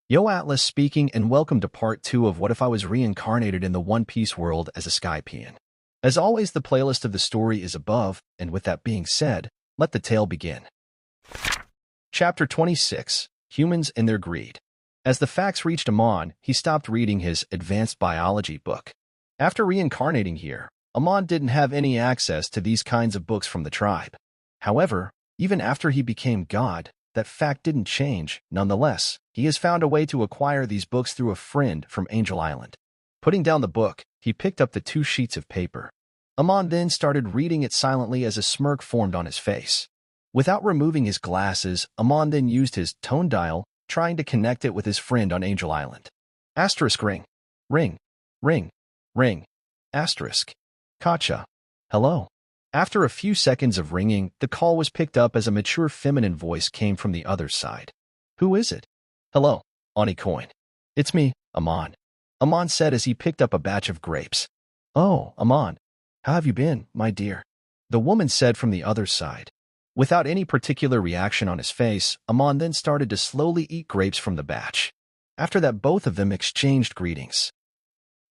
Yo Atlas speaking, and welcome to part 2 of What If I Was Reincarnated in the One Piece world as a Skypiean. As always, the playlist of the story is above, and with that being said, let the tale begin. Chapter 26, Humans and Their Greed. As the facts reached Amon, he stopped reading his advanced biology book. After reincarnating here, Amon didn't have any access to these kinds of books from the tribe. However, even after he became God, that fact didn't change. Nonetheless, he has found a way to acquire these books through a friend from Angel Island. Putting down the book, he picked up the 2 sheets of paper. Amon then started reading it silently as a smirk formed on his face. Without removing his glasses, Amon then used his tone dial, trying to connect it with his friend on Angel Island. Asterisk ring. Ring. Ring. Ring. Asterisk. Kacha. Hello. After a few seconds of ringing, the call was picked up as a mature feminine voice came from the other side. Who is it? Hello, Ani Coin. It's me, Amon. Amon said as he picked up a batch of grapes. Oh, Amon. How have you been, my dear? The woman said from the other side. Without any particular reaction on his face, Amon then started to slowly eat grapes from the batch. After that, both of them exchanged greetings.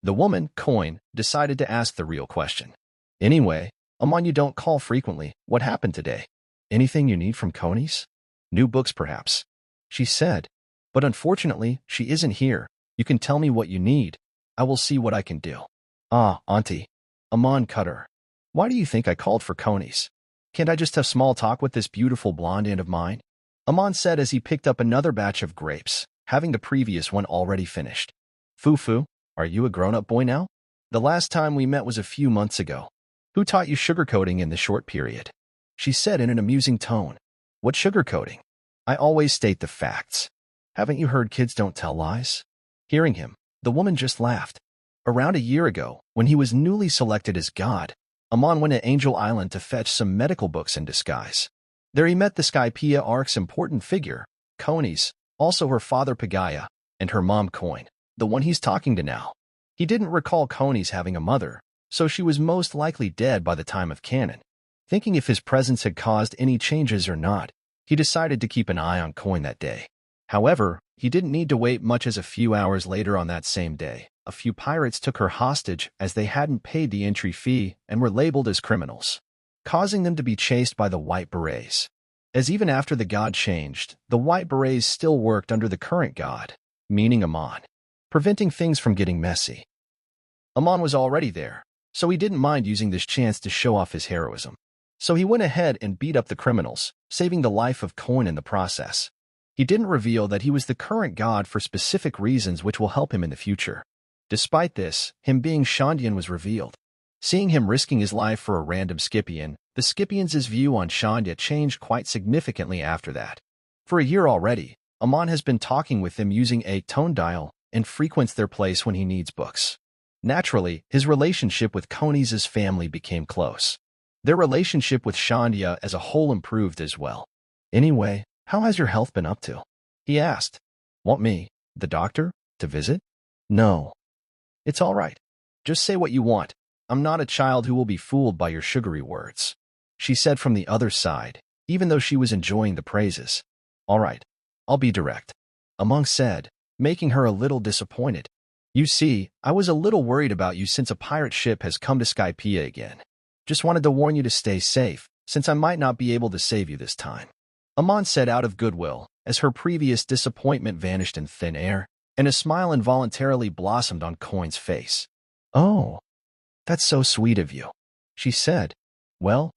The woman, Coin, decided to ask the real question. Anyway, Amon, you don't call frequently. What happened today? Anything you need from Coney's? New books, perhaps? She said. But unfortunately, she isn't here. You can tell me what you need. I will see what I can do. Ah, Auntie. Amon cut her. Why do you think I called for Coney's? Can't I just have small talk with this beautiful blonde aunt of mine? Amon said as he picked up another batch of grapes, having the previous one already finished. Fufu, are you a grown-up boy now? The last time we met was a few months ago. Who taught you sugarcoating in the short period? She said in an amusing tone. What sugarcoating? I always state the facts. Haven't you heard kids don't tell lies? Hearing him, the woman just laughed. Around a year ago, when he was newly selected as God, Amon went to Angel Island to fetch some medical books in disguise. There he met the Skypea arc's important figure, Coney's, also her father Pagaya, and her mom Coin, the one he's talking to now. He didn't recall Coney's having a mother, so she was most likely dead by the time of canon. Thinking if his presence had caused any changes or not, he decided to keep an eye on Coin that day. However, he didn't need to wait much, as a few hours later on that same day, a few pirates took her hostage as they hadn't paid the entry fee and were labeled as criminals, causing them to be chased by the White Berets. As even after the god changed, the White Berets still worked under the current god, meaning Amon, preventing things from getting messy. Amon was already there, so he didn't mind using this chance to show off his heroism. So he went ahead and beat up the criminals, saving the life of Coin in the process. He didn't reveal that he was the current god for specific reasons which will help him in the future. Despite this, him being Shandian was revealed. Seeing him risking his life for a random Skypiean, the Skypians' view on Shandia changed quite significantly after that. For a year already, Amon has been talking with them using a tone dial and frequents their place when he needs books. Naturally, his relationship with Coney's family became close. Their relationship with Shandia as a whole improved as well. Anyway, how has your health been up to? He asked. Want me, the doctor, to visit? No. It's all right. Just say what you want. I'm not a child who will be fooled by your sugary words. She said from the other side, even though she was enjoying the praises. All right. I'll be direct. Amon said, making her a little disappointed. You see, I was a little worried about you since a pirate ship has come to Skypea again. Just wanted to warn you to stay safe, since I might not be able to save you this time. Amon said out of goodwill, as her previous disappointment vanished in thin air, and a smile involuntarily blossomed on Coin's face. Oh, that's so sweet of you, she said. Well,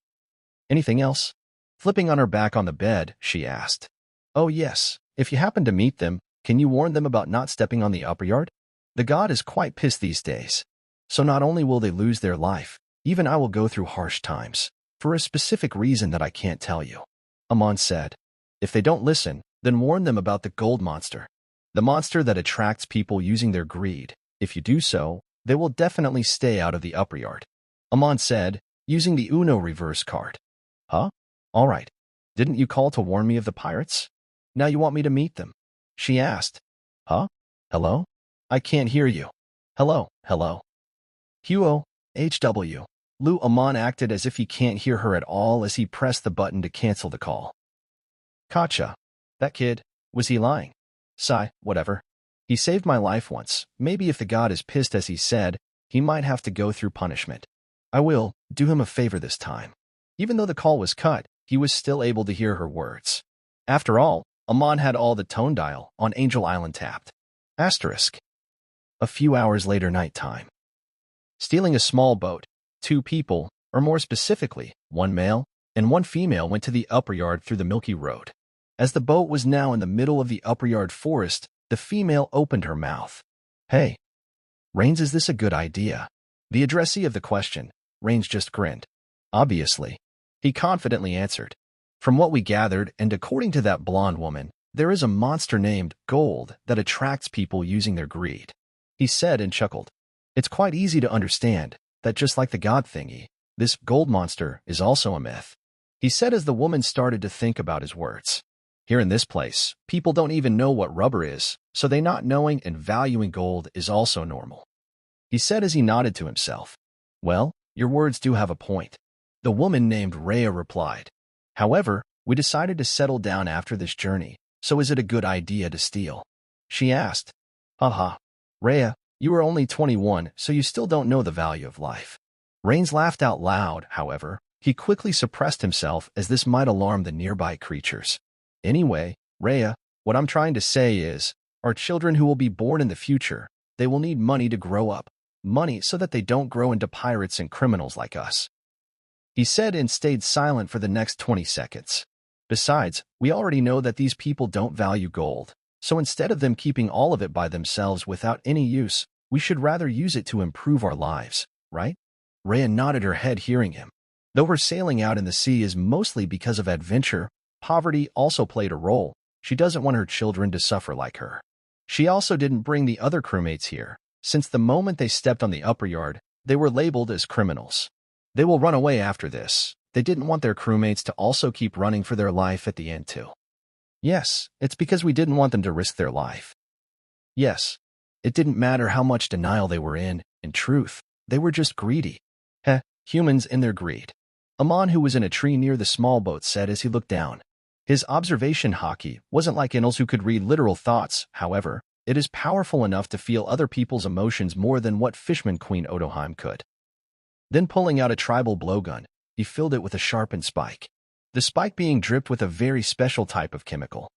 anything else? Flipping on her back on the bed, she asked. Oh yes, if you happen to meet them, can you warn them about not stepping on the upper yard? The god is quite pissed these days. So not only will they lose their life, even I will go through harsh times, for a specific reason that I can't tell you. Amon said. If they don't listen, then warn them about the gold monster. The monster that attracts people using their greed. If you do so, they will definitely stay out of the upper yard. Amon said, using the Uno reverse card. Huh? All right. Didn't you call to warn me of the pirates? Now you want me to meet them? She asked. Huh? Hello? I can't hear you. Hello, hello. Huo, HW. Lu Amon acted as if he can't hear her at all as he pressed the button to cancel the call. Kacha. That kid, was he lying? Sigh, whatever. He saved my life once. Maybe if the god is pissed as he said, he might have to go through punishment. I will do him a favor this time. Even though the call was cut, he was still able to hear her words. After all, Amon had all the tone dial on Angel Island tapped. Asterisk. A few hours later, nighttime. Stealing a small boat, 2 people, or more specifically, 1 male and 1 female, went to the upper yard through the Milky Road. As the boat was now in the middle of the upper yard forest, the female opened her mouth. Hey, Rains, is this a good idea? The addressee of the question, Rains, just grinned. Obviously. He confidently answered. From what we gathered, and according to that blonde woman, there is a monster named Gold that attracts people using their greed. He said and chuckled. It's quite easy to understand that just like the god thingy, this gold monster is also a myth. He said as the woman started to think about his words. Here in this place, people don't even know what rubber is, so they not knowing and valuing gold is also normal. He said as he nodded to himself. Well, your words do have a point. The woman named Rhea replied. However, we decided to settle down after this journey, so is it a good idea to steal? She asked. Haha. Rhea, you are only 21, so you still don't know the value of life. Rains laughed out loud, however. He quickly suppressed himself as this might alarm the nearby creatures. Anyway, Rhea, what I'm trying to say is, our children who will be born in the future, they will need money to grow up. Money so that they don't grow into pirates and criminals like us. He said and stayed silent for the next 20 seconds. Besides, we already know that these people don't value gold, so instead of them keeping all of it by themselves without any use, we should rather use it to improve our lives, right? Rhea nodded her head hearing him. Though her sailing out in the sea is mostly because of adventure, poverty also played a role. She doesn't want her children to suffer like her. She also didn't bring the other crewmates here. Since the moment they stepped on the upper yard, they were labeled as criminals. They will run away after this. They didn't want their crewmates to also keep running for their life at the end too. Yes, it's because we didn't want them to risk their life. Yes, it didn't matter how much denial they were in truth, they were just greedy. Heh, humans in their greed. Amon, who was in a tree near the small boat, said as he looked down. His observation hockey wasn't like Inel's who could read literal thoughts, however. It is powerful enough to feel other people's emotions more than what Fishman Queen Odoheim could. Then pulling out a tribal blowgun, he filled it with a sharpened spike. The spike being dripped with a very special type of chemical.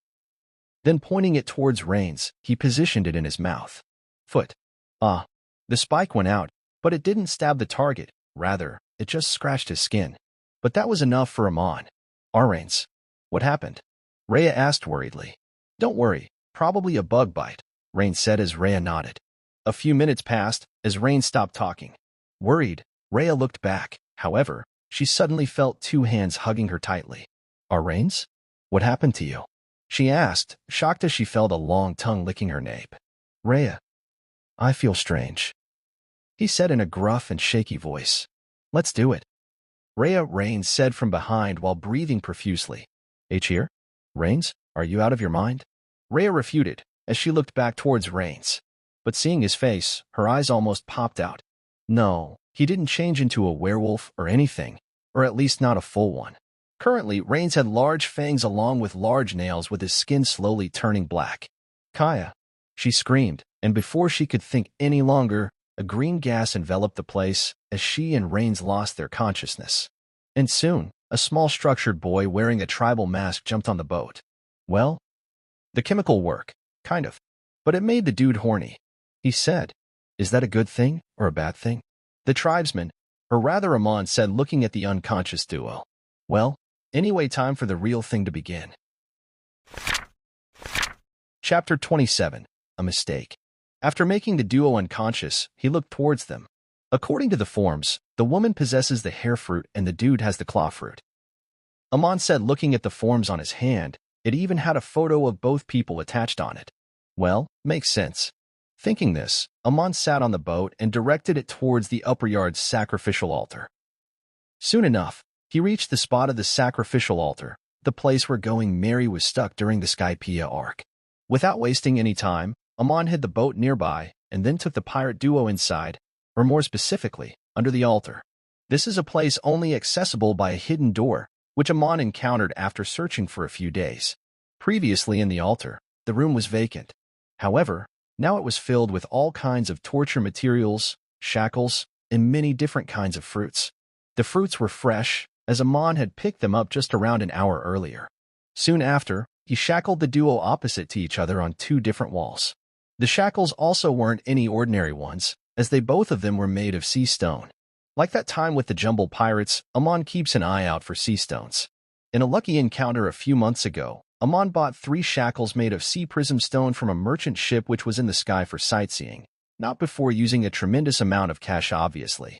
Then pointing it towards Rains, he positioned it in his mouth. Foot. Ah. The spike went out, but it didn't stab the target. Rather, it just scratched his skin. But that was enough for Amon. Rains. What happened? Rhea asked worriedly. Don't worry, probably a bug bite. Rain said as Rhea nodded. A few minutes passed as Rain stopped talking. Worried, Rhea looked back. However, she suddenly felt 2 hands hugging her tightly. Rains? What happened to you? She asked, shocked as she felt a long tongue licking her nape. Rhea. I feel strange. He said in a gruff and shaky voice. Let's do it. Rhea, Rains said from behind while breathing profusely. Here? Rains, are you out of your mind? Rhea refuted, as she looked back towards Rains. But seeing his face, her eyes almost popped out. No, he didn't change into a werewolf or anything, or at least not a full one. Currently, Rains had large fangs along with large nails with his skin slowly turning black. Kaya! She screamed, and before she could think any longer, a green gas enveloped the place as she and Rains lost their consciousness. And soon, a small structured boy wearing a tribal mask jumped on the boat. Well, the chemical work. Kind of. But it made the dude horny. He said, is that a good thing or a bad thing? The tribesman, or rather Amon, said looking at the unconscious duo. Well, anyway, time for the real thing to begin. Chapter 27. A Mistake. After making the duo unconscious, he looked towards them. According to the forms, the woman possesses the hair fruit and the dude has the claw fruit. Amon said looking at the forms on his hand, it even had a photo of both people attached on it. Well, makes sense. Thinking this, Amon sat on the boat and directed it towards the upper yard's sacrificial altar. Soon enough, he reached the spot of the sacrificial altar, the place where Going Mary was stuck during the Skypiean arc. Without wasting any time, Amon hid the boat nearby and then took the pirate duo inside, or more specifically, under the altar. This is a place only accessible by a hidden door, which Amon encountered after searching for a few days. Previously in the altar, the room was vacant. However, Now it was filled with all kinds of torture materials, shackles, and many different kinds of fruits. The fruits were fresh, as Amon had picked them up just around an hour earlier. Soon after, he shackled the duo opposite to each other on 2 different walls. The shackles also weren't any ordinary ones, as they both of them were made of sea stone. Like that time with the jumble pirates, Amon keeps an eye out for sea stones. In a lucky encounter a few months ago, Amon bought 3 shackles made of sea prism stone from a merchant ship which was in the sky for sightseeing, not before using a tremendous amount of cash obviously.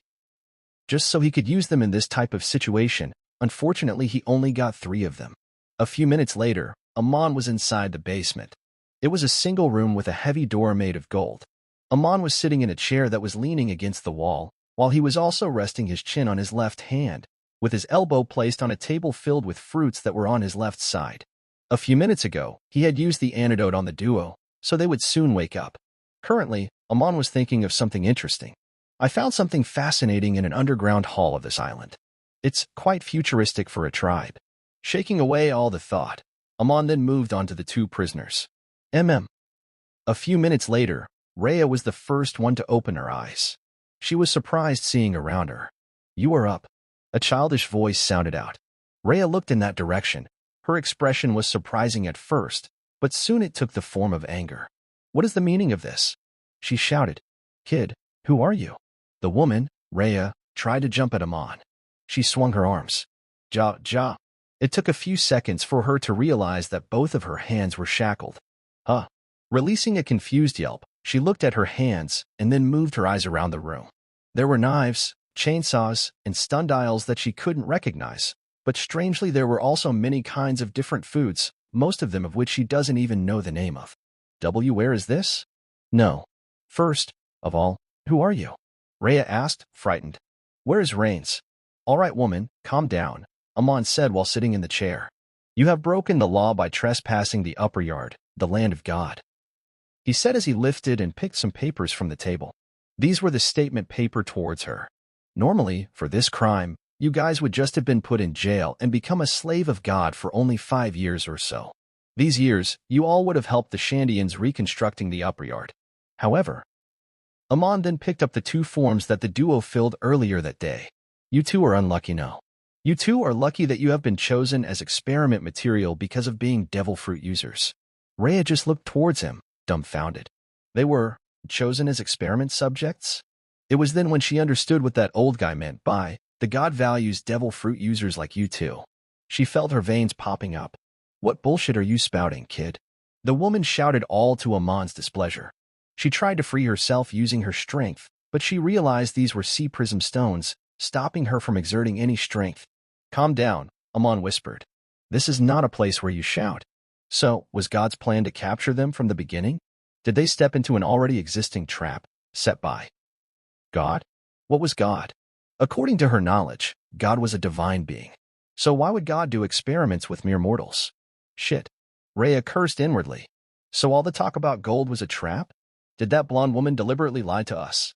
Just so he could use them in this type of situation, unfortunately he only got 3 of them. A few minutes later, Amon was inside the basement. It was a single room with a heavy door made of gold. Amon was sitting in a chair that was leaning against the wall, while he was also resting his chin on his left hand, with his elbow placed on a table filled with fruits that were on his left side. A few minutes ago, he had used the antidote on the duo, so they would soon wake up. Currently, Amon was thinking of something interesting. I found something fascinating in an underground hall of this island. It's quite futuristic for a tribe. Shaking away all the thought, Amon then moved on to the 2 prisoners. A few minutes later, Rhea was the first one to open her eyes. She was surprised seeing around her. "You are up." A childish voice sounded out. Rhea looked in that direction. Her expression was surprising at first, but soon it took the form of anger. "What is the meaning of this?" she shouted. "Kid, who are you?" The woman, Rhea, tried to jump at Amon. She swung her arms. Ja. It took a few seconds for her to realize that both of her hands were shackled. Huh. Releasing a confused yelp, she looked at her hands and then moved her eyes around the room. There were knives, chainsaws, and sundials that she couldn't recognize, but strangely there were also many kinds of different foods, most of them of which she doesn't even know the name of. Where is this? No. First of all, who are you? Rhea asked, frightened. Where is Rains? All right, woman, calm down, Amon said while sitting in the chair. You have broken the law by trespassing the upper yard, the land of God. He said as he lifted and picked some papers from the table. These were the statement paper towards her. Normally, for this crime, you guys would just have been put in jail and become a slave of God for only 5 years or so. These years, you all would have helped the Shandians reconstructing the upper yard. However, Amon then picked up the 2 forms that the duo filled earlier that day. You 2 are unlucky now. You 2 are lucky that you have been chosen as experiment material because of being devil fruit users. Rhea just looked towards him, dumbfounded. They were chosen as experiment subjects? It was then when she understood what that old guy meant by, the God values devil fruit users like you 2. She felt her veins popping up. What bullshit are you spouting, kid? The woman shouted, all to Amon's displeasure. She tried to free herself using her strength, but she realized these were sea prism stones, stopping her from exerting any strength. Calm down, Amon whispered. This is not a place where you shout. So, was God's plan to capture them from the beginning? Did they step into an already existing trap, set by God? What was God? According to her knowledge, God was a divine being. So why would God do experiments with mere mortals? Shit. Rhea cursed inwardly. So all the talk about gold was a trap? Did that blonde woman deliberately lie to us?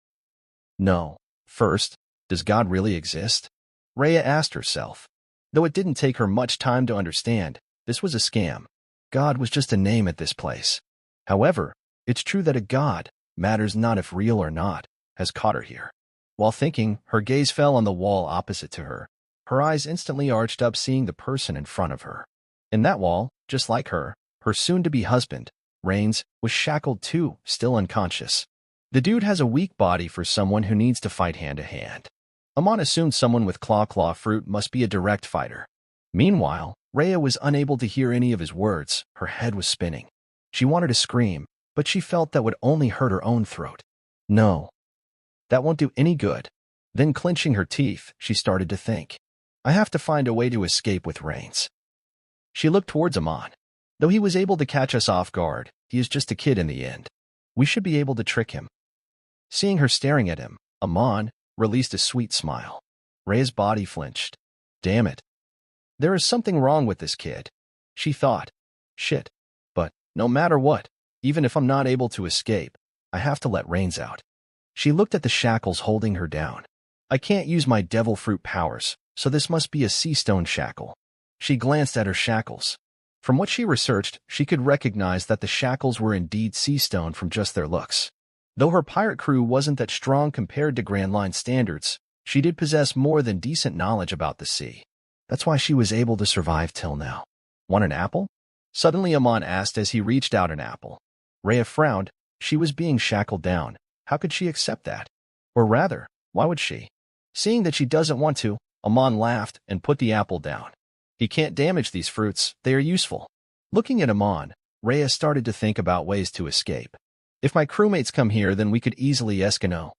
No. First, does God really exist? Rhea asked herself. Though it didn't take her much time to understand, this was a scam. God was just a name at this place. However, it's true that a God, matters not if real or not, has caught her here. While thinking, her gaze fell on the wall opposite to her. Her eyes instantly arched up seeing the person in front of her. In that wall, just like her soon-to-be husband, Rains, was shackled too, still unconscious. The dude has a weak body for someone who needs to fight hand-to-hand. Amon assumed someone with claw fruit must be a direct fighter. Meanwhile, Rhea was unable to hear any of his words. Her head was spinning. She wanted to scream, but she felt that would only hurt her own throat. No. That won't do any good. Then clenching her teeth, she started to think. I have to find a way to escape with Rains. She looked towards Amon. Though he was able to catch us off guard, he is just a kid in the end. We should be able to trick him. Seeing her staring at him, Amon released a sweet smile. Rhea's body flinched. Damn it. There is something wrong with this kid. She thought. Shit. But, no matter what, even if I'm not able to escape, I have to let Rains out. She looked at the shackles holding her down. I can't use my devil fruit powers, so this must be a sea stone shackle. She glanced at her shackles. From what she researched, she could recognize that the shackles were indeed sea stone from just their looks. Though her pirate crew wasn't that strong compared to Grand Line standards, she did possess more than decent knowledge about the sea. That's why she was able to survive till now. Want an apple? Suddenly Amon asked as he reached out an apple. Rhea frowned. She was being shackled down. How could she accept that? Or rather, why would she? Seeing that she doesn't want to, Amon laughed and put the apple down. He can't damage these fruits, they are useful. Looking at Amon, Rhea started to think about ways to escape. If my crewmates come here, then we could easily escano.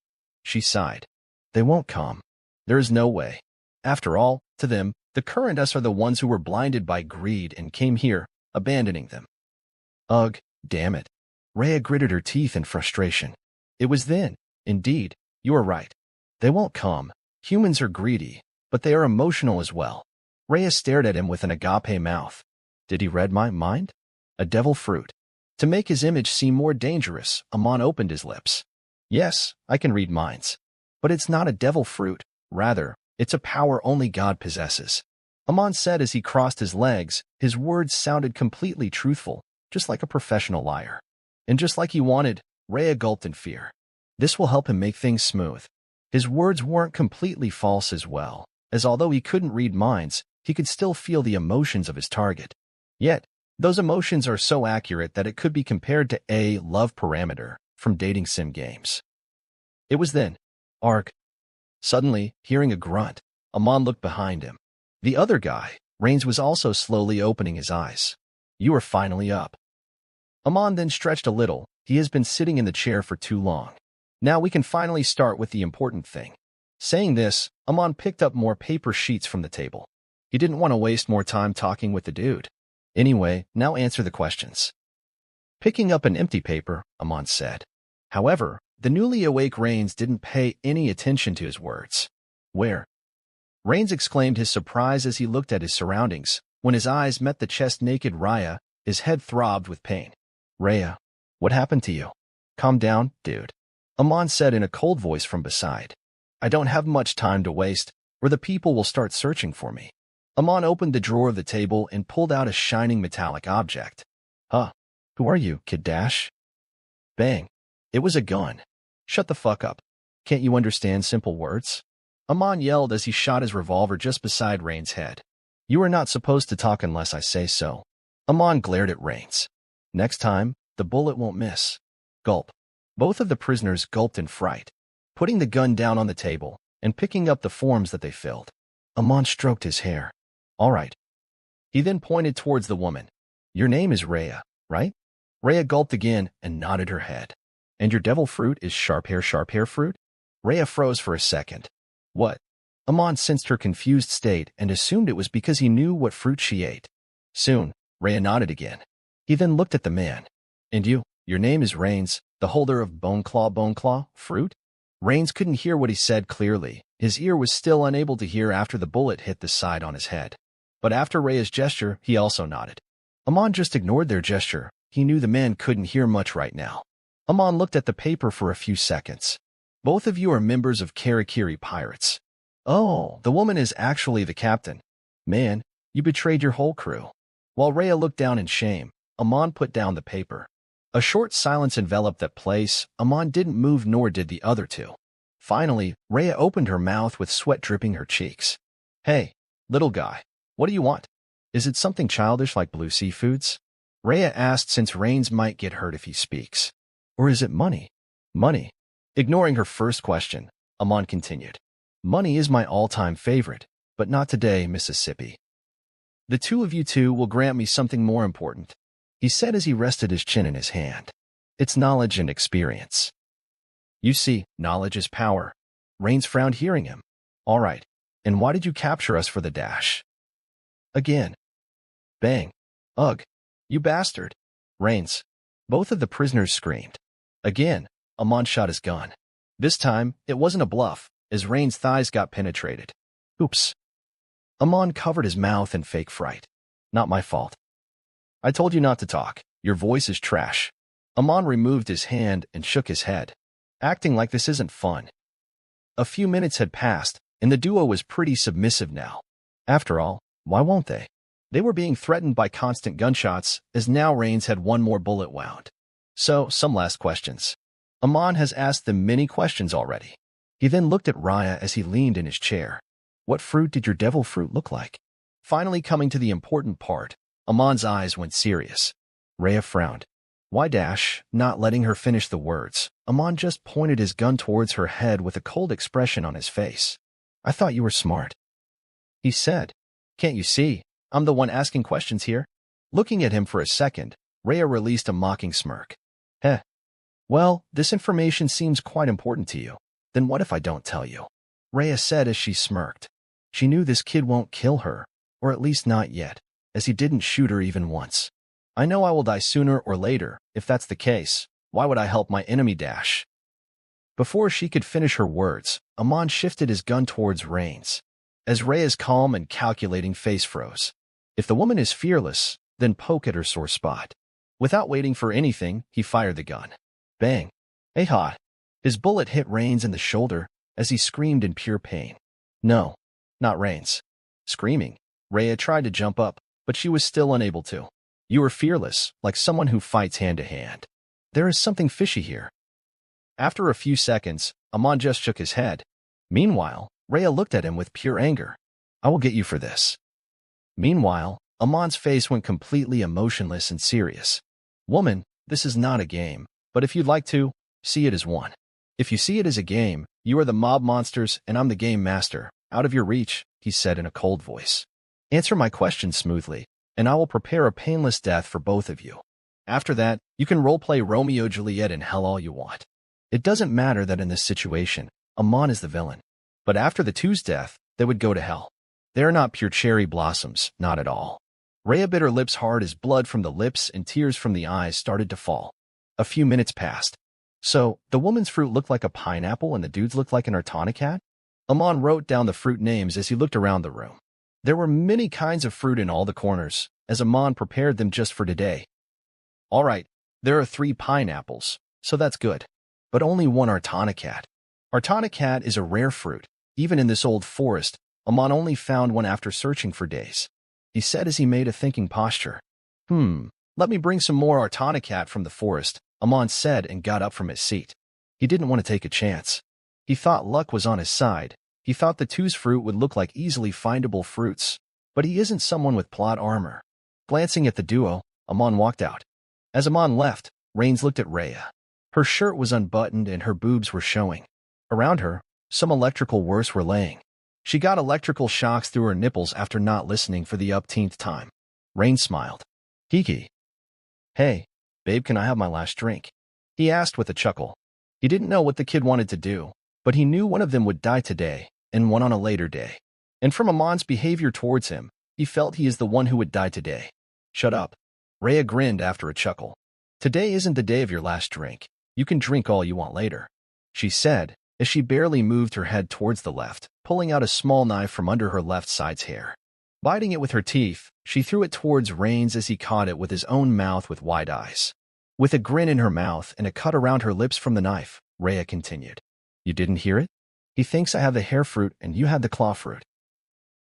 She sighed. They won't come. There is no way. After all, to them, the current us are the ones who were blinded by greed and came here, abandoning them. Ugh, damn it. Rhea gritted her teeth in frustration. It was then. Indeed, you are right. They won't come. Humans are greedy, but they are emotional as well. Rhea stared at him with an agape mouth. Did he read my mind? A devil fruit. To make his image seem more dangerous, Amon opened his lips. Yes, I can read minds. But it's not a devil fruit. Rather, it's a power only God possesses. Amon said as he crossed his legs. His words sounded completely truthful, just like a professional liar. And just like he wanted, Rhea gulped in fear. This will help him make things smooth. His words weren't completely false as well, as although he couldn't read minds, he could still feel the emotions of his target. Yet, those emotions are so accurate that it could be compared to a love parameter from dating sim games. It was then. Arg. Suddenly, hearing a grunt, Amon looked behind him. The other guy, Rains, was also slowly opening his eyes. You are finally up. Amon then stretched a little. He has been sitting in the chair for too long. Now we can finally start with the important thing. Saying this, Amon picked up more paper sheets from the table. He didn't want to waste more time talking with the dude. Anyway, now answer the questions. Picking up an empty paper, Amon said. However, the newly awake Rains didn't pay any attention to his words. Where? Rains exclaimed his surprise as he looked at his surroundings. When his eyes met the chest-naked Rhea, his head throbbed with pain. Rhea, what happened to you? Calm down, dude. Amon said in a cold voice from beside. I don't have much time to waste, or the people will start searching for me. Amon opened the drawer of the table and pulled out a shining metallic object. Huh? Who are you, Kid Dash? Bang. It was a gun. Shut the fuck up. Can't you understand simple words? Amon yelled as he shot his revolver just beside Rain's head. You are not supposed to talk unless I say so. Amon glared at Rains. Next time, the bullet won't miss. Gulp. Both of the prisoners gulped in fright, putting the gun down on the table and picking up the forms that they filled. Amon stroked his hair. All right. He then pointed towards the woman. Your name is Rhea, right? Rhea gulped again and nodded her head. And your devil fruit is sharp hair fruit? Rhea froze for a second. What? Amon sensed her confused state and assumed it was because he knew what fruit she ate. Soon, Rhea nodded again. He then looked at the man. And your name is Rains, the holder of bone claw, fruit? Rains couldn't hear what he said clearly. His ear was still unable to hear after the bullet hit the side on his head. But after Rhea's gesture, he also nodded. Amon just ignored their gesture. He knew the man couldn't hear much right now. Amon looked at the paper for a few seconds. Both of you are members of Karakiri pirates. Oh, the woman is actually the captain. Man, you betrayed your whole crew. While Rhea looked down in shame, Amon put down the paper. A short silence enveloped that place. Amon didn't move, nor did the other two. Finally, Rhea opened her mouth with sweat dripping her cheeks. Hey, little guy, what do you want? Is it something childish like blue seafoods? Rhea asked, since Rains might get hurt if he speaks. Or is it money? Money. Ignoring her first question, Amon continued. Money is my all-time favorite, but not today, Mississippi. The two of you two will grant me something more important, he said as he rested his chin in his hand. It's knowledge and experience. You see, knowledge is power. Rains frowned hearing him. All right, and why did you capture us for the dash? Again. Bang. Ugh. You bastard. Rains. Both of the prisoners screamed. Again, Amon shot his gun. This time, it wasn't a bluff, as Rains' thighs got penetrated. Oops. Amon covered his mouth in fake fright. Not my fault. I told you not to talk. Your voice is trash. Amon removed his hand and shook his head, acting like this isn't fun. A few minutes had passed, and the duo was pretty submissive now. After all, why won't they? They were being threatened by constant gunshots, as now Rains had one more bullet wound. So, some last questions. Amon has asked them many questions already. He then looked at Raya as he leaned in his chair. What fruit did your devil fruit look like? Finally coming to the important part, Amon's eyes went serious. Raya frowned. Why dash, not letting her finish the words. Amon just pointed his gun towards her head with a cold expression on his face. I thought you were smart. He said. Can't you see? I'm the one asking questions here. Looking at him for a second, Raya released a mocking smirk. Heh. Well, this information seems quite important to you. Then what if I don't tell you? Raya said as she smirked. She knew this kid won't kill her, or at least not yet, as he didn't shoot her even once. I know I will die sooner or later. If that's the case, why would I help my enemy dash? Before she could finish her words, Amon shifted his gun towards Rains. As Raya's calm and calculating face froze. If the woman is fearless, then poke at her sore spot. Without waiting for anything, he fired the gun. Bang. Aha. His bullet hit Rains in the shoulder as he screamed in pure pain. No, not Rains. Screaming, Raya tried to jump up, but she was still unable to. You are fearless, like someone who fights hand to hand. There is something fishy here. After a few seconds, Amon just shook his head. Meanwhile, Raya looked at him with pure anger. I will get you for this. Meanwhile, Amon's face went completely emotionless and serious. Woman, this is not a game, but if you'd like to, see it as one. If you see it as a game, you are the mob monsters and I'm the game master. Out of your reach, he said in a cold voice. Answer my questions smoothly, and I will prepare a painless death for both of you. After that, you can roleplay Romeo Juliet in hell all you want. It doesn't matter that in this situation, Amon is the villain. But after the two's death, they would go to hell. They are not pure cherry blossoms, not at all. Raya bit her lips hard as blood from the lips and tears from the eyes started to fall. A few minutes passed. So, the woman's fruit looked like a pineapple and the dude's looked like an Artonicat? Amon wrote down the fruit names as he looked around the room. There were many kinds of fruit in all the corners, as Amon prepared them just for today. All right, there are 3 pineapples, so that's good. But only 1 Artonicat. Artonicat is a rare fruit. Even in this old forest, Amon only found one after searching for days. He said as he made a thinking posture. Let me bring some more Artonicat from the forest, Amon said and got up from his seat. He didn't want to take a chance. He thought luck was on his side. He thought the two's fruit would look like easily findable fruits. But he isn't someone with plot armor. Glancing at the duo, Amon walked out. As Amon left, Rains looked at Raya. Her shirt was unbuttoned and her boobs were showing. Around her, some electrical worse were laying. She got electrical shocks through her nipples after not listening for the upteenth time. Rain smiled. Kiki. Hey, babe, can I have my last drink? He asked with a chuckle. He didn't know what the kid wanted to do, but he knew one of them would die today, and one on a later day. And from Amon's behavior towards him, he felt he is the one who would die today. Shut up. Raya grinned after a chuckle. Today isn't the day of your last drink. You can drink all you want later, she said, as she barely moved her head towards the left, pulling out a small knife from under her left side's hair. Biting it with her teeth, she threw it towards Rains as he caught it with his own mouth with wide eyes. With a grin in her mouth and a cut around her lips from the knife, Raya continued. You didn't hear it? He thinks I have the hair fruit and you had the claw fruit.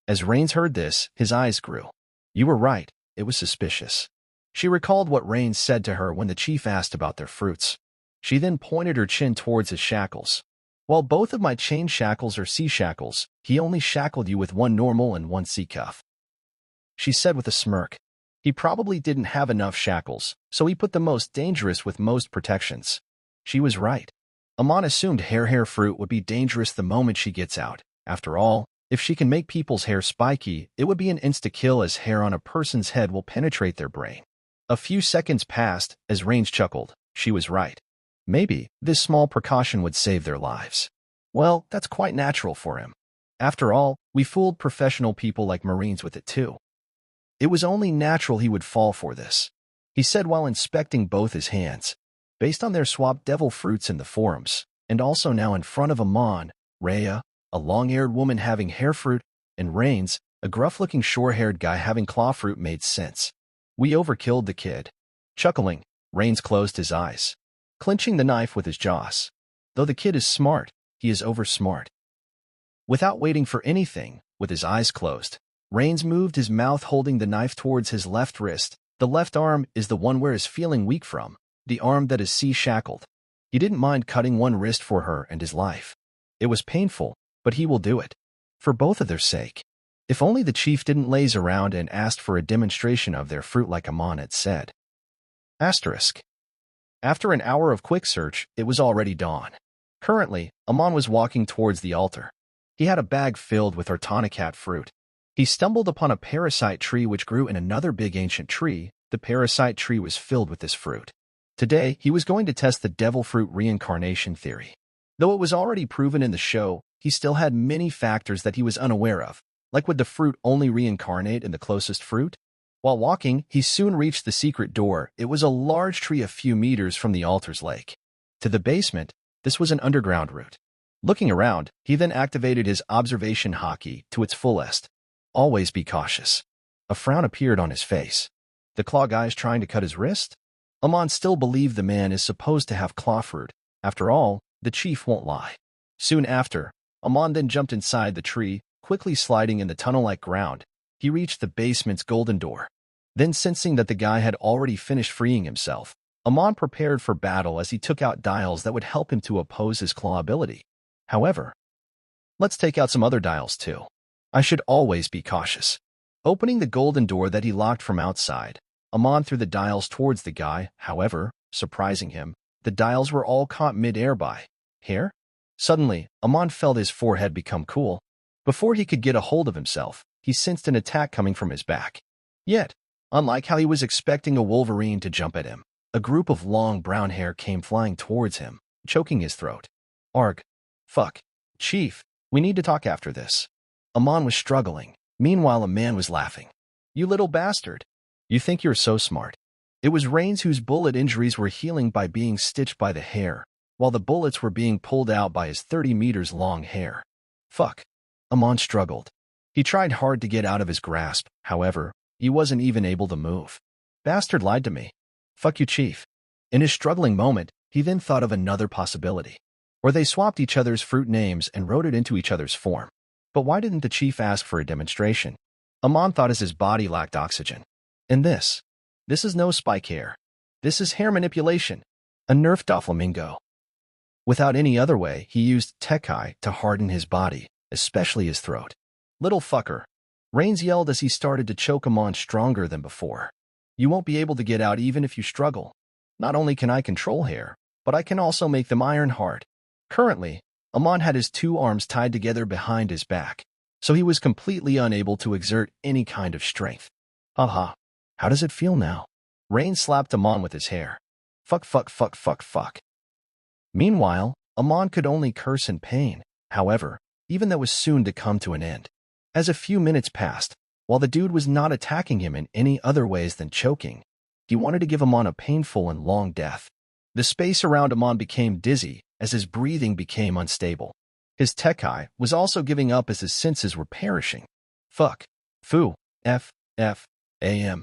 As Rains heard this, his eyes grew. You were right, it was suspicious. She recalled what Rains said to her when the chief asked about their fruits. She then pointed her chin towards his shackles. While both of my chain shackles are sea shackles, he only shackled you with 1 normal and 1 sea cuff. She said with a smirk. He probably didn't have enough shackles, so he put the most dangerous with most protections. She was right. Amon assumed hair fruit would be dangerous the moment she gets out. After all, if she can make people's hair spiky, it would be an insta-kill as hair on a person's head will penetrate their brain. A few seconds passed as Rains chuckled. She was right. Maybe this small precaution would save their lives. Well, that's quite natural for him. After all, we fooled professional people like Marines with it too. It was only natural he would fall for this, he said while inspecting both his hands. Based on their swapped devil fruits in the forums, and also now in front of Amon, Raya, a long-haired woman having hair fruit, and Rains, a gruff-looking short-haired guy having claw fruit made sense. We overkilled the kid. Chuckling, Rains closed his eyes, clenching the knife with his jaws. Though the kid is smart, he is over-smart. Without waiting for anything, with his eyes closed, Rains moved his mouth, holding the knife towards his left wrist. The left arm is the one where is feeling weak from, the arm that is shackled. He didn't mind cutting one wrist for her and his life. It was painful, but he will do it. For both of their sake. If only the chief didn't laze around and asked for a demonstration of their fruit like Amon had said. Asterisk. After an hour of quick search, it was already dawn. Currently, Amon was walking towards the altar. He had a bag filled with artonicat fruit. He stumbled upon a parasite tree which grew in another big ancient tree. The parasite tree was filled with this fruit. Today, he was going to test the devil fruit reincarnation theory. Though it was already proven in the show, he still had many factors that he was unaware of, like would the fruit only reincarnate in the closest fruit? While walking, he soon reached the secret door. It was a large tree a few meters from the altar's lake. To the basement, this was an underground route. Looking around, he then activated his observation hotkey to its fullest. Always be cautious. A frown appeared on his face. The claw guy's trying to cut his wrist? Amon still believed the man is supposed to have claw fruit. After all, the chief won't lie. Soon after, Amon then jumped inside the tree, quickly sliding in the tunnel-like ground. He reached the basement's golden door. Then, sensing that the guy had already finished freeing himself, Amon prepared for battle as he took out dials that would help him to oppose his claw ability. However, let's take out some other dials too. I should always be cautious. Opening the golden door that he locked from outside, Amon threw the dials towards the guy. However, surprising him, the dials were all caught mid-air by hair. Suddenly, Amon felt his forehead become cool. Before he could get a hold of himself, he sensed an attack coming from his back. Yet, unlike how he was expecting a wolverine to jump at him, a group of long brown hair came flying towards him, choking his throat. Arg. Fuck. Chief, we need to talk after this. Amon was struggling. Meanwhile, a man was laughing. You little bastard. You think you're so smart. It was Rains whose bullet injuries were healing by being stitched by the hair, while the bullets were being pulled out by his 30 meters long hair. Fuck. Amon struggled. He tried hard to get out of his grasp. However, he wasn't even able to move. Bastard lied to me. Fuck you, Chief. In his struggling moment, he then thought of another possibility. Or they swapped each other's fruit names and wrote it into each other's form. But why didn't the chief ask for a demonstration? Amon thought as his body lacked oxygen. And this is no spike hair. This is hair manipulation. A nerfed Doflamingo. Without any other way, he used Tekai to harden his body, especially his throat. Little fucker. Rains yelled as he started to choke Amon stronger than before. You won't be able to get out even if you struggle. Not only can I control hair, but I can also make them iron hard. Currently, Amon had his two arms tied together behind his back, so he was completely unable to exert any kind of strength. Haha. How does it feel now? Rain slapped Amon with his hair. Fuck, fuck, fuck, fuck, fuck. Meanwhile, Amon could only curse in pain. However, even that was soon to come to an end. As a few minutes passed, while the dude was not attacking him in any other ways than choking, he wanted to give Amon a painful and long death. The space around Amon became dizzy as his breathing became unstable. His Tekai was also giving up as his senses were perishing. Fuck. Foo. F. F. A.M.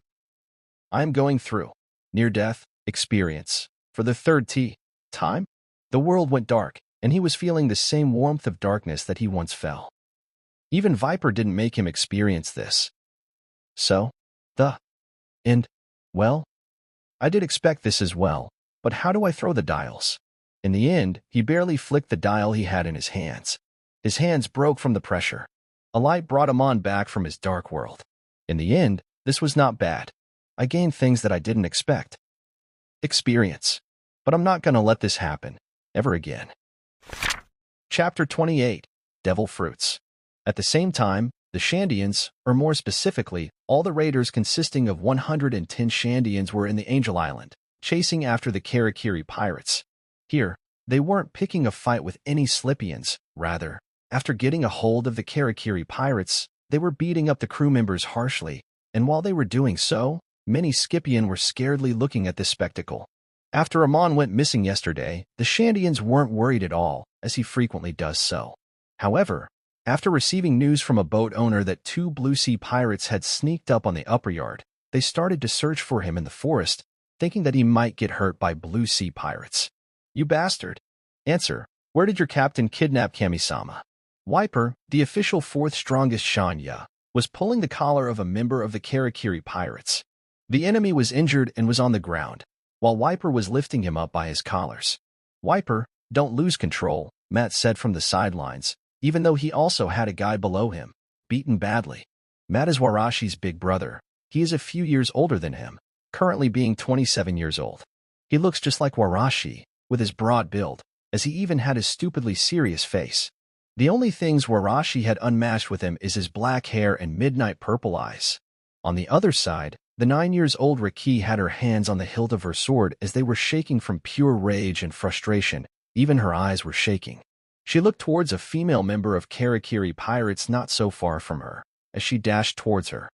I am going through near-death experience for the third time. The world went dark, and he was feeling the same warmth of darkness that he once felt. Even Viper didn't make him experience this. So, well, I did expect this as well, but how do I throw the dials? In the end, he barely flicked the dial he had in his hands. His hands broke from the pressure. A light brought him on back from his dark world. In the end, this was not bad. I gained things that I didn't expect. Experience. But I'm not gonna let this happen. Ever again. Chapter 28. Devil Fruits. At the same time, the Shandians, or more specifically, all the raiders consisting of 110 Shandians were in the Angel Island, chasing after the Karakiri pirates. Here, they weren't picking a fight with any Slipians. Rather, after getting a hold of the Karakiri pirates, they were beating up the crew members harshly, and while they were doing so, many Skypiean were scaredly looking at this spectacle. After Amon went missing yesterday, the Shandians weren't worried at all, as he frequently does so. However, after receiving news from a boat owner that 2 Blue Sea pirates had sneaked up on the upper yard, they started to search for him in the forest, thinking that he might get hurt by Blue Sea pirates. You bastard. Answer, where did your captain kidnap Kami-sama? Wiper, the official 4th strongest Shanya, was pulling the collar of a member of the Karakiri pirates. The enemy was injured and was on the ground, while Wiper was lifting him up by his collars. "Wiper, don't lose control," Matt said from the sidelines, even though he also had a guy below him, beaten badly. Matt is Warashi's big brother. He is a few years older than him, currently being 27 years old. He looks just like Warashi, with his broad build, as he even had his stupidly serious face. The only things Warashi had unmatched with him is his black hair and midnight purple eyes. On the other side, the 9-year-old Raki had her hands on the hilt of her sword as they were shaking from pure rage and frustration. Even her eyes were shaking. She looked towards a female member of Karakiri pirates not so far from her, as she dashed towards her.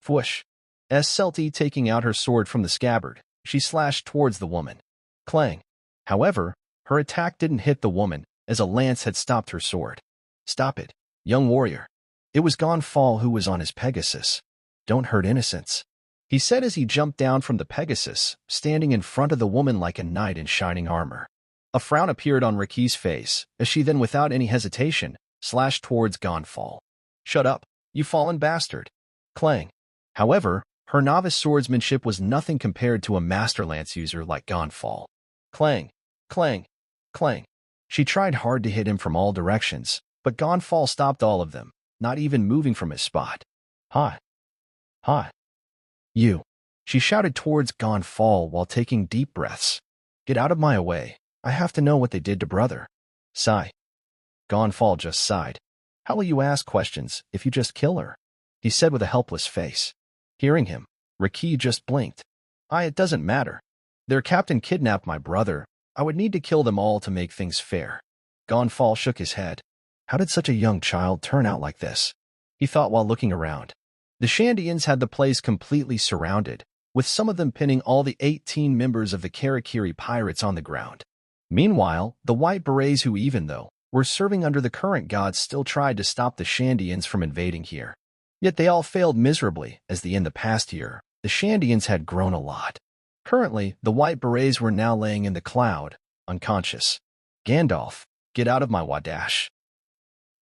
Whoosh! As Selty taking out her sword from the scabbard, she slashed towards the woman. Clang! However, her attack didn't hit the woman, as a lance had stopped her sword. "Stop it, young warrior." It was Gan Fall who was on his Pegasus. "Don't hurt innocents," he said as he jumped down from the Pegasus, standing in front of the woman like a knight in shining armor. A frown appeared on Raki's face, as she then without any hesitation, slashed towards Gan Fall. "Shut up, you fallen bastard." Clang! However, her novice swordsmanship was nothing compared to a master lance user like Gan Fall. Clang! Clang! Clang! She tried hard to hit him from all directions, but Gan Fall stopped all of them, not even moving from his spot. "Ha! Ha! You!" She shouted towards Gan Fall while taking deep breaths. "Get out of my way. I have to know what they did to brother." Sigh. Gan Fall just sighed. "How will you ask questions if you just kill her?" he said with a helpless face. Hearing him, Raki just blinked. It doesn't matter. Their captain kidnapped my brother. I would need to kill them all to make things fair." Gan Fall shook his head. How did such a young child turn out like this? He thought while looking around. The Shandians had the place completely surrounded, with some of them pinning all the 18 members of the Karakiri pirates on the ground. Meanwhile, the White Berets who even though were serving under the current gods still tried to stop the Shandians from invading here. Yet they all failed miserably, as in the past year, the Shandians had grown a lot. Currently, the White Berets were now laying in the cloud, unconscious. "Gandalf, get out of my Wadash."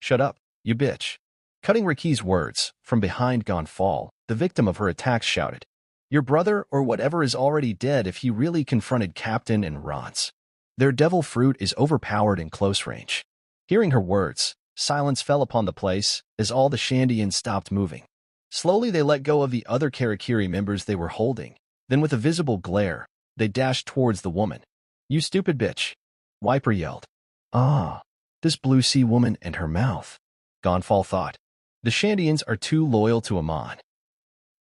"Shut up, you bitch." Cutting Raki's words, from behind Gan Fall, the victim of her attacks shouted, "Your brother or whatever is already dead if he really confronted Captain and Rance. Their devil fruit is overpowered in close range." Hearing her words, silence fell upon the place as all the Shandians stopped moving. Slowly they let go of the other Karakiri members they were holding. Then with a visible glare, they dashed towards the woman. "You stupid bitch!" Wiper yelled. "Ah, this blue sea woman and her mouth." Gan Fall thought. The Shandians are too loyal to Amon.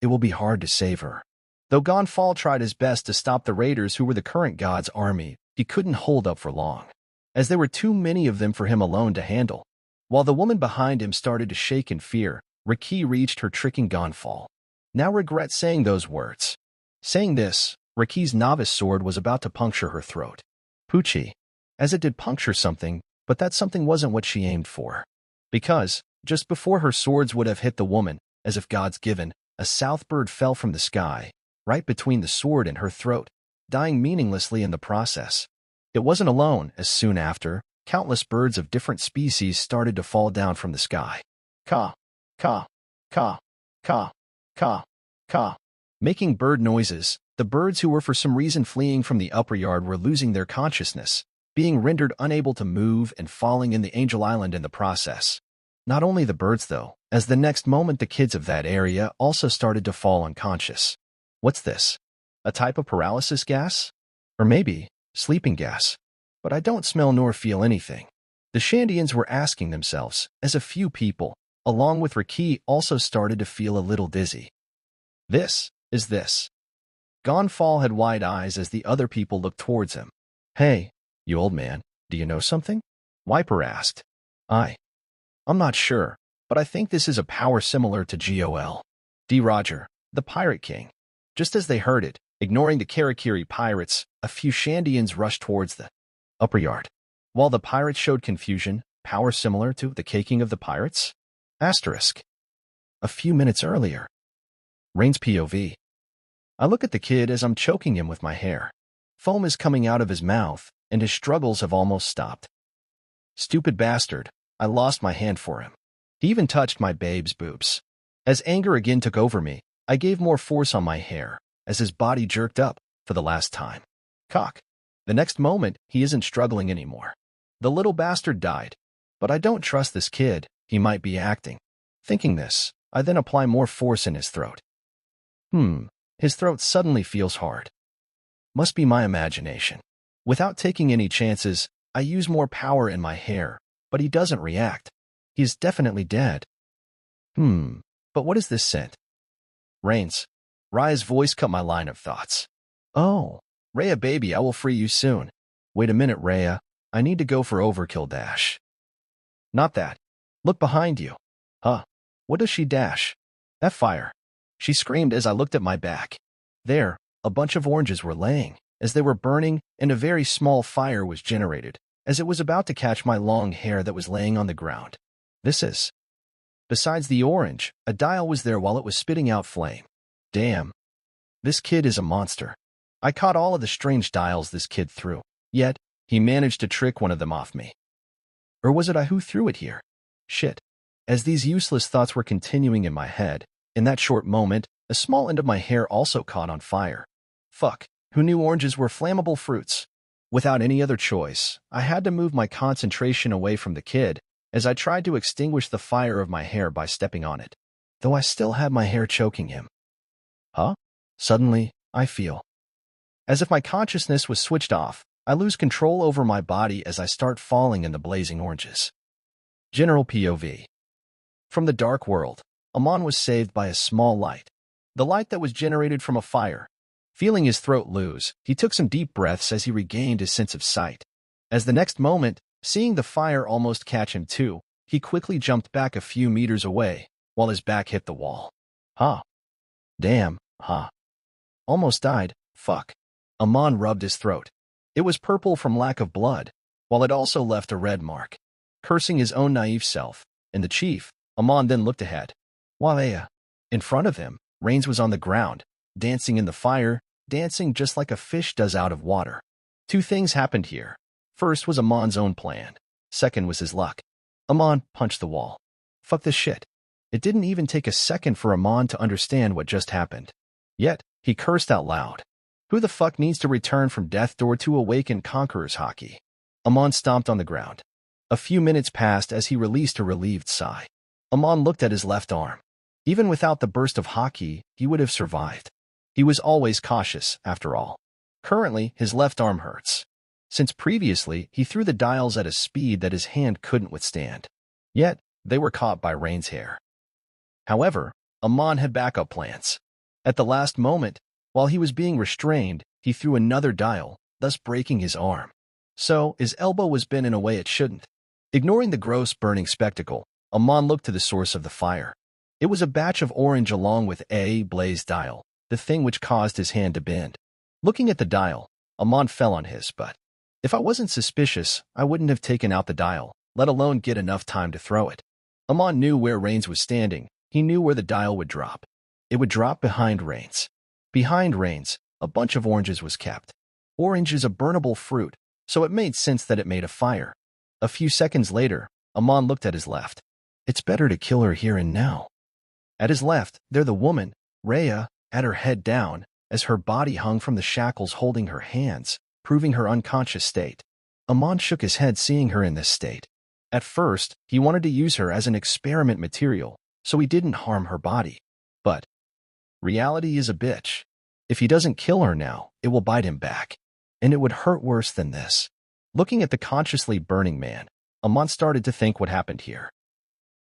It will be hard to save her. Though Gan Fall tried his best to stop the raiders who were the current god's army, he couldn't hold up for long, as there were too many of them for him alone to handle. While the woman behind him started to shake in fear, Raki reached her, tricking Gan Fall. Now regret saying those words. Saying this, Raki's novice sword was about to puncture her throat. Poochie. As it did puncture something, but that something wasn't what she aimed for. Because, just before her swords would have hit the woman, as if God's given, a south bird fell from the sky, right between the sword and her throat, dying meaninglessly in the process. It wasn't alone, as soon after, countless birds of different species started to fall down from the sky. Caw, caw, caw, caw, caw, caw. Making bird noises, the birds who were for some reason fleeing from the upper yard were losing their consciousness, being rendered unable to move and falling in the Angel Island in the process. Not only the birds though, as the next moment the kids of that area also started to fall unconscious. What's this? A type of paralysis gas? Or maybe, sleeping gas. But I don't smell nor feel anything. The Shandians were asking themselves, as a few people, along with Raki, also started to feel a little dizzy. This is this. Gan Fall had wide eyes as the other people looked towards him. Hey, you old man, do you know something? Wiper asked. I'm not sure, but I think this is a power similar to GOL. D. Roger, the Pirate King. Just as they heard it, ignoring the Karakiri pirates, a few Shandians rushed towards the upper yard. While the pirates showed confusion, power similar to the caking of the pirates? Asterisk. A few minutes earlier. Rain's POV. I look at the kid as I'm choking him with my hair. Foam is coming out of his mouth, and his struggles have almost stopped. Stupid bastard, I lost my hand for him. He even touched my babe's boobs. As anger again took over me, I gave more force on my hair, as his body jerked up, for the last time. Cock. The next moment, he isn't struggling anymore. The little bastard died. But I don't trust this kid, he might be acting. Thinking this, I then apply more force in his throat. His throat suddenly feels hard. Must be my imagination. Without taking any chances, I use more power in my hair, but he doesn't react. He is definitely dead. But what is this scent? Rains. Raya's voice cut my line of thoughts. Oh, Raya baby, I will free you soon. Wait a minute, Raya. I need to go for overkill dash. Not that. Look behind you. Huh? What does she dash? That fire. She screamed as I looked at my back. There, a bunch of oranges were laying, as they were burning, and a very small fire was generated, as it was about to catch my long hair that was laying on the ground. This is. Besides the orange, a dial was there while it was spitting out flame. Damn. This kid is a monster. I caught all of the strange dials this kid threw, yet, he managed to trick one of them off me. Or was it I who threw it here? Shit. As these useless thoughts were continuing in my head, in that short moment, a small end of my hair also caught on fire. Fuck. Who knew oranges were flammable fruits? Without any other choice, I had to move my concentration away from the kid, as I tried to extinguish the fire of my hair by stepping on it, though I still had my hair choking him. Huh? Suddenly, I feel. As if my consciousness was switched off, I lose control over my body as I start falling in the blazing oranges. General POV. From the dark world, Amon was saved by a small light. The light that was generated from a fire. Feeling his throat loose, he took some deep breaths as he regained his sense of sight. As the next moment, seeing the fire almost catch him too, he quickly jumped back a few meters away, while his back hit the wall. Huh. Damn, huh. Almost died, fuck. Amon rubbed his throat. It was purple from lack of blood, while it also left a red mark. Cursing his own naive self, and the chief, Amon then looked ahead. Walea. In front of him, Rains was on the ground, dancing in the fire, dancing just like a fish does out of water. Two things happened here. First was Amon's own plan. Second was his luck. Amon punched the wall. Fuck this shit. It didn't even take a second for Amon to understand what just happened. Yet, he cursed out loud. Who the fuck needs to return from death door to awaken conqueror's hockey? Amon stomped on the ground. A few minutes passed as he released a relieved sigh. Amon looked at his left arm. Even without the burst of hockey, he would have survived. He was always cautious, after all. Currently, his left arm hurts. Since previously, he threw the dials at a speed that his hand couldn't withstand. Yet, they were caught by Rain's hair. However, Amon had backup plans. At the last moment, while he was being restrained, he threw another dial, thus breaking his arm. So, his elbow was bent in a way it shouldn't. Ignoring the gross burning spectacle, Amon looked to the source of the fire. It was a batch of orange along with a blazed dial, the thing which caused his hand to bend. Looking at the dial, Amon fell on his butt. If I wasn't suspicious, I wouldn't have taken out the dial, let alone get enough time to throw it. Amon knew where Rains was standing. He knew where the dial would drop. It would drop behind Rains. Behind Rains, a bunch of oranges was kept. Orange is a burnable fruit, so it made sense that it made a fire. A few seconds later, Amon looked at his left. It's better to kill her here and now. At his left, there the woman, Raya, had her head down, as her body hung from the shackles holding her hands, proving her unconscious state. Amon shook his head seeing her in this state. At first, he wanted to use her as an experiment material, so he didn't harm her body. But reality is a bitch. If he doesn't kill her now, it will bite him back. And it would hurt worse than this. Looking at the consciously burning man, Amon started to think what happened here.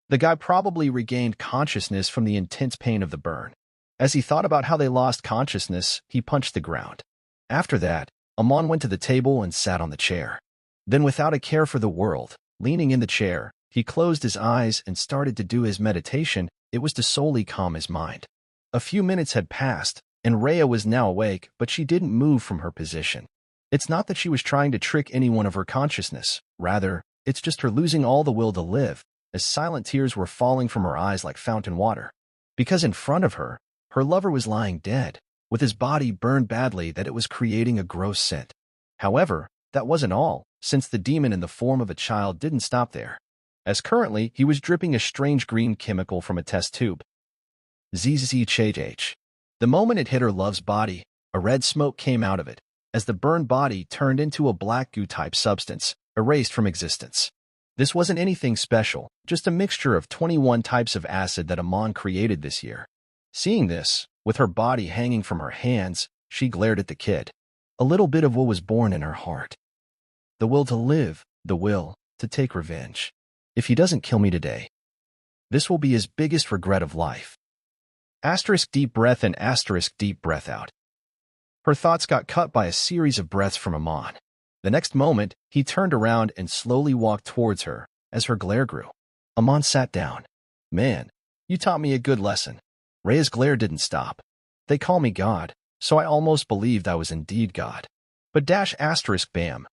The guy probably regained consciousness from the intense pain of the burn. As he thought about how they lost consciousness, he punched the ground. After that, Amon went to the table and sat on the chair. Then without a care for the world, leaning in the chair, he closed his eyes and started to do his meditation. It was to solely calm his mind. A few minutes had passed, and Raya was now awake, but she didn't move from her position. It's not that she was trying to trick anyone of her consciousness. Rather, it's just her losing all the will to live, as silent tears were falling from her eyes like fountain water. Because in front of her, her lover was lying dead, with his body burned badly that it was creating a gross scent. However, that wasn't all, since the demon in the form of a child didn't stop there. As currently, he was dripping a strange green chemical from a test tube. Zzhh. The moment it hit her love's body, a red smoke came out of it, as the burned body turned into a black goo-type substance, erased from existence. This wasn't anything special, just a mixture of 21 types of acid that Amon created this year. Seeing this, with her body hanging from her hands, she glared at the kid. A little bit of what was born in her heart. The will to live, the will to take revenge. If he doesn't kill me today, this will be his biggest regret of life. Asterisk deep breath and asterisk deep breath out. Her thoughts got cut by a series of breaths from Amon. The next moment, he turned around and slowly walked towards her as her glare grew. Amon sat down. Man, you taught me a good lesson. Rhea's glare didn't stop. They call me God, so I almost believed I was indeed God. But dash asterisk bam.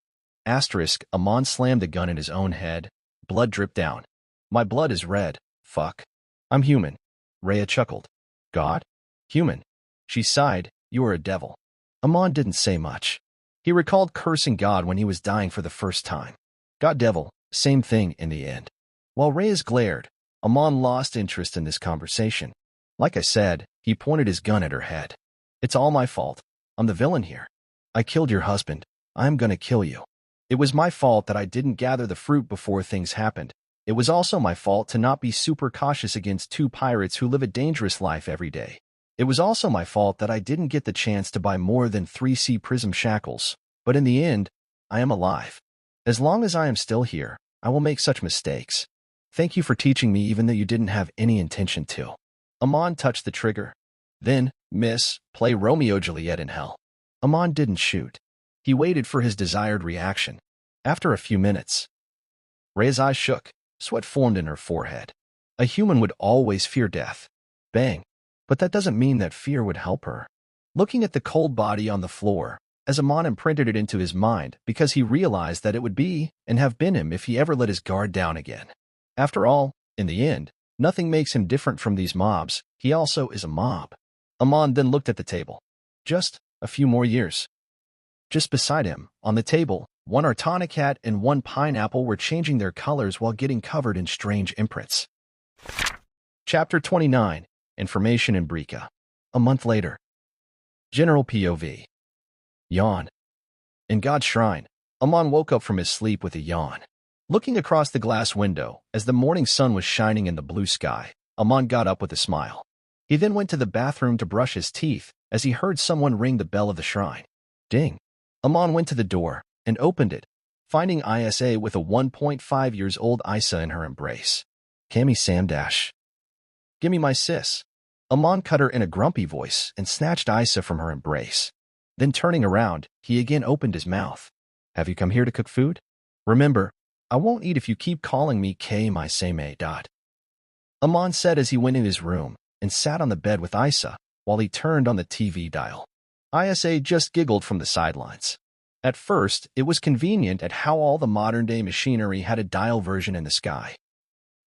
Asterisk, Amon slammed the gun in his own head. Blood dripped down. My blood is red. Fuck. I'm human. Rhea chuckled. God? Human. She sighed. You are a devil. Amon didn't say much. He recalled cursing God when he was dying for the first time. God devil, same thing in the end. While Reyes glared, Amon lost interest in this conversation. Like I said, he pointed his gun at her head. It's all my fault. I'm the villain here. I killed your husband. I'm gonna kill you. It was my fault that I didn't gather the fruit before things happened. It was also my fault to not be super cautious against two pirates who live a dangerous life every day. It was also my fault that I didn't get the chance to buy more than 3C prism shackles. But in the end, I am alive. As long as I am still here, I will make such mistakes. Thank you for teaching me even though you didn't have any intention to. Amon touched the trigger. Then, miss, play Romeo Juliet in hell. Amon didn't shoot. He waited for his desired reaction. After a few minutes, Rhea's eyes shook. Sweat formed in her forehead. A human would always fear death. Bang. But that doesn't mean that fear would help her. Looking at the cold body on the floor, as Amon imprinted it into his mind because he realized that it would be and have been him if he ever let his guard down again. After all, in the end, nothing makes him different from these mobs. He also is a mob. Amon then looked at the table. Just a few more years. Just beside him, on the table, one Artana cat and one pineapple were changing their colors while getting covered in strange imprints. Chapter 29. Information in Brika. A month later. General POV. Yawn. In God's shrine, Amon woke up from his sleep with a yawn. Looking across the glass window, as the morning sun was shining in the blue sky, Amon got up with a smile. He then went to the bathroom to brush his teeth as he heard someone ring the bell of the shrine. Ding. Amon went to the door and opened it, finding Isa with a 1.5 years old Isa in her embrace. Cammy Samdash. Gimme my sis. Amon cut her in a grumpy voice and snatched Isa from her embrace. Then turning around, he again opened his mouth. Have you come here to cook food? Remember, I won't eat if you keep calling me K my same. Amon said as he went in his room and sat on the bed with Isa while he turned on the TV dial. Isa just giggled from the sidelines. At first, it was convenient at how all the modern-day machinery had a dial version in the sky.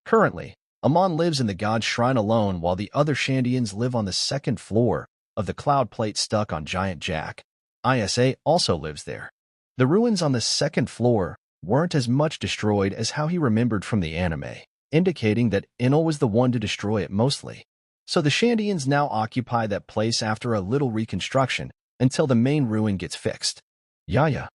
Currently, Amon lives in the god shrine alone while the other Shandians live on the second floor of the cloud plate stuck on Giant Jack. Isa also lives there. The ruins on the second floor weren't as much destroyed as how he remembered from the anime, indicating that Enel was the one to destroy it mostly. So the Shandians now occupy that place after a little reconstruction until the main ruin gets fixed. Yaya.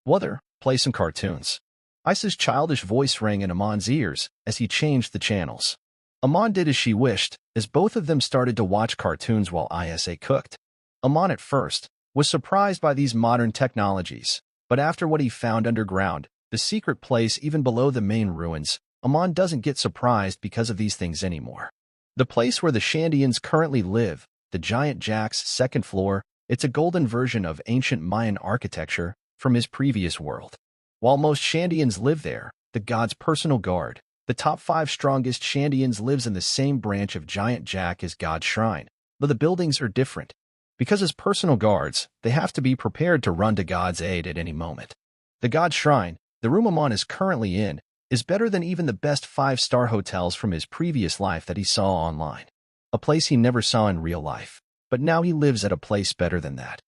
Wother, play some cartoons. Isa's childish voice rang in Amon's ears as he changed the channels. Amon did as she wished, as both of them started to watch cartoons while Isa cooked. Amon at first was surprised by these modern technologies, but after what he found underground, the secret place even below the main ruins, Amon doesn't get surprised because of these things anymore. The place where the Shandians currently live, the Giant Jack's second floor, it's a golden version of ancient Mayan architecture from his previous world. While most Shandians live there, the god's personal guard, the top 5 strongest Shandians lives in the same branch of Giant Jack as God's shrine, though the buildings are different. Because as personal guards, they have to be prepared to run to God's aid at any moment. The god's shrine, the room Amon is currently in, is better than even the best 5-star hotels from his previous life that he saw online. A place he never saw in real life. But now he lives at a place better than that.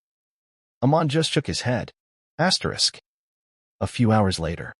Amon just shook his head. Asterisk. A few hours later.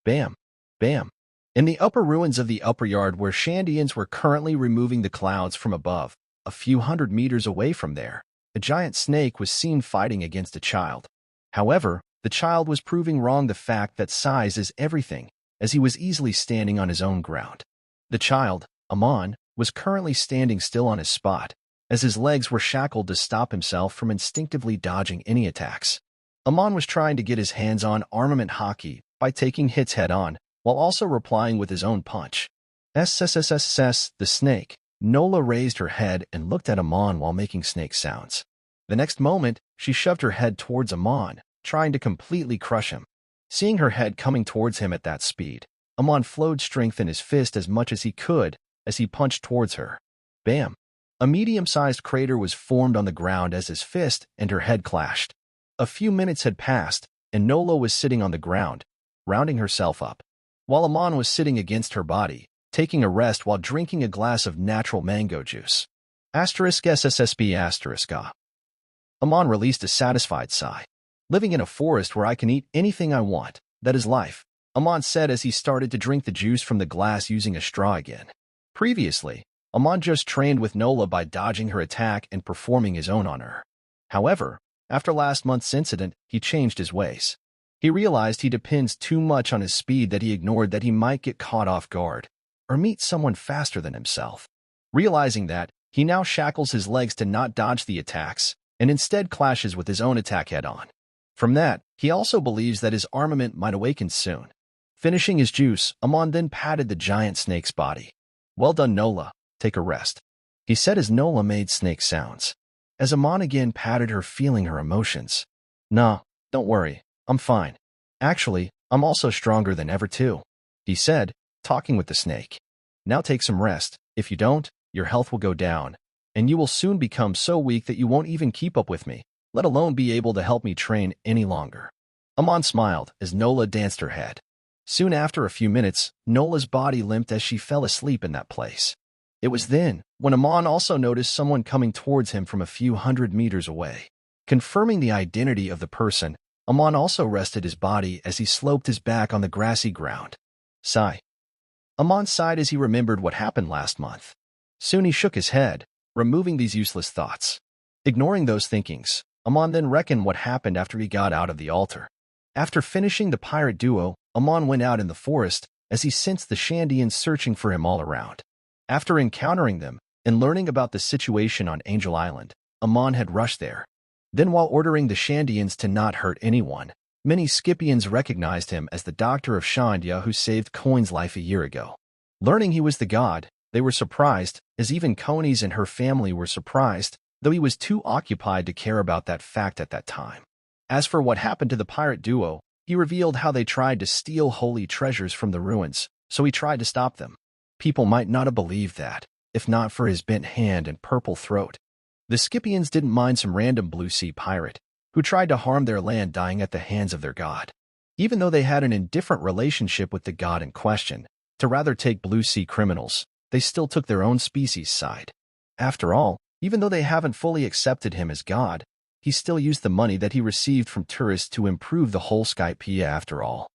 Bam. Bam. In the upper ruins of the upper yard where Shandians were currently removing the clouds from above, a few hundred meters away from there, a giant snake was seen fighting against a child. However, the child was proving wrong the fact that size is everything, as he was easily standing on his own ground. The child, Amon, was currently standing still on his spot, as his legs were shackled to stop himself from instinctively dodging any attacks. Amon was trying to get his hands on armament hockey by taking hits head-on, while also replying with his own punch. SSSSS, the snake. Nola raised her head and looked at Amon while making snake sounds. The next moment, she shoved her head towards Amon, trying to completely crush him. Seeing her head coming towards him at that speed, Amon flowed strength in his fist as much as he could as he punched towards her. Bam! A medium-sized crater was formed on the ground as his fist and her head clashed. A few minutes had passed, and Nola was sitting on the ground, rounding herself up, while Amon was sitting against her body, taking a rest while drinking a glass of natural mango juice. *SSSB**. Amon released a satisfied sigh. Living in a forest where I can eat anything I want, that is life, Amon said as he started to drink the juice from the glass using a straw again. Previously, Amon just trained with Nola by dodging her attack and performing his own on her. However, after last month's incident, he changed his ways. He realized he depends too much on his speed that he ignored that he might get caught off guard or meet someone faster than himself. Realizing that, he now shackles his legs to not dodge the attacks and instead clashes with his own attack head-on. From that, he also believes that his armament might awaken soon. Finishing his juice, Amon then patted the giant snake's body. "Well done, Nola. Take a rest," he said as Nola made snake sounds. As Amon again patted her, feeling her emotions. "Nah, don't worry. I'm fine. Actually, I'm also stronger than ever too," he said, talking with the snake. "Now take some rest. If you don't, your health will go down, and you will soon become so weak that you won't even keep up with me, let alone be able to help me train any longer." Amon smiled as Nola danced her head. Soon after a few minutes, Nola's body limped as she fell asleep in that place. It was then when Amon also noticed someone coming towards him from a few hundred meters away. Confirming the identity of the person, Amon also rested his body as he sloped his back on the grassy ground. Sigh. Amon sighed as he remembered what happened last month. Soon he shook his head, removing these useless thoughts. Ignoring those thinkings, Amon then reckoned what happened after he got out of the altar. After finishing the pirate duo, Amon went out in the forest as he sensed the Shandians searching for him all around. After encountering them and learning about the situation on Angel Island, Amon had rushed there. Then while ordering the Shandians to not hurt anyone, many Skypieans recognized him as the doctor of Shandia who saved Coin's life a year ago. Learning he was the god, they were surprised, as even Coney's and her family were surprised, though he was too occupied to care about that fact at that time. As for what happened to the pirate duo, he revealed how they tried to steal holy treasures from the ruins, so he tried to stop them. People might not have believed that, if not for his bent hand and purple throat. The Skypieans didn't mind some random blue sea pirate, who tried to harm their land dying at the hands of their god. Even though they had an indifferent relationship with the god in question, to rather take blue sea criminals, they still took their own species' side. After all, even though they haven't fully accepted him as god, he still used the money that he received from tourists to improve the whole Skypea after all.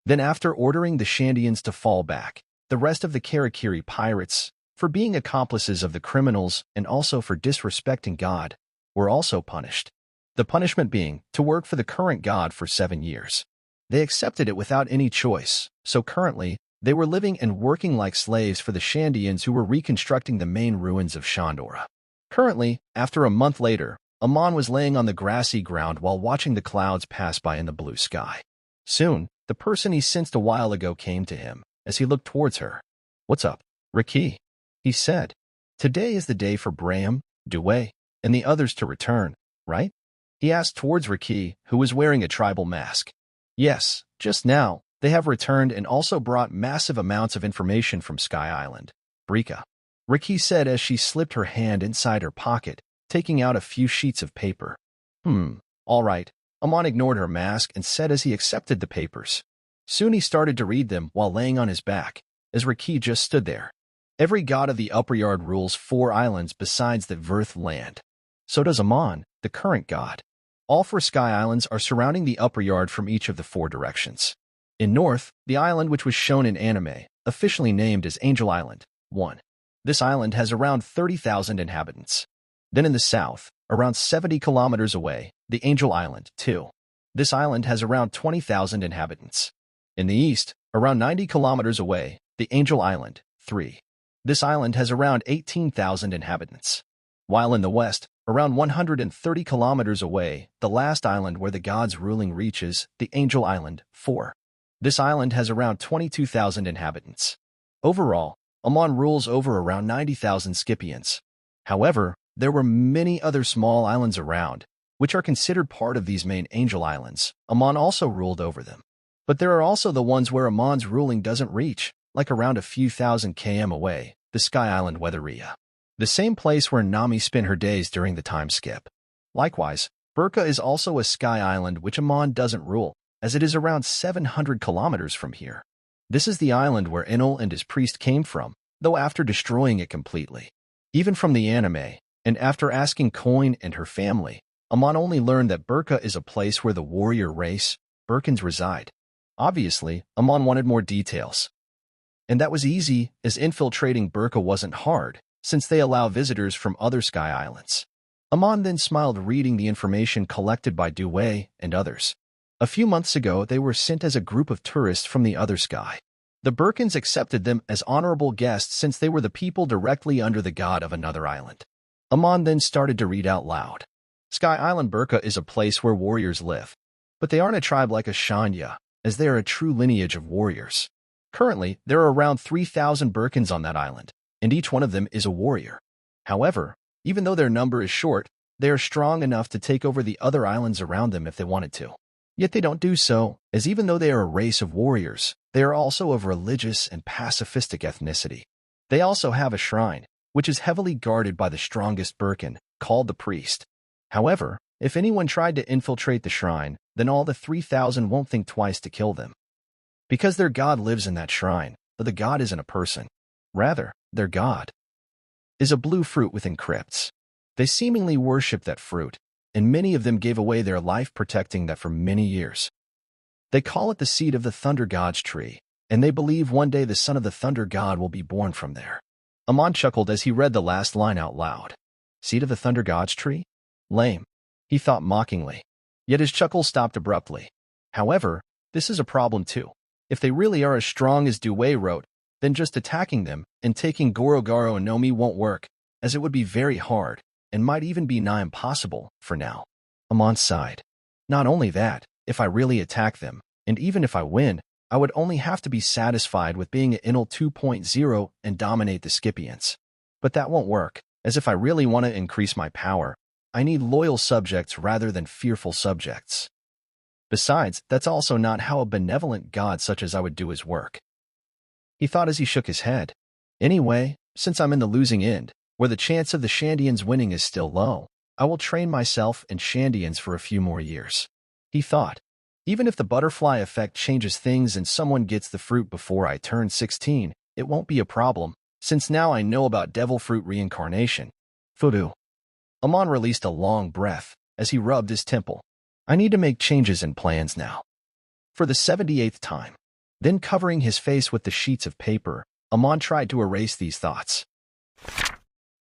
Then after ordering the Shandians to fall back, the rest of the Karakiri pirates, for being accomplices of the criminals and also for disrespecting God, were also punished. The punishment being to work for the current god for 7 years. They accepted it without any choice, so currently, they were living and working like slaves for the Shandians who were reconstructing the main ruins of Shandora. Currently, after a month later, Amon was laying on the grassy ground while watching the clouds pass by in the blue sky. Soon, the person he sensed a while ago came to him, as he looked towards her. "What's up, Raki?" he said. "Today is the day for Braham, Dewey, and the others to return, right?" he asked towards Raki, who was wearing a tribal mask. "Yes, just now, they have returned and also brought massive amounts of information from Sky Island, Brika," Raki said as she slipped her hand inside her pocket, taking out a few sheets of paper. All right," Amon ignored her mask and said as he accepted the papers. Soon he started to read them while laying on his back, as Raki just stood there. Every god of the upper yard rules 4 islands besides the Verth land. So does Amon, the current god. All 4 sky islands are surrounding the upper yard from each of the 4 directions. In north, the island which was shown in anime, officially named as Angel Island, 1. This island has around 30,000 inhabitants. Then in the south, around 70 kilometers away, the Angel Island, 2. This island has around 20,000 inhabitants. In the east, around 90 kilometers away, the Angel Island, 3. This island has around 18,000 inhabitants. While in the west, around 130 kilometers away, the last island where the gods' ruling reaches, the Angel Island, 4. This island has around 22,000 inhabitants. Overall, Amon rules over around 90,000 Skypieans. However, there were many other small islands around, which are considered part of these main Angel Islands. Amon also ruled over them. But there are also the ones where Amon's ruling doesn't reach, like around a few thousand km away, the Sky Island Weatheria. The same place where Nami spent her days during the time skip. Likewise, Birka is also a sky island which Amon doesn't rule, as it is around 700 kilometers from here. This is the island where Enel and his priest came from, though after destroying it completely. Even from the anime, and after asking Coin and her family, Amon only learned that Birka is a place where the warrior race, Birkans, reside. Obviously, Amon wanted more details. And that was easy, as infiltrating Birka wasn't hard, since they allow visitors from other sky islands. Amon then smiled reading the information collected by Dewey and others. A few months ago, they were sent as a group of tourists from the other sky. The Birkans accepted them as honorable guests since they were the people directly under the god of another island. Amon then started to read out loud. Sky Island Birka is a place where warriors live. But they aren't a tribe like a Shanya, as they are a true lineage of warriors. Currently, there are around 3,000 Birkans on that island, and each one of them is a warrior. However, even though their number is short, they are strong enough to take over the other islands around them if they wanted to. Yet they don't do so, as even though they are a race of warriors, they are also of religious and pacifistic ethnicity. They also have a shrine, which is heavily guarded by the strongest Birkan, called the priest. However, if anyone tried to infiltrate the shrine, then all the 3,000 won't think twice to kill them. Because their god lives in that shrine, but the god isn't a person. Rather, their god is a blue fruit within crypts. They seemingly worship that fruit, and many of them gave away their life protecting that for many years. They call it the seed of the thunder god's tree, and they believe one day the son of the thunder god will be born from there. Amon chuckled as he read the last line out loud. Seed of the thunder god's tree? Lame, he thought mockingly. Yet his chuckle stopped abruptly. However, this is a problem too. If they really are as strong as Dewey wrote, then just attacking them and taking Gorogoro and Nomi won't work, as it would be very hard, and might even be nigh impossible, for now. Amon sighed. Not only that, if I really attack them, and even if I win, I would only have to be satisfied with being at Enel 2.0 and dominate the Skypieans. But that won't work, as if I really want to increase my power, I need loyal subjects rather than fearful subjects. Besides, that's also not how a benevolent god such as I would do his work. He thought as he shook his head. Anyway, since I'm in the losing end, where the chance of the Shandians winning is still low, I will train myself and Shandians for a few more years. He thought, even if the butterfly effect changes things and someone gets the fruit before I turn 16, it won't be a problem, since now I know about devil fruit reincarnation. Fudu. Amon released a long breath as he rubbed his temple. I need to make changes in plans now. For the 78th time. Then covering his face with the sheets of paper, Amon tried to erase these thoughts.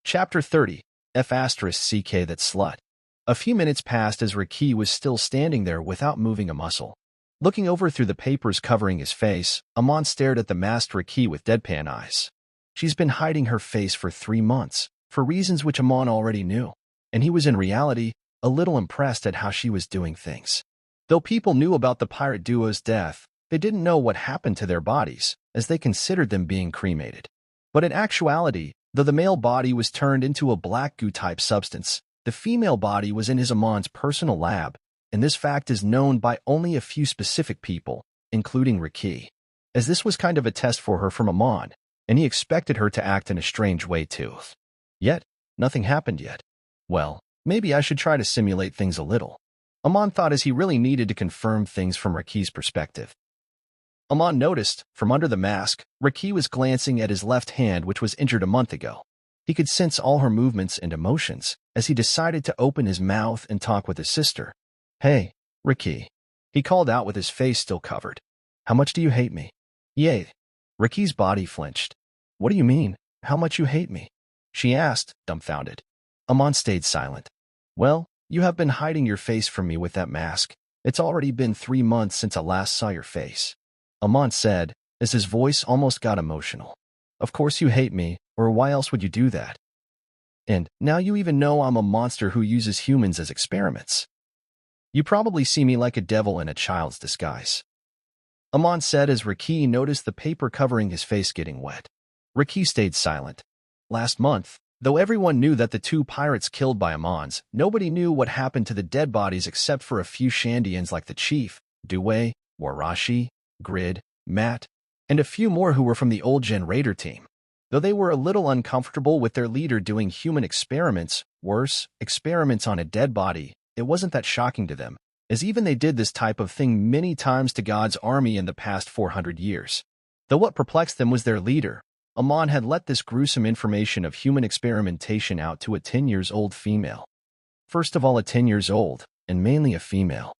Chapter 30. F*** CK that slut. A few minutes passed as Raki was still standing there without moving a muscle. Looking over through the papers covering his face, Amon stared at the masked Raki with deadpan eyes. She's been hiding her face for 3 months, for reasons which Amon already knew, and he was in reality a little impressed at how she was doing things. Though people knew about the pirate duo's death, they didn't know what happened to their bodies, as they considered them being cremated. But in actuality, though the male body was turned into a black goo-type substance, the female body was in his Amon's personal lab, and this fact is known by only a few specific people, including Raki. As this was kind of a test for her from Amon, and he expected her to act in a strange way too. Yet, nothing happened yet. Well, maybe I should try to simulate things a little. Amon thought as he really needed to confirm things from Raki's perspective. Amon noticed, from under the mask, Raki was glancing at his left hand which was injured a month ago. He could sense all her movements and emotions, as he decided to open his mouth and talk with his sister. Hey, Raki. He called out with his face still covered. How much do you hate me? Yay. Raki's body flinched. What do you mean, how much you hate me? She asked, dumbfounded. Amon stayed silent. Well, you have been hiding your face from me with that mask. It's already been 3 months since I last saw your face. Amon said, as his voice almost got emotional. Of course you hate me, or why else would you do that? And now you even know I'm a monster who uses humans as experiments. You probably see me like a devil in a child's disguise. Amon said as Raki noticed the paper covering his face getting wet. Raki stayed silent. Last month, though everyone knew that the 2 pirates killed by Amons, nobody knew what happened to the dead bodies except for a few Shandians like the chief, Due, Warashi, Grid, Matt, and a few more who were from the old Gen Raider team. Though they were a little uncomfortable with their leader doing human experiments, worse, experiments on a dead body, it wasn't that shocking to them, as even they did this type of thing many times to God's army in the past 400 years. Though what perplexed them was their leader. Amon had let this gruesome information of human experimentation out to a 10-year-old female. First of all, a 10 years old, and mainly a female.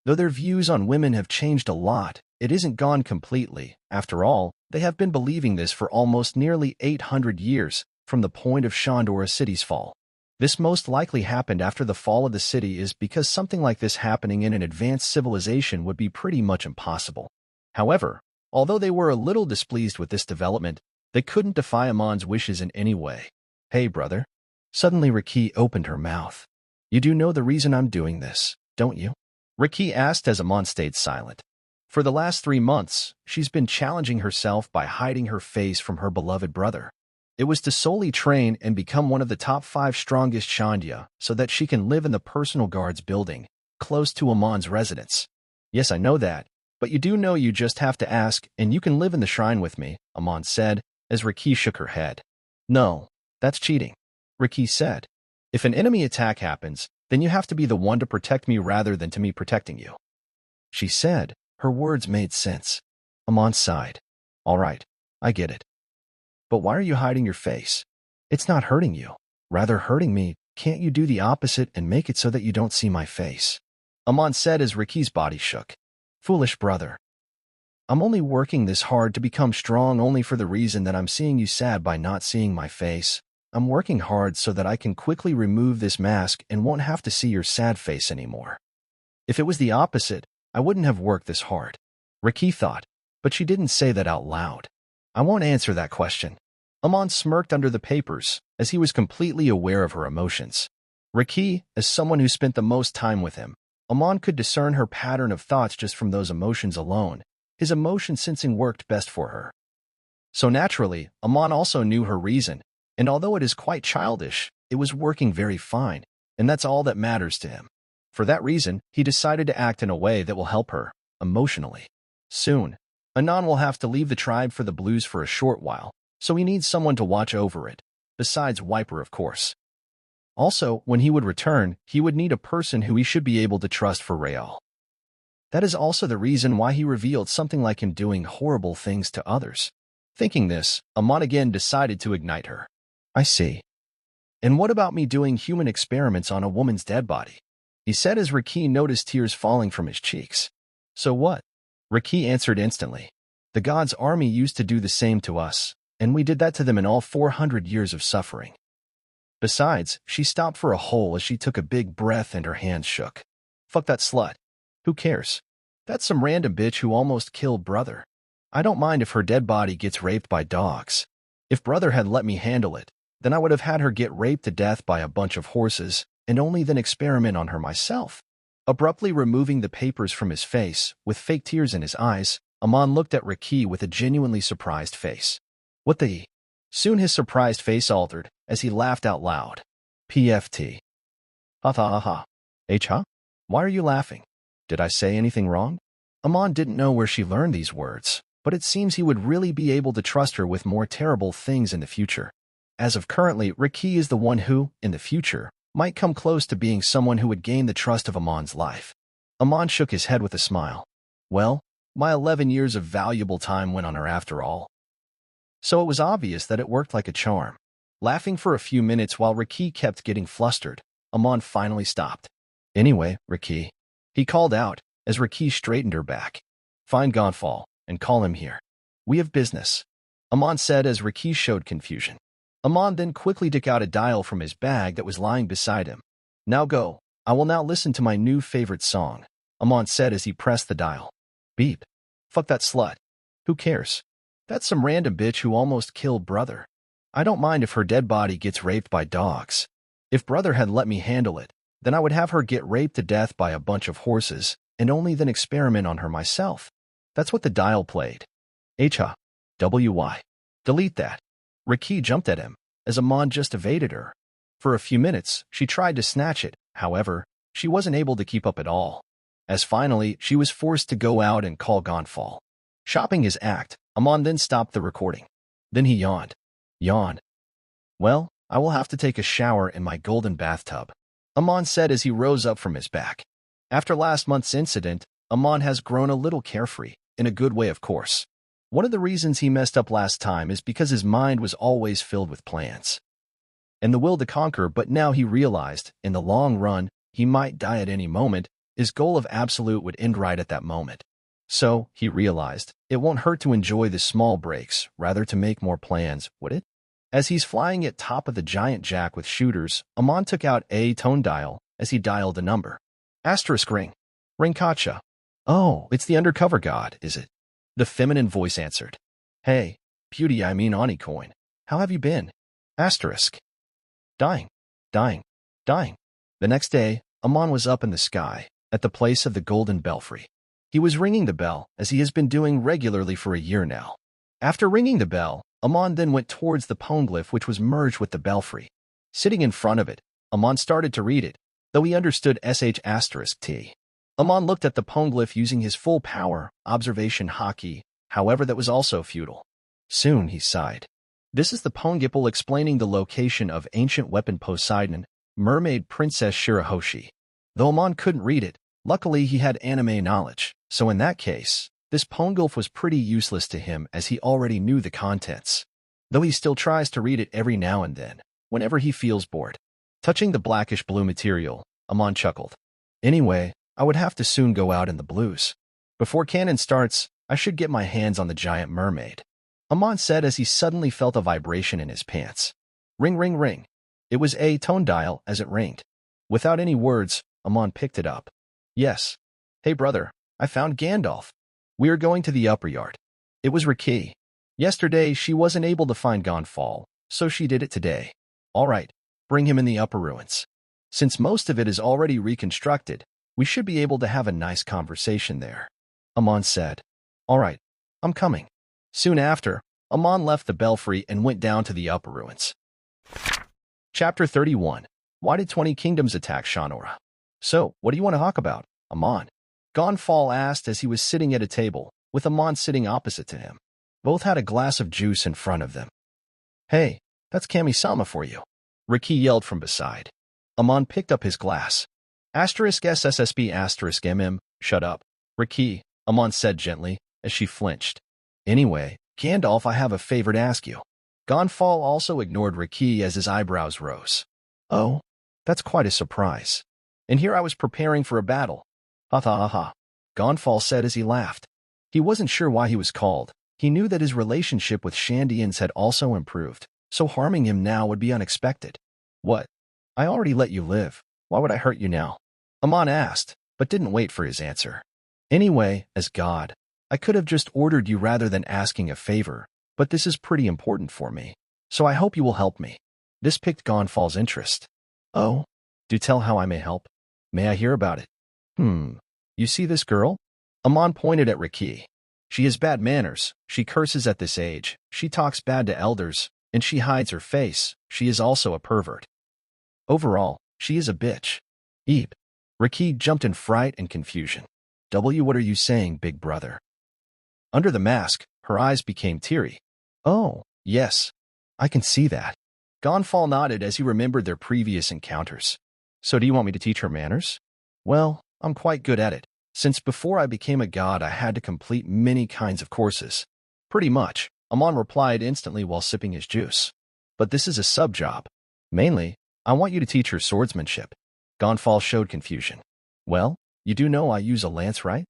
Though their views on women have changed a lot, it isn't gone completely. After all, they have been believing this for almost nearly 800 years, from the point of Shandora city's fall. This most likely happened after the fall of the city is because something like this happening in an advanced civilization would be pretty much impossible. However, although they were a little displeased with this development, they couldn't defy Amon's wishes in any way. Hey, brother. Suddenly Raki opened her mouth. You do know the reason I'm doing this, don't you? Raki asked as Amon stayed silent. For the last 3 months, she's been challenging herself by hiding her face from her beloved brother. It was to solely train and become one of the top 5 strongest Shandia so that she can live in the personal guards building, close to Amon's residence. Yes, I know that, but you do know you just have to ask and you can live in the shrine with me, Amon said, as Raki shook her head. No, that's cheating, Raki said. If an enemy attack happens, then you have to be the one to protect me rather than to me protecting you. She said, her words made sense. Amon sighed. All right, I get it. But why are you hiding your face? It's not hurting you, rather hurting me. Can't you do the opposite and make it so that you don't see my face? Amon said as Raki's body shook. Foolish brother. I'm only working this hard to become strong only for the reason that I'm seeing you sad by not seeing my face. I'm working hard so that I can quickly remove this mask and won't have to see your sad face anymore. If it was the opposite, I wouldn't have worked this hard, Raki thought, but she didn't say that out loud. I won't answer that question. Amon smirked under the papers, as he was completely aware of her emotions. Raki, as someone who spent the most time with him, Amon could discern her pattern of thoughts just from those emotions alone. His emotion sensing worked best for her. So naturally, Amon also knew her reason, and although it is quite childish, it was working very fine, and that's all that matters to him. For that reason, he decided to act in a way that will help her, emotionally. Soon, Anon will have to leave the tribe for the Blues for a short while, so he needs someone to watch over it, besides Wiper of course. Also, when he would return, he would need a person who he should be able to trust for Real. That is also the reason why he revealed something like him doing horrible things to others. Thinking this, Amon again decided to ignite her. I see. And what about me doing human experiments on a woman's dead body? He said as Raki noticed tears falling from his cheeks. So what? Raki answered instantly. The God's army used to do the same to us, and we did that to them in all 400 years of suffering. Besides, she stopped for a hole as she took a big breath and her hands shook. Fuck that slut. Who cares? That's some random bitch who almost killed brother. I don't mind if her dead body gets raped by dogs. If brother had let me handle it, then I would have had her get raped to death by a bunch of horses, and only then experiment on her myself. Abruptly removing the papers from his face, with fake tears in his eyes, Amon looked at Raki with a genuinely surprised face. What the? Soon his surprised face altered, as he laughed out loud. PFT. Ha ha ha ha. Huh? Why are you laughing? Did I say anything wrong? Amon didn't know where she learned these words, but it seems he would really be able to trust her with more terrible things in the future. As of currently, Raki is the one who, in the future, might come close to being someone who would gain the trust of Amon's life. Amon shook his head with a smile. Well, my 11 years of valuable time went on her after all. So it was obvious that it worked like a charm. Laughing for a few minutes while Raki kept getting flustered, Amon finally stopped. Anyway, Raki, he called out, as Raki straightened her back. Find Gan Fall and call him here. We have business, Amon said as Raki showed confusion. Amon then quickly took out a dial from his bag that was lying beside him. Now go. I will now listen to my new favorite song, Amon said as he pressed the dial. Beep. Fuck that slut. Who cares? That's some random bitch who almost killed brother. I don't mind if her dead body gets raped by dogs. If brother had let me handle it, then I would have her get raped to death by a bunch of horses, and only then experiment on her myself. That's what the dial played. WY. Delete that. Raki jumped at him, as Amon just evaded her. For a few minutes, she tried to snatch it. However, she wasn't able to keep up at all. As finally, she was forced to go out and call Gan Fall. Shopping his act, Amon then stopped the recording. Then he yawned. Yawn. Well, I will have to take a shower in my golden bathtub, Amon said as he rose up from his back. After last month's incident, Amon has grown a little carefree, in a good way of course. One of the reasons he messed up last time is because his mind was always filled with plans and the will to conquer, but now he realized, in the long run, he might die at any moment. His goal of absolute would end right at that moment. So, he realized, it won't hurt to enjoy the small breaks, rather to make more plans, would it? As he's flying at top of the giant jack with shooters, Amon took out a tone dial as he dialed a number. Asterisk ring. Ringkacha. Oh, it's the undercover god, is it? The feminine voice answered. Hey, beauty, I mean Ani coin. How have you been? Asterisk. Dying. Dying. Dying. The next day, Amon was up in the sky, at the place of the golden belfry. He was ringing the bell, as he has been doing regularly for a year now. After ringing the bell, Amon then went towards the poneglyph which was merged with the belfry. Sitting in front of it, Amon started to read it, though he understood **T. Amon looked at the poneglyph using his full power, observation haki, however that was also futile. Soon he sighed. This is the poneglyph explaining the location of ancient weapon Poseidon, mermaid princess Shirahoshi. Though Amon couldn't read it, luckily he had anime knowledge, so in that case, this poneglyph was pretty useless to him as he already knew the contents. Though he still tries to read it every now and then, whenever he feels bored. Touching the blackish blue material, Amon chuckled. Anyway, I would have to soon go out in the blues. Before canon starts, I should get my hands on the giant mermaid, Amon said as he suddenly felt a vibration in his pants. Ring, ring, ring. It was a tone dial as it ringed. Without any words, Amon picked it up. Yes. Hey brother, I found Gandalf. We are going to the upper yard. It was Raki. Yesterday she wasn't able to find Gan Fall, so she did it today. All right, bring him in the upper ruins. Since most of it is already reconstructed, we should be able to have a nice conversation there, Amon said. All right, I'm coming. Soon after, Amon left the belfry and went down to the upper ruins. Chapter 31. Why did 20 kingdoms attack Shandora? So, what do you want to talk about, Amon? Gan Fall asked as he was sitting at a table, with Amon sitting opposite to him. Both had a glass of juice in front of them. Hey, that's Kami-sama for you, Raki yelled from beside. Amon picked up his glass. *SSB*MM, shut up, Raki, Amon said gently, as she flinched. Anyway, Gandalf, I have a favor to ask you. Gan Fall also ignored Raki as his eyebrows rose. Oh, that's quite a surprise. And here I was preparing for a battle. Ha ha ha ha, Gan Fall said as he laughed. He wasn't sure why he was called. He knew that his relationship with Shandians had also improved, so harming him now would be unexpected. What? I already let you live. Why would I hurt you now? Amon asked, but didn't wait for his answer. Anyway, as God, I could have just ordered you rather than asking a favor, but this is pretty important for me, so I hope you will help me. This piqued Gan Fall's interest. Oh? Do tell how I may help. May I hear about it? You see this girl? Amon pointed at Raki. She has bad manners, she curses at this age, she talks bad to elders, and she hides her face. She is also a pervert. Overall, she is a bitch. Eep. Raki jumped in fright and confusion. What are you saying, big brother? Under the mask, her eyes became teary. Oh, yes. I can see that. Gan Fall nodded as he remembered their previous encounters. So do you want me to teach her manners? Well, I'm quite good at it. Since before I became a god, I had to complete many kinds of courses. Pretty much, Amon replied instantly while sipping his juice. But this is a sub-job. Mainly, I want you to teach her swordsmanship. Gan Fall showed confusion. Well, you do know I use a lance, right?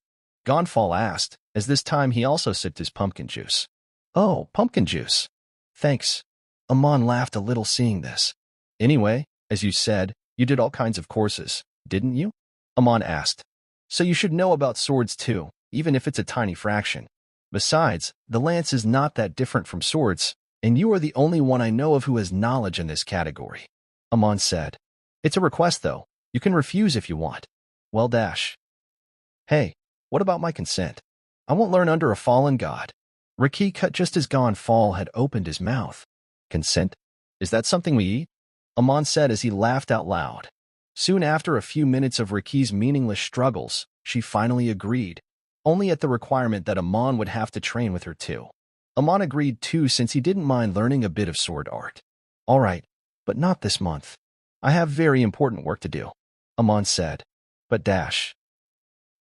Gan Fall asked, as this time he also sipped his pumpkin juice. Oh, pumpkin juice. Thanks. Amon laughed a little seeing this. Anyway, as you said, you did all kinds of courses, didn't you? Amon asked. So you should know about swords too, even if it's a tiny fraction. Besides, the lance is not that different from swords, and you are the only one I know of who has knowledge in this category. Amon said. It's a request though. You can refuse if you want. Well, dash. Hey, what about my consent? I won't learn under a fallen god. Raki cut just as Gan Fall had opened his mouth. Consent? Is that something we eat? Amon said as he laughed out loud. Soon after a few minutes of Raki's meaningless struggles, she finally agreed, only at the requirement that Amon would have to train with her too. Amon agreed too since he didn't mind learning a bit of sword art. All right, but not this month. I have very important work to do, Amon said. But dash.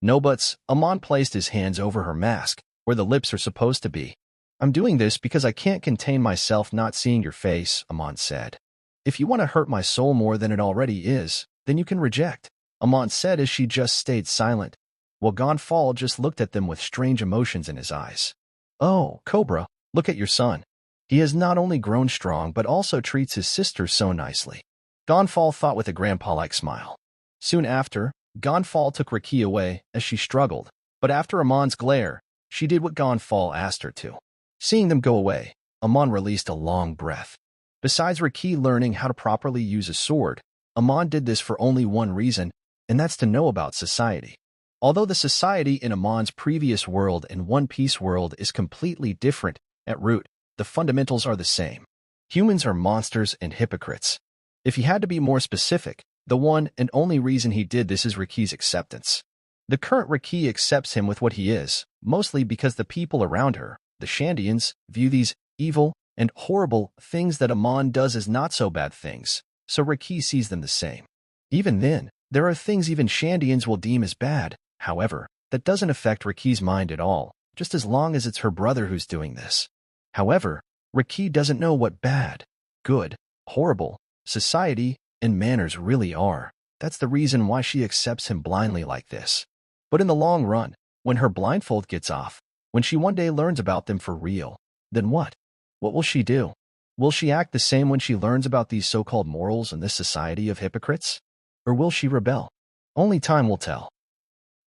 No buts. Amon placed his hands over her mask, where the lips are supposed to be. I'm doing this because I can't contain myself not seeing your face, Amon said. If you want to hurt my soul more than it already is, then you can reject, Amon said as she just stayed silent, while Gan Fall just looked at them with strange emotions in his eyes. Oh, Cobra, look at your son. He has not only grown strong but also treats his sister so nicely. Gan Fall thought with a grandpa-like smile. Soon after, Gan Fall took Raki away as she struggled, but after Amon's glare, she did what Gan Fall asked her to. Seeing them go away, Amon released a long breath. Besides Raki learning how to properly use a sword, Amon did this for only one reason, and that's to know about society. Although the society in Amon's previous world and One Piece world is completely different, at root, the fundamentals are the same. Humans are monsters and hypocrites. If he had to be more specific, the one and only reason he did this is Raki's acceptance. The current Raki accepts him with what he is, mostly because the people around her, the Shandians, view these evil and horrible things that Amon does as not-so-bad things, so Raki sees them the same. Even then, there are things even Shandians will deem as bad, however, that doesn't affect Raki's mind at all, just as long as it's her brother who's doing this. However, Raki doesn't know what bad, good, horrible, society, and manners really are. That's the reason why she accepts him blindly like this. But in the long run, when her blindfold gets off, when she one day learns about them for real, then what? What will she do? Will she act the same when she learns about these so-called morals in this society of hypocrites? Or will she rebel? Only time will tell.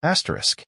Asterisk.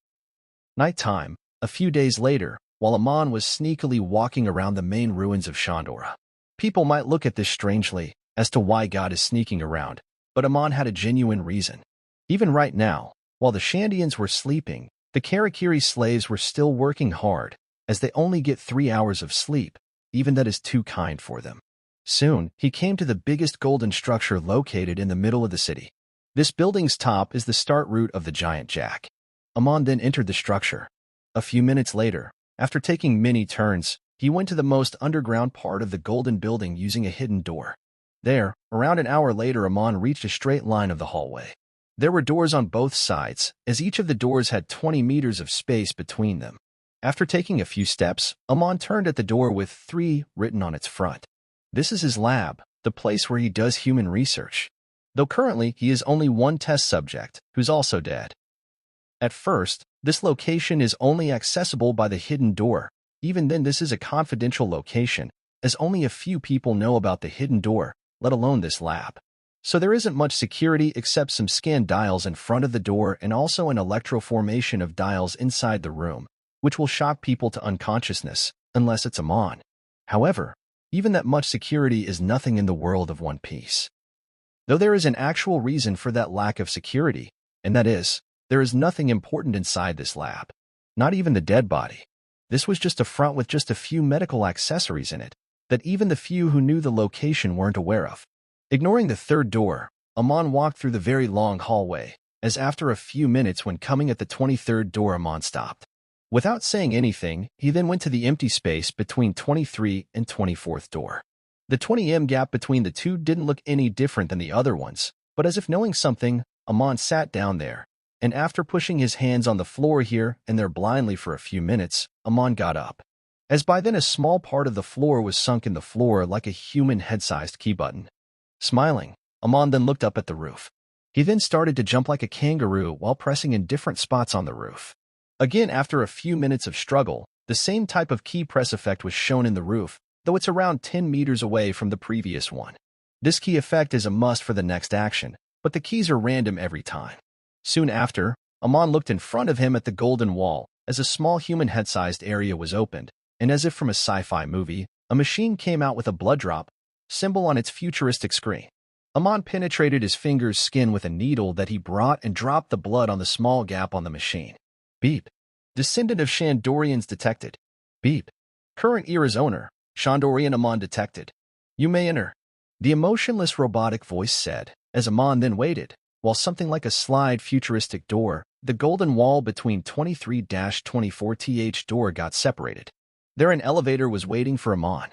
Nighttime, a few days later, while Amon was sneakily walking around the main ruins of Shandora. People might look at this strangely, as to why God is sneaking around, but Amon had a genuine reason. Even right now, while the Shandians were sleeping, the Karakiri slaves were still working hard, as they only get 3 hours of sleep, even that is too kind for them. Soon, he came to the biggest golden structure located in the middle of the city. This building's top is the start route of the giant jack. Amon then entered the structure. A few minutes later, after taking many turns, he went to the most underground part of the golden building using a hidden door. There, around an hour later, Amon reached a straight line of the hallway. There were doors on both sides, as each of the doors had 20 meters of space between them. After taking a few steps, Amon turned at the door with 3 written on its front. This is his lab, the place where he does human research. Though currently he is only one test subject, who's also dead. At first, this location is only accessible by the hidden door. Even then, this is a confidential location, as only a few people know about the hidden door, let alone this lab. So there isn't much security except some scan dials in front of the door and also an electroformation of dials inside the room, which will shock people to unconsciousness, unless it's Amon. However, even that much security is nothing in the world of One Piece. Though there is an actual reason for that lack of security, and that is, there is nothing important inside this lab. Not even the dead body. This was just a front with just a few medical accessories in it, that even the few who knew the location weren't aware of. Ignoring the third door, Amon walked through the very long hallway, as after a few minutes when coming at the 23rd door Amon stopped. Without saying anything, he then went to the empty space between 23 and 24th door. The 20m gap between the two didn't look any different than the other ones, but as if knowing something, Amon sat down there, and after pushing his hands on the floor here and there blindly for a few minutes, Amon got up. As by then a small part of the floor was sunk in the floor like a human head-sized key button. Smiling, Amon then looked up at the roof. He then started to jump like a kangaroo while pressing in different spots on the roof. Again, after a few minutes of struggle, the same type of key press effect was shown in the roof, though it's around 10 meters away from the previous one. This key effect is a must for the next action, but the keys are random every time. Soon after, Amon looked in front of him at the golden wall as a small human head-sized area was opened, and as if from a sci-fi movie, a machine came out with a blood drop symbol on its futuristic screen. Amon penetrated his finger's skin with a needle that he brought and dropped the blood on the small gap on the machine. Beep. Descendant of Shandorians detected. Beep. Current era's owner, Shandorian Amon detected. You may enter. The emotionless robotic voice said, as Amon then waited, while something like a slide futuristic door, the golden wall between 23-24th door got separated. There an elevator was waiting for Amon.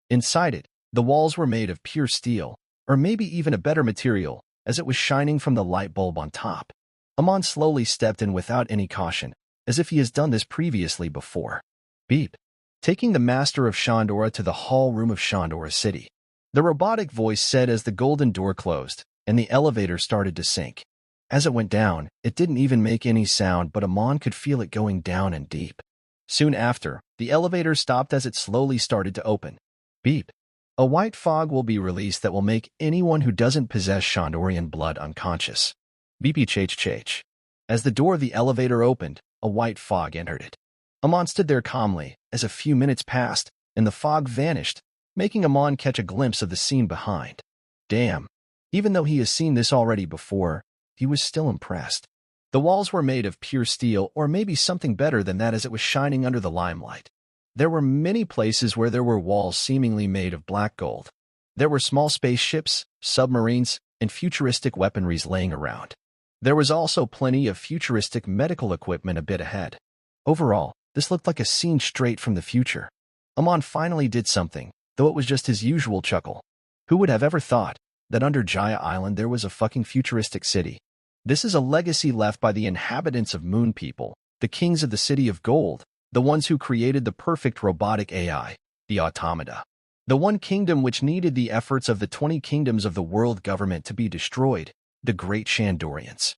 Inside it, the walls were made of pure steel, or maybe even a better material, as it was shining from the light bulb on top. Amon slowly stepped in without any caution, as if he has done this previously before. Beep. Taking the master of Shandora to the hall room of Shandora City. The robotic voice said as the golden door closed, and the elevator started to sink. As it went down, it didn't even make any sound, but Amon could feel it going down and deep. Soon after, the elevator stopped as it slowly started to open. Beep. A white fog will be released that will make anyone who doesn't possess Shandorian blood unconscious. Beepy chach. As the door of the elevator opened, a white fog entered it. Amon stood there calmly, as a few minutes passed, and the fog vanished, making Amon catch a glimpse of the scene behind. Damn. Even though he has seen this already before, he was still impressed. The walls were made of pure steel, or maybe something better than that, as it was shining under the limelight. There were many places where there were walls seemingly made of black gold. There were small spaceships, submarines, and futuristic weaponries laying around. There was also plenty of futuristic medical equipment a bit ahead. Overall, this looked like a scene straight from the future. Amon finally did something, though it was just his usual chuckle. Who would have ever thought that under Jaya Island there was a fucking futuristic city? This is a legacy left by the inhabitants of Moon People, the kings of the City of Gold, the ones who created the perfect robotic AI, the automata. The one kingdom which needed the efforts of the 20 kingdoms of the world government to be destroyed, the great Shandorians.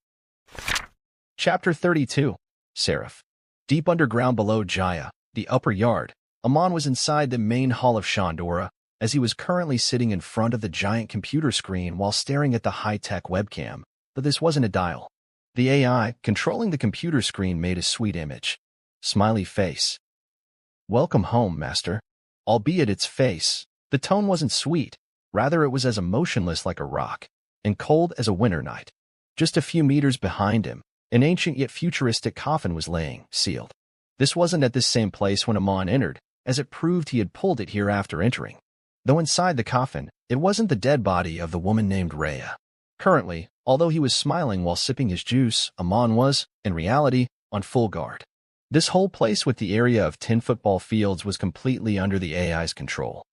Chapter 32. Serif. Deep underground below Jaya, the upper yard, Amon was inside the main hall of Shandora, as he was currently sitting in front of the giant computer screen while staring at the high-tech webcam, but this wasn't a dial. The AI controlling the computer screen made a sweet image. Smiley face. Welcome home, master. Albeit its face, the tone wasn't sweet, rather it was as emotionless like a rock, and cold as a winter night. Just a few meters behind him, an ancient yet futuristic coffin was laying, sealed. This wasn't at this same place when Amon entered, as it proved he had pulled it here after entering. Though inside the coffin, it wasn't the dead body of the woman named Rhea. Currently, although he was smiling while sipping his juice, Amon was, in reality, on full guard. This whole place with the area of 10 football fields was completely under the AI's control.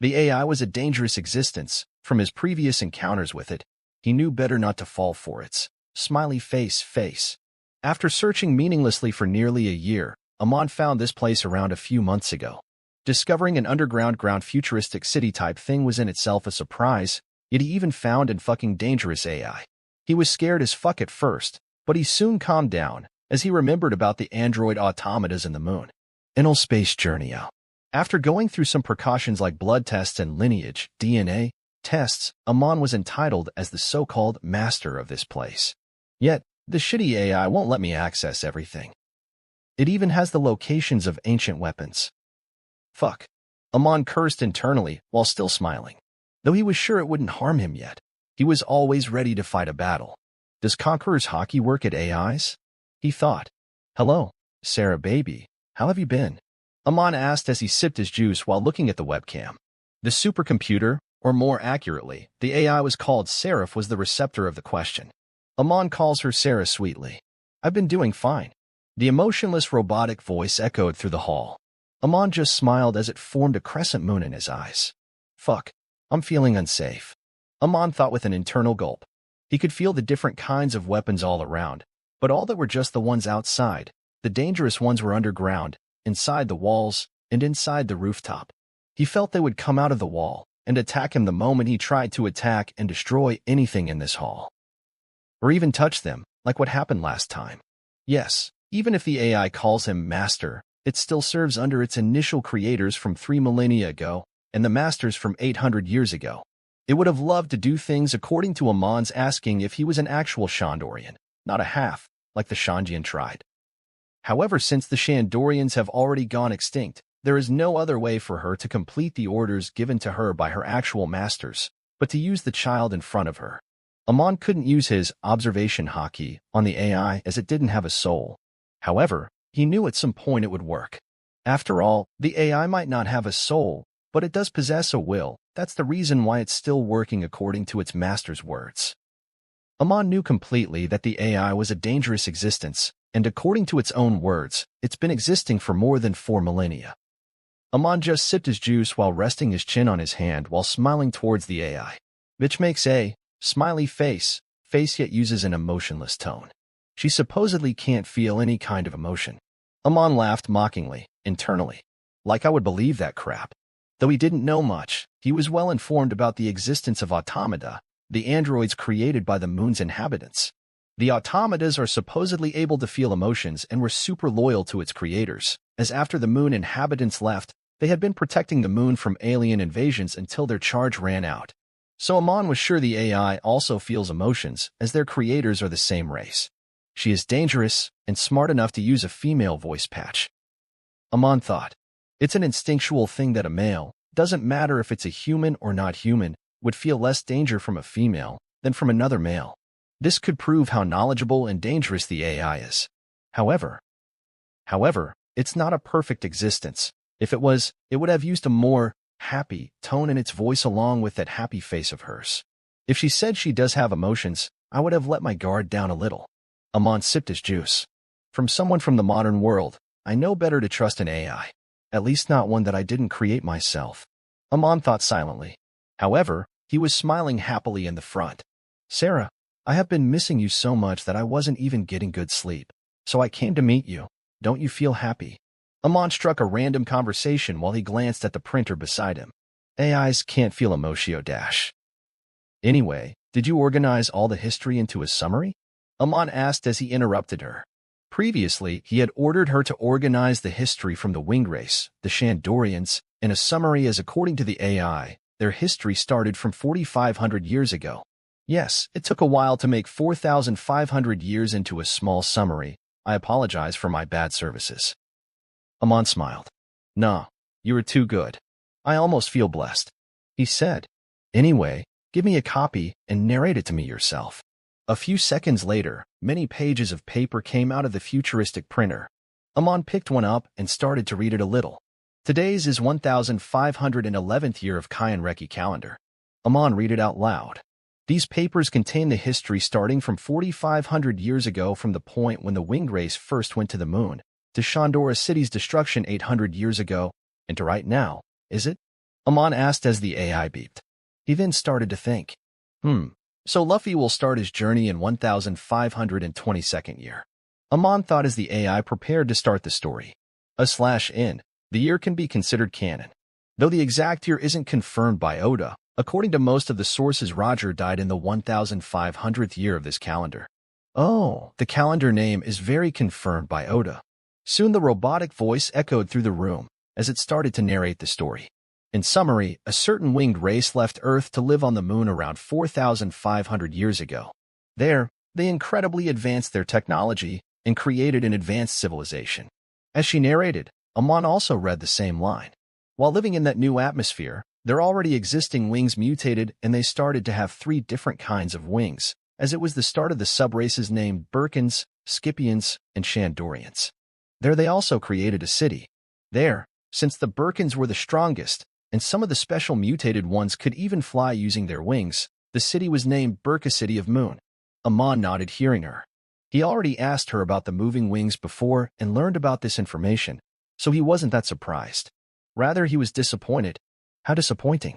The AI was a dangerous existence. From his previous encounters with it, he knew better not to fall for its smiley face. After searching meaninglessly for nearly a year, Amon found this place around a few months ago. Discovering an underground futuristic city-type thing was in itself a surprise, yet he even found an fucking dangerous AI. He was scared as fuck at first, but he soon calmed down, as he remembered about the android automatas in the moon. Inal space journey out. After going through some precautions like blood tests and lineage, DNA, tests, Amon was entitled as the so-called master of this place. Yet, the shitty AI won't let me access everything. It even has the locations of ancient weapons. Fuck. Amon cursed internally while still smiling. Though he was sure it wouldn't harm him yet, he was always ready to fight a battle. Does Conqueror's hockey work at AIs? He thought. Hello, Sarah baby, how have you been? Amon asked as he sipped his juice while looking at the webcam. The supercomputer, or more accurately, the AI was called Serif, was the receptor of the question. Amon calls her Sarah sweetly. I've been doing fine. The emotionless robotic voice echoed through the hall. Amon just smiled as it formed a crescent moon in his eyes. Fuck, I'm feeling unsafe. Amon thought with an internal gulp. He could feel the different kinds of weapons all around, but all that were just the ones outside. The dangerous ones were underground, inside the walls, and inside the rooftop. He felt they would come out of the wall and attack him the moment he tried to attack and destroy anything in this hall. Or even touch them, like what happened last time. Yes, Even if the AI calls him master, it still serves under its initial creators from 3 millennia ago and the masters from 800 years ago. It would have loved to do things according to Amon's asking if he was an actual Shandorian, not a half, like the Shandian tried. However, since the Shandorians have already gone extinct, there is no other way for her to complete the orders given to her by her actual masters, but to use the child in front of her. Amon couldn't use his observation hockey on the AI as it didn't have a soul. However, he knew at some point it would work. After all, the AI might not have a soul, but it does possess a will. That's the reason why it's still working according to its master's words. Amon knew completely that the AI was a dangerous existence, and according to its own words, it's been existing for more than 4 millennia. Amon just sipped his juice while resting his chin on his hand while smiling towards the AI, which makes a smiley face yet uses an emotionless tone. She supposedly can't feel any kind of emotion. Amon laughed mockingly, internally. Like I would believe that crap. Though he didn't know much, he was well informed about the existence of automata, the androids created by the moon's inhabitants. The automatas are supposedly able to feel emotions and were super loyal to its creators, as after the moon inhabitants left, they had been protecting the moon from alien invasions until their charge ran out. So Amon was sure the AI also feels emotions, as their creators are the same race. She is dangerous and smart enough to use a female voice patch. Amon thought, it's an instinctual thing that a male, doesn't matter if it's a human or not human, would feel less danger from a female than from another male. This could prove how knowledgeable and dangerous the AI is. However, it's not a perfect existence. If it was, it would have used a more happy tone in its voice along with that happy face of hers. If she said she does have emotions, I would have let my guard down a little. Amon sipped his juice. From someone from the modern world, I know better to trust an AI. At least not one that I didn't create myself. Amon thought silently. However, he was smiling happily in the front. Sarah, I have been missing you so much that I wasn't even getting good sleep. So I came to meet you. Don't you feel happy? Amon struck a random conversation while he glanced at the printer beside him. AIs can't feel emotio dash. Anyway, did you organize all the history into a summary? Amon asked as he interrupted her. Previously, he had ordered her to organize the history from the winged race, the Shandorians, in a summary as according to the AI, their history started from 4,500 years ago. Yes, it took a while to make 4,500 years into a small summary. I apologize for my bad services. Amon smiled. Nah, you were too good. I almost feel blessed. He said, anyway, give me a copy and narrate it to me yourself. A few seconds later, many pages of paper came out of the futuristic printer. Amon picked one up and started to read it a little. Today's is 1511th year of Kayan Reki calendar. Amon read it out loud. These papers contain the history starting from 4,500 years ago from the point when the winged race first went to the moon, to Shandora city's destruction 800 years ago, and to right now, is it? Amon asked as the AI beeped. He then started to think. So Luffy will start his journey in 1522nd year. Amon thought as the AI prepared to start the story. /in, the year can be considered canon. Though the exact year isn't confirmed by Oda, according to most of the sources Roger died in the 1500th year of this calendar. Oh, the calendar name is very confirmed by Oda. Soon the robotic voice echoed through the room as it started to narrate the story. In summary, a certain winged race left Earth to live on the moon around 4,500 years ago. There, they incredibly advanced their technology and created an advanced civilization. As she narrated, Amon also read the same line. While living in that new atmosphere, their already existing wings mutated and they started to have 3 different kinds of wings, as it was the start of the subraces named Birkans, Skypieans, and Shandorians. There they also created a city. There, since the Birkans were the strongest, and some of the special mutated ones could even fly using their wings, the city was named Birka City of Moon. Amon nodded hearing her. He already asked her about the moving wings before and learned about this information, so he wasn't that surprised. Rather, he was disappointed. How disappointing.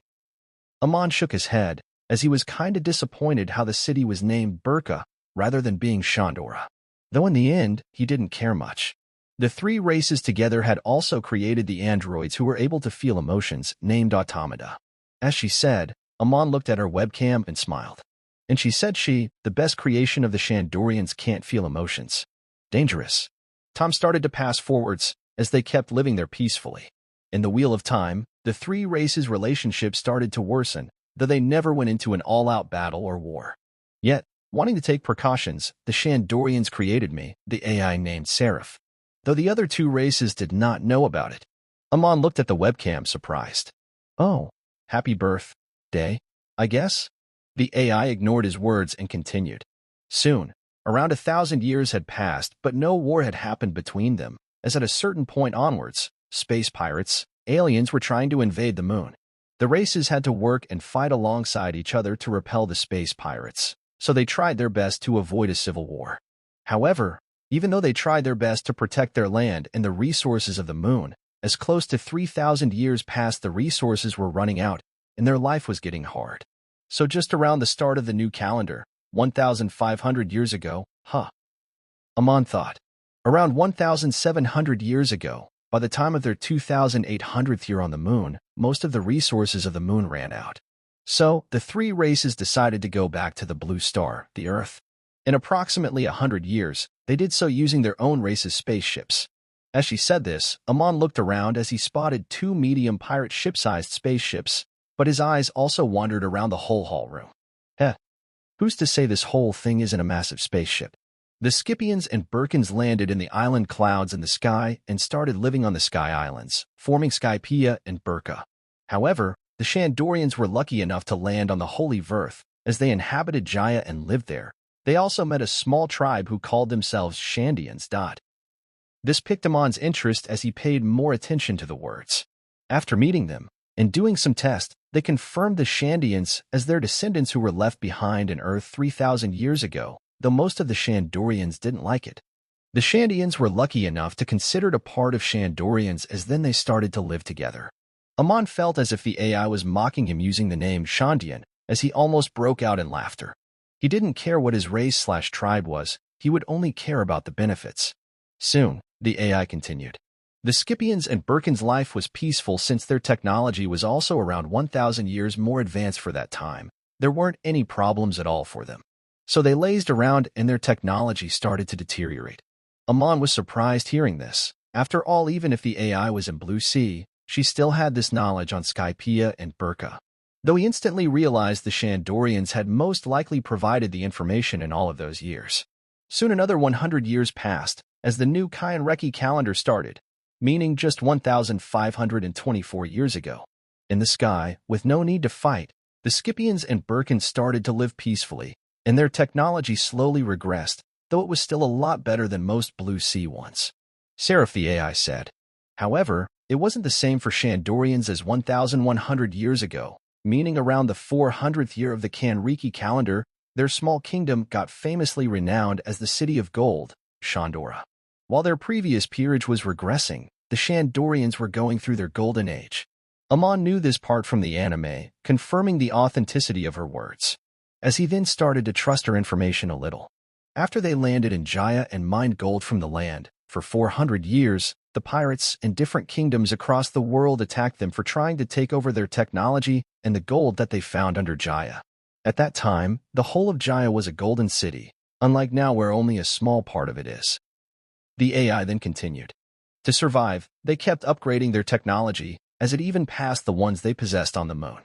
Amon shook his head, as he was kinda disappointed how the city was named Birka rather than being Shandora. Though in the end, he didn't care much. The 3 races together had also created the androids who were able to feel emotions, named automata. As she said, Amon looked at her webcam and smiled. And she said the best creation of the Shandorians can't feel emotions. Dangerous. Time started to pass forwards as they kept living there peacefully. In the Wheel of Time, the three races' relationship started to worsen, though they never went into an all-out battle or war. Yet, wanting to take precautions, the Shandorians created me, the AI named Serif. Though the other two races did not know about it. Amon looked at the webcam surprised. Oh, happy birthday, I guess? The AI ignored his words and continued. Soon, around 1,000 years had passed, but no war had happened between them, as at a certain point onwards, space pirates, aliens were trying to invade the moon. The races had to work and fight alongside each other to repel the space pirates, so they tried their best to avoid a civil war. However, even though they tried their best to protect their land and the resources of the moon, as close to 3,000 years passed, the resources were running out, and their life was getting hard. So just around the start of the new calendar, 1,500 years ago, Amon thought. Around 1,700 years ago, by the time of their 2,800th year on the moon, most of the resources of the moon ran out. So, the three races decided to go back to the blue star, the Earth. In approximately 100 years, they did so using their own race's spaceships. As she said this, Amon looked around as he spotted two medium pirate ship-sized spaceships, but his eyes also wandered around the whole hall room. Who's to say this whole thing isn't a massive spaceship? The Skypieans and Birkans landed in the island clouds in the sky and started living on the Sky Islands, forming Skypea and Birka. However, the Shandorians were lucky enough to land on the Holy Verth, as they inhabited Jaya and lived there. They also met a small tribe who called themselves Shandians. This piqued Amon's interest as he paid more attention to the words. After meeting them, and doing some tests, they confirmed the Shandians as their descendants who were left behind in Earth 3,000 years ago, though most of the Shandorians didn't like it. The Shandians were lucky enough to consider it a part of Shandorians, as then they started to live together. Amon felt as if the AI was mocking him using the name Shandian, as he almost broke out in laughter. He didn't care what his race/tribe was, he would only care about the benefits. Soon, the AI continued. The Skypieans and Birkans' life was peaceful since their technology was also around 1,000 years more advanced for that time. There weren't any problems at all for them. So they lazed around and their technology started to deteriorate. Amon was surprised hearing this. After all, even if the AI was in Blue Sea, she still had this knowledge on Skypea and Birka. Though he instantly realized the Shandorians had most likely provided the information in all of those years. Soon another 100 years passed, as the new Reki calendar started, meaning just 1,524 years ago. In the sky, with no need to fight, the Skypieans and Birkans started to live peacefully, and their technology slowly regressed, though it was still a lot better than most Blue Sea ones. Serif, the AI said. However, it wasn't the same for Shandorians as 1,100 years ago, meaning around the 400th year of the Reki calendar, their small kingdom got famously renowned as the City of Gold, Shandora. While their previous peerage was regressing, the Shandorians were going through their golden age. Amon knew this part from the anime, confirming the authenticity of her words. As he then started to trust her information a little. After they landed in Jaya and mined gold from the land, for 400 years, the pirates in different kingdoms across the world attacked them for trying to take over their technology and the gold that they found under Jaya. At that time, the whole of Jaya was a golden city, unlike now where only a small part of it is. The AI then continued. To survive, they kept upgrading their technology, as it even passed the ones they possessed on the moon.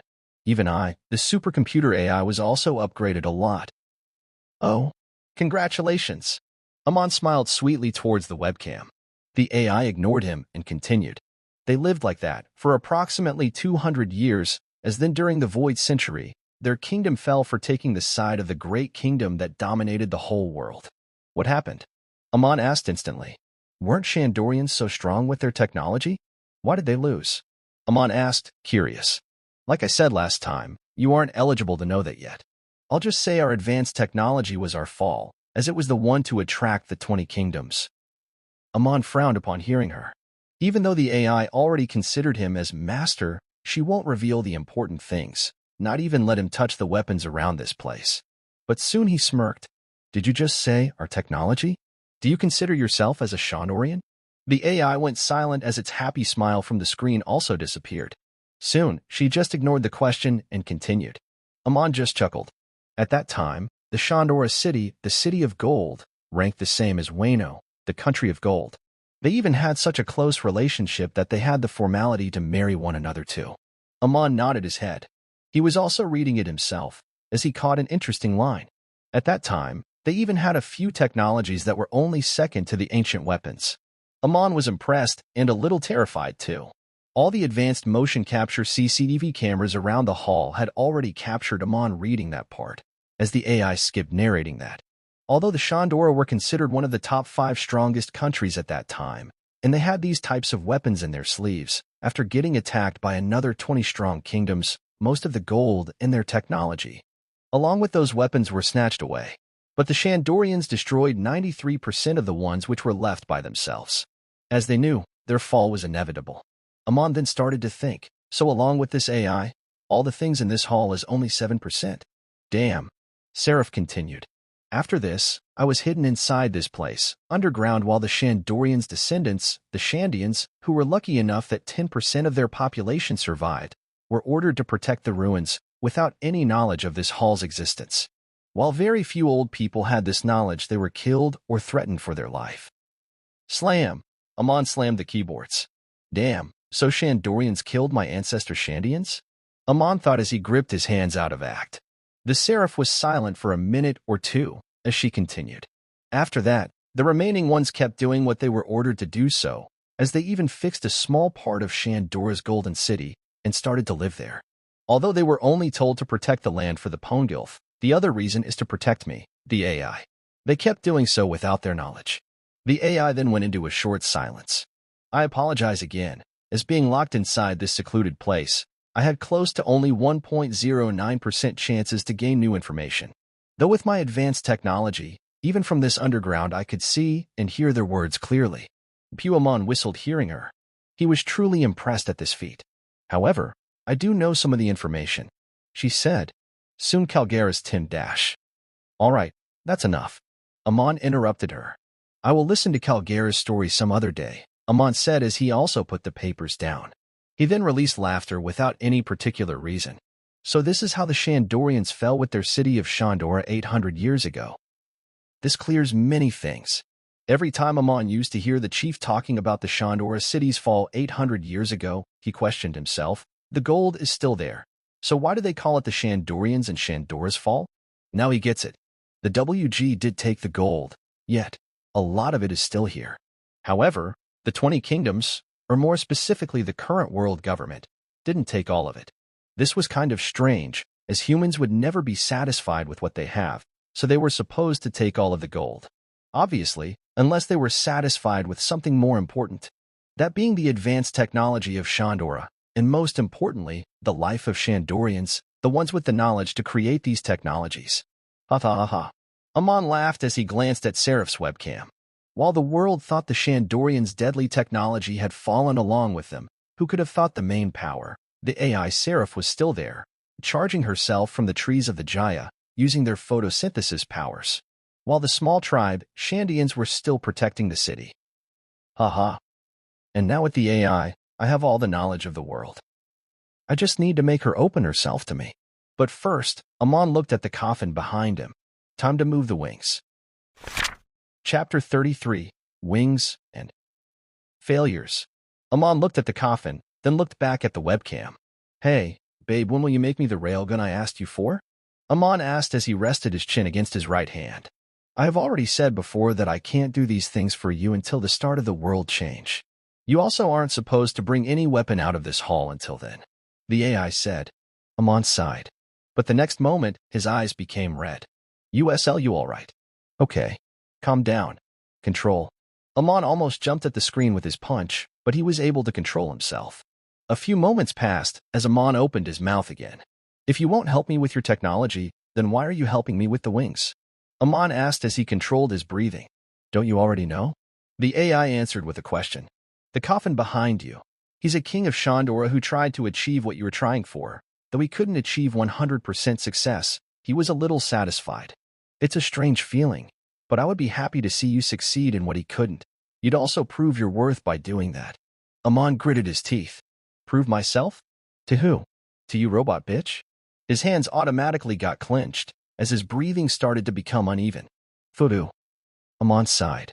eveAny, the supercomputer AI, was also upgraded a lot. Oh, congratulations. Amon smiled sweetly towards the webcam. The AI ignored him and continued. They lived like that for approximately 200 years, as then during the Void Century, their kingdom fell for taking the side of the great kingdom that dominated the whole world. What happened? Amon asked instantly. Weren't Shandorians so strong with their technology? Why did they lose? Amon asked, curious. Like I said last time, you aren't eligible to know that yet. I'll just say our advanced technology was our fall, as it was the one to attract the 20 kingdoms. Amon frowned upon hearing her. Even though the AI already considered him as master, she won't reveal the important things, not even let him touch the weapons around this place. But soon he smirked. Did you just say our technology? Do you consider yourself as a Shandorian? The AI went silent as its happy smile from the screen also disappeared. Soon, she just ignored the question and continued. Amon just chuckled. At that time, the Shandora city, the City of Gold, ranked the same as Wano, the country of gold. They even had such a close relationship that they had the formality to marry one another too. Amon nodded his head. He was also reading it himself, as he caught an interesting line. At that time, they even had a few technologies that were only second to the ancient weapons. Amon was impressed and a little terrified too. All the advanced motion capture CCTV cameras around the hall had already captured Amon reading that part, as the AI skipped narrating that. Although the Shandora were considered one of the top 5 strongest countries at that time, and they had these types of weapons in their sleeves, after getting attacked by another 20 strong kingdoms, most of the gold and their technology, along with those weapons, were snatched away. But the Shandorians destroyed 93% of the ones which were left by themselves. As they knew, their fall was inevitable. Amon then started to think, so along with this AI, all the things in this hall is only 7%. Damn. Serif continued. After this, I was hidden inside this place, underground, while the Shandorians' descendants, the Shandians, who were lucky enough that 10% of their population survived, were ordered to protect the ruins, without any knowledge of this hall's existence. While very few old people had this knowledge, they were killed or threatened for their life. Slam! Amon slammed the keyboards. Damn, so Shandorians killed my ancestor Shandians? Amon thought as he gripped his hands out of act. The Serif was silent for a minute or two, as she continued. After that, the remaining ones kept doing what they were ordered to do, so, as they even fixed a small part of Shandora's golden city and started to live there. Although they were only told to protect the land for the Pongilf, the other reason is to protect me, the AI. They kept doing so without their knowledge. The AI then went into a short silence. I apologize again, as being locked inside this secluded place, I had close to only 1.09% chances to gain new information. Though with my advanced technology, even from this underground I could see and hear their words clearly. Amon whistled, hearing her. He was truly impressed at this feat. However, I do know some of the information, she said. Soon Calgara's Tim Dash. All right, that's enough. Amon interrupted her. I will listen to Calgara's story some other day, Amon said as he also put the papers down. He then released laughter without any particular reason. So this is how the Shandorians fell with their city of Shandora 800 years ago. This clears many things. Every time Amon used to hear the chief talking about the Shandora city's fall 800 years ago, he questioned himself. The gold is still there. So why do they call it the Shandorians and Shandora's fall? Now he gets it. The WG did take the gold, yet a lot of it is still here. However, the 20 kingdoms, or more specifically the current world government, didn't take all of it. This was kind of strange, as humans would never be satisfied with what they have, so they were supposed to take all of the gold. Obviously, unless they were satisfied with something more important, that being the advanced technology of Shandora, and most importantly, the life of Shandorians, the ones with the knowledge to create these technologies. Ha ha ha ha. Amon laughed as he glanced at Serif's webcam. While the world thought the Shandorians' deadly technology had fallen along with them, who could have thought the main power, the AI Serif, was still there, charging herself from the trees of the Jaya, using their photosynthesis powers. While the small tribe, Shandians, were still protecting the city. Ha ha. And now with the AI, I have all the knowledge of the world. I just need to make her open herself to me. But first, Amon looked at the coffin behind him. Time to move the wings. Chapter 33, Wings and Failures. Amon looked at the coffin, then looked back at the webcam. Hey, babe, when will you make me the railgun I asked you for? Amon asked as he rested his chin against his right hand. I have already said before that I can't do these things for you until the start of the world change. You also aren't supposed to bring any weapon out of this hall until then, the AI said. Amon sighed. But the next moment, his eyes became red. USL, you all right? Okay. Calm down. Control. Amon almost jumped at the screen with his punch, but he was able to control himself. A few moments passed as Amon opened his mouth again. If you won't help me with your technology, then why are you helping me with the wings? Amon asked as he controlled his breathing. Don't you already know? The AI answered with a question. The coffin behind you. He's a king of Shandora who tried to achieve what you were trying for. Though he couldn't achieve 100% success, he was a little satisfied. It's a strange feeling, but I would be happy to see you succeed in what he couldn't. You'd also prove your worth by doing that. Amon gritted his teeth. Prove myself? To who? To you, robot bitch? His hands automatically got clenched, as his breathing started to become uneven. Fudu. Amon sighed.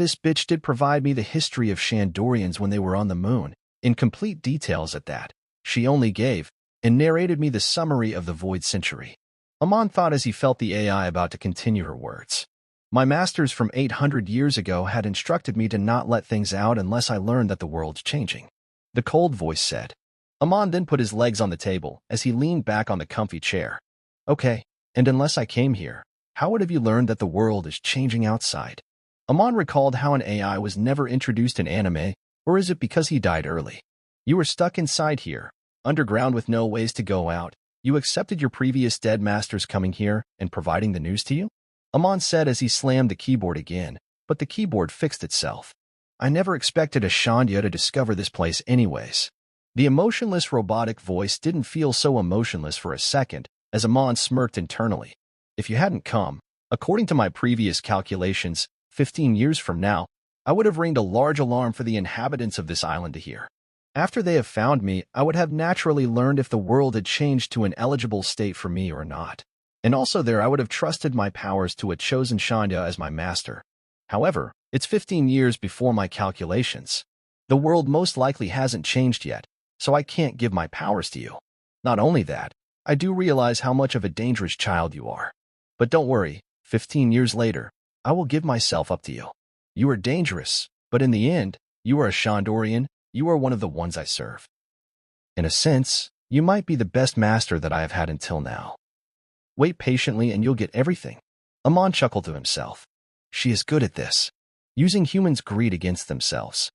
this bitch did provide me the history of Shandorians when they were on the moon, in complete details at that. She only gave, and narrated me the summary of the Void Century. Amon thought as he felt the AI about to continue her words. My masters from 800 years ago had instructed me to not let things out unless I learned that the world's changing. The cold voice said. Amon then put his legs on the table as he leaned back on the comfy chair. Okay, and unless I came here, how would have you learned that the world is changing outside? Amon recalled how an AI was never introduced in anime, or is it because he died early? You were stuck inside here, underground with no ways to go out. You accepted your previous dead masters coming here and providing the news to you? Amon said as he slammed the keyboard again, but the keyboard fixed itself. I never expected a Shandia to discover this place anyways. The emotionless robotic voice didn't feel so emotionless for a second, as Amon smirked internally. If you hadn't come, according to my previous calculations, 15 years from now, I would have ringed a large alarm for the inhabitants of this island to hear. After they have found me, I would have naturally learned if the world had changed to an eligible state for me or not. And also there I would have trusted my powers to a chosen Shandia as my master. However, it's 15 years before my calculations. The world most likely hasn't changed yet, so I can't give my powers to you. Not only that, I do realize how much of a dangerous child you are. But don't worry, 15 years later, I will give myself up to you. You are dangerous, but in the end, you are a Shandorian, you are one of the ones I serve. In a sense, you might be the best master that I have had until now. Wait patiently and you'll get everything. Amon chuckled to himself. She is good at this, using humans' greed against themselves.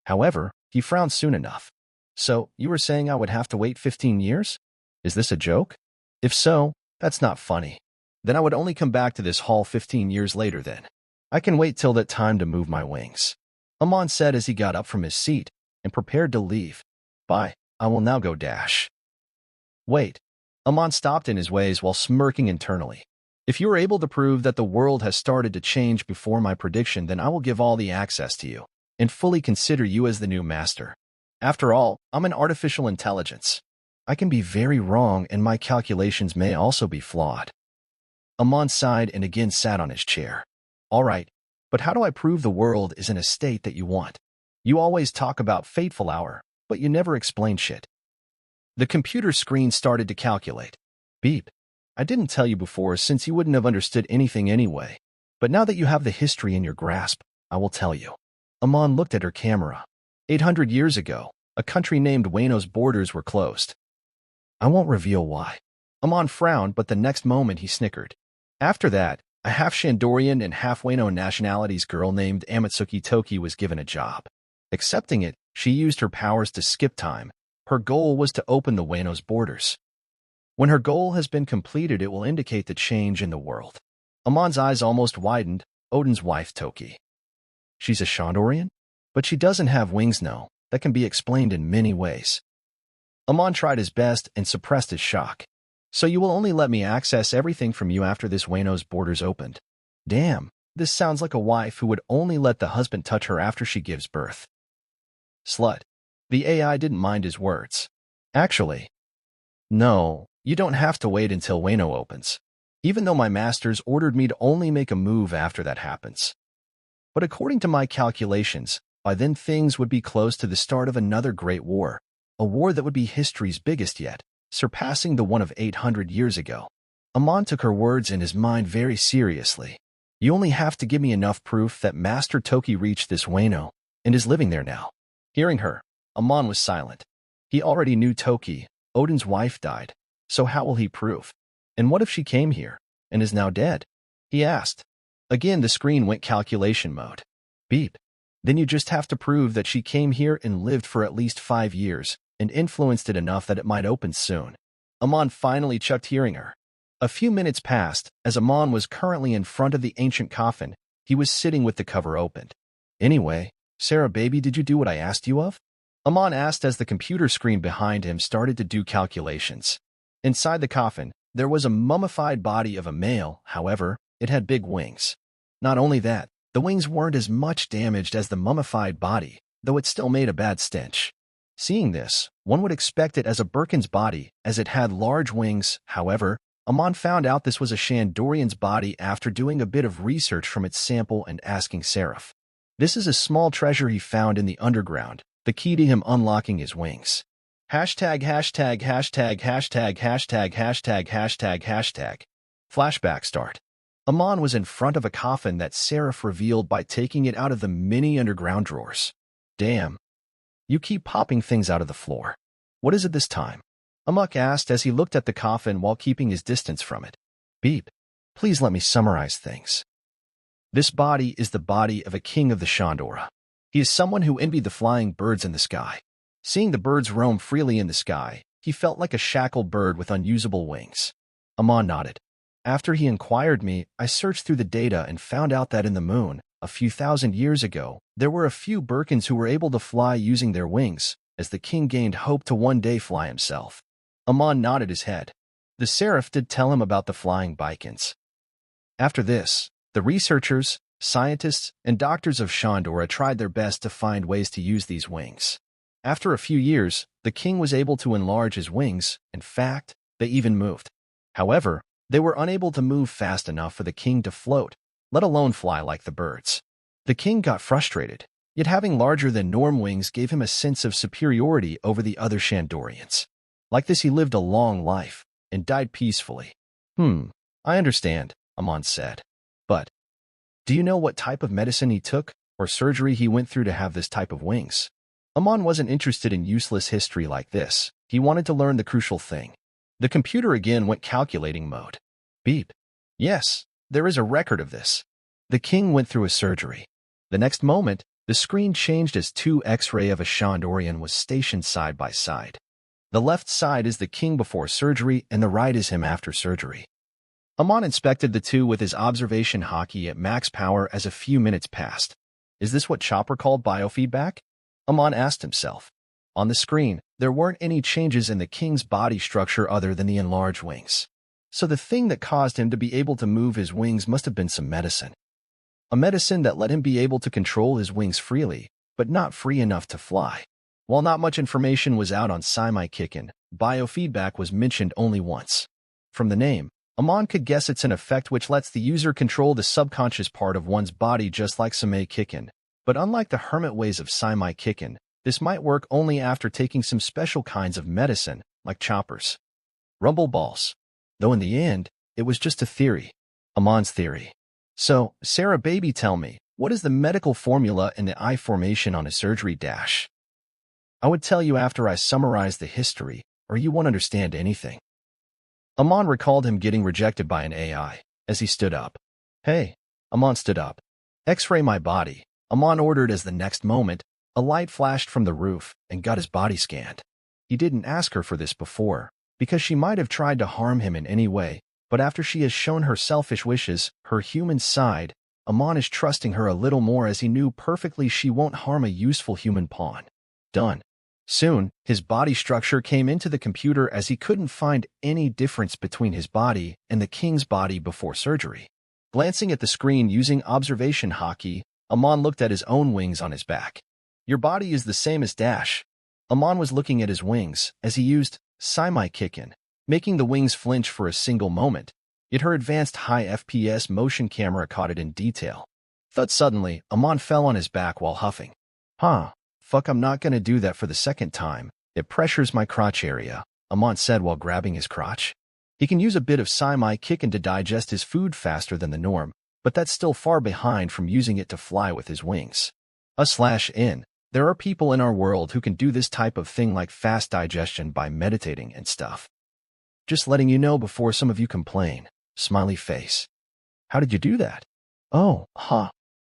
However, he frowned soon enough. So, you were saying I would have to wait 15 years? Is this a joke? If so, that's not funny. Then I would only come back to this hall 15 years later then. I can wait till that time to move my wings. Amon said as he got up from his seat and prepared to leave. Bye. I will now go dash. Wait. Amon stopped in his ways while smirking internally. If you are able to prove that the world has started to change before my prediction, then I will give all the access to you, and fully consider you as the new master. After all, I'm an artificial intelligence. I can be very wrong, and my calculations may also be flawed. Amon sighed and again sat on his chair. All right, but how do I prove the world is in a state that you want? You always talk about fateful hour, but you never explain shit. The computer screen started to calculate. Beep. I didn't tell you before since you wouldn't have understood anything anyway. But now that you have the history in your grasp, I will tell you. Amon looked at her camera. 800 years ago, a country named Wayno's borders were closed. I won't reveal why. Amon frowned, but the next moment he snickered. After that, a half Shandorian and half Wayno nationalities girl named Amatsuki Toki was given a job. Accepting it, she used her powers to skip time. Her goal was to open the Wayno's borders. When her goal has been completed, it will indicate the change in the world. Amon's eyes almost widened. Odin's wife, Toki. She's a Shandorian? But she doesn't have wings, no. That can be explained in many ways. Amon tried his best and suppressed his shock. So you will only let me access everything from you after this Wayno's borders opened. Damn, this sounds like a wife who would only let the husband touch her after she gives birth. Slut. The AI didn't mind his words. Actually, no, you don't have to wait until Wayno opens, even though my masters ordered me to only make a move after that happens. But according to my calculations, by then things would be close to the start of another great war, a war that would be history's biggest yet, surpassing the one of 800 years ago. Amon took her words in his mind very seriously. You only have to give me enough proof that Master Toki reached this Wayno and is living there now. Hearing her, Amon was silent. He already knew Toki. Odin's wife died, so how will he prove? And what if she came here and is now dead? He asked. Again, the screen went calculation mode. Beep. Then you just have to prove that she came here and lived for at least 5 years and influenced it enough that it might open soon. Amon finally chucked hearing her. A few minutes passed. As Amon was currently in front of the ancient coffin, he was sitting with the cover opened. Anyway, Sarah baby, did you do what I asked you of? Amon asked as the computer screen behind him started to do calculations. Inside the coffin, there was a mummified body of a male. However, it had big wings. Not only that, the wings weren't as much damaged as the mummified body, though it still made a bad stench. Seeing this, one would expect it as a Birkan's body, as it had large wings. However, Amon found out this was a Shandorian's body after doing a bit of research from its sample and asking Serif. This is a small treasure he found in the underground, the key to him unlocking his wings. Hashtag, hashtag, hashtag, hashtag, hashtag, hashtag, hashtag, hashtag. Flashback start. Amon was in front of a coffin that Serif revealed by taking it out of the mini underground drawers. Damn. You keep popping things out of the floor. What is it this time? Amok asked as he looked at the coffin while keeping his distance from it. Beep. Please let me summarize things. This body is the body of a king of the Shandora. He is someone who envied the flying birds in the sky. Seeing the birds roam freely in the sky, he felt like a shackled bird with unusable wings. Amon nodded. After he inquired me, I searched through the data and found out that in the moon, a few thousand years ago, there were a few Birkans who were able to fly using their wings, as the king gained hope to one day fly himself. Amon nodded his head. The Serif did tell him about the flying Birkans. After this, the researchers, scientists, and doctors of Shandora tried their best to find ways to use these wings. After a few years, the king was able to enlarge his wings. In fact, they even moved. However, they were unable to move fast enough for the king to float, let alone fly like the birds. The king got frustrated, yet having larger than norm wings gave him a sense of superiority over the other Shandorians. Like this, he lived a long life and died peacefully. I understand, Amon said. But, do you know what type of medicine he took or surgery he went through to have this type of wings? Amon wasn't interested in useless history like this. He wanted to learn the crucial thing. The computer again went calculating mode. Beep. Yes, there is a record of this. The king went through a surgery. The next moment, the screen changed as 2 X-ray of a Shandorian was stationed side by side. The left side is the king before surgery and the right is him after surgery. Amon inspected the two with his observation hockey at max power as a few minutes passed. Is this what Chopper called biofeedback? Amon asked himself. On the screen, there weren't any changes in the king's body structure other than the enlarged wings. So the thing that caused him to be able to move his wings must have been some medicine. A medicine that let him be able to control his wings freely, but not free enough to fly. While not much information was out on Skypiean, biofeedback was mentioned only once. From the name, Amon could guess it's an effect which lets the user control the subconscious part of one's body just like Skypiean. But unlike the hermit ways of Skypiean, this might work only after taking some special kinds of medicine, like choppers. Rumble balls. Though in the end, it was just a theory. Amon's theory. So, Sarah baby, tell me, what is the medical formula in the eye formation on a surgery dash? I would tell you after I summarize the history, or you won't understand anything. Amon recalled him getting rejected by an AI, as he stood up. Hey, Amon stood up. X-ray my body, Amon ordered as the next moment, a light flashed from the roof and got his body scanned. He didn't ask her for this before, because she might have tried to harm him in any way, but after she has shown her selfish wishes, her human side, Amon is trusting her a little more as he knew perfectly she won't harm a useful human pawn. Done. Soon, his body structure came into the computer as he couldn't find any difference between his body and the king's body before surgery. Glancing at the screen using observation hockey, Amon looked at his own wings on his back. Your body is the same as Dash. Amon was looking at his wings as he used Skypiean, making the wings flinch for a single moment. Yet her advanced high FPS motion camera caught it in detail. Thud suddenly, Amon fell on his back while huffing. Fuck, I'm not gonna do that for the second time. It pressures my crotch area, Amon said while grabbing his crotch. He can use a bit of Skypiean to digest his food faster than the norm, but that's still far behind from using it to fly with his wings. There are people in our world who can do this type of thing like fast digestion by meditating and stuff. Just letting you know before some of you complain. Smiley face. How did you do that? Oh,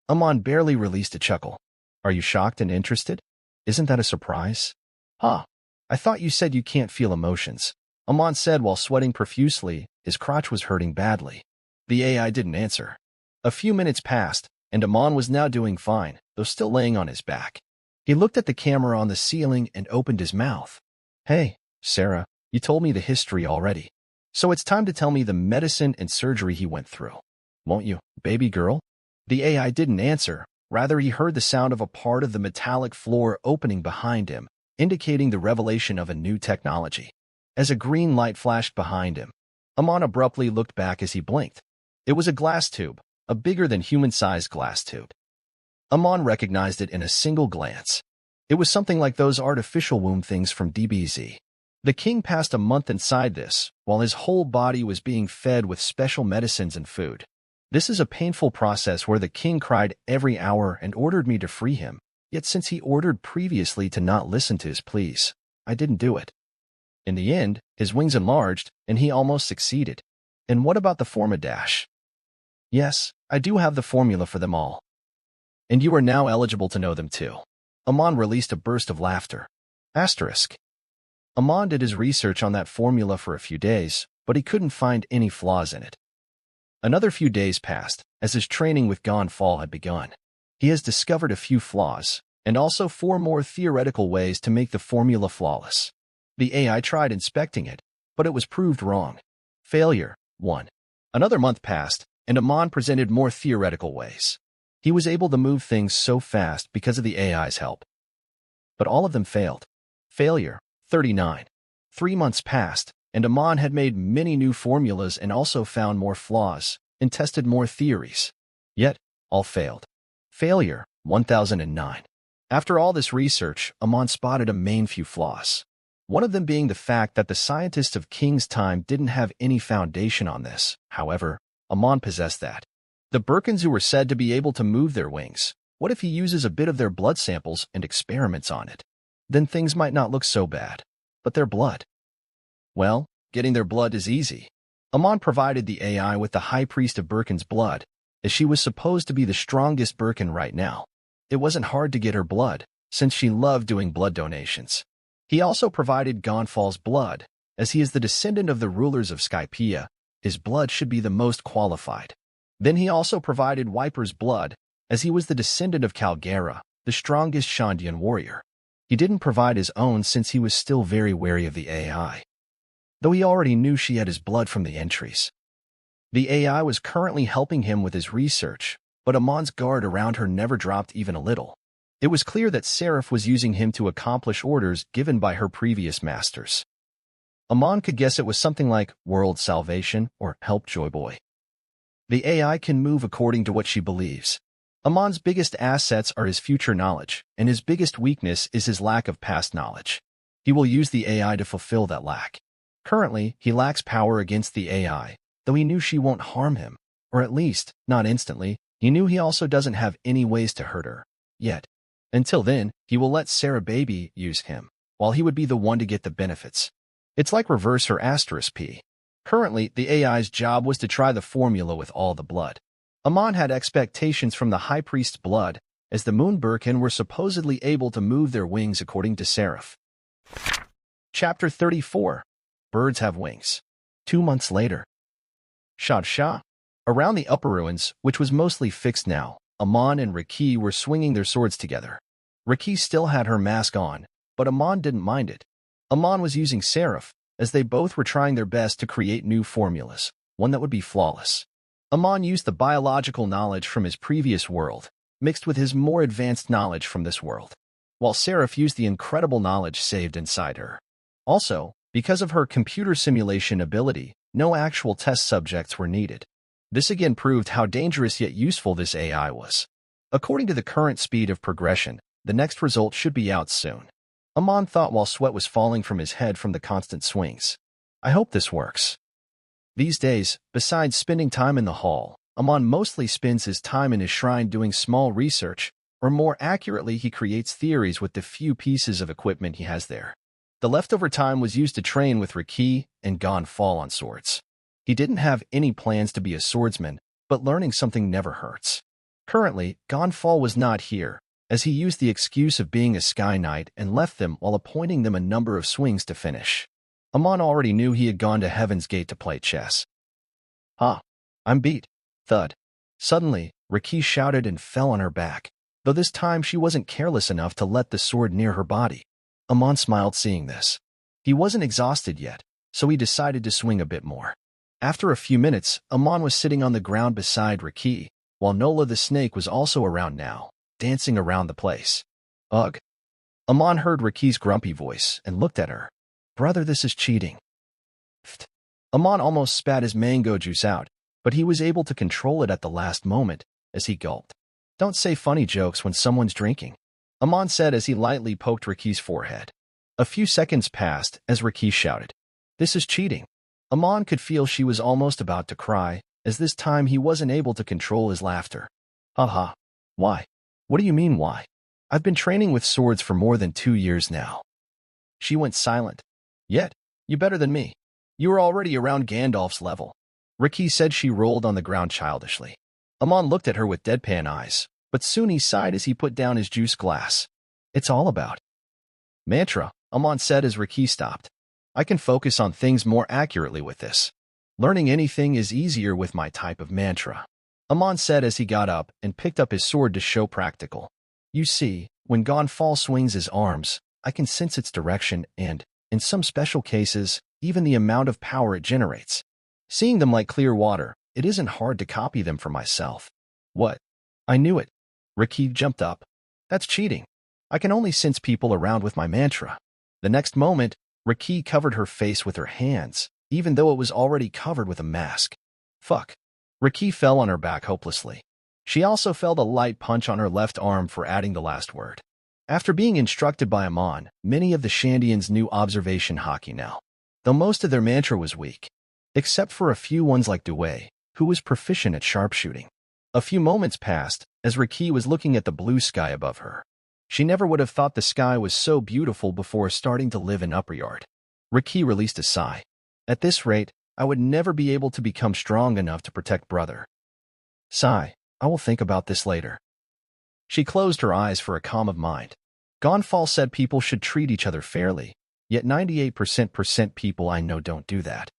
Amon barely released a chuckle. Are you shocked and interested? Isn't that a surprise? I thought you said you can't feel emotions, Amon said while sweating profusely. His crotch was hurting badly. The AI didn't answer. A few minutes passed, and Amon was now doing fine, though still laying on his back. He looked at the camera on the ceiling and opened his mouth. Hey, Sarah, you told me the history already. So it's time to tell me the medicine and surgery he went through. Won't you, baby girl? The AI didn't answer. Rather, he heard the sound of a part of the metallic floor opening behind him, indicating the revelation of a new technology. As a green light flashed behind him, Amon abruptly looked back as he blinked. It was a glass tube, a bigger than human-sized glass tube. Amon recognized it in a single glance. It was something like those artificial womb things from DBZ. The king passed a month inside this, while his whole body was being fed with special medicines and food. This is a painful process where the king cried every hour and ordered me to free him, yet since he ordered previously to not listen to his pleas, I didn't do it. In the end, his wings enlarged, and he almost succeeded. And what about the Forma Dash? Yes, I do have the formula for them all. And you are now eligible to know them too. Amon released a burst of laughter. Asterisk. Amon did his research on that formula for a few days, but he couldn't find any flaws in it. Another few days passed, as his training with Gan Fall had begun. He has discovered a few flaws, and also 4 more theoretical ways to make the formula flawless. The AI tried inspecting it, but it was proved wrong. Failure 1. Another month passed, and Amon presented more theoretical ways. He was able to move things so fast because of the AI's help. But all of them failed. Failure 39. 3 months passed, and Amon had made many new formulas and also found more flaws and tested more theories. Yet, all failed. Failure 1009. After all this research, Amon spotted a main few flaws. One of them being the fact that the scientists of King's time didn't have any foundation on this. However, Amon possessed that. The Birkans who were said to be able to move their wings, what if he uses a bit of their blood samples and experiments on it? Then things might not look so bad. But their blood. Well, getting their blood is easy. Amon provided the AI with the High Priest of Birkan's blood, as she was supposed to be the strongest Birkan right now. It wasn't hard to get her blood, since she loved doing blood donations. He also provided Gan Fall's blood, as he is the descendant of the rulers of Skypea. His blood should be the most qualified. Then he also provided Wiper's blood, as he was the descendant of Calgera, the strongest Shandian warrior. He didn't provide his own since he was still very wary of the AI, though he already knew she had his blood from the entries. The AI was currently helping him with his research, but Amon's guard around her never dropped even a little. It was clear that Serif was using him to accomplish orders given by her previous masters. Amon could guess it was something like World Salvation or Help Joy Boy. The AI can move according to what she believes. Amon's biggest assets are his future knowledge, and his biggest weakness is his lack of past knowledge. He will use the AI to fulfill that lack. Currently, he lacks power against the AI, though he knew she won't harm him, or at least, not instantly. He knew he also doesn't have any ways to hurt her, yet. Until then, he will let Sarah Baby use him, while he would be the one to get the benefits. It's like reverse or asterisk P. Currently, the AI's job was to try the formula with all the blood. Amon had expectations from the High Priest's blood, as the Moon Birkan were supposedly able to move their wings according to Serif. Chapter 34. Birds Have Wings. 2 months later. Shah. Around the upper ruins, which was mostly fixed now, Amon and Raki were swinging their swords together. Raki still had her mask on, but Amon didn't mind it. Amon was using Serif, as they both were trying their best to create new formulas, one that would be flawless. Amon used the biological knowledge from his previous world, mixed with his more advanced knowledge from this world, while Serif used the incredible knowledge saved inside her. Also, because of her computer simulation ability, no actual test subjects were needed. This again proved how dangerous yet useful this AI was. According to the current speed of progression, the next result should be out soon. Amon thought while sweat was falling from his head from the constant swings. I hope this works. These days, besides spending time in the hall, Amon mostly spends his time in his shrine doing small research, or more accurately, he creates theories with the few pieces of equipment he has there. The leftover time was used to train with Raki and Gan Fall on swords. He didn't have any plans to be a swordsman, but learning something never hurts. Currently, Gan Fall was not here, as he used the excuse of being a Sky Knight and left them while appointing them a number of swings to finish. Amon already knew he had gone to Heaven's Gate to play chess. I'm beat. Thud. Suddenly, Raki shouted and fell on her back, though this time she wasn't careless enough to let the sword near her body. Amon smiled seeing this. He wasn't exhausted yet, so he decided to swing a bit more. After a few minutes, Amon was sitting on the ground beside Raki, while Nola the snake was also around now, dancing around the place. Ugh. Amon heard Raki's grumpy voice and looked at her. Brother, this is cheating. Pfft. Amon almost spat his mango juice out, but he was able to control it at the last moment, as he gulped. Don't say funny jokes when someone's drinking, Amon said as he lightly poked Raki's forehead. A few seconds passed as Raki shouted, This is cheating. Amon could feel she was almost about to cry, as this time he wasn't able to control his laughter. Haha. Why? What do you mean why? I've been training with swords for more than 2 years now. She went silent. Yet, you better than me. You were already around Gandalf's level. Raki said. She rolled on the ground childishly. Amon looked at her with deadpan eyes, but soon he sighed as he put down his juice glass. It's all about mantra, Amon said as Raki stopped. I can focus on things more accurately with this. Learning anything is easier with my type of mantra, Amon said as he got up and picked up his sword to show practical. You see, when Gan Fall swings his arms, I can sense its direction and, in some special cases, even the amount of power it generates. Seeing them like clear water, it isn't hard to copy them for myself. What? I knew it. Raki jumped up. That's cheating. I can only sense people around with my mantra. The next moment, Raki covered her face with her hands, even though it was already covered with a mask. Fuck. Raki fell on her back hopelessly. She also felt a light punch on her left arm for adding the last word. After being instructed by Amon, many of the Shandians knew observation hockey now, though most of their mantra was weak, except for a few ones like Dewey, who was proficient at sharpshooting. A few moments passed as Raki was looking at the blue sky above her. She never would have thought the sky was so beautiful before starting to live in Upperyard. Raki released a sigh. At this rate, I would never be able to become strong enough to protect brother. Sigh, I will think about this later. She closed her eyes for a calm of mind. Gan Fall said people should treat each other fairly, yet 98% people I know don't do that.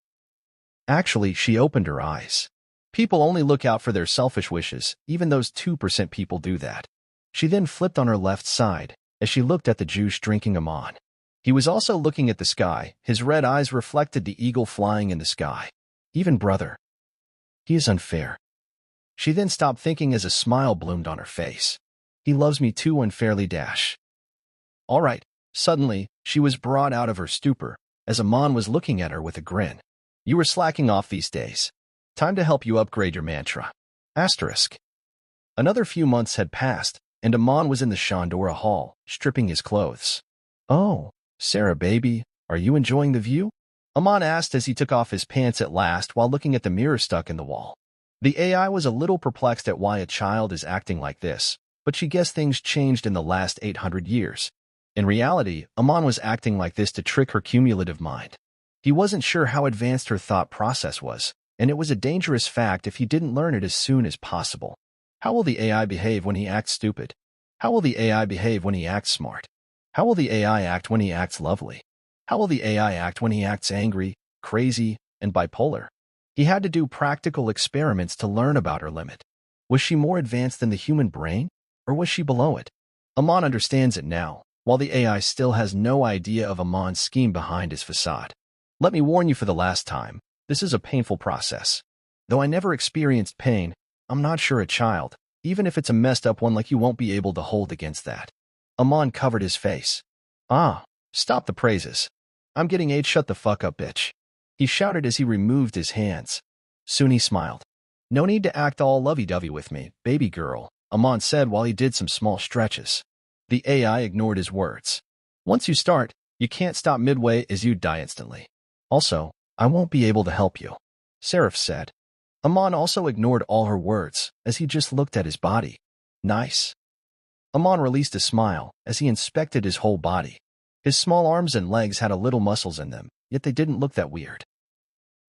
Actually, she opened her eyes. People only look out for their selfish wishes, even those 2% people do that. She then flipped on her left side, as she looked at the juice drinking Amon. He was also looking at the sky. His red eyes reflected the eagle flying in the sky. Even brother. He is unfair. She then stopped thinking as a smile bloomed on her face. He loves me too unfairly dash. All right. Suddenly, she was brought out of her stupor, as Amon was looking at her with a grin. You were slacking off these days. Time to help you upgrade your mantra. Asterisk. Another few months had passed, and Amon was in the Shandora hall, stripping his clothes. Oh, Sarah baby, are you enjoying the view? Amon asked as he took off his pants at last while looking at the mirror stuck in the wall. The AI was a little perplexed at why a child is acting like this, but she guessed things changed in the last 800 years. In reality, Amon was acting like this to trick her cumulative mind. He wasn't sure how advanced her thought process was, and it was a dangerous fact if he didn't learn it as soon as possible. How will the AI behave when he acts stupid? How will the AI behave when he acts smart? How will the AI act when he acts lovely? How will the AI act when he acts angry, crazy, and bipolar? He had to do practical experiments to learn about her limit. Was she more advanced than the human brain, or was she below it? Amon understands it now, while the AI still has no idea of Amon's scheme behind his facade. Let me warn you for the last time, this is a painful process. Though I never experienced pain, I'm not sure a child, even if it's a messed up one like you, won't be able to hold against that. Amon covered his face. Ah, stop the praises. I'm getting age, shut the fuck up, bitch. He shouted as he removed his hands. Soon he smiled. No need to act all lovey-dovey with me, baby girl, Amon said while he did some small stretches. The AI ignored his words. Once you start, you can't stop midway as you'd die instantly. Also, I won't be able to help you, Serif said. Amon also ignored all her words as he just looked at his body. Nice. Amon released a smile as he inspected his whole body. His small arms and legs had a little muscles in them, yet they didn't look that weird.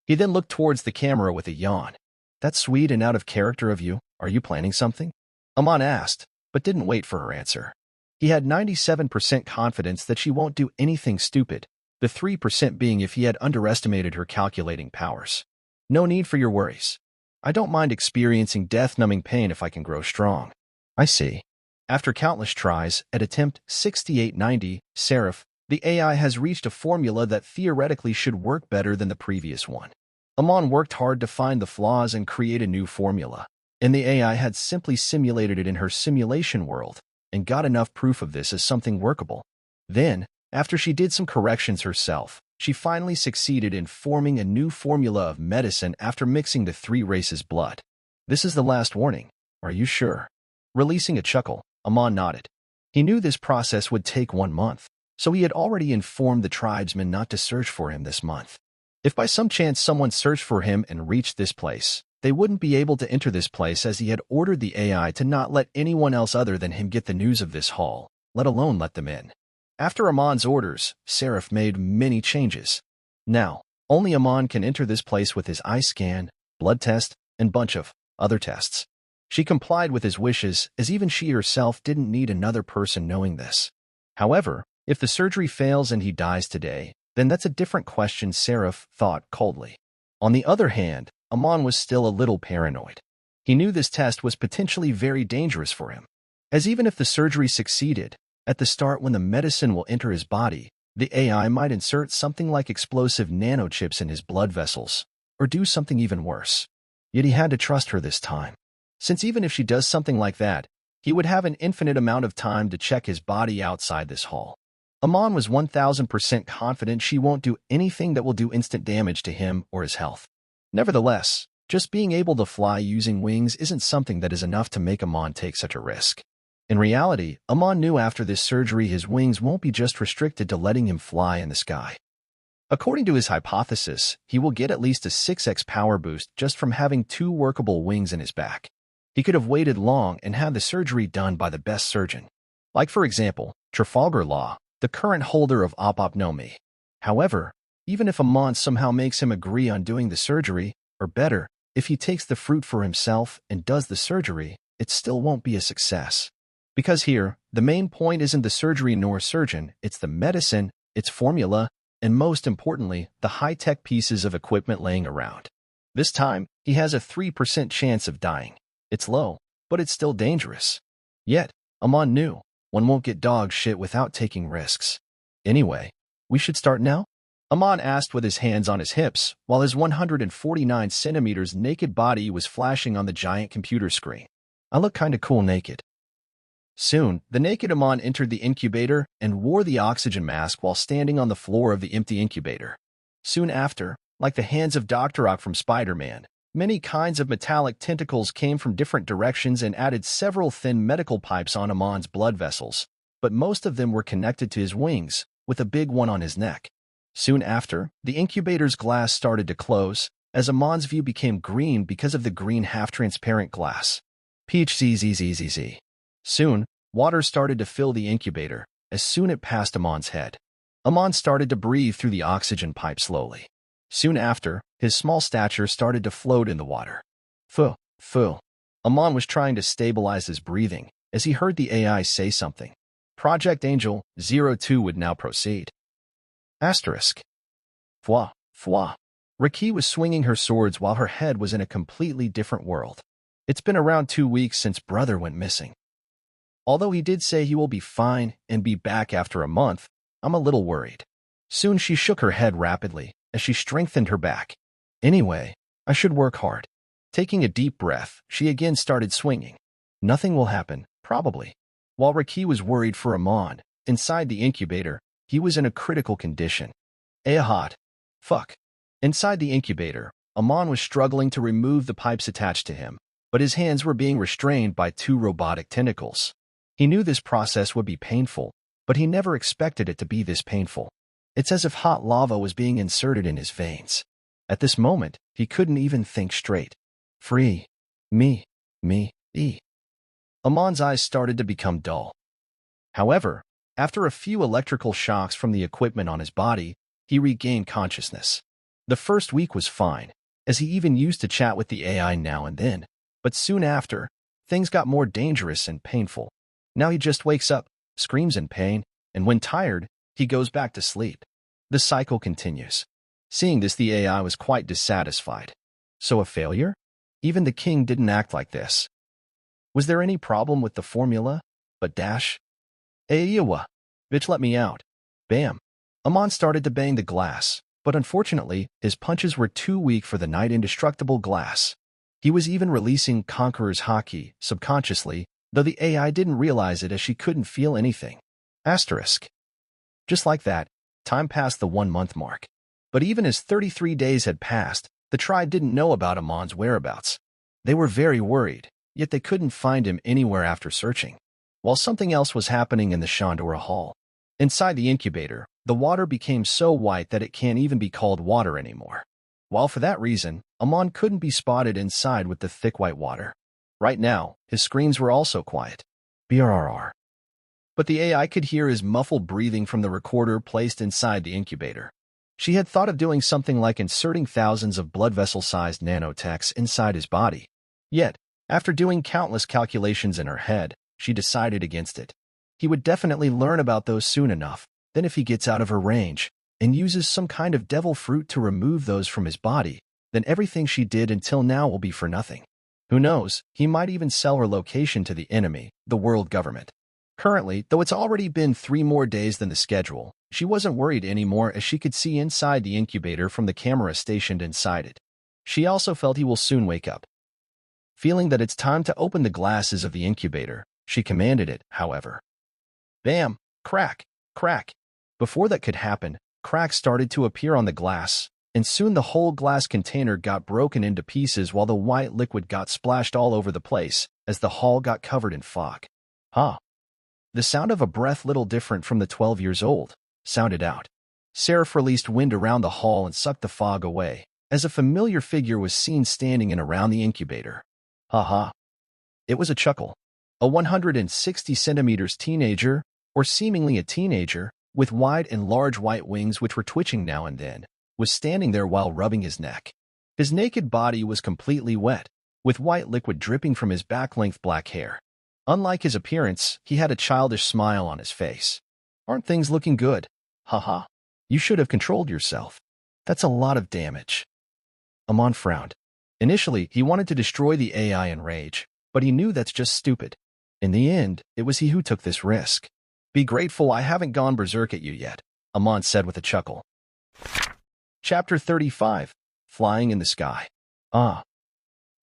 He then looked towards the camera with a yawn. That's sweet and out of character of you. Are you planning something? Amon asked, but didn't wait for her answer. He had 97% confidence that she won't do anything stupid, the 3% being if he had underestimated her calculating powers. No need for your worries. I don't mind experiencing death-numbing pain if I can grow strong. I see. After countless tries, at attempt 6890, Serif, the AI has reached a formula that theoretically should work better than the previous one. Amon worked hard to find the flaws and create a new formula, and the AI had simply simulated it in her simulation world, and got enough proof of this as something workable. Then, after she did some corrections herself, she finally succeeded in forming a new formula of medicine after mixing the three races' blood. This is the last warning. Are you sure? Releasing a chuckle, Amon nodded. He knew this process would take 1 month, so he had already informed the tribesmen not to search for him this month. If by some chance someone searched for him and reached this place, they wouldn't be able to enter this place as he had ordered the AI to not let anyone else other than him get the news of this hall, let alone let them in. After Amon's orders, Serif made many changes. Now, only Amon can enter this place with his eye scan, blood test, and bunch of other tests. She complied with his wishes, as even she herself didn't need another person knowing this. However, if the surgery fails and he dies today, then that's a different question, Serif thought coldly. On the other hand, Amon was still a little paranoid. He knew this test was potentially very dangerous for him, as even if the surgery succeeded, at the start when the medicine will enter his body, the AI might insert something like explosive nanochips in his blood vessels, or do something even worse. Yet he had to trust her this time, since even if she does something like that, he would have an infinite amount of time to check his body outside this hall. Amon was 1000% confident she won't do anything that will do instant damage to him or his health. Nevertheless, just being able to fly using wings isn't something that is enough to make Amon take such a risk. In reality, Amon knew after this surgery his wings won't be just restricted to letting him fly in the sky. According to his hypothesis, he will get at least a 6x power boost just from having 2 workable wings in his back. He could have waited long and had the surgery done by the best surgeon. Like for example, Trafalgar Law, the current holder of Opopnomy. However, even if Amon somehow makes him agree on doing the surgery, or better, if he takes the fruit for himself and does the surgery, it still won't be a success. Because here, the main point isn't the surgery nor surgeon, it's the medicine, its formula, and most importantly, the high-tech pieces of equipment laying around. This time, he has a 3% chance of dying. It's low, but it's still dangerous. Yet, Amon knew, One won't get dog shit without taking risks. Anyway, we should start now? Amon asked with his hands on his hips, while his 149 centimeters naked body was flashing on the giant computer screen. I look kinda cool naked. Soon, the naked Amon entered the incubator and wore the oxygen mask while standing on the floor of the empty incubator. Soon after, like the hands of Dr. Ock from Spider-Man, many kinds of metallic tentacles came from different directions and added several thin medical pipes on Amon's blood vessels, but most of them were connected to his wings, with a big one on his neck. Soon after, the incubator's glass started to close, as Amon's view became green because of the green half-transparent glass. PHZZZZZ. Soon, water started to fill the incubator, as soon it passed Amon's head. Amon started to breathe through the oxygen pipe slowly. Soon after, his small stature started to float in the water. Fuh. Amon was trying to stabilize his breathing, as he heard the AI say something. Project Angel 02 would now proceed. Asterisk. Fwa. Raki was swinging her swords while her head was in a completely different world. It's been around 2 weeks since brother went missing. Although he did say he will be fine and be back after a month, I'm a little worried. Soon she shook her head rapidly as she strengthened her back. Anyway, I should work hard. Taking a deep breath, she again started swinging. Nothing will happen, probably. While Raki was worried for Amon, inside the incubator, he was in a critical condition. Hot. Fuck. Inside the incubator, Amon was struggling to remove the pipes attached to him, but his hands were being restrained by 2 robotic tentacles. He knew this process would be painful, but he never expected it to be this painful. It's as if hot lava was being inserted in his veins. At this moment, he couldn't even think straight. Free. Me. Amon's eyes started to become dull. However, after a few electrical shocks from the equipment on his body, he regained consciousness. The first week was fine, as he even used to chat with the AI now and then, but soon after, things got more dangerous and painful. Now he just wakes up, screams in pain, and when tired, he goes back to sleep. The cycle continues. Seeing this, the AI was quite dissatisfied. So a failure? Even the king didn't act like this. Was there any problem with the formula? But dash. Ayawa. Bitch, let me out. Bam. Amon started to bang the glass, but unfortunately, his punches were too weak for the night indestructible glass. He was even releasing Conqueror's Haki, subconsciously, though the AI didn't realize it as she couldn't feel anything. Asterisk. Just like that, time passed the 1-month mark. But even as 33 days had passed, the tribe didn't know about Amon's whereabouts. They were very worried, yet they couldn't find him anywhere after searching. While something else was happening in the Shandora hall. Inside the incubator, the water became so white that it can't even be called water anymore. While for that reason, Amon couldn't be spotted inside with the thick white water. Right now, his screams were also quiet. BRRR. But the AI could hear his muffled breathing from the recorder placed inside the incubator. She had thought of doing something like inserting thousands of blood vessel-sized nanotechs inside his body. Yet, after doing countless calculations in her head, she decided against it. He would definitely learn about those soon enough, then if he gets out of her range, and uses some kind of devil fruit to remove those from his body, then everything she did until now will be for nothing. Who knows, he might even sell her location to the enemy, the world government. Currently, though it's already been 3 more days than the schedule, she wasn't worried anymore as she could see inside the incubator from the camera stationed inside it. She also felt he will soon wake up. Feeling that it's time to open the glasses of the incubator, she commanded it, however. Bam! Crack! Crack! Before that could happen, cracks started to appear on the glass, and soon the whole glass container got broken into pieces while the white liquid got splashed all over the place as the hall got covered in fog. The sound of a breath little different from the 12 years old sounded out. Serif released wind around the hall and sucked the fog away, as a familiar figure was seen standing in around the incubator. It was a chuckle. A 160 centimeters teenager, or seemingly a teenager, with wide and large white wings which were twitching now and then, was standing there while rubbing his neck. His naked body was completely wet, with white liquid dripping from his back-length black hair. Unlike his appearance, he had a childish smile on his face. Aren't things looking good? You should have controlled yourself. That's a lot of damage. Amon frowned. Initially, he wanted to destroy the AI in rage, but he knew that's just stupid. In the end, it was he who took this risk. Be grateful I haven't gone berserk at you yet, Amon said with a chuckle. Chapter 35. Flying in the Sky. Ah.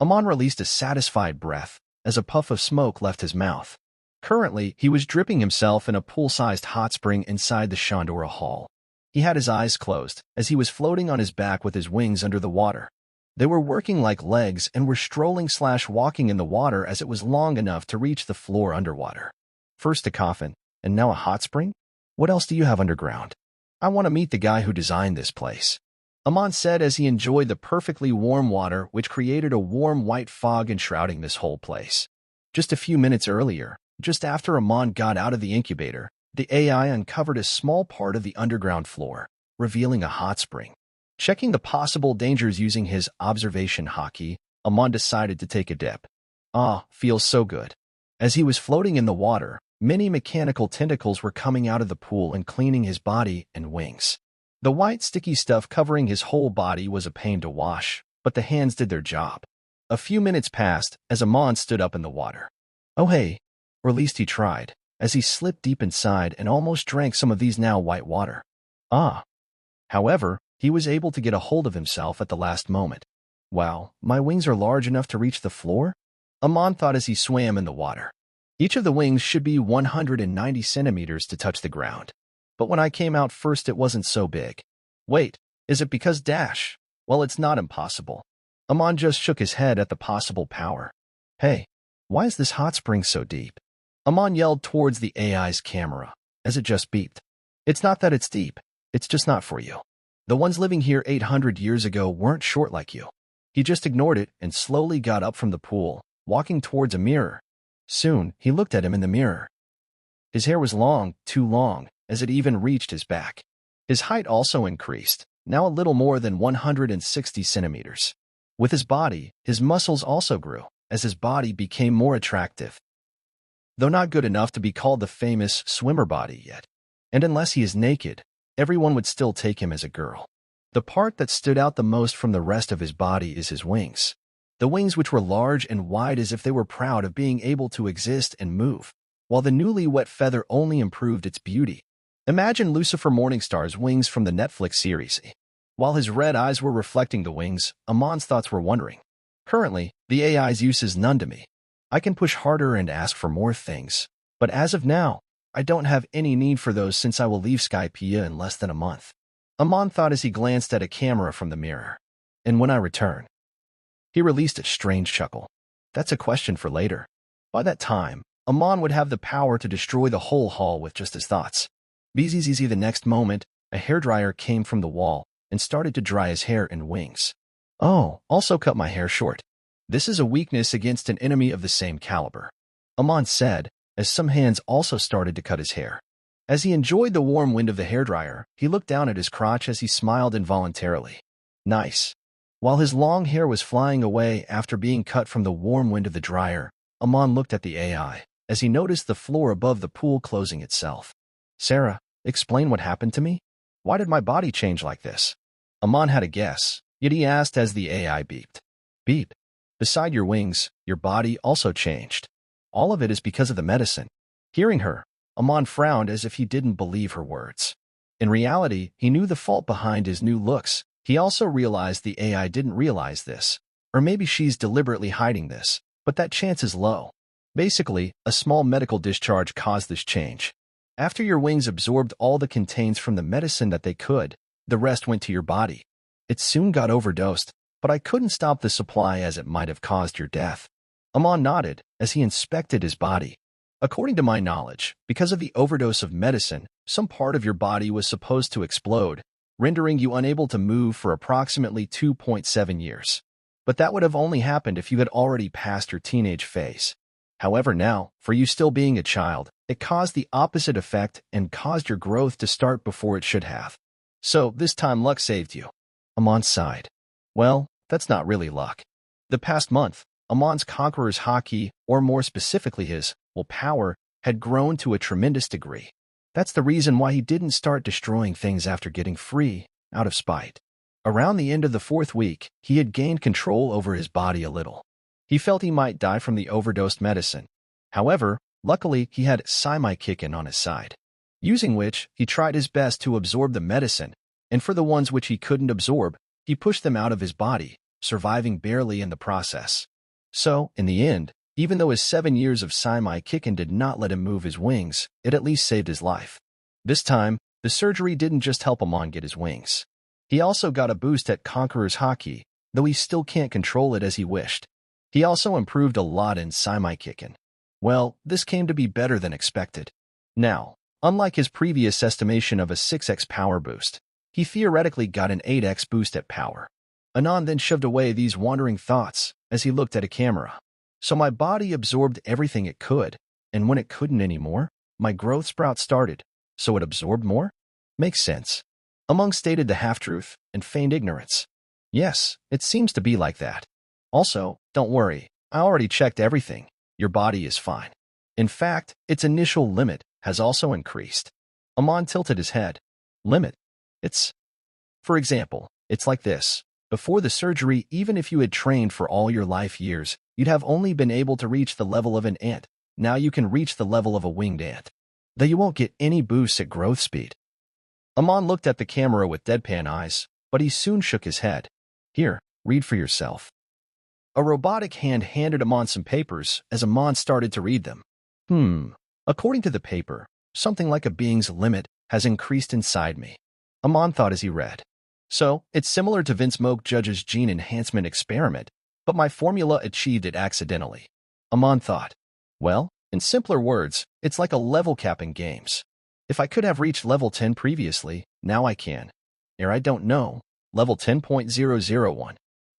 Amon released a satisfied breath as a puff of smoke left his mouth. Currently, he was dripping himself in a pool-sized hot spring inside the Shandora hall. He had his eyes closed as he was floating on his back with his wings under the water. They were working like legs and were strolling/walking in the water as it was long enough to reach the floor underwater. First a coffin, and now a hot spring? What else do you have underground? I want to meet the guy who designed this place, Amon said as he enjoyed the perfectly warm water which created a warm white fog enshrouding this whole place. Just a few minutes earlier, just after Amon got out of the incubator, the AI uncovered a small part of the underground floor, revealing a hot spring. Checking the possible dangers using his observation hotkey, Amon decided to take a dip. Ah, feels so good. As he was floating in the water, many mechanical tentacles were coming out of the pool and cleaning his body and wings. The white sticky stuff covering his whole body was a pain to wash, but the hands did their job. A few minutes passed as Amon stood up in the water. Oh hey, or at least he tried, as he slipped deep inside and almost drank some of these now white water. Ah. However, he was able to get a hold of himself at the last moment. Wow, my wings are large enough to reach the floor? Amon thought as he swam in the water. Each of the wings should be 190 centimeters to touch the ground. But when I came out first it wasn't so big. Wait, is it because dash? Well, it's not impossible. Amon just shook his head at the possible power. Hey, why is this hot spring so deep? Amon yelled towards the AI's camera, as it just beeped. It's not that it's deep, it's just not for you. The ones living here 800 years ago weren't short like you. He just ignored it and slowly got up from the pool, walking towards a mirror. Soon, he looked at him in the mirror. His hair was long, too long, as it even reached his back. His height also increased, now a little more than 160 centimeters. With his body, his muscles also grew, as his body became more attractive. Though not good enough to be called the famous swimmer body yet. And unless he is naked, everyone would still take him as a girl. The part that stood out the most from the rest of his body is his wings. The wings which were large and wide as if they were proud of being able to exist and move, while the newly wet feather only improved its beauty. Imagine Lucifer Morningstar's wings from the Netflix series. While his red eyes were reflecting the wings, Amon's thoughts were wondering. Currently, the AI's use is none to me. I can push harder and ask for more things, but as of now, I don't have any need for those since I will leave Skypiean in less than a month. Amon thought as he glanced at a camera from the mirror. And when I return, he released a strange chuckle. That's a question for later. By that time, Amon would have the power to destroy the whole hall with just his thoughts. Bzzz the next moment, a hairdryer came from the wall and started to dry his hair and wings. Oh, also cut my hair short. This is a weakness against an enemy of the same caliber, Amon said, as some hands also started to cut his hair. As he enjoyed the warm wind of the hairdryer, he looked down at his crotch as he smiled involuntarily. Nice. While his long hair was flying away after being cut from the warm wind of the dryer, Amon looked at the AI as he noticed the floor above the pool closing itself. Sarah, explain what happened to me? Why did my body change like this? Amon had a guess, yet he asked as the AI beeped. Beep. Beside your wings, your body also changed. All of it is because of the medicine. Hearing her, Amon frowned as if he didn't believe her words. In reality, he knew the fault behind his new looks. He also realized the AI didn't realize this. Or maybe she's deliberately hiding this, but that chance is low. Basically, a small medical discharge caused this change. After your wings absorbed all the contains from the medicine that they could, the rest went to your body. It soon got overdosed, but I couldn't stop the supply as it might have caused your death. Amon nodded as he inspected his body. According to my knowledge, because of the overdose of medicine, some part of your body was supposed to explode, rendering you unable to move for approximately 2.7 years. But that would have only happened if you had already passed your teenage phase. However now, for you still being a child, it caused the opposite effect and caused your growth to start before it should have. So, this time luck saved you. Amon sighed. Well, that's not really luck. The past month, Amon's Conqueror's Haki, or more specifically his willpower, had grown to a tremendous degree. That's the reason why he didn't start destroying things after getting free, out of spite. Around the end of the 4th week, he had gained control over his body a little. He felt he might die from the overdosed medicine. However, Luckily, he had Semi-Kicken on his side, using which he tried his best to absorb the medicine, and for the ones which he couldn't absorb, he pushed them out of his body, surviving barely in the process. So, in the end, even though his 7 years of Semi-Kicken did not let him move his wings, it at least saved his life. This time, the surgery didn't just help Amon get his wings. He also got a boost at Conqueror's Haki, though he still can't control it as he wished. He also improved a lot in Semi-Kicken. Well, this came to be better than expected. Now, unlike his previous estimation of a 6x power boost, he theoretically got an 8x boost at power. Anon then shoved away these wandering thoughts as he looked at a camera. So my body absorbed everything it could, and when it couldn't anymore, my growth sprout started, so it absorbed more? Makes sense. Among stated the half-truth and feigned ignorance. Yes, it seems to be like that. Also, don't worry, I already checked everything. Your body is fine. In fact, its initial limit has also increased. Amon tilted his head. Limit? For example, it's like this. Before the surgery, even if you had trained for all your life years, you'd have only been able to reach the level of an ant. Now you can reach the level of a winged ant. Though you won't get any boosts at growth speed. Amon looked at the camera with deadpan eyes, but he soon shook his head. Here, read for yourself. A robotic hand handed Amon some papers as Amon started to read them. According to the paper, something like a being's limit has increased inside me. Amon thought as he read. So, it's similar to Vince Moke Judge's gene enhancement experiment, but my formula achieved it accidentally. Amon thought. Well, in simpler words, it's like a level cap in games. If I could have reached level 10 previously, now I can. I don't know. Level 10.001.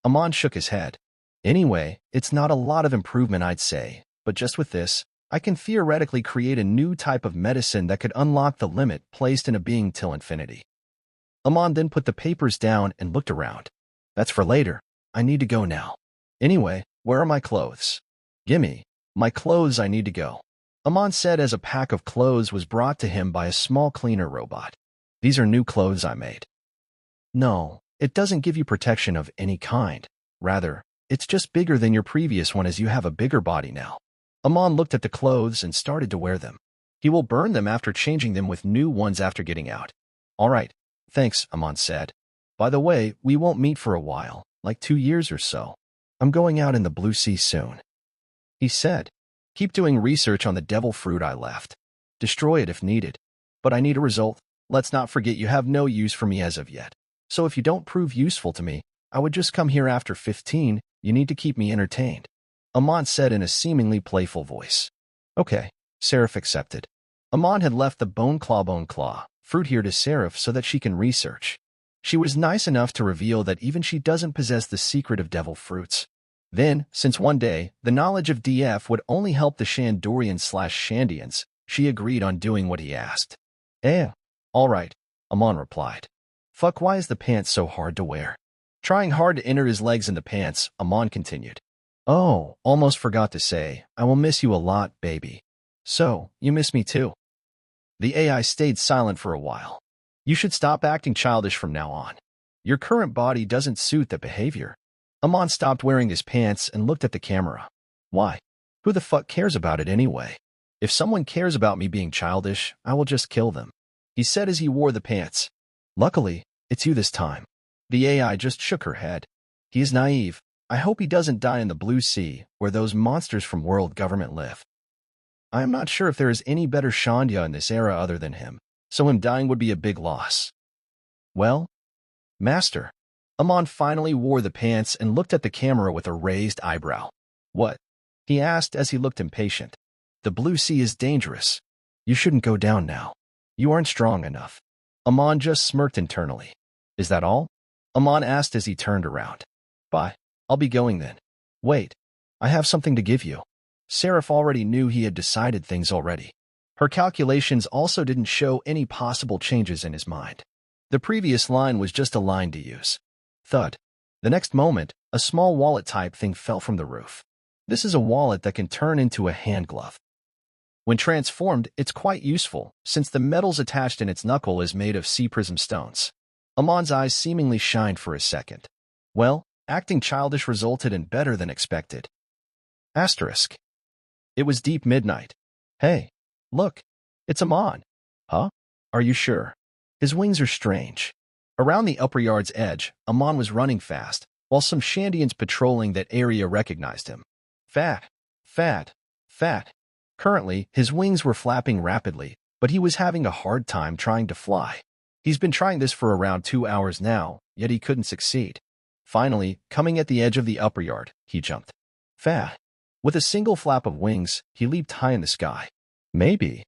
Amon shook his head. Anyway, it's not a lot of improvement, I'd say, but just with this, I can theoretically create a new type of medicine that could unlock the limit placed in a being till infinity. Amon then put the papers down and looked around. That's for later. I need to go now. Anyway, where are my clothes? Gimme. My clothes, I need to go. Amon said as a pack of clothes was brought to him by a small cleaner robot. These are new clothes I made. No, it doesn't give you protection of any kind. Rather, it's just bigger than your previous one as you have a bigger body now. Amon looked at the clothes and started to wear them. He will burn them after changing them with new ones after getting out. All right. Thanks, Amon said. By the way, we won't meet for a while, like 2 years or so. I'm going out in the blue sea soon. He said, keep doing research on the devil fruit I left. Destroy it if needed. But I need a result. Let's not forget you have no use for me as of yet. So if you don't prove useful to me, I would just come here after 15. You need to keep me entertained. Amon said in a seemingly playful voice. Okay, Serif accepted. Amon had left the bone claw fruit here to Serif so that she can research. She was nice enough to reveal that even she doesn't possess the secret of devil fruits. Then, since one day, the knowledge of DF would only help the Shandorians/Shandians, she agreed on doing what he asked. All right, Amon replied. Fuck, why is the pants so hard to wear? Trying hard to enter his legs in the pants, Amon continued. Oh, almost forgot to say, I will miss you a lot, baby. So, you miss me too. The AI stayed silent for a while. You should stop acting childish from now on. Your current body doesn't suit that behavior. Amon stopped wearing his pants and looked at the camera. Why? Who the fuck cares about it anyway? If someone cares about me being childish, I will just kill them. He said as he wore the pants. Luckily, it's you this time. The AI just shook her head. He is naive. I hope he doesn't die in the blue sea, where those monsters from World Government live. I am not sure if there is any better Shandia in this era other than him, so him dying would be a big loss. Well, Master. Amon finally wore the pants and looked at the camera with a raised eyebrow. What? He asked as he looked impatient. The blue sea is dangerous. You shouldn't go down now. You aren't strong enough. Amon just smirked internally. Is that all? Amon asked as he turned around. Bye. I'll be going then. Wait. I have something to give you. Serif already knew he had decided things already. Her calculations also didn't show any possible changes in his mind. The previous line was just a line to use. Thud. The next moment, a small wallet-type thing fell from the roof. This is a wallet that can turn into a hand glove. When transformed, it's quite useful, since the metals attached in its knuckle is made of sea prism stones. Amon's eyes seemingly shined for a second. Well, acting childish resulted in better than expected. Asterisk. It was deep midnight. Hey, look, it's Amon. Huh? Are you sure? His wings are strange. Around the upper yard's edge, Amon was running fast, while some Shandians patrolling that area recognized him. Fat, fat, fat. Currently, his wings were flapping rapidly, but he was having a hard time trying to fly. He's been trying this for around 2 hours now, yet he couldn't succeed. Finally, coming at the edge of the upper yard, he jumped. Fat. With a single flap of wings, he leaped high in the sky. Maybe.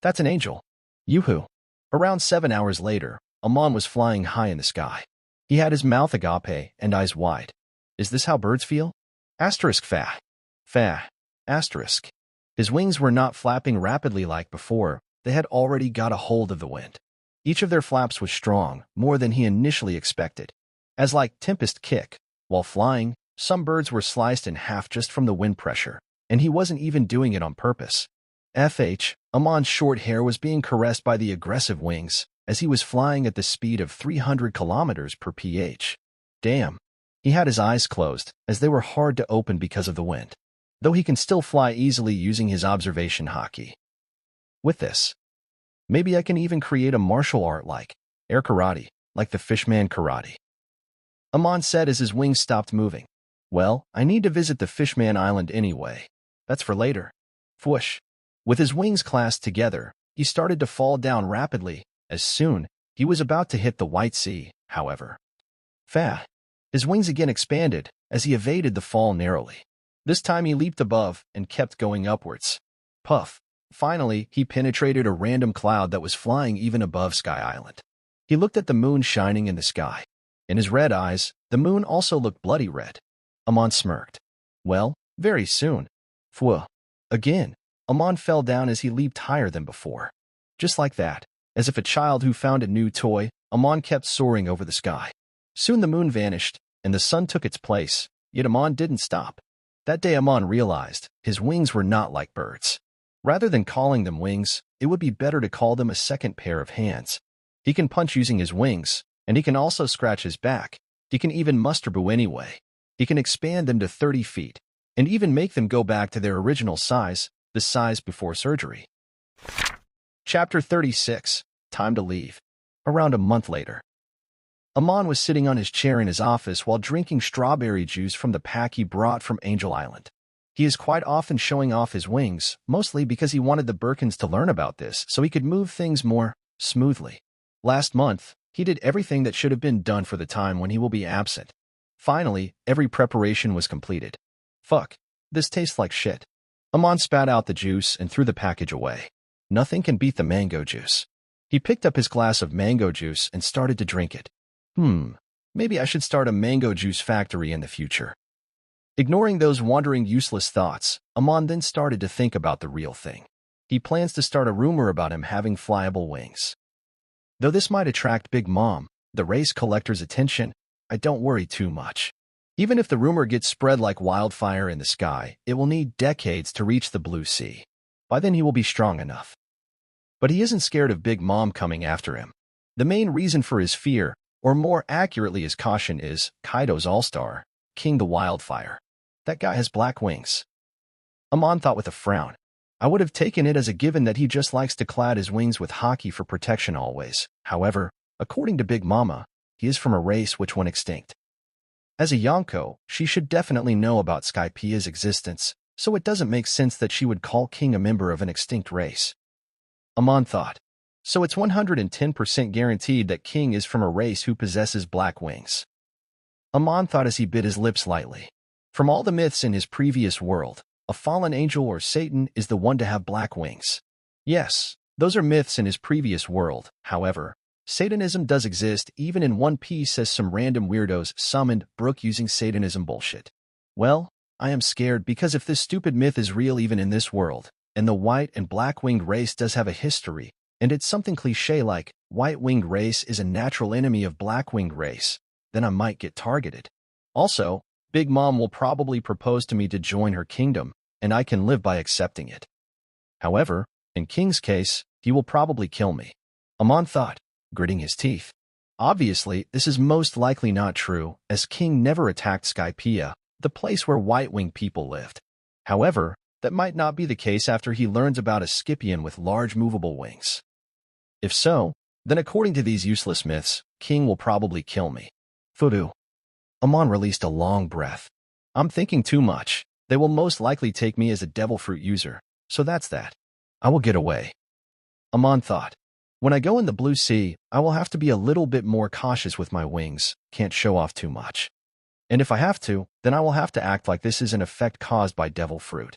That's an angel. Yoo-hoo. Around 7 hours later, Amon was flying high in the sky. He had his mouth agape and eyes wide. Is this how birds feel? Asterisk fat. Fat. Asterisk. His wings were not flapping rapidly like before. They had already got a hold of the wind. Each of their flaps was strong, more than he initially expected. As like tempest kick, while flying, some birds were sliced in half just from the wind pressure, and he wasn't even doing it on purpose. Amon's short hair was being caressed by the aggressive wings as he was flying at the speed of 300 kilometers per ph. Damn. He had his eyes closed, as they were hard to open because of the wind, though he can still fly easily using his observation hockey. With this, maybe I can even create a martial art like air karate, like the Fishman karate. Amon said as his wings stopped moving. Well, I need to visit the Fishman Island anyway. That's for later. Fwoosh. With his wings clasped together, he started to fall down rapidly. As soon, he was about to hit the White Sea, however. Fat. His wings again expanded as he evaded the fall narrowly. This time he leaped above and kept going upwards. Puff. Finally, he penetrated a random cloud that was flying even above Sky Island. He looked at the moon shining in the sky. In his red eyes, the moon also looked bloody red. Amon smirked. Well, very soon. Fwooh. Again, Amon fell down as he leaped higher than before. Just like that, as if a child who found a new toy, Amon kept soaring over the sky. Soon the moon vanished, and the sun took its place, yet Amon didn't stop. That day Amon realized his wings were not like birds. Rather than calling them wings, it would be better to call them a second pair of hands. He can punch using his wings, and he can also scratch his back. He can even muster anyway. He can expand them to 30 feet, and even make them go back to their original size, the size before surgery. Chapter 36. Time to leave. Around a month later, Amon was sitting on his chair in his office while drinking strawberry juice from the pack he brought from Angel Island. He is quite often showing off his wings, mostly because he wanted the Birkans to learn about this so he could move things more smoothly. Last month, he did everything that should have been done for the time when he will be absent. Finally, every preparation was completed. Fuck, this tastes like shit. Amon spat out the juice and threw the package away. Nothing can beat the mango juice. He picked up his glass of mango juice and started to drink it. Maybe I should start a mango juice factory in the future. Ignoring those wandering useless thoughts, Amon then started to think about the real thing. He plans to start a rumor about him having flyable wings. Though this might attract Big Mom, the race collector's attention, I don't worry too much. Even if the rumor gets spread like wildfire in the sky, it will need decades to reach the blue sea. By then he will be strong enough. But he isn't scared of Big Mom coming after him. The main reason for his fear, or more accurately his caution, is Kaido's all-star, King the Wildfire. That guy has black wings. Amon thought with a frown. I would have taken it as a given that he just likes to clad his wings with hockey for protection always. However, according to Big Mama, he is from a race which went extinct. As a Yonko, she should definitely know about Skypiea's existence, so it doesn't make sense that she would call King a member of an extinct race. Amon thought. So it's 110% guaranteed that King is from a race who possesses black wings. Amon thought as he bit his lips lightly. From all the myths in his previous world, a fallen angel or Satan is the one to have black wings. Yes, those are myths in his previous world. However, Satanism does exist even in One Piece, as some random weirdos summoned Brook using Satanism bullshit. Well, I am scared because if this stupid myth is real even in this world, and the white and black-winged race does have a history, and it's something cliché like white-winged race is a natural enemy of black-winged race, then I might get targeted. Also, Big Mom will probably propose to me to join her kingdom, and I can live by accepting it. However, in King's case, he will probably kill me. Amon thought, gritting his teeth. Obviously, this is most likely not true, as King never attacked Skypiea, the place where white-winged people lived. However, That might not be the case after he learns about a Skypiean with large movable wings. If so, then according to these useless myths, King will probably kill me. Voodoo. Amon released a long breath. I'm thinking too much. They will most likely take me as a devil fruit user, so that's that. I will get away. Amon thought. When I go in the blue sea, I will have to be a little bit more cautious with my wings, can't show off too much. And if I have to, then I will have to act like this is an effect caused by devil fruit.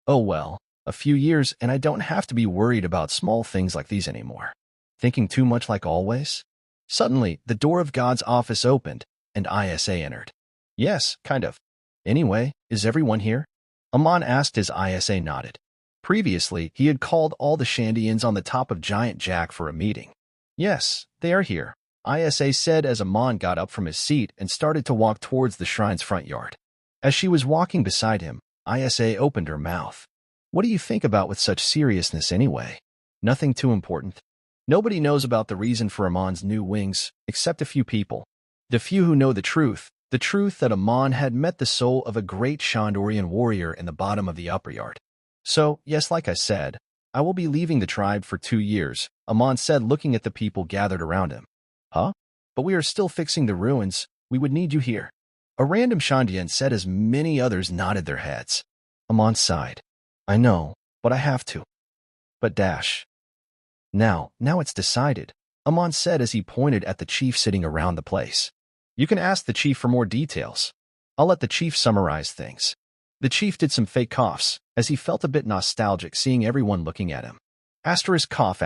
Oh well, a few years and I don't have to be worried about small things like these anymore. Thinking too much like always? Suddenly, the door of God's office opened, and ISA entered. Yes, kind of. Anyway, is everyone here? Amon asked as ISA nodded. Previously, he had called all the Shandians on the top of Giant Jack for a meeting. Yes, they are here, ISA said as Amon got up from his seat and started to walk towards the shrine's front yard. As she was walking beside him, ISA opened her mouth. What do you think about with such seriousness anyway? Nothing too important. Nobody knows about the reason for Amon's new wings, except a few people. The few who know the truth that Amon had met the soul of a great Shandorian warrior in the bottom of the upper yard. So, yes, like I said, I will be leaving the tribe for 2 years, Amon said looking at the people gathered around him. Huh? But we are still fixing the ruins. We would need you here. A random Shandian said as many others nodded their heads. Amon sighed. I know, but I have to. But dash. Now it's decided, Amon said as he pointed at the chief sitting around the place. You can ask the chief for more details. I'll let the chief summarize things. The chief did some fake coughs, as he felt a bit nostalgic seeing everyone looking at him. Cough.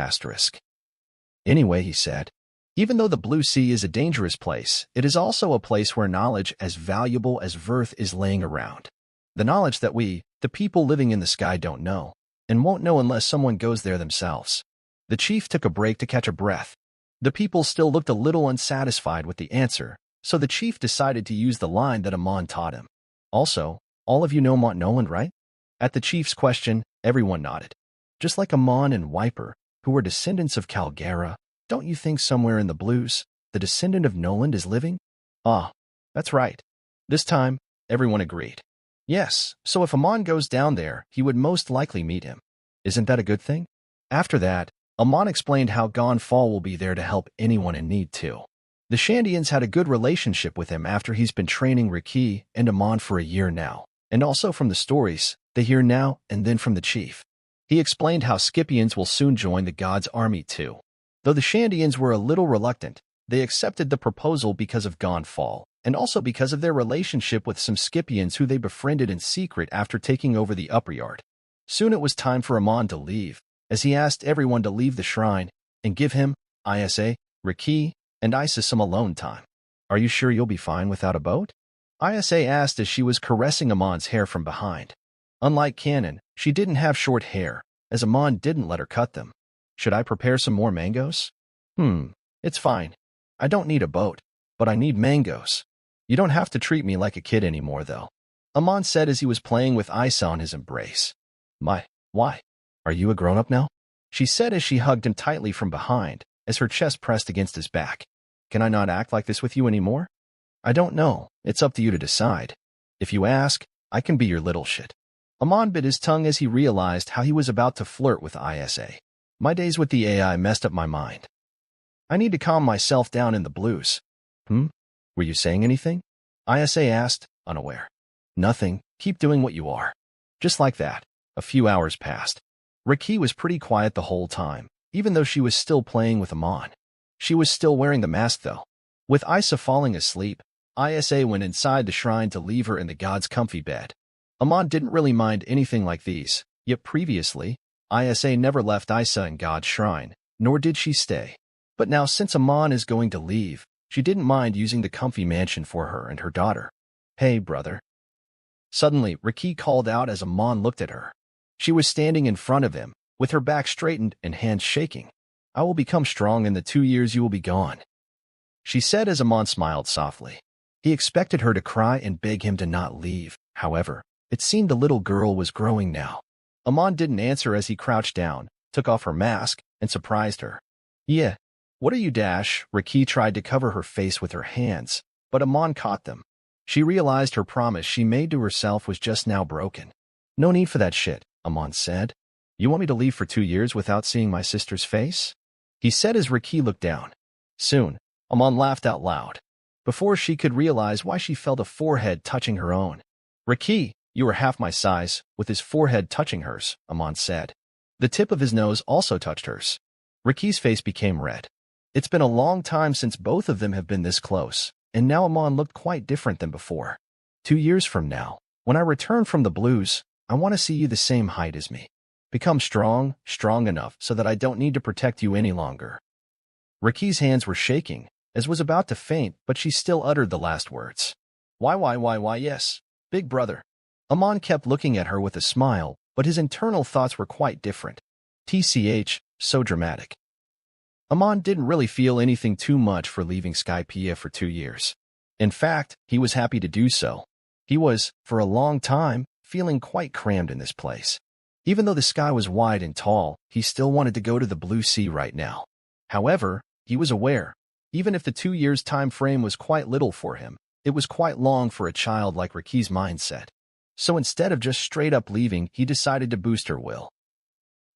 Anyway, he said, even though the Blue Sea is a dangerous place, it is also a place where knowledge as valuable as Verth is laying around. The knowledge that we, the people living in the sky, don't know, and won't know unless someone goes there themselves. The chief took a break to catch a breath. The people still looked a little unsatisfied with the answer, so the chief decided to use the line that Amon taught him. Also, all of you know Mont Noland, right? At the chief's question, everyone nodded. Just like Amon and Wiper, who were descendants of Calgara, don't you think somewhere in the blues, the descendant of Noland is living? Ah, that's right. This time, everyone agreed. Yes, so if Amon goes down there, he would most likely meet him. Isn't that a good thing? After that, Amon explained how Gan Fall will be there to help anyone in need too. The Shandians had a good relationship with him after he's been training Raki and Amon for a year now, and also from the stories they hear now and then from the chief. He explained how Skypieans will soon join the god's army too. Though the Shandians were a little reluctant, they accepted the proposal because of Gan Fall, and also because of their relationship with some Skypieans who they befriended in secret after taking over the upper yard. Soon it was time for Amon to leave, as he asked everyone to leave the shrine and give him, ISA, Raki, and Isa some alone time. Are you sure you'll be fine without a boat? Isa asked as she was caressing Amon's hair from behind. Unlike Canon, she didn't have short hair, as Amon didn't let her cut them. Should I prepare some more mangoes? It's fine. I don't need a boat, but I need mangoes. You don't have to treat me like a kid anymore, though, Amon said as he was playing with Isa on his embrace. Why? Are you a grown-up now? She said as she hugged him tightly from behind, as her chest pressed against his back. Can I not act like this with you anymore? I don't know. It's up to you to decide. If you ask, I can be your little shit. Amon bit his tongue as he realized how he was about to flirt with Isa. My days with the AI messed up my mind. I need to calm myself down in the blues. Were you saying anything? Isa asked, unaware. Nothing. Keep doing what you are. Just like that. A few hours passed. Raki was pretty quiet the whole time, even though she was still playing with Amon. She was still wearing the mask, though. With Isa falling asleep, Isa went inside the shrine to leave her in the god's comfy bed. Amon didn't really mind anything like these, yet previously, Isa never left Isa in God's shrine, nor did she stay. But now since Amon is going to leave, she didn't mind using the comfy mansion for her and her daughter. Hey, brother. Suddenly, Raki called out as Amon looked at her. She was standing in front of him, with her back straightened and hands shaking. I will become strong in the 2 years you will be gone, she said as Amon smiled softly. He expected her to cry and beg him to not leave. However, it seemed the little girl was growing now. Amon didn't answer as he crouched down, took off her mask, and surprised her. Yeah. What are you, Dash? Raki tried to cover her face with her hands, but Amon caught them. She realized her promise she made to herself was just now broken. No need for that shit, Amon said. You want me to leave for 2 years without seeing my sister's face? He said as Raki looked down. Soon, Amon laughed out loud. Before she could realize why, she felt a forehead touching her own. Raki, you are half my size, with his forehead touching hers, Amon said. The tip of his nose also touched hers. Raki's face became red. It's been a long time since both of them have been this close, and now Amon looked quite different than before. 2 years from now, when I return from the blues, I want to see you the same height as me. Become strong enough so that I don't need to protect you any longer. Raki's hands were shaking, as was about to faint, but she still uttered the last words. Why, yes, big brother. Amon kept looking at her with a smile, but his internal thoughts were quite different. TCH, so dramatic. Amon didn't really feel anything too much for leaving Skypea for 2 years. In fact, he was happy to do so. He was, for a long time, feeling quite crammed in this place. Even though the sky was wide and tall, he still wanted to go to the blue sea right now. However, he was aware, even if the 2 years time frame was quite little for him, it was quite long for a child like Raki's mindset. So instead of just straight up leaving, he decided to boost her will.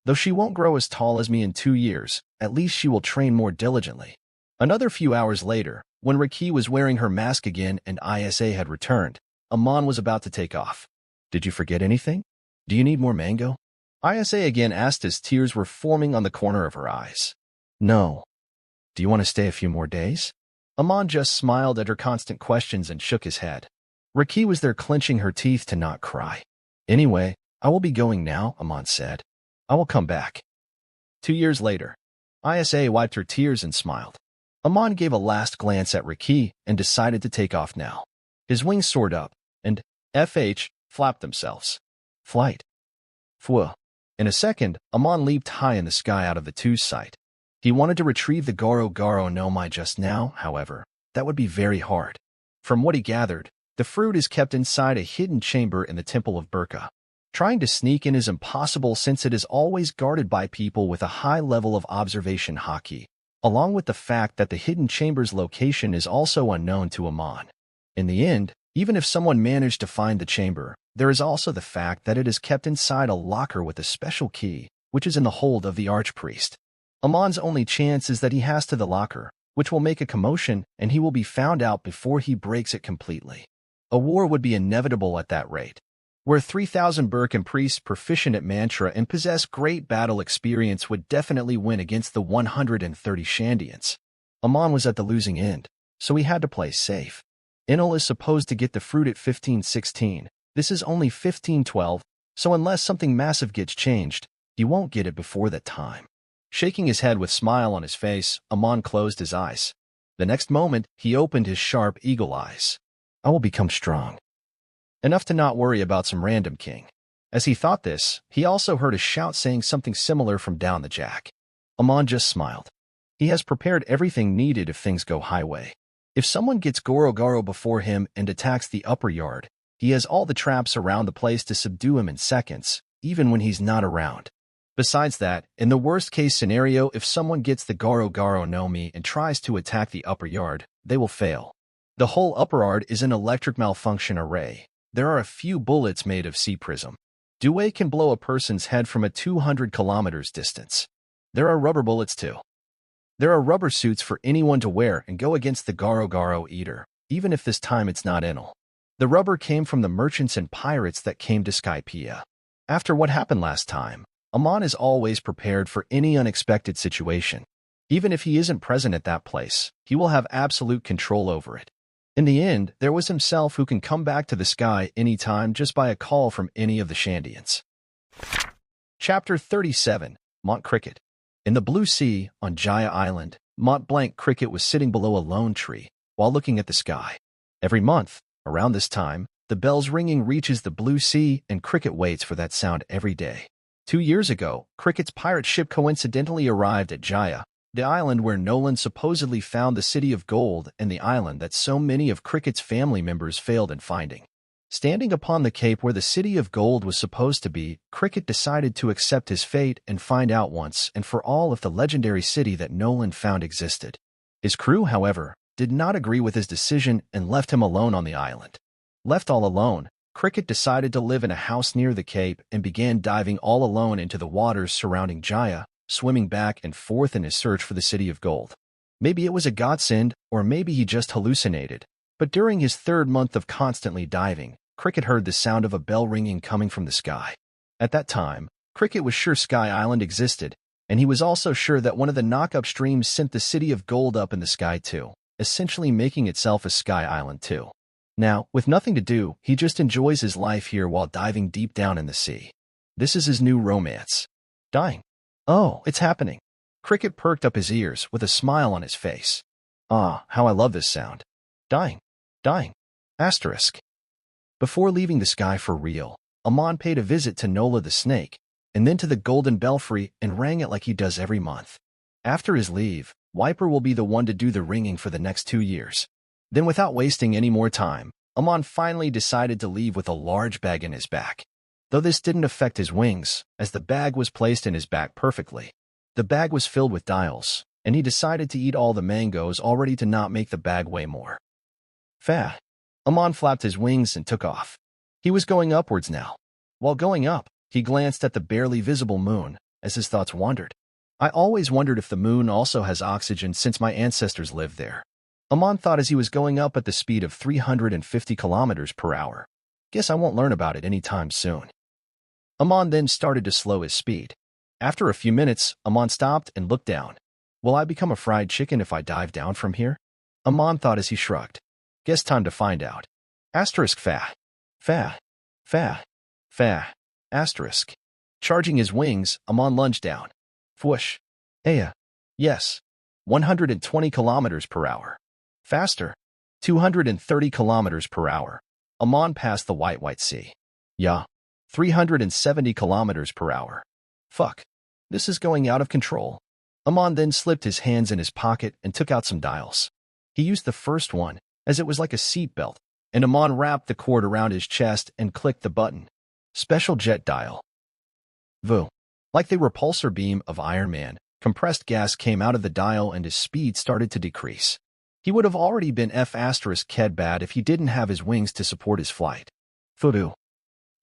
Though she won't grow as tall as me in 2 years, at least she will train more diligently. Another few hours later, when Raki was wearing her mask again and ISA had returned, Amon was about to take off. Did you forget anything? Do you need more mango? ISA again asked as tears were forming on the corner of her eyes. No. Do you want to stay a few more days? Amon just smiled at her constant questions and shook his head. Raki was there clenching her teeth to not cry. Anyway, I will be going now, Amon said. I will come back. 2 years later, ISA wiped her tears and smiled. Amon gave a last glance at Raki and decided to take off now. His wings soared up, and FH flapped themselves. Flight. Phew. In a second, Amon leaped high in the sky out of the two's sight. He wanted to retrieve the Goro Goro no Mai just now, however. That would be very hard. From what he gathered, the fruit is kept inside a hidden chamber in the Temple of Birka. Trying to sneak in is impossible since it is always guarded by people with a high level of observation haki, along with the fact that the hidden chamber's location is also unknown to Amon. In the end, even if someone managed to find the chamber, there is also the fact that it is kept inside a locker with a special key, which is in the hold of the archpriest. Amon's only chance is that he has to the locker, which will make a commotion, and he will be found out before he breaks it completely. A war would be inevitable at that rate. Where 3,000 Birkan priests proficient at mantra and possess great battle experience would definitely win against the 130 Shandians. Amon was at the losing end, so he had to play safe. Enel is supposed to get the fruit at 1516. This is only 1512, so unless something massive gets changed, he won't get it before that time. Shaking his head with a smile on his face, Amon closed his eyes. The next moment, he opened his sharp eagle eyes. I will become strong. Enough to not worry about some random king. As he thought this, he also heard a shout saying something similar from down the jack. Amon just smiled. He has prepared everything needed if things go highway. If someone gets Goro Goro before him and attacks the upper yard, he has all the traps around the place to subdue him in seconds, even when he's not around. Besides that, in the worst-case scenario, if someone gets the Goro Goro no Mi and tries to attack the upper yard, they will fail. The whole upper yard is an electric malfunction array. There are a few bullets made of sea prism. Dewey can blow a person's head from a 200 kilometers distance. There are rubber bullets too. There are rubber suits for anyone to wear and go against the Garo Garo Eater, even if this time it's not Enel. The rubber came from the merchants and pirates that came to Skypea. After what happened last time, Amon is always prepared for any unexpected situation. Even if he isn't present at that place, he will have absolute control over it. In the end, there was himself who can come back to the sky anytime just by a call from any of the Shandians. Chapter 37, Mont Cricket. In the blue sea, on Jaya Island, Mont Blanc Cricket was sitting below a lone tree, while looking at the sky. Every month, around this time, the bell's ringing reaches the blue sea and Cricket waits for that sound every day. 2 years ago, Cricket's pirate ship coincidentally arrived at Jaya, the island where Nolan supposedly found the city of gold and the island that so many of Cricket's family members failed in finding. Standing upon the cape where the city of gold was supposed to be, Cricket decided to accept his fate and find out once and for all if the legendary city that Nolan found existed. His crew, however, did not agree with his decision and left him alone on the island. Left all alone, Cricket decided to live in a house near the Cape and began diving all alone into the waters surrounding Jaya, swimming back and forth in his search for the city of gold. Maybe it was a godsend, or maybe he just hallucinated. But during his third month of constantly diving, Cricket heard the sound of a bell ringing coming from the sky. At that time, Cricket was sure Sky Island existed, and he was also sure that one of the knock-up streams sent the city of gold up in the sky too, essentially making itself a Sky Island too. Now, with nothing to do, he just enjoys his life here while diving deep down in the sea. This is his new romance. Dying. Oh, it's happening. Cricket perked up his ears with a smile on his face. Ah, how I love this sound. Dying. Dying. Asterisk. Before leaving the sky for real, Amon paid a visit to Nola the snake, and then to the Golden Belfry and rang it like he does every month. After his leave, Wiper will be the one to do the ringing for the next 2 years. Then without wasting any more time, Amon finally decided to leave with a large bag in his back. Though this didn't affect his wings, as the bag was placed in his back perfectly. The bag was filled with dials, and he decided to eat all the mangoes already to not make the bag weigh more. Fah. Amon flapped his wings and took off. He was going upwards now. While going up, he glanced at the barely visible moon, as his thoughts wandered. I always wondered if the moon also has oxygen since my ancestors lived there. Amon thought as he was going up at the speed of 350 kilometers per hour. Guess I won't learn about it anytime soon. Amon then started to slow his speed. After a few minutes, Amon stopped and looked down. Will I become a fried chicken if I dive down from here? Amon thought as he shrugged. Guess time to find out. Asterisk fah. Fah. Fah. Fah. Asterisk. Charging his wings, Amon lunged down. Whoosh. Aya. Yes. 120 kilometers per hour. Faster. 230 kilometers per hour. Amon passed the white sea. Yeah. 370 kilometers per hour. Fuck. This is going out of control. Amon then slipped his hands in his pocket and took out some dials. He used the first one, as it was like a seat belt, and Amon wrapped the cord around his chest and clicked the button. Special jet dial. Voo. Like the repulsor beam of Iron Man, compressed gas came out of the dial and his speed started to decrease. He would have already been F***ked bad if he didn't have his wings to support his flight. Voodoo.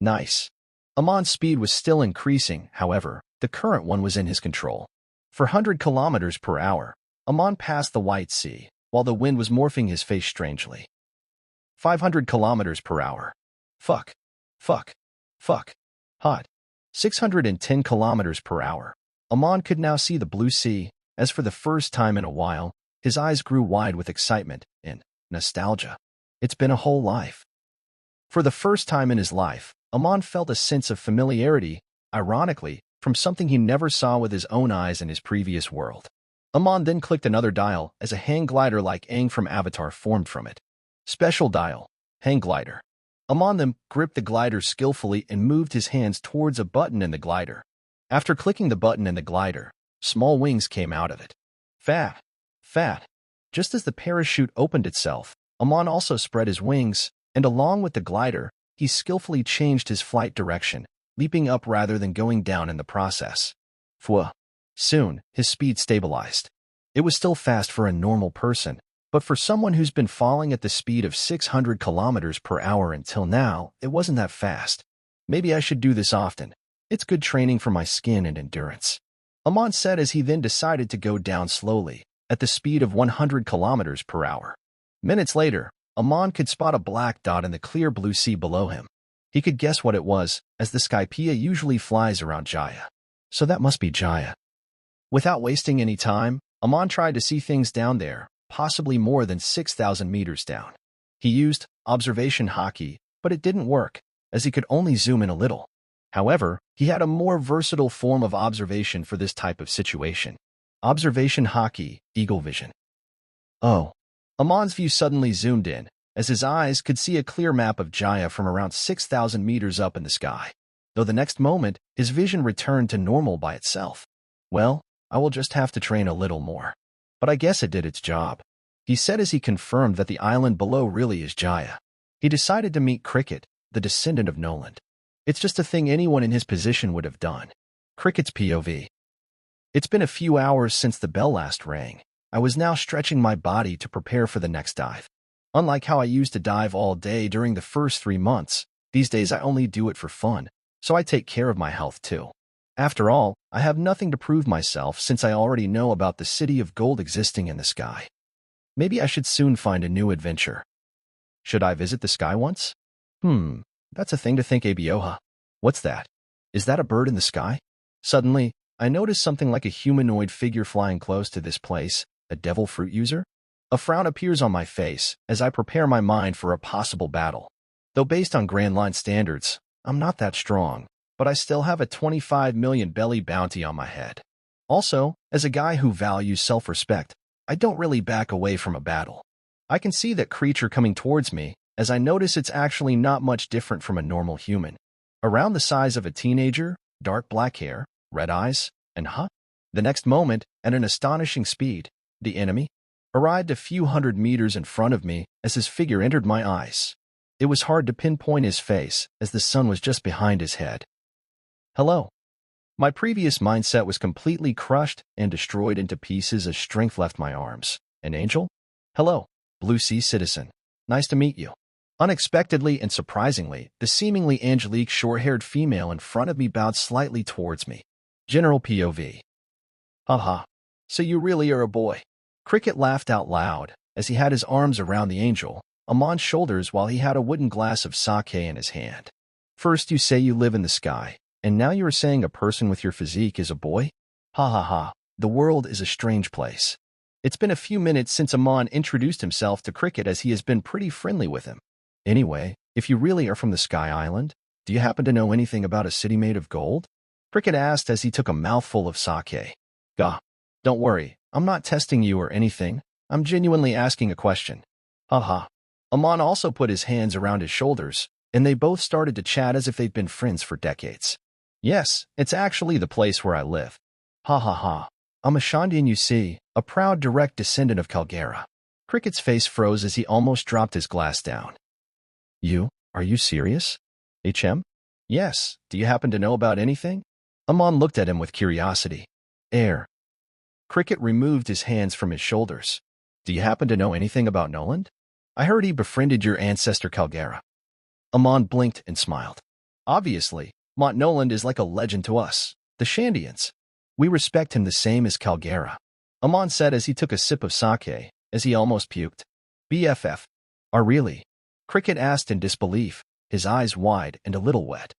Nice. Amon's speed was still increasing, however, the current one was in his control. For 100 kilometers per hour, Amon passed the white sea, while the wind was morphing his face strangely. 500 kilometers per hour. Fuck. Fuck. Fuck. Hot. 610 kilometers per hour. Amon could now see the blue sea, as for the first time in a while, his eyes grew wide with excitement and nostalgia. It's been a whole life. For the first time in his life, Amon felt a sense of familiarity, ironically, from something he never saw with his own eyes in his previous world. Amon then clicked another dial as a hang glider like Aang from Avatar formed from it. Special dial. Hang glider. Amon then gripped the glider skillfully and moved his hands towards a button in the glider. After clicking the button in the glider, small wings came out of it. Fat. Fat. Just as the parachute opened itself, Amon also spread his wings, and along with the glider, he skillfully changed his flight direction, leaping up rather than going down in the process. Fwa. Soon, his speed stabilized. It was still fast for a normal person, but for someone who's been falling at the speed of 600 kilometers per hour until now, it wasn't that fast. Maybe I should do this often. It's good training for my skin and endurance. Amon said as he then decided to go down slowly, at the speed of 100 kilometers per hour. Minutes later, Amon could spot a black dot in the clear blue sea below him. He could guess what it was, as the Skypiean usually flies around Jaya. So that must be Jaya. Without wasting any time, Amon tried to see things down there, possibly more than 6,000 meters down. He used observation hockey, but it didn't work, as he could only zoom in a little. However, he had a more versatile form of observation for this type of situation. Observation hockey, eagle vision. Oh. Amon's view suddenly zoomed in, as his eyes could see a clear map of Jaya from around 6,000 meters up in the sky. Though the next moment, his vision returned to normal by itself. Well, I will just have to train a little more. But I guess it did its job. He said as he confirmed that the island below really is Jaya. He decided to meet Cricket, the descendant of Noland. It's just a thing anyone in his position would have done. Cricket's POV. It's been a few hours since the bell last rang. I was now stretching my body to prepare for the next dive. Unlike how I used to dive all day during the first 3 months, These days I only do it for fun, so I take care of my health too. After all, I have nothing to prove myself since I already know about the city of gold existing in the sky. Maybe I should soon find a new adventure. Should I visit the sky once? That's a thing to think, Abioha. What's that? Is that a bird in the sky? Suddenly, I notice something like a humanoid figure flying close to this place, a devil fruit user. A frown appears on my face as I prepare my mind for a possible battle. Though based on Grand Line standards, I'm not that strong, but I still have a 25 million belly bounty on my head. Also, as a guy who values self-respect, I don't really back away from a battle. I can see that creature coming towards me, as I notice it's actually not much different from a normal human. Around the size of a teenager, dark black hair, red eyes, and the next moment, at an astonishing speed, the enemy arrived a few hundred meters in front of me as his figure entered my eyes. It was hard to pinpoint his face, as the sun was just behind his head. Hello. My previous mindset was completely crushed and destroyed into pieces as strength left my arms. An angel? Hello, Blue Sea citizen. Nice to meet you. Unexpectedly and surprisingly, the seemingly angelique short-haired female in front of me bowed slightly towards me. General POV. Haha. So you really are a boy. Cricket laughed out loud as he had his arms around the angel, Amon's shoulders, while he had a wooden glass of sake in his hand. First you say you live in the sky, and now you are saying a person with your physique is a boy? Ha ha ha. The world is a strange place. It's been a few minutes since Amon introduced himself to Cricket, as he has been pretty friendly with him. Anyway, if you really are from the Sky Island, do you happen to know anything about a city made of gold? Cricket asked as he took a mouthful of sake. Gah. Don't worry, I'm not testing you or anything. I'm genuinely asking a question. Haha. Amon also put his hands around his shoulders, and they both started to chat as if they'd been friends for decades. Yes, it's actually the place where I live. Ha ha ha. I'm a Shandian, you see, a proud direct descendant of Calgera. Cricket's face froze as he almost dropped his glass down. Are you serious? HM? Yes, do you happen to know about anything? Amon looked at him with curiosity. Cricket removed his hands from his shoulders. Do you happen to know anything about Noland? I heard he befriended your ancestor Calgera. Amon blinked and smiled. Obviously, Mont Noland is like a legend to us, the Shandians. We respect him the same as Calgera. Amon said as he took a sip of sake, as he almost puked. BFF. Really? Cricket asked in disbelief, his eyes wide and a little wet.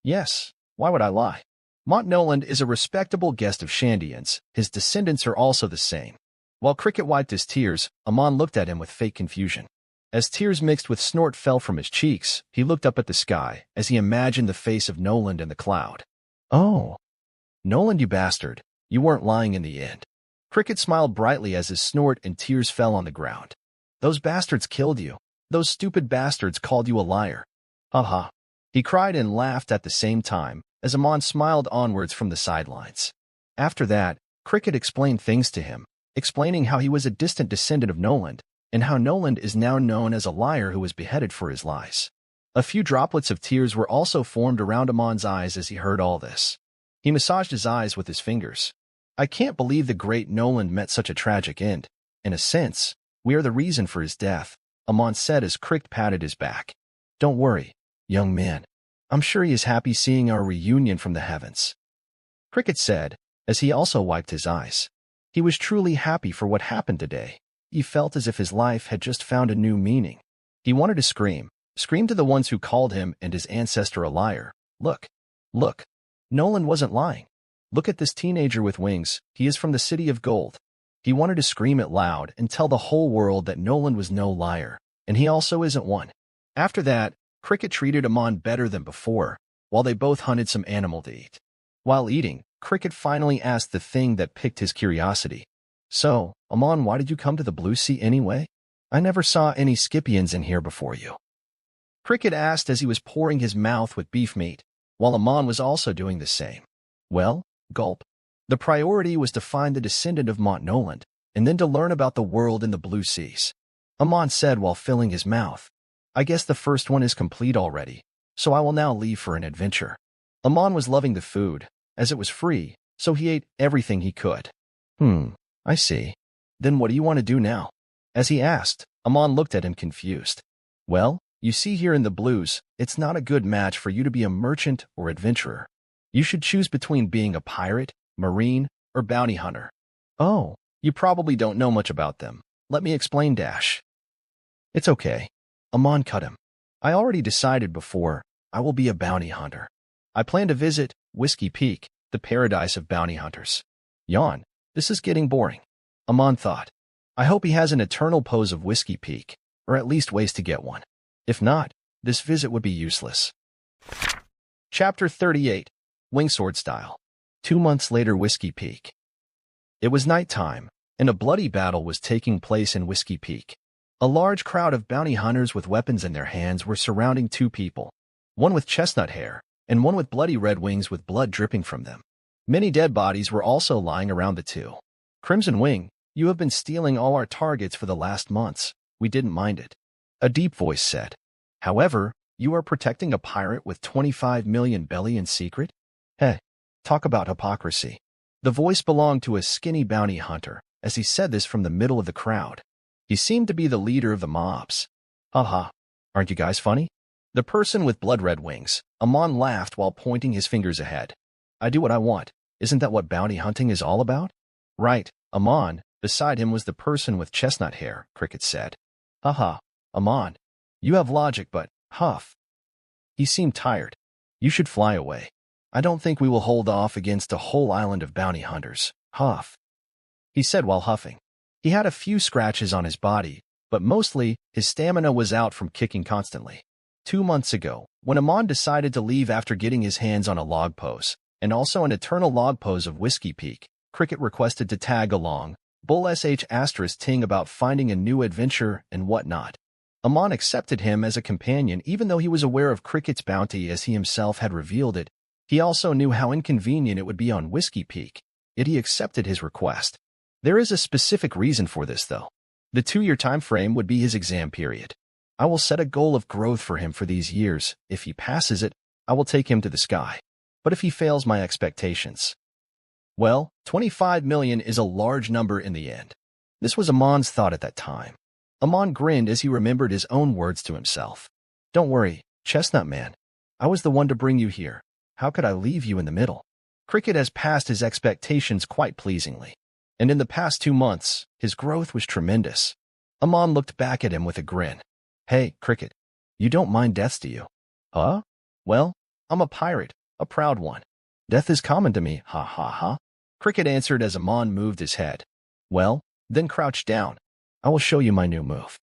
Yes, why would I lie? Mont Noland is a respectable guest of Shandians. His descendants are also the same. While Cricket wiped his tears, Amon looked at him with fake confusion. As tears mixed with snort fell from his cheeks, he looked up at the sky as he imagined the face of Noland in the cloud. Oh. Noland, you bastard. You weren't lying in the end. Cricket smiled brightly as his snort and tears fell on the ground. Those bastards killed you. Those stupid bastards called you a liar. Haha. He cried and laughed at the same time, as Amon smiled onwards from the sidelines. After that, Cricket explained things to him, explaining how he was a distant descendant of Noland, and how Noland is now known as a liar who was beheaded for his lies. A few droplets of tears were also formed around Amon's eyes as he heard all this. He massaged his eyes with his fingers. I can't believe the great Noland met such a tragic end. In a sense, we are the reason for his death, Amon said as Cricket patted his back. Don't worry, young man. I'm sure he is happy seeing our reunion from the heavens. Cricket said, as he also wiped his eyes. He was truly happy for what happened today. He felt as if his life had just found a new meaning. He wanted to scream to the ones who called him and his ancestor a liar. Look. Noland wasn't lying. Look at this teenager with wings. He is from the city of gold. He wanted to scream it loud and tell the whole world that Noland was no liar, and he also isn't one. After that, Cricket treated Amon better than before, while they both hunted some animal to eat. While eating, Cricket finally asked the thing that piqued his curiosity. So, Amon, why did you come to the Blue Sea anyway? I never saw any Skypieans in here before you. Cricket asked as he was pouring his mouth with beef meat, while Amon was also doing the same. Well, gulp. The priority was to find the descendant of Mont Noland, and then to learn about the world in the Blue Seas. Amon said while filling his mouth. I guess the first one is complete already, so I will now leave for an adventure. Amon was loving the food, as it was free, so he ate everything he could. I see. Then what do you want to do now? As he asked, Amon looked at him confused. Well, You see here in the blues, it's not a good match for you to be a merchant or adventurer. You should choose between being a pirate, marine, or bounty hunter. Oh, you probably don't know much about them. Let me explain, Dash. It's okay. Amon cut him. I already decided before, I will be a bounty hunter. I plan to visit Whiskey Peak, the paradise of bounty hunters. Yawn. This is getting boring. Amon thought. I hope he has an eternal pose of Whiskey Peak, or at least ways to get one. If not, this visit would be useless. Chapter 38. Wingsword Style. 2 months later, Whiskey Peak. It was nighttime, and a bloody battle was taking place in Whiskey Peak. A large crowd of bounty hunters with weapons in their hands were surrounding 2 people, one with chestnut hair, and one with bloody red wings with blood dripping from them. Many dead bodies were also lying around the 2. Crimson Wing, you have been stealing all our targets for the last months. We didn't mind it. A deep voice said. However, you are protecting a pirate with 25 million belly in secret? Hey, talk about hypocrisy. The voice belonged to a skinny bounty hunter, as he said this from the middle of the crowd. He seemed to be the leader of the mobs. Haha, aren't you guys funny? The person with blood-red wings, Amon laughed while pointing his fingers ahead. I do what I want. Isn't that what bounty hunting is all about? Right, Amon. Beside him was the person with chestnut hair, Cricket said. Haha, Amon. You have logic, but, huff. He seemed tired. You should fly away. I don't think we will hold off against a whole island of bounty hunters, huff. He said while huffing. He had a few scratches on his body, but mostly his stamina was out from kicking constantly. 2 months ago, when Amon decided to leave after getting his hands on a log pose, and also an eternal log pose of Whiskey Peak, Cricket requested to tag along, bull ** ting about finding a new adventure and whatnot. Amon accepted him as a companion even though he was aware of Cricket's bounty as he himself had revealed it. He also knew how inconvenient it would be on Whiskey Peak, yet he accepted his request. There is a specific reason for this, though. The 2-year time frame would be his exam period. I will set a goal of growth for him for these years. If he passes it, I will take him to the sky. But if he fails my expectations, well, 25 million is a large number in the end. This was Amon's thought at that time. Amon grinned as he remembered his own words to himself. Don't worry, Chestnut Man. I was the one to bring you here. How could I leave you in the middle? Cricket has passed his expectations quite pleasingly. And in the past 2 months, his growth was tremendous. Amon looked back at him with a grin. Hey, Cricket. You don't mind deaths, do you? Huh? Well, I'm a pirate, a proud one. Death is common to me, ha ha ha. Cricket answered as Amon moved his head. Well, then crouch down. I will show you my new move.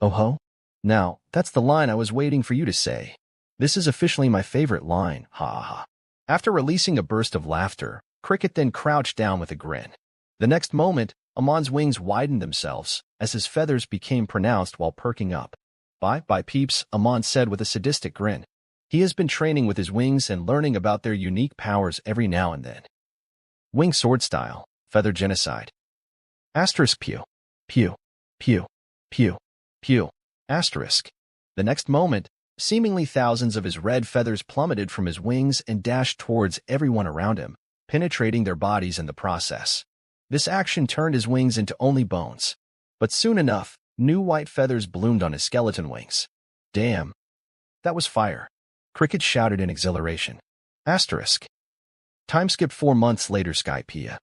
Oh ho? Now, that's the line I was waiting for you to say. This is officially my favorite line, ha ha ha. After releasing a burst of laughter, Cricket then crouched down with a grin. The next moment, Amon's wings widened themselves, as his feathers became pronounced while perking up. Bye, peeps, Amon said with a sadistic grin. He has been training with his wings and learning about their unique powers every now and then. Wing sword style, feather genocide. Asterisk pew. Pew. Pew. Pew. Pew. Asterisk. The next moment, seemingly thousands of his red feathers plummeted from his wings and dashed towards everyone around him, penetrating their bodies in the process. This action turned his wings into only bones. But soon enough, new white feathers bloomed on his skeleton wings. Damn. That was fire. Cricket shouted in exhilaration. Asterisk. Time skipped 4 months later, Skypiean.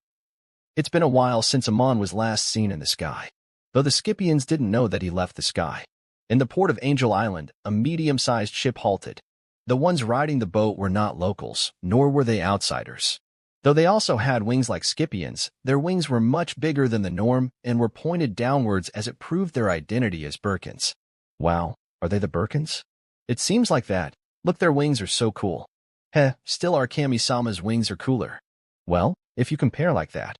It's been a while since Amon was last seen in the sky, though the Skypieans didn't know that he left the sky. In the port of Angel Island, a medium-sized ship halted. The ones riding the boat were not locals, nor were they outsiders. Though they also had wings like Skypieans, their wings were much bigger than the norm and were pointed downwards as it proved their identity as Birkans. Wow, are they the Birkans? It seems like that. Look, their wings are so cool. Heh, still our Kami-sama's wings are cooler. Well, if you compare like that.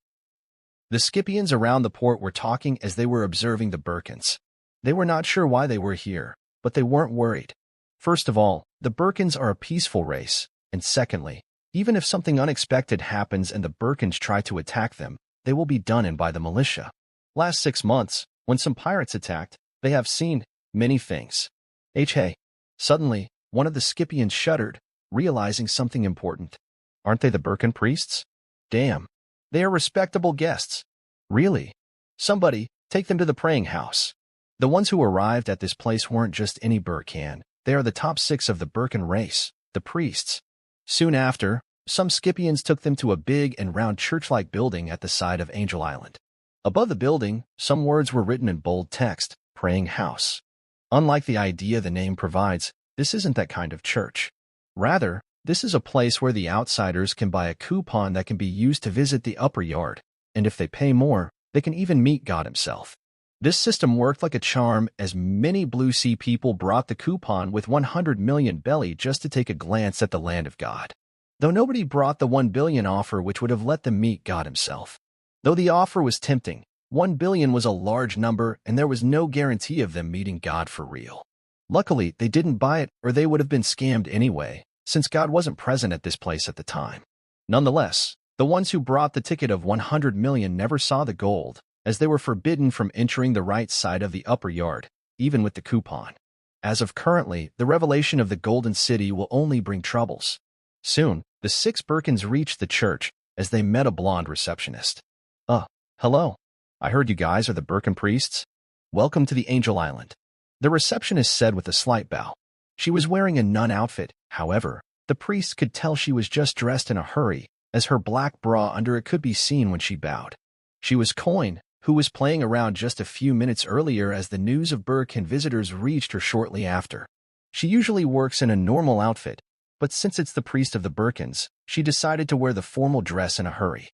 The Skypieans around the port were talking as they were observing the Birkans. They were not sure why they were here, but they weren't worried. First of all, the Birkans are a peaceful race, and secondly, even if something unexpected happens and the Birkans try to attack them, they will be done in by the militia. Last 6 months, when some pirates attacked, they have seen many things. Hey. Suddenly, one of the Skypieans shuddered, realizing something important. Aren't they the Birkan priests? Damn. They are respectable guests. Really? Somebody, take them to the praying house. The ones who arrived at this place weren't just any Birkan. They are the top 6 of the Birkan race, the priests. Soon after, some Skypieans took them to a big and round church-like building at the side of Angel Island. Above the building, some words were written in bold text, Praying House. Unlike the idea the name provides, this isn't that kind of church. Rather, this is a place where the outsiders can buy a coupon that can be used to visit the upper yard, and if they pay more, they can even meet God himself. This system worked like a charm as many Blue Sea people brought the coupon with 100 million belly just to take a glance at the land of God. Though nobody brought the 1 billion offer which would have let them meet God himself. Though the offer was tempting, 1 billion was a large number and there was no guarantee of them meeting God for real. Luckily, they didn't buy it or they would have been scammed anyway, since God wasn't present at this place at the time. Nonetheless, the ones who brought the ticket of 100 million never saw the gold, as they were forbidden from entering the right side of the upper yard, even with the coupon. As of currently, the revelation of the Golden City will only bring troubles. Soon, the 6 Birkans reached the church, as they met a blonde receptionist. Hello. I heard you guys are the Birkan priests. Welcome to the Angel Island. The receptionist said with a slight bow. She was wearing a nun outfit, however, the priest could tell she was just dressed in a hurry, as her black bra under it could be seen when she bowed. She was Coin, who was playing around just a few minutes earlier as the news of Birkan Visitors reached her shortly after. She usually works in a normal outfit, but since it's the priest of the Birkans, she decided to wear the formal dress in a hurry.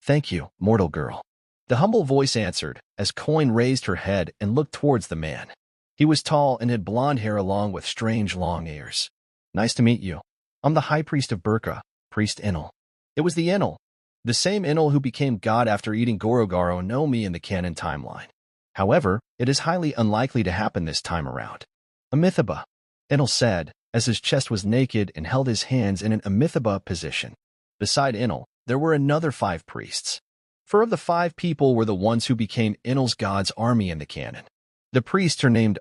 Thank you, mortal girl. The humble voice answered, as Coin raised her head and looked towards the man. He was tall and had blonde hair along with strange long ears. Nice to meet you. I'm the High Priest of Birka, Priest Enel. It was the Enel. The same Enel who became God after eating Gorogoro no Mi in the canon timeline. However, it is highly unlikely to happen this time around. Amithaba, Enel said, as his chest was naked and held his hands in an Amithaba position. Beside Enel, there were another 5 priests. 4 of the 5 people were the ones who became Enel's God's army in the canon. The priests are named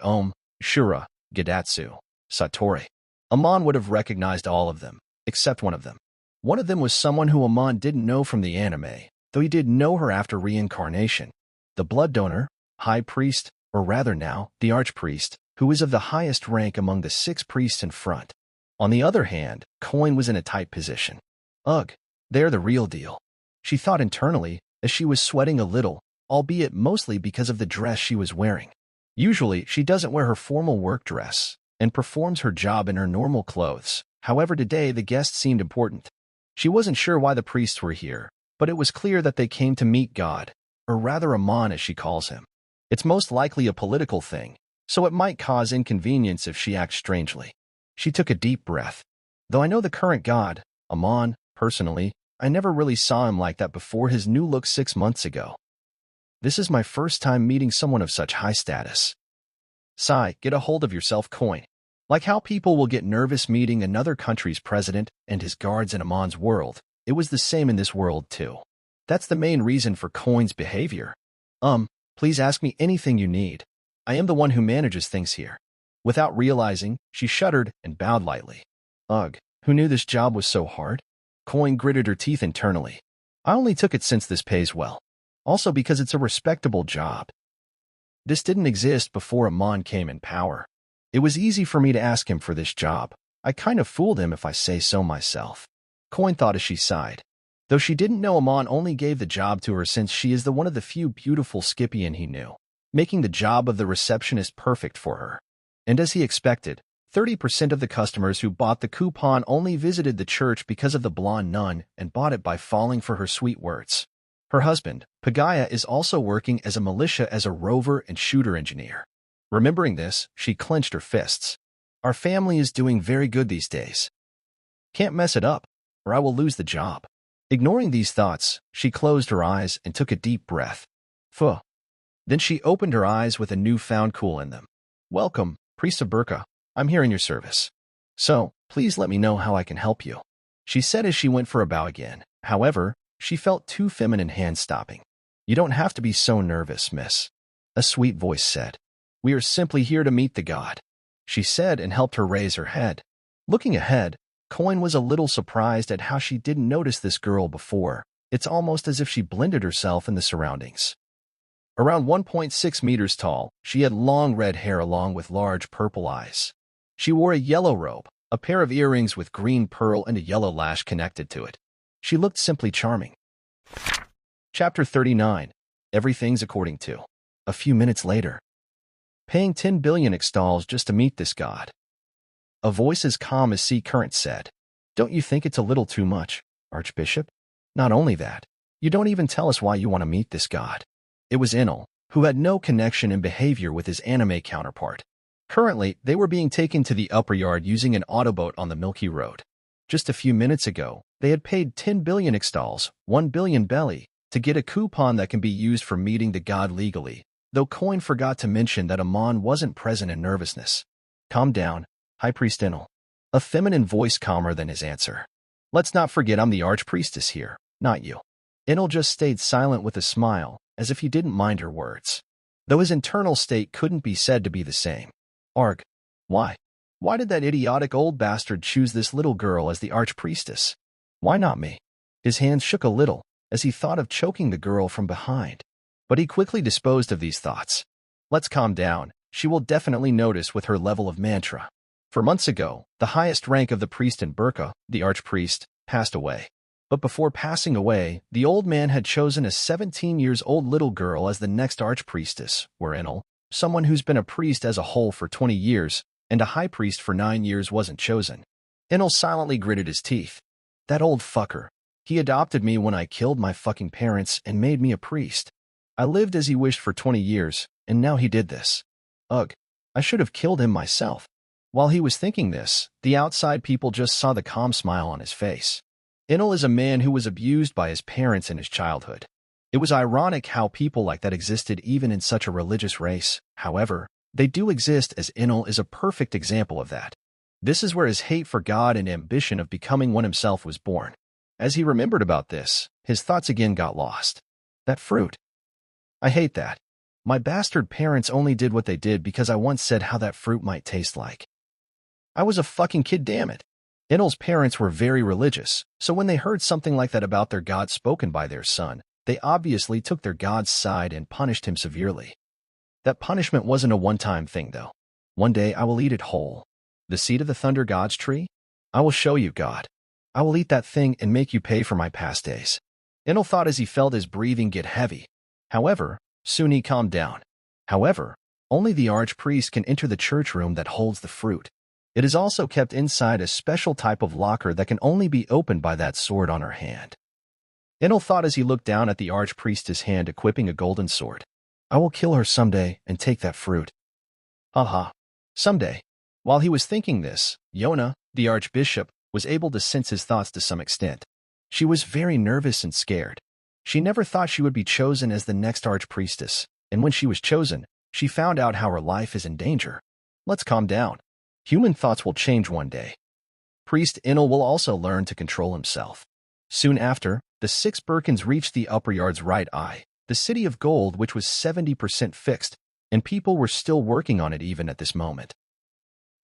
Shura, Gadatsu, Satori. Amon would have recognized all of them, except one of them. One of them was someone who Amon didn't know from the anime, though he did know her after Reincarnation. The blood donor, high priest, or rather now, the archpriest, who is of the highest rank among the 6 priests in front. On the other hand, Coin was in a tight position. Ugh, they're the real deal. She thought internally, as she was sweating a little, albeit mostly because of the dress she was wearing. Usually, she doesn't wear her formal work dress, and performs her job in her normal clothes. However, today the guests seemed important. She wasn't sure why the priests were here, but it was clear that they came to meet God, or rather Amon as she calls him. It's most likely a political thing, so it might cause inconvenience if she acts strangely. She took a deep breath. Though I know the current God, Amon, personally, I never really saw him like that before his new look 6 months ago. This is my first time meeting someone of such high status. Sigh, get a hold of yourself, Coin. Like how people will get nervous meeting another country's president and his guards in Amon's world, it was the same in this world too. That's the main reason for Coin's behavior. Please ask me anything you need. I am the one who manages things here. Without realizing, she shuddered and bowed lightly. Ugh, who knew this job was so hard? Coin gritted her teeth internally. I only took it since this pays well. Also because it's a respectable job. This didn't exist before Amon came in power. It was easy for me to ask him for this job. I kind of fooled him if I say so myself. Coin thought as she sighed. Though she didn't know Amon only gave the job to her since she is the one of the few beautiful Skypiean he knew, making the job of the receptionist perfect for her. And as he expected, 30% of the customers who bought the coupon only visited the church because of the blonde nun and bought it by falling for her sweet words. Her husband, Pagaya, is also working as a militia as a rover and shooter engineer. Remembering this, she clenched her fists. Our family is doing very good these days. Can't mess it up, or I will lose the job. Ignoring these thoughts, she closed her eyes and took a deep breath. Phew. Then she opened her eyes with a newfound cool in them. Welcome, Priest of Birka. I'm here in your service. So, please let me know how I can help you. She said as she went for a bow again. However, she felt 2 feminine hands stopping. You don't have to be so nervous, miss. A sweet voice said. We are simply here to meet the god. She said and helped her raise her head. Looking ahead, Coin was a little surprised at how she didn't notice this girl before. It's almost as if she blended herself in the surroundings. Around 1.6 meters tall, she had long red hair along with large purple eyes. She wore a yellow robe, a pair of earrings with green pearl and a yellow lash connected to it. She looked simply charming. Chapter 39. Everything's according to. A few minutes later. Paying 10 billion extals just to meet this god. A voice as calm as sea currents said, "Don't you think it's a little too much, Archbishop? Not only that, you don't even tell us why you want to meet this god." It was Enel, who had no connection in behavior with his anime counterpart. Currently, they were being taken to the upper yard using an autoboat on the Milky Road. Just a few minutes ago, they had paid 10 billion extals, 1 billion belly, to get a coupon that can be used for meeting the god legally, though Coin forgot to mention that Amon wasn't present in nervousness. "Calm down, High Priest Enel." A feminine voice calmer than his answer. "Let's not forget I'm the Archpriestess here, not you." Enel just stayed silent with a smile, as if he didn't mind her words. Though his internal state couldn't be said to be the same. Arg. Why? Why did that idiotic old bastard choose this little girl as the Archpriestess? Why not me? His hands shook a little, as he thought of choking the girl from behind. But he quickly disposed of these thoughts. Let's calm down. She will definitely notice with her level of mantra. For months ago, the highest rank of the priest in Birka, the Archpriest, passed away. But before passing away, the old man had chosen a 17-years-old little girl as the next Archpriestess, where Enel, someone who's been a priest as a whole for 20 years, and a high priest for 9 years wasn't chosen. Enel silently gritted his teeth. That old fucker. He adopted me when I killed my fucking parents and made me a priest. I lived as he wished for 20 years, and now he did this. Ugh. I should have killed him myself. While he was thinking this, the outside people just saw the calm smile on his face. Enel is a man who was abused by his parents in his childhood. It was ironic how people like that existed even in such a religious race. However, they do exist, as Enel is a perfect example of that. This is where his hate for God and ambition of becoming one himself was born. As he remembered about this, his thoughts again got lost. That fruit. I hate that. My bastard parents only did what they did because I once said how that fruit might taste like. I was a fucking kid, damn it. Enel's parents were very religious, so when they heard something like that about their god spoken by their son, they obviously took their god's side and punished him severely. That punishment wasn't a one-time thing, though. One day I will eat it whole. The seed of the thunder god's tree? I will show you, God. I will eat that thing and make you pay for my past days. Enel thought as he felt his breathing get heavy. However, soon he calmed down. However, only the archpriest can enter the church room that holds the fruit. It is also kept inside a special type of locker that can only be opened by that sword on her hand. Enel thought as he looked down at the archpriestess' hand equipping a golden sword. I will kill her someday and take that fruit. Haha. Someday. While he was thinking this, Yona, the archbishop, was able to sense his thoughts to some extent. She was very nervous and scared. She never thought she would be chosen as the next archpriestess, and when she was chosen, she found out how her life is in danger. Let's calm down. Human thoughts will change one day. Priest Enel will also learn to control himself. Soon after, the 6 Birkans reached the upper yard's right eye, the city of gold, which was 70% fixed, and people were still working on it even at this moment.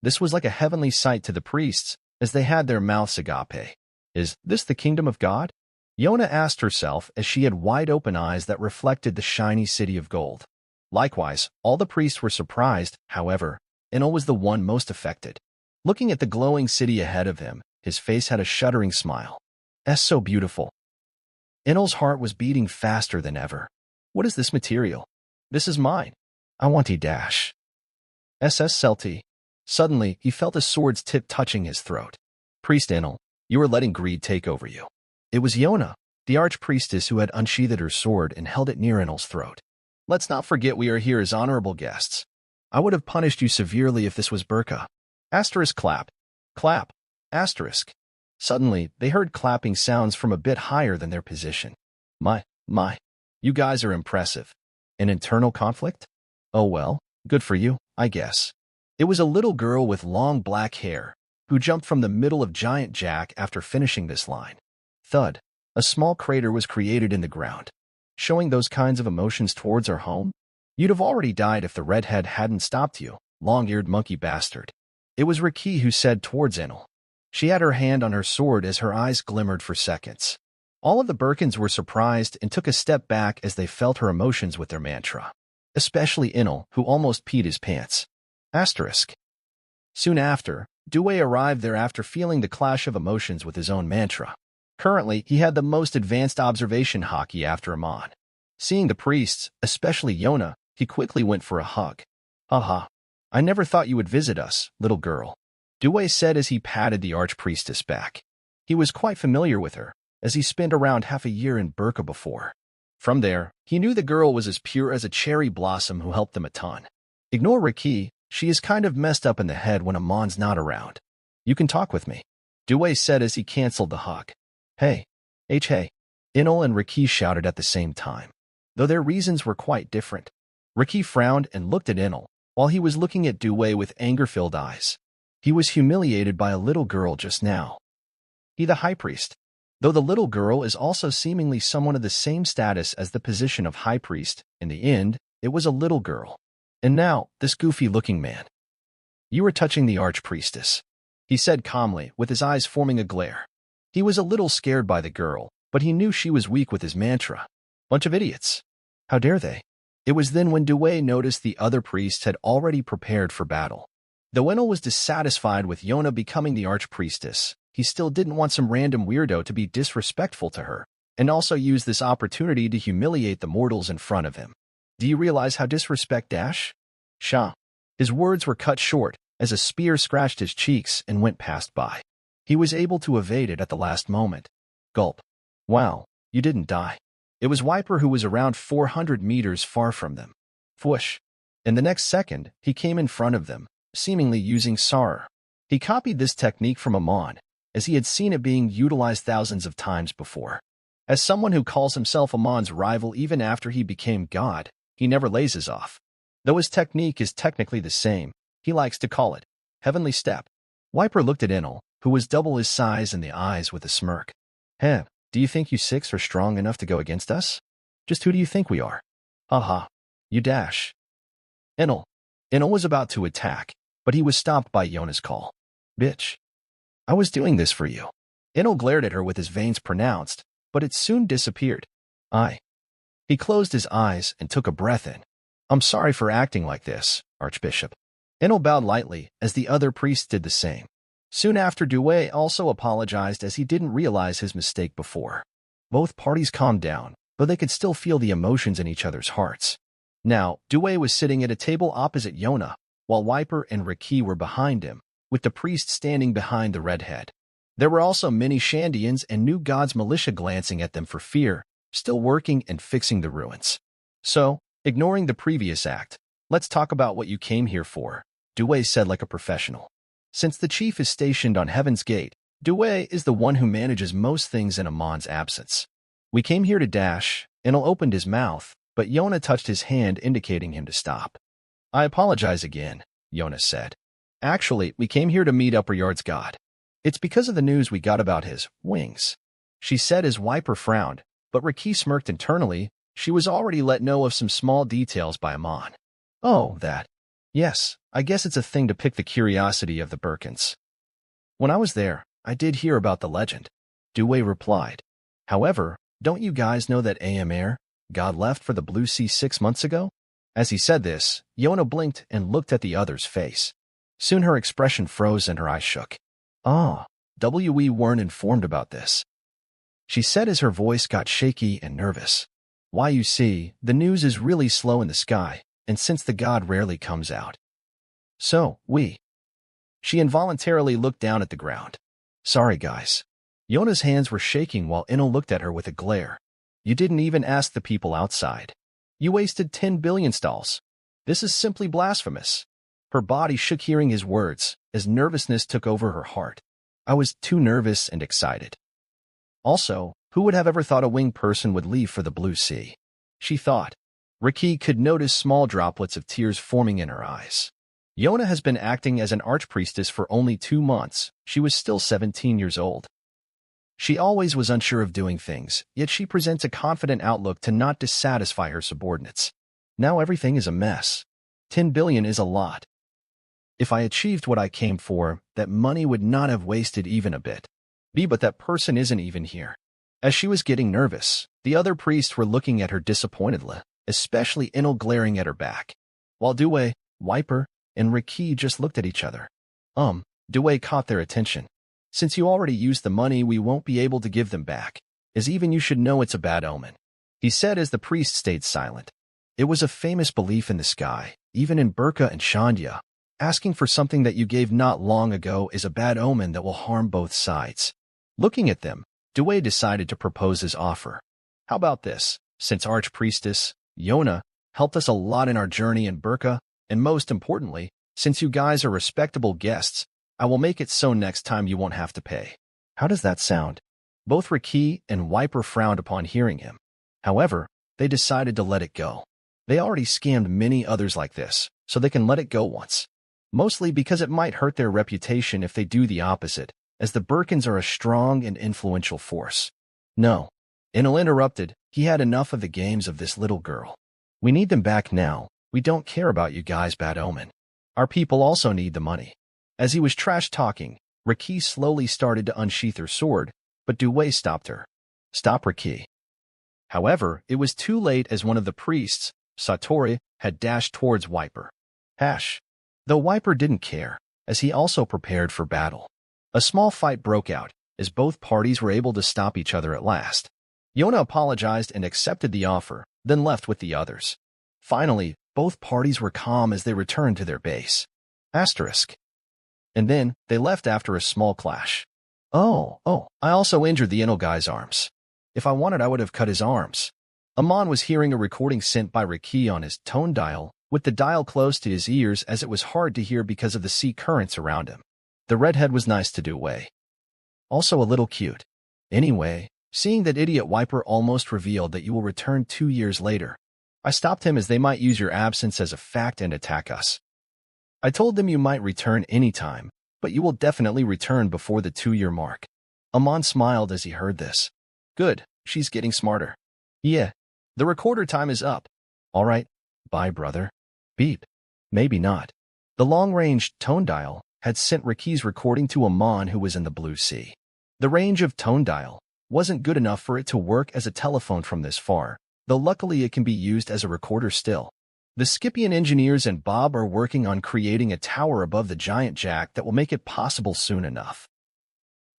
This was like a heavenly sight to the priests, as they had their mouths agape. Is this the kingdom of God? Yona asked herself as she had wide-open eyes that reflected the shiny city of gold. Likewise, all the priests were surprised. However, Enel was the one most affected. Looking at the glowing city ahead of him, his face had a shuddering smile. "That's so beautiful." Enel's heart was beating faster than ever. What is this material? This is mine. I want it dash. SS Celti. Suddenly, he felt a sword's tip touching his throat. Priest Enel, you are letting greed take over you. It was Yona, the archpriestess, who had unsheathed her sword and held it near Enel's throat. Let's not forget we are here as honorable guests. I would have punished you severely if this was Birka. Asterisk clap. Clap. Asterisk. Suddenly, they heard clapping sounds from a bit higher than their position. My. You guys are impressive. An internal conflict? Oh well, good for you, I guess. It was a little girl with long black hair, who jumped from the middle of Giant Jack after finishing this line. Thud. A small crater was created in the ground. Showing those kinds of emotions towards our home? You'd have already died if the redhead hadn't stopped you, long-eared monkey bastard. It was Raki who said towards Enel. She had her hand on her sword as her eyes glimmered for seconds. All of the Birkans were surprised and took a step back as they felt her emotions with their mantra. Especially Inel, who almost peed his pants. Asterisk. Soon after, Dewey arrived there after feeling the clash of emotions with his own mantra. Currently, he had the most advanced observation hockey after Amon. Seeing the priests, especially Yona, he quickly went for a hug. Haha. I never thought you would visit us, little girl. Dewey said as he patted the archpriestess back. He was quite familiar with her, as he spent around half a year in Burka before. From there, he knew the girl was as pure as a cherry blossom who helped them a ton. Ignore Raki, she is kind of messed up in the head when Amon's not around. You can talk with me, Dewey said as he canceled the hug. Hey. Hey. Inel and Raki shouted at the same time, though their reasons were quite different. Raki frowned and looked at Inel, while he was looking at Dewey with anger-filled eyes. He was humiliated by a little girl just now. He the high priest. Though the little girl is also seemingly someone of the same status as the position of high priest, in the end, it was a little girl. And now, this goofy-looking man. You were touching the archpriestess, he said calmly, with his eyes forming a glare. He was a little scared by the girl, but he knew she was weak with his mantra. Bunch of idiots. How dare they? It was then when Dewey noticed the other priests had already prepared for battle. Though Inel was dissatisfied with Yona becoming the archpriestess, he still didn't want some random weirdo to be disrespectful to her, and also use this opportunity to humiliate the mortals in front of him. Do you realize how disrespect dash? Shah. His words were cut short, as a spear scratched his cheeks and went past by. He was able to evade it at the last moment. Gulp. Wow, you didn't die. It was Wiper who was around 400 meters far from them. Fwoosh. In the next second, he came in front of them, seemingly using Sarar. He copied this technique from Amon, as he had seen it being utilized thousands of times before. As someone who calls himself Amon's rival even after he became God, he never lazes off. Though his technique is technically the same, he likes to call it Heavenly Step. Wiper looked at Inel, who was double his size in the eyes with a smirk. Hey, do you think you six are strong enough to go against us? Just who do you think we are? Haha. You dash. Inel. Inel was about to attack, but he was stopped by Yona's call. Bitch. I was doing this for you. Inel glared at her with his veins pronounced, but it soon disappeared. He closed his eyes and took a breath in. I'm sorry for acting like this, Archbishop. Inel bowed lightly as the other priests did the same. Soon after, Dewey also apologized as he didn't realize his mistake before. Both parties calmed down, but they could still feel the emotions in each other's hearts. Now, Dewey was sitting at a table opposite Yona, while Wiper and Raki were behind him, with the priest standing behind the redhead. There were also many Shandians and New God's militia glancing at them for fear, still working and fixing the ruins. So, ignoring the previous act, let's talk about what you came here for, Dewey said like a professional. Since the chief is stationed on Heaven's Gate, Dewey is the one who manages most things in Amon's absence. We came here to dash, Inel opened his mouth, but Yona touched his hand indicating him to stop. I apologize again, Yona said. Actually, we came here to meet Upper Yard's god. It's because of the news we got about his wings, she said as Wiper frowned, but Raki smirked internally. She was already let know of some small details by Amon. Oh, that. Yes, I guess it's a thing to pick the curiosity of the Birkans. When I was there, I did hear about the legend, Dewey replied. However, don't you guys know that Amir, God left for the Blue Sea 6 months ago? As he said this, Yona blinked and looked at the other's face. Soon her expression froze and her eyes shook. We weren't informed about this, she said as her voice got shaky and nervous. Why, you see, the news is really slow in the sky, and since the god rarely comes out. So, She involuntarily looked down at the ground. Sorry, guys. Yona's hands were shaking while Inel looked at her with a glare. You didn't even ask the people outside. You wasted 10 billion stalls. This is simply blasphemous. Her body shook hearing his words, as nervousness took over her heart. I was too nervous and excited. Also, who would have ever thought a winged person would leave for the Blue Sea? She thought. Raki could notice small droplets of tears forming in her eyes. Yona has been acting as an archpriestess for only 2 months. She was still 17 years old. She always was unsure of doing things, yet she presents a confident outlook to not dissatisfy her subordinates. Now everything is a mess. 10 billion is a lot. If I achieved what I came for, that money would not have wasted even a bit. But that person isn't even here. As she was getting nervous, the other priests were looking at her disappointedly, especially Enel glaring at her back. While Due, Wiper, and Raki just looked at each other. Due caught their attention. Since you already used the money, we won't be able to give them back, as even you should know it's a bad omen, he said as the priest stayed silent. It was a famous belief in the sky, even in Birka and Shandia. Asking for something that you gave not long ago is a bad omen that will harm both sides. Looking at them, Due decided to propose his offer. How about this? Since Archpriestess, Yona, helped us a lot in our journey in Birka, and most importantly, since you guys are respectable guests, I will make it so next time you won't have to pay. How does that sound? Both Raki and Wiper frowned upon hearing him. However, they decided to let it go. They already scammed many others like this, so they can let it go once. Mostly because it might hurt their reputation if they do the opposite, as the Birkans are a strong and influential force. No. Enel interrupted. He had enough of the games of this little girl. We need them back now. We don't care about you guys, bad omen. Our people also need the money. As he was trash-talking, Raki slowly started to unsheath her sword, but Due stopped her. Stop, Raki. However, it was too late as one of the priests, Satori, had dashed towards Wiper. Though Wiper didn't care, as he also prepared for battle. A small fight broke out, as both parties were able to stop each other at last. Yona apologized and accepted the offer, then left with the others. Finally, both parties were calm as they returned to their base. And then, they left after a small clash. I also injured the Enel guy's arms. If I wanted, I would have cut his arms. Amon was hearing a recording sent by Raki on his tone dial, with the dial close to his ears as it was hard to hear because of the sea currents around him. The redhead was nice to Due. Also a little cute. Anyway, seeing that idiot Wiper almost revealed that you will return 2 years later, I stopped him as they might use your absence as a fact and attack us. I told them you might return anytime, but you will definitely return before the 2-year mark. Amon smiled as he heard this. Good, she's getting smarter. Yeah, the recorder time is up. All right, bye brother. Beep. Maybe not. The long-range tone dial had sent Raki's recording to Amon, who was in the blue sea. The range of tone dial wasn't good enough for it to work as a telephone from this far, though luckily it can be used as a recorder still. The Skypiean engineers and Bob are working on creating a tower above the giant jack that will make it possible soon enough.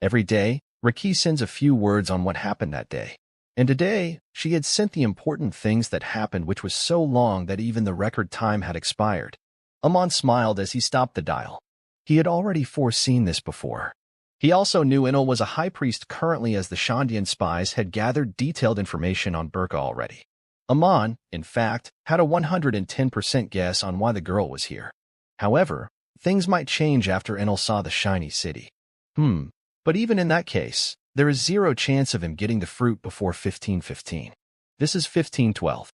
Every day, Raki sends a few words on what happened that day. And today, she had sent the important things that happened, which was so long that even the record time had expired. Amon smiled as he stopped the dial. He had already foreseen this before. He also knew Enel was a high priest currently, as the Shandian spies had gathered detailed information on Birka already. Amon, in fact, had a 110% guess on why the girl was here. However, things might change after Enel saw the shiny city. But even in that case, there is 0 chance of him getting the fruit before 1515. This is 1512.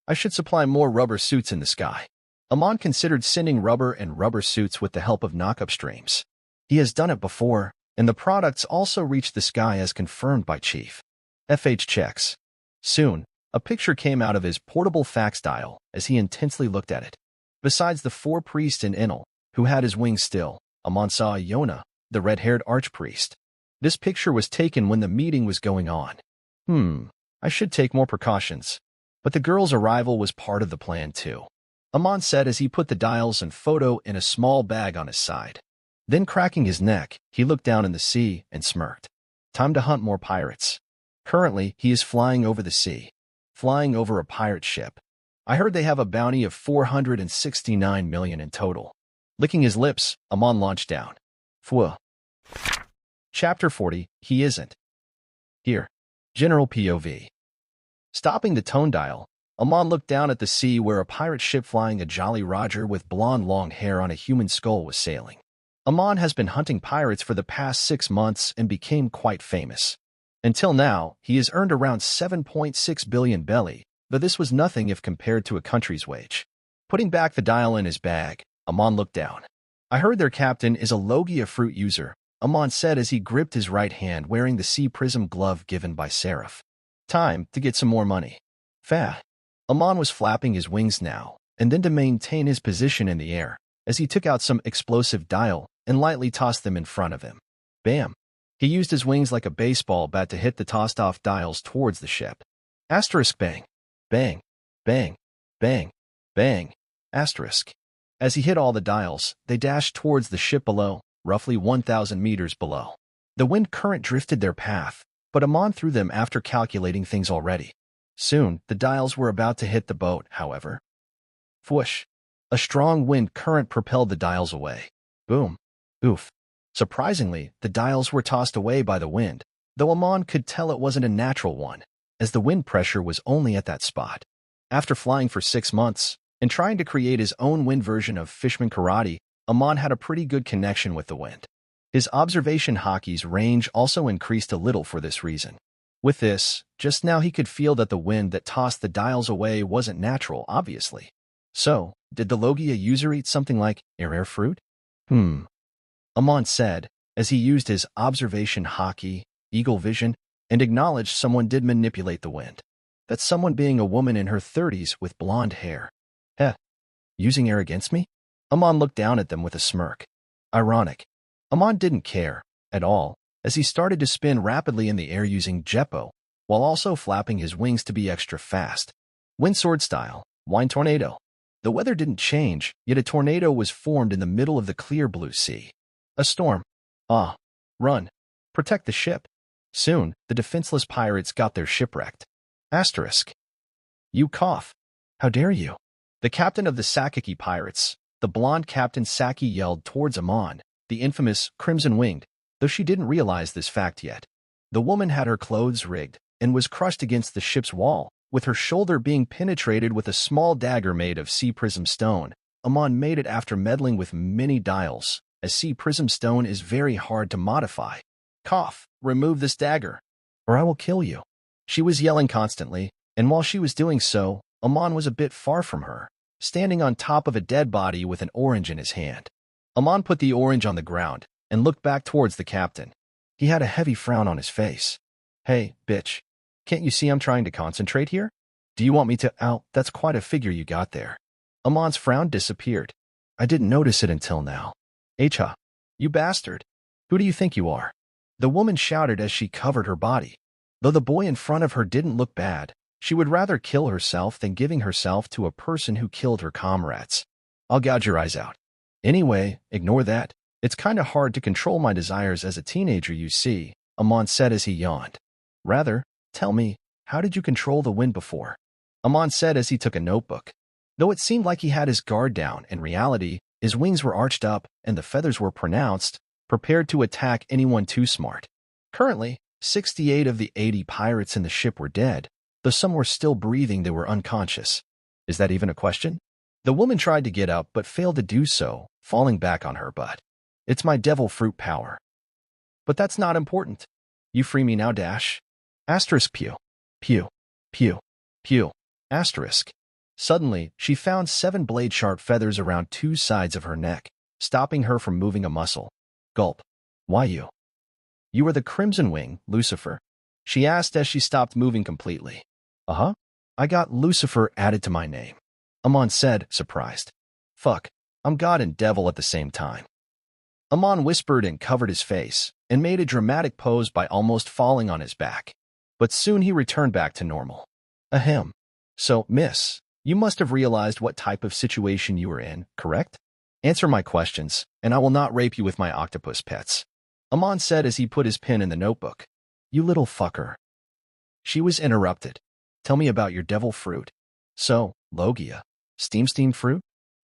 I should supply more rubber suits in the sky. Amon considered sending rubber and rubber suits with the help of knock-up streams. He has done it before, and the products also reached the sky as confirmed by Chief. FH checks. Soon, a picture came out of his portable fax dial as he intensely looked at it. Besides the 4 priests in Enel, who had his wings still, Amon saw Yona, the red-haired archpriest. This picture was taken when the meeting was going on. I should take more precautions. But the girl's arrival was part of the plan too. Amon said as he put the dials and photo in a small bag on his side. Then cracking his neck, he looked down in the sea and smirked. Time to hunt more pirates. Currently, he is flying over the sea. Flying over a pirate ship. I heard they have a bounty of 469 million in total. Licking his lips, Amon launched down. Phew. Chapter 40, He Isn't. Here. General POV. Stopping the tone dial, Amon looked down at the sea where a pirate ship flying a Jolly Roger with blonde long hair on a human skull was sailing. Amon has been hunting pirates for the past 6 months and became quite famous. Until now, he has earned around 7.6 billion belly, though this was nothing if compared to a country's wage. Putting back the dial in his bag, Amon looked down. I heard their captain is a Logia fruit user, Amon said as he gripped his right hand wearing the sea prism glove given by Serif. Time to get some more money. Amon was flapping his wings now, and then to maintain his position in the air, as he took out some explosive dial and lightly tossed them in front of him. Bam! He used his wings like a baseball bat to hit the tossed-off dials towards the ship. Asterisk bang, bang, bang, bang, bang, asterisk. As he hit all the dials, they dashed towards the ship below, roughly 1,000 meters below. The wind current drifted their path, but Amon threw them after calculating things already. Soon, the dials were about to hit the boat, however. Whoosh! A strong wind current propelled the dials away. Boom! Oof! Surprisingly, the dials were tossed away by the wind, though Amon could tell it wasn't a natural one, as the wind pressure was only at that spot. After flying for 6 months, and trying to create his own wind version of Fishman Karate, Amon had a pretty good connection with the wind. His observation hockey's range also increased a little for this reason. With this, just now he could feel that the wind that tossed the dials away wasn't natural, obviously. So, did the Logia user eat something like air fruit? Amon said, as he used his observation hockey, eagle vision, and acknowledged someone did manipulate the wind. That someone being a woman in her 30s with blonde hair. Heh, using air against me? Amon looked down at them with a smirk. Ironic. Amon didn't care, at all, as he started to spin rapidly in the air using Jeppo, while also flapping his wings to be extra fast. Windsword style, wind tornado. The weather didn't change, yet a tornado was formed in the middle of the clear blue sea. A storm. Ah. Run. Protect the ship. Soon, the defenseless pirates got their shipwrecked. Asterisk. You cough. How dare you? The captain of the Sakaki pirates, the blonde Captain Saki, yelled towards Amon, the infamous Crimson-Winged, though she didn't realize this fact yet. The woman had her clothes rigged and was crushed against the ship's wall, with her shoulder being penetrated with a small dagger made of sea prism stone. Amon made it after meddling with many dials, as sea prism stone is very hard to modify. Cough, remove this dagger, or I will kill you. She was yelling constantly, and while she was doing so, Amon was a bit far from her, standing on top of a dead body with an orange in his hand. Amon put the orange on the ground and looked back towards the captain. He had a heavy frown on his face. Hey, bitch. Can't you see I'm trying to concentrate here? Do you want me to— Ow, that's quite a figure you got there. Amon's frown disappeared. I didn't notice it until now. Hha. You bastard. Who do you think you are? The woman shouted as she covered her body. Though the boy in front of her didn't look bad, she would rather kill herself than giving herself to a person who killed her comrades. I'll gouge your eyes out. Anyway, ignore that. It's kinda hard to control my desires as a teenager, you see, Amon said as he yawned. Rather, tell me, how did you control the wind before? Amon said as he took a notebook. Though it seemed like he had his guard down, in reality, his wings were arched up and the feathers were pronounced, prepared to attack anyone too smart. Currently, 68 of the 80 pirates in the ship were dead, though some were still breathing. They were unconscious. Is that even a question? The woman tried to get up but failed to do so, falling back on her butt. It's my devil fruit power. But that's not important. You free me now, dash. Asterisk pew. Pew. Pew. Pew. Asterisk. Suddenly, she found 7 blade-sharp feathers around 2 sides of her neck, stopping her from moving a muscle. Gulp. Why you? You are the Crimson Wing, Lucifer. She asked as she stopped moving completely. Uh-huh. I got Lucifer added to my name. Amon said, surprised. Fuck. I'm God and devil at the same time. Amon whispered and covered his face, and made a dramatic pose by almost falling on his back. But soon he returned back to normal. Ahem. So, miss, you must have realized what type of situation you were in, correct? Answer my questions, and I will not rape you with my octopus pets. Amon said as he put his pen in the notebook. You little fucker. She was interrupted. Tell me about your devil fruit. So, Logia. Steam fruit?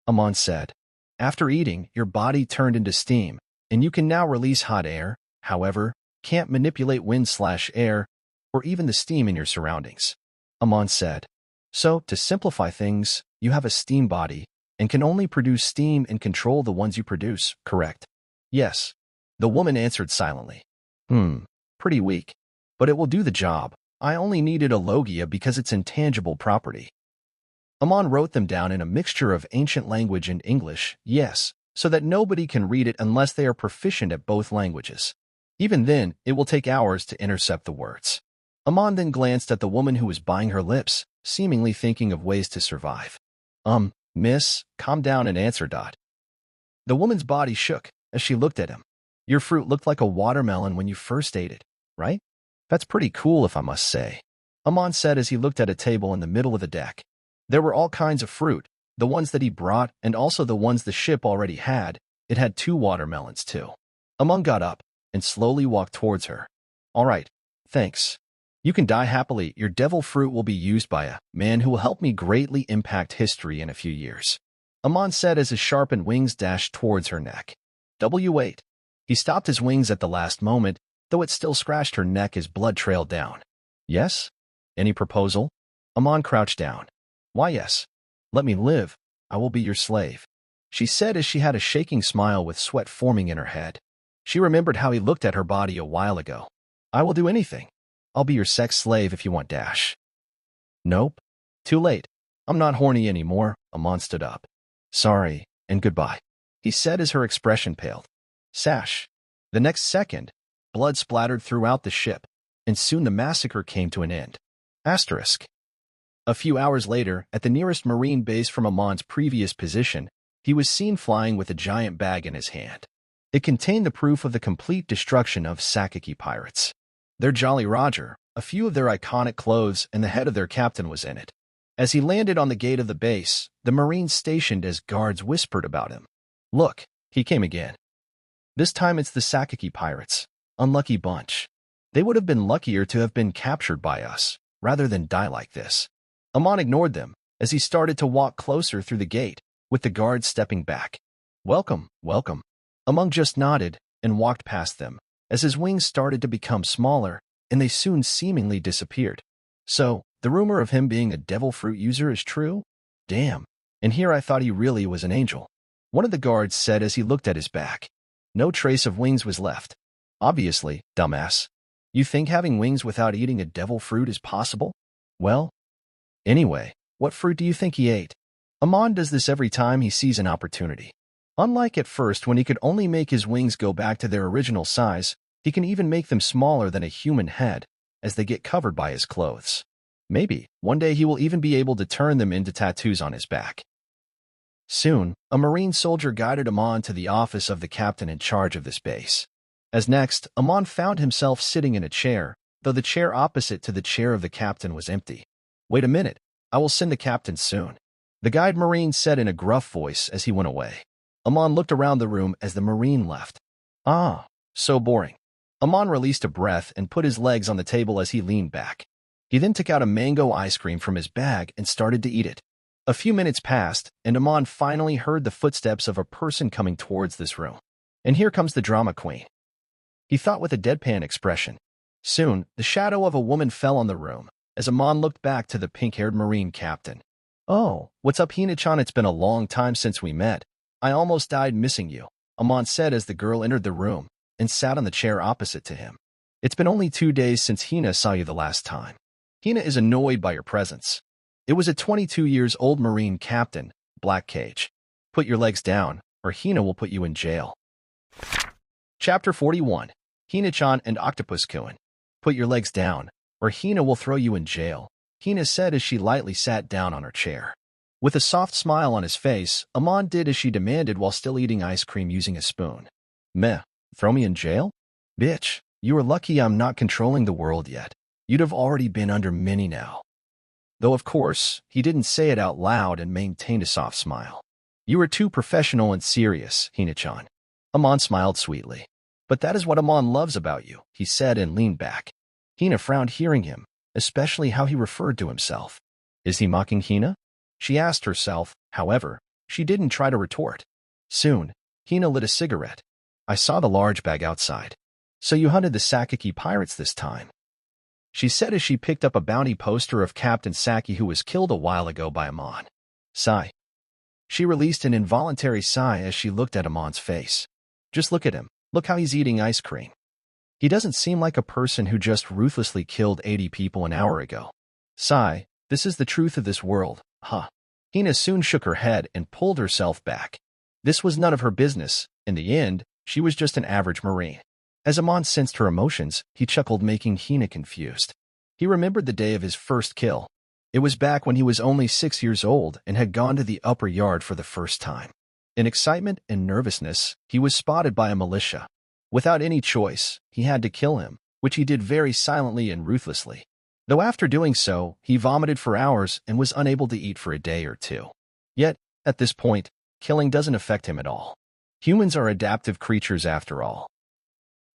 Amon said. After eating, your body turned into steam, and you can now release hot air, however, can't manipulate wind/air, or even the steam in your surroundings. Amon said. So, to simplify things, you have a steam body, and can only produce steam and control the ones you produce, correct? Yes. The woman answered silently. Pretty weak. But it will do the job. I only needed a Logia because it's intangible property. Amon wrote them down in a mixture of ancient language and English, yes, so that nobody can read it unless they are proficient at both languages. Even then, it will take hours to intercept the words. Amon then glanced at the woman who was biting her lips, seemingly thinking of ways to survive. Miss, calm down and answer. The woman's body shook as she looked at him. Your fruit looked like a watermelon when you first ate it, right? That's pretty cool if I must say. Amon said as he looked at a table in the middle of the deck. There were all kinds of fruit, the ones that he brought and also the ones the ship already had. It had 2 watermelons too. Amon got up and slowly walked towards her. All right, thanks. You can die happily. Your devil fruit will be used by a man who will help me greatly impact history in a few years. Amon said as his sharpened wings dashed towards her neck. W8. He stopped his wings at the last moment, though it still scratched her neck as blood trailed down. Yes? Any proposal? Amon crouched down. Why yes. Let me live. I will be your slave. She said as she had a shaking smile with sweat forming in her head. She remembered how he looked at her body a while ago. I will do anything. I'll be your sex slave if you want dash. Nope. Too late. I'm not horny anymore. Amon stood up. Sorry, and goodbye, he said as her expression paled. Sash. The next second, blood splattered throughout the ship, and soon the massacre came to an end. Asterisk. A few hours later, at the nearest marine base from Amon's previous position, he was seen flying with a giant bag in his hand. It contained the proof of the complete destruction of Sakaki pirates. Their Jolly Roger, a few of their iconic clothes, and the head of their captain was in it. As he landed on the gate of the base, the Marines stationed as guards whispered about him. Look, he came again. This time it's the Sakaki pirates. Unlucky bunch. They would have been luckier to have been captured by us, rather than die like this. Amon ignored them, as he started to walk closer through the gate, with the guards stepping back. Welcome, welcome. Amon just nodded, and walked past them, as his wings started to become smaller, and they soon seemingly disappeared. So, the rumor of him being a devil fruit user is true? Damn, and here I thought he really was an angel. One of the guards said as he looked at his back. No trace of wings was left. Obviously, dumbass. You think having wings without eating a devil fruit is possible? Well, anyway, what fruit do you think he ate? Amon does this every time he sees an opportunity. Unlike at first when he could only make his wings go back to their original size, he can even make them smaller than a human head, as they get covered by his clothes. Maybe, one day he will even be able to turn them into tattoos on his back. Soon, a Marine soldier guided Amon to the office of the captain in charge of this base. As next, Amon found himself sitting in a chair, though the chair opposite to the chair of the captain was empty. Wait a minute, I will send the captain soon, the guide Marine said in a gruff voice as he went away. Amon looked around the room as the Marine left. Ah, so boring. Amon released a breath and put his legs on the table as he leaned back. He then took out a mango ice cream from his bag and started to eat it. A few minutes passed, and Amon finally heard the footsteps of a person coming towards this room. And here comes the drama queen, he thought with a deadpan expression. Soon, the shadow of a woman fell on the room, as Amon looked back to the pink-haired Marine captain. Oh, what's up, Hina-chan? It's been a long time since we met. I almost died missing you, Amon said as the girl entered the room and sat on the chair opposite to him. It's been only 2 days since Hina saw you the last time. Hina is annoyed by your presence. It was a 22-year-old Marine captain, Black Cage. Put your legs down, or Hina will put you in jail. Chapter 41. Hina-chan and Octopus-kun. Put your legs down, or Hina will throw you in jail, Hina said as she lightly sat down on her chair. With a soft smile on his face, Amon did as she demanded while still eating ice cream using a spoon. Meh, throw me in jail? Bitch, you are lucky I'm not controlling the world yet. You'd have already been under many now. Though of course, he didn't say it out loud and maintained a soft smile. You are too professional and serious, Hina-chan. Amon smiled sweetly. But that is what Amon loves about you, he said and leaned back. Hina frowned hearing him, especially how he referred to himself. Is he mocking Hina? She asked herself. However, she didn't try to retort. Soon, Hina lit a cigarette. I saw the large bag outside. So you hunted the Sakaki pirates this time, she said as she picked up a bounty poster of Captain Saki who was killed a while ago by Amon. Sigh. She released an involuntary sigh as she looked at Amon's face. Just look at him. Look how he's eating ice cream. He doesn't seem like a person who just ruthlessly killed 80 people an hour ago. Sigh. This is the truth of this world, huh? Hina soon shook her head and pulled herself back. This was none of her business. In the end, she was just an average Marine. As Amon sensed her emotions, he chuckled, making Hina confused. He remembered the day of his first kill. It was back when he was only 6 years old and had gone to the upper yard for the first time. In excitement and nervousness, he was spotted by a militia. Without any choice, he had to kill him, which he did very silently and ruthlessly. Though after doing so, he vomited for hours and was unable to eat for a day or two. Yet, at this point, killing doesn't affect him at all. Humans are adaptive creatures after all.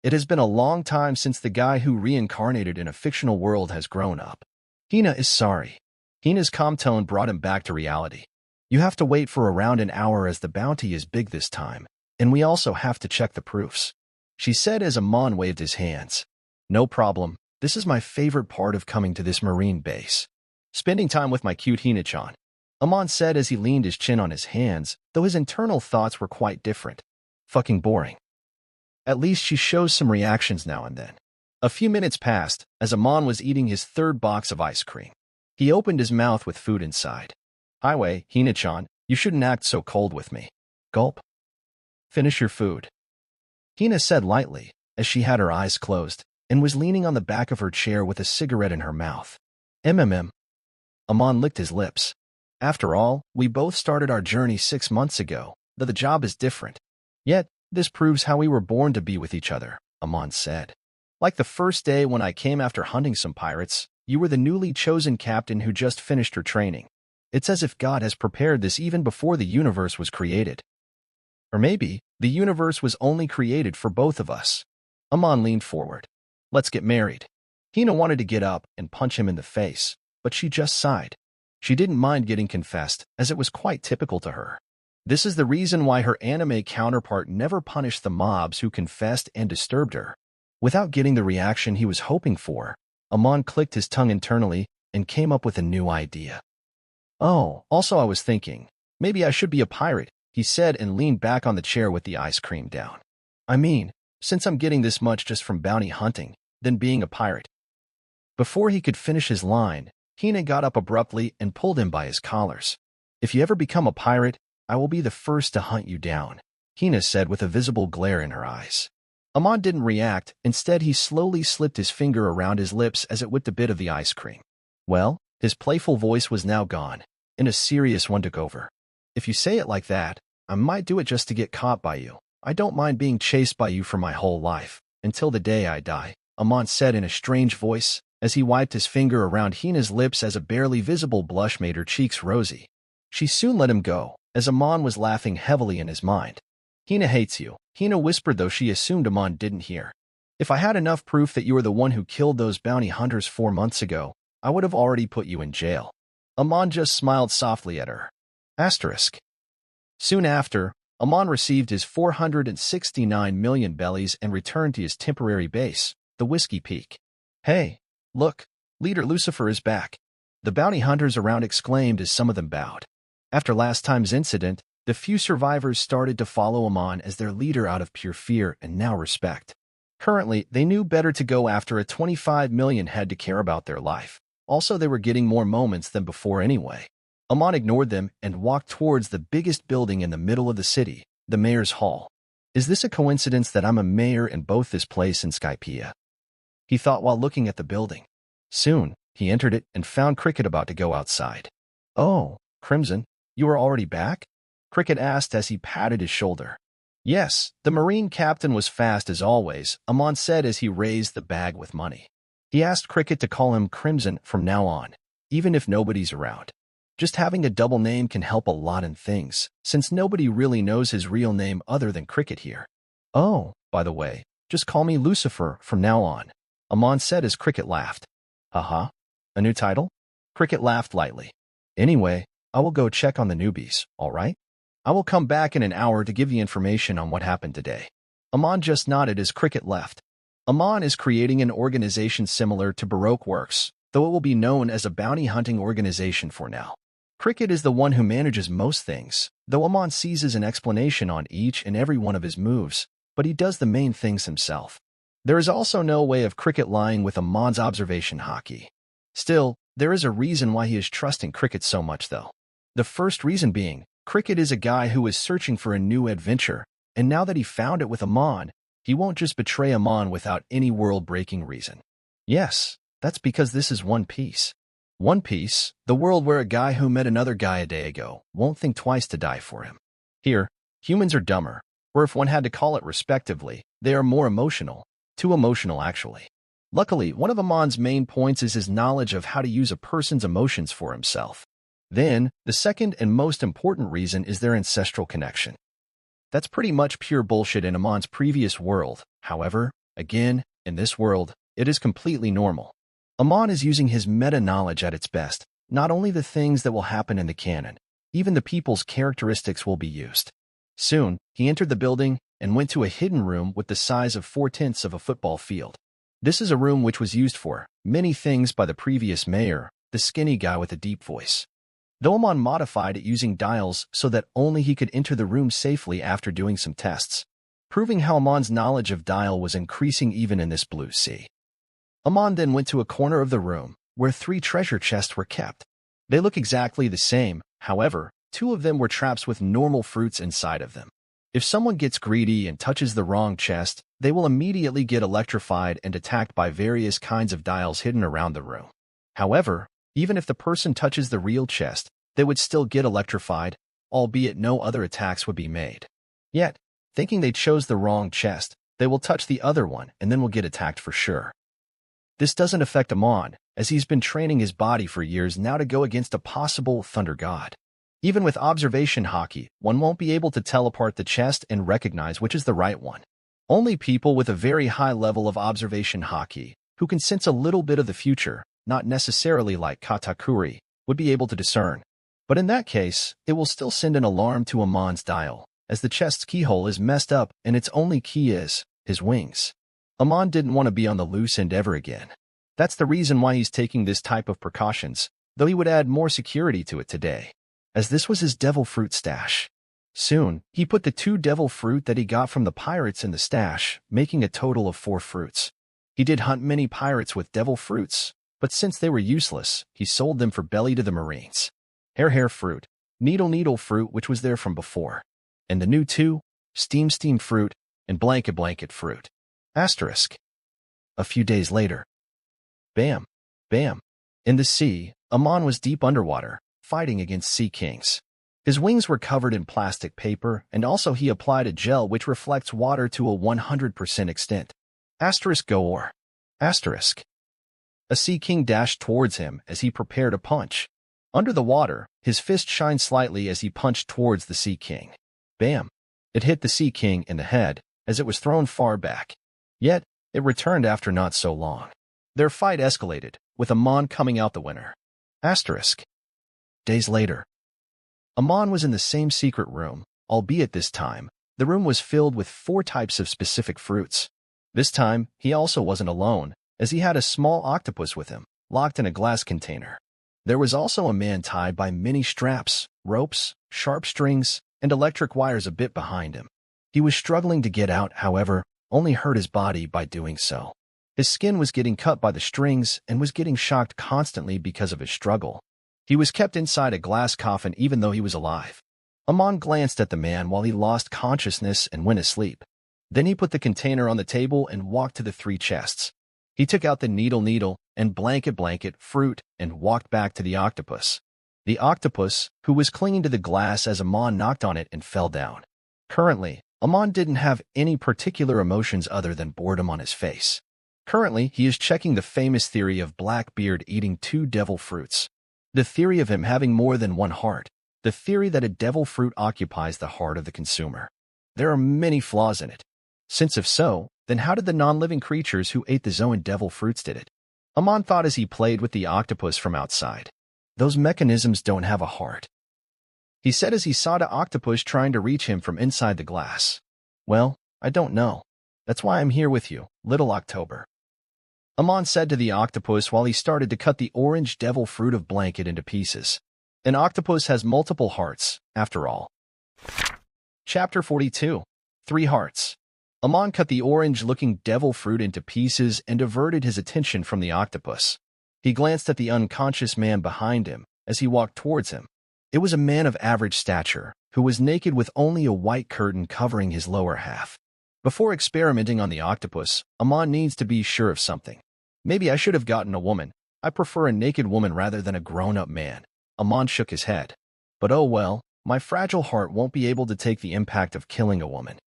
It has been a long time since the guy who reincarnated in a fictional world has grown up. Hina is sorry. Hina's calm tone brought him back to reality. You have to wait for around an hour as the bounty is big this time, and we also have to check the proofs, she said as Amon waved his hands. No problem. This is my favorite part of coming to this marine base. Spending time with my cute Hina-chan, Amon said as he leaned his chin on his hands, though his internal thoughts were quite different. Fucking boring. At least she shows some reactions now and then. A few minutes passed as Amon was eating his third box of ice cream. He opened his mouth with food inside. Highway, Hina-chan, you shouldn't act so cold with me. Gulp. Finish your food, Hina said lightly, as she had her eyes closed, and was leaning on the back of her chair with a cigarette in her mouth. Amon licked his lips. After all, we both started our journey 6 months ago, though the job is different. Yet, this proves how we were born to be with each other, Amon said. Like the first day when I came after hunting some pirates, you were the newly chosen captain who just finished her training. It's as if God has prepared this even before the universe was created. Or maybe, the universe was only created for both of us. Amon leaned forward. Let's get married. Hina wanted to get up and punch him in the face, but she just sighed. She didn't mind getting confessed, as it was quite typical to her. This is the reason why her anime counterpart never punished the mobs who confessed and disturbed her. Without getting the reaction he was hoping for, Amon clicked his tongue internally and came up with a new idea. Oh, also I was thinking, maybe I should be a pirate, he said and leaned back on the chair with the ice cream down. I mean, since I'm getting this much just from bounty hunting, then being a pirate. Before he could finish his line, Hina got up abruptly and pulled him by his collars. If you ever become a pirate, I will be the first to hunt you down, Hina said with a visible glare in her eyes. Amon didn't react. Instead, he slowly slipped his finger around his lips as it whipped a bit of the ice cream. Well, his playful voice was now gone, and a serious one took over. If you say it like that, I might do it just to get caught by you. I don't mind being chased by you for my whole life, until the day I die, Amon said in a strange voice, as he wiped his finger around Hina's lips as a barely visible blush made her cheeks rosy. She soon let him go, as Amon was laughing heavily in his mind. Hina hates you, Hina whispered, though she assumed Amon didn't hear. If I had enough proof that you were the one who killed those bounty hunters 4 months ago, I would have already put you in jail. Amon just smiled softly at her. Asterisk. Soon after, Amon received his 469 million bellies and returned to his temporary base, the Whiskey Peak. Hey, look, Leader Lucifer is back, the bounty hunters around exclaimed as some of them bowed. After last time's incident, the few survivors started to follow Amon as their leader out of pure fear and now respect. Currently, they knew better to go after a 25 million head to care about their life. Also, they were getting more moments than before anyway. Amon ignored them and walked towards the biggest building in the middle of the city, the Mayor's Hall. Is this a coincidence that I'm a mayor in both this place and Skypea? He thought while looking at the building. Soon, he entered it and found Cricket about to go outside. Oh, Crimson, you are already back? Cricket asked as he patted his shoulder. Yes, the Marine captain was fast as always, Amon said as he raised the bag with money. He asked Cricket to call him Crimson from now on, even if nobody's around. Just having a double name can help a lot in things, since nobody really knows his real name other than Cricket here. Oh, by the way, just call me Lucifer from now on, Amon said as Cricket laughed. Haha, a new title? Cricket laughed lightly. Anyway, I will go check on the newbies, all right? I will come back in an hour to give you information on what happened today. Amon just nodded as Cricket left. Amon is creating an organization similar to Baroque Works, though it will be known as a bounty hunting organization for now. Cricket is the one who manages most things, though Amon seizes an explanation on each and every one of his moves, but he does the main things himself. There is also no way of Cricket lying with Amon's observation hockey. Still, there is a reason why he is trusting Cricket so much though. The first reason being, Cricket is a guy who is searching for a new adventure, and now that he found it with Amon, he won't just betray Amon without any world-breaking reason. Yes, that's because this is One Piece. One Piece, the world where a guy who met another guy a day ago won't think twice to die for him. Here, humans are dumber, or if one had to call it respectively, They are more emotional. Too emotional, actually. Luckily, one of Amon's main points is his knowledge of how to use a person's emotions for himself. Then, the second and most important reason is their ancestral connection. That's pretty much pure bullshit in Amon's previous world. However, again, in this world, it is completely normal. Amon is using his meta-knowledge at its best. Not only the things that will happen in the canon, even the people's characteristics will be used. Soon, he entered the building and went to a hidden room with the size of 4/10 of a football field. This is a room which was used for many things by the previous mayor, the skinny guy with a deep voice. Though Amon modified it using dials so that only he could enter the room safely after doing some tests, proving how Amon's knowledge of dial was increasing even in this blue sea. Amon then went to a corner of the room where 3 treasure chests were kept. They look exactly the same, however, 2 of them were traps with normal fruits inside of them. If someone gets greedy and touches the wrong chest, they will immediately get electrified and attacked by various kinds of dials hidden around the room. However, even if the person touches the real chest, they would still get electrified, albeit no other attacks would be made. Yet, thinking they chose the wrong chest, they will touch the other one and then will get attacked for sure. This doesn't affect Amon, as he's been training his body for years now to go against a possible thunder god. Even with observation hockey, one won't be able to tell apart the chest and recognize which is the right one. Only people with a very high level of observation hockey, who can sense a little bit of the future, not necessarily like Katakuri, would be able to discern. But in that case, it will still send an alarm to Amon's dial, as the chest's keyhole is messed up and its only key is his wings. Amon didn't want to be on the loose end ever again. That's the reason why he's taking this type of precautions, though he would add more security to it today, as this was his devil fruit stash. Soon, he put the 2 devil fruit that he got from the pirates in the stash, making a total of 4 fruits. He did hunt many pirates with devil fruits, but since they were useless, he sold them for belly to the marines. Hair fruit, needle fruit which was there from before, and the new 2, steam fruit, and blanket fruit. Asterisk. A few days later. Bam. Bam. In the sea, Amon was deep underwater, fighting against sea kings. His wings were covered in plastic paper, and also he applied a gel which reflects water to a 100% extent. Asterisk go or. Asterisk. A sea king dashed towards him as he prepared a punch. Under the water, his fist shined slightly as he punched towards the sea king. Bam. It hit the sea king in the head, as it was thrown far back. Yet, it returned after not so long. Their fight escalated, with Amon coming out the winner. Asterisk. Days later. Amon was in the same secret room, albeit this time, the room was filled with 4 types of specific fruits. This time, he also wasn't alone, as he had a small octopus with him, locked in a glass container. There was also a man tied by many straps, ropes, sharp strings, and electric wires a bit behind him. He was struggling to get out, however, only hurt his body by doing so. His skin was getting cut by the strings and was getting shocked constantly because of his struggle. He was kept inside a glass coffin even though he was alive. Amon glanced at the man while he lost consciousness and went asleep. Then he put the container on the table and walked to the 3 chests. He took out the needle and blanket fruit and walked back to the octopus. The octopus, who was clinging to the glass as Amon knocked on it and fell down. Currently, Amon didn't have any particular emotions other than boredom on his face. Currently, he is checking the famous theory of Blackbeard eating 2 devil fruits. The theory of him having more than 1 heart. The theory that a devil fruit occupies the heart of the consumer. There are many flaws in it. Since if so, then how did the non-living creatures who ate the Zoan devil fruits did it? Amon thought as he played with the octopus from outside. Those mechanisms don't have a heart. He said as he saw the octopus trying to reach him from inside the glass. Well, I don't know. That's why I'm here with you, little October. Amon said to the octopus while he started to cut the orange devil fruit of blanket into pieces. An octopus has multiple hearts, after all. Chapter 42. 3 Hearts. Amon cut the orange-looking devil fruit into pieces and diverted his attention from the octopus. He glanced at the unconscious man behind him as he walked towards him. It was a man of average stature, who was naked with only a white curtain covering his lower half. Before experimenting on the octopus, Amon needs to be sure of something. Maybe I should have gotten a woman. I prefer a naked woman rather than a grown-up man. Amon shook his head. But oh well, my fragile heart won't be able to take the impact of killing a woman.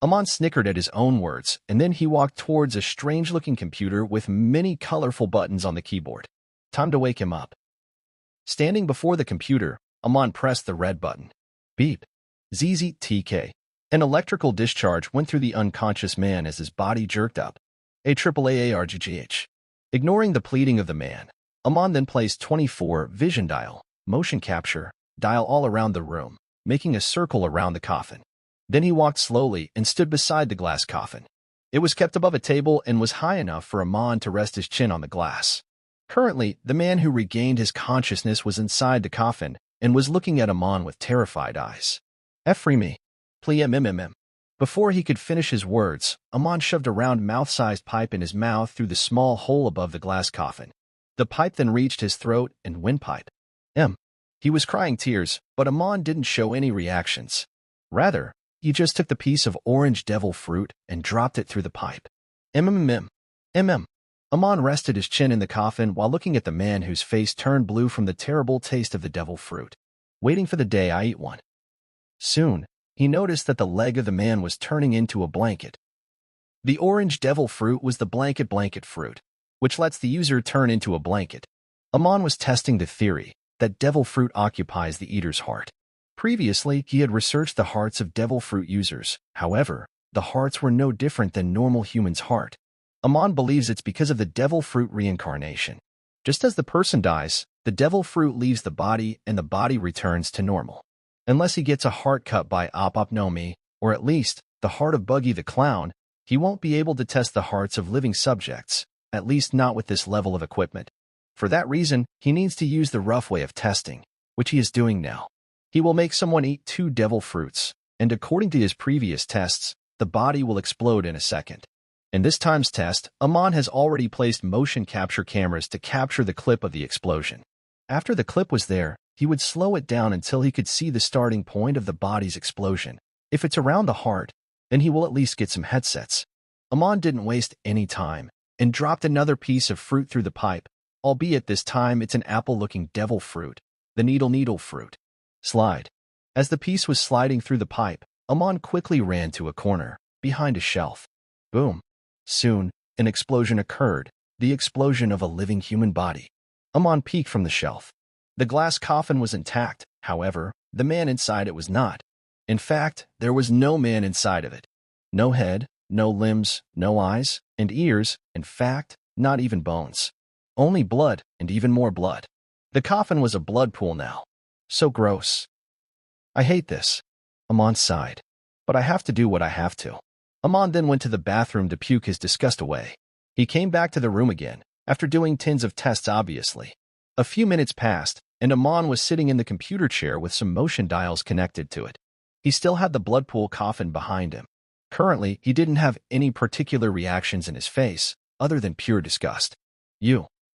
Amon snickered at his own words, and then he walked towards a strange-looking computer with many colorful buttons on the keyboard. Time to wake him up. Standing before the computer, Amon pressed the red button. Beep. ZZTK. An electrical discharge went through the unconscious man as his body jerked up. AAAARGGH. Ignoring the pleading of the man, Amon then placed 24 vision dial, motion capture, dial all around the room, making a circle around the coffin. Then he walked slowly and stood beside the glass coffin. It was kept above a table and was high enough for Amon to rest his chin on the glass. Currently, the man who regained his consciousness was inside the coffin and was looking at Amon with terrified eyes. Free me. Please mmm. Before he could finish his words, Amon shoved a round mouth-sized pipe in his mouth through the small hole above the glass coffin. The pipe then reached his throat and windpipe. He was crying tears, but Amon didn't show any reactions. Rather, he just took the piece of orange devil fruit and dropped it through the pipe. Mm. Amon rested his chin in the coffin while looking at the man whose face turned blue from the terrible taste of the devil fruit, waiting for the day I eat one. Soon, he noticed that the leg of the man was turning into a blanket. The orange devil fruit was the blanket fruit, which lets the user turn into a blanket. Amon was testing the theory that devil fruit occupies the eater's heart. Previously, he had researched the hearts of devil fruit users. However, the hearts were no different than normal humans' heart. Amon believes it's because of the devil fruit reincarnation. Just as the person dies, the devil fruit leaves the body and the body returns to normal. Unless he gets a heart cut by Opopnomi, or at least the heart of Buggy the Clown, he won't be able to test the hearts of living subjects, at least not with this level of equipment. For that reason, he needs to use the rough way of testing, which he is doing now. He will make someone eat 2 devil fruits, and according to his previous tests, the body will explode in a second. In this time's test, Amon has already placed motion capture cameras to capture the clip of the explosion. After the clip was there, he would slow it down until he could see the starting point of the body's explosion. If it's around the heart, then he will at least get some headsets. Amon didn't waste any time and dropped another piece of fruit through the pipe, albeit this time it's an apple-looking devil fruit, the needle fruit. Slide. As the piece was sliding through the pipe, Amon quickly ran to a corner, behind a shelf. Boom. Soon, an explosion occurred, the explosion of a living human body. Amon peeked from the shelf. The glass coffin was intact, however, the man inside it was not. In fact, there was no man inside of it. No head, no limbs, no eyes, and ears, in fact, not even bones. Only blood, and even more blood. The coffin was a blood pool now. So gross. I hate this. Amon sighed. But I have to do what I have to. Amon then went to the bathroom to puke his disgust away. He came back to the room again, after doing tons of tests obviously. A few minutes passed, and Amon was sitting in the computer chair with some motion dials connected to it. He still had the blood pool coffin behind him. Currently, he didn't have any particular reactions in his face, other than pure disgust.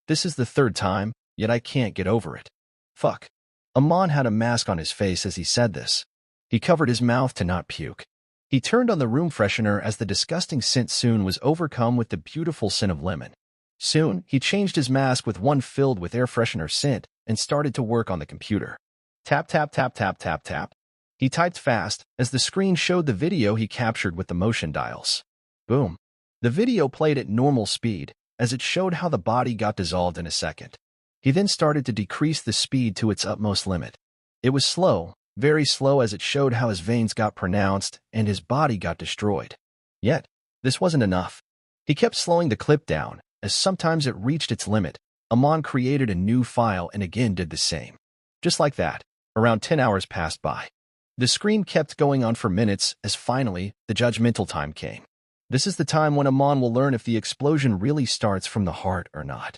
This is the 3rd time, yet I can't get over it. Fuck. Amon had a mask on his face as he said this. He covered his mouth to not puke. He turned on the room freshener as the disgusting scent soon was overcome with the beautiful scent of lemon. Soon, he changed his mask with one filled with air freshener scent and started to work on the computer. Tap, tap, tap, tap, tap, tap. He typed fast as the screen showed the video he captured with the motion dials. Boom. The video played at normal speed as it showed how the body got dissolved in a second. He then started to decrease the speed to its utmost limit. It was slow, very slow as it showed how his veins got pronounced and his body got destroyed. Yet, this wasn't enough. He kept slowing the clip down, as sometimes it reached its limit. Amon created a new file and again did the same. Just like that, around 10 hours passed by. The screen kept going on for minutes as finally, the judgmental time came. This is the time when Amon will learn if the explosion really starts from the heart or not.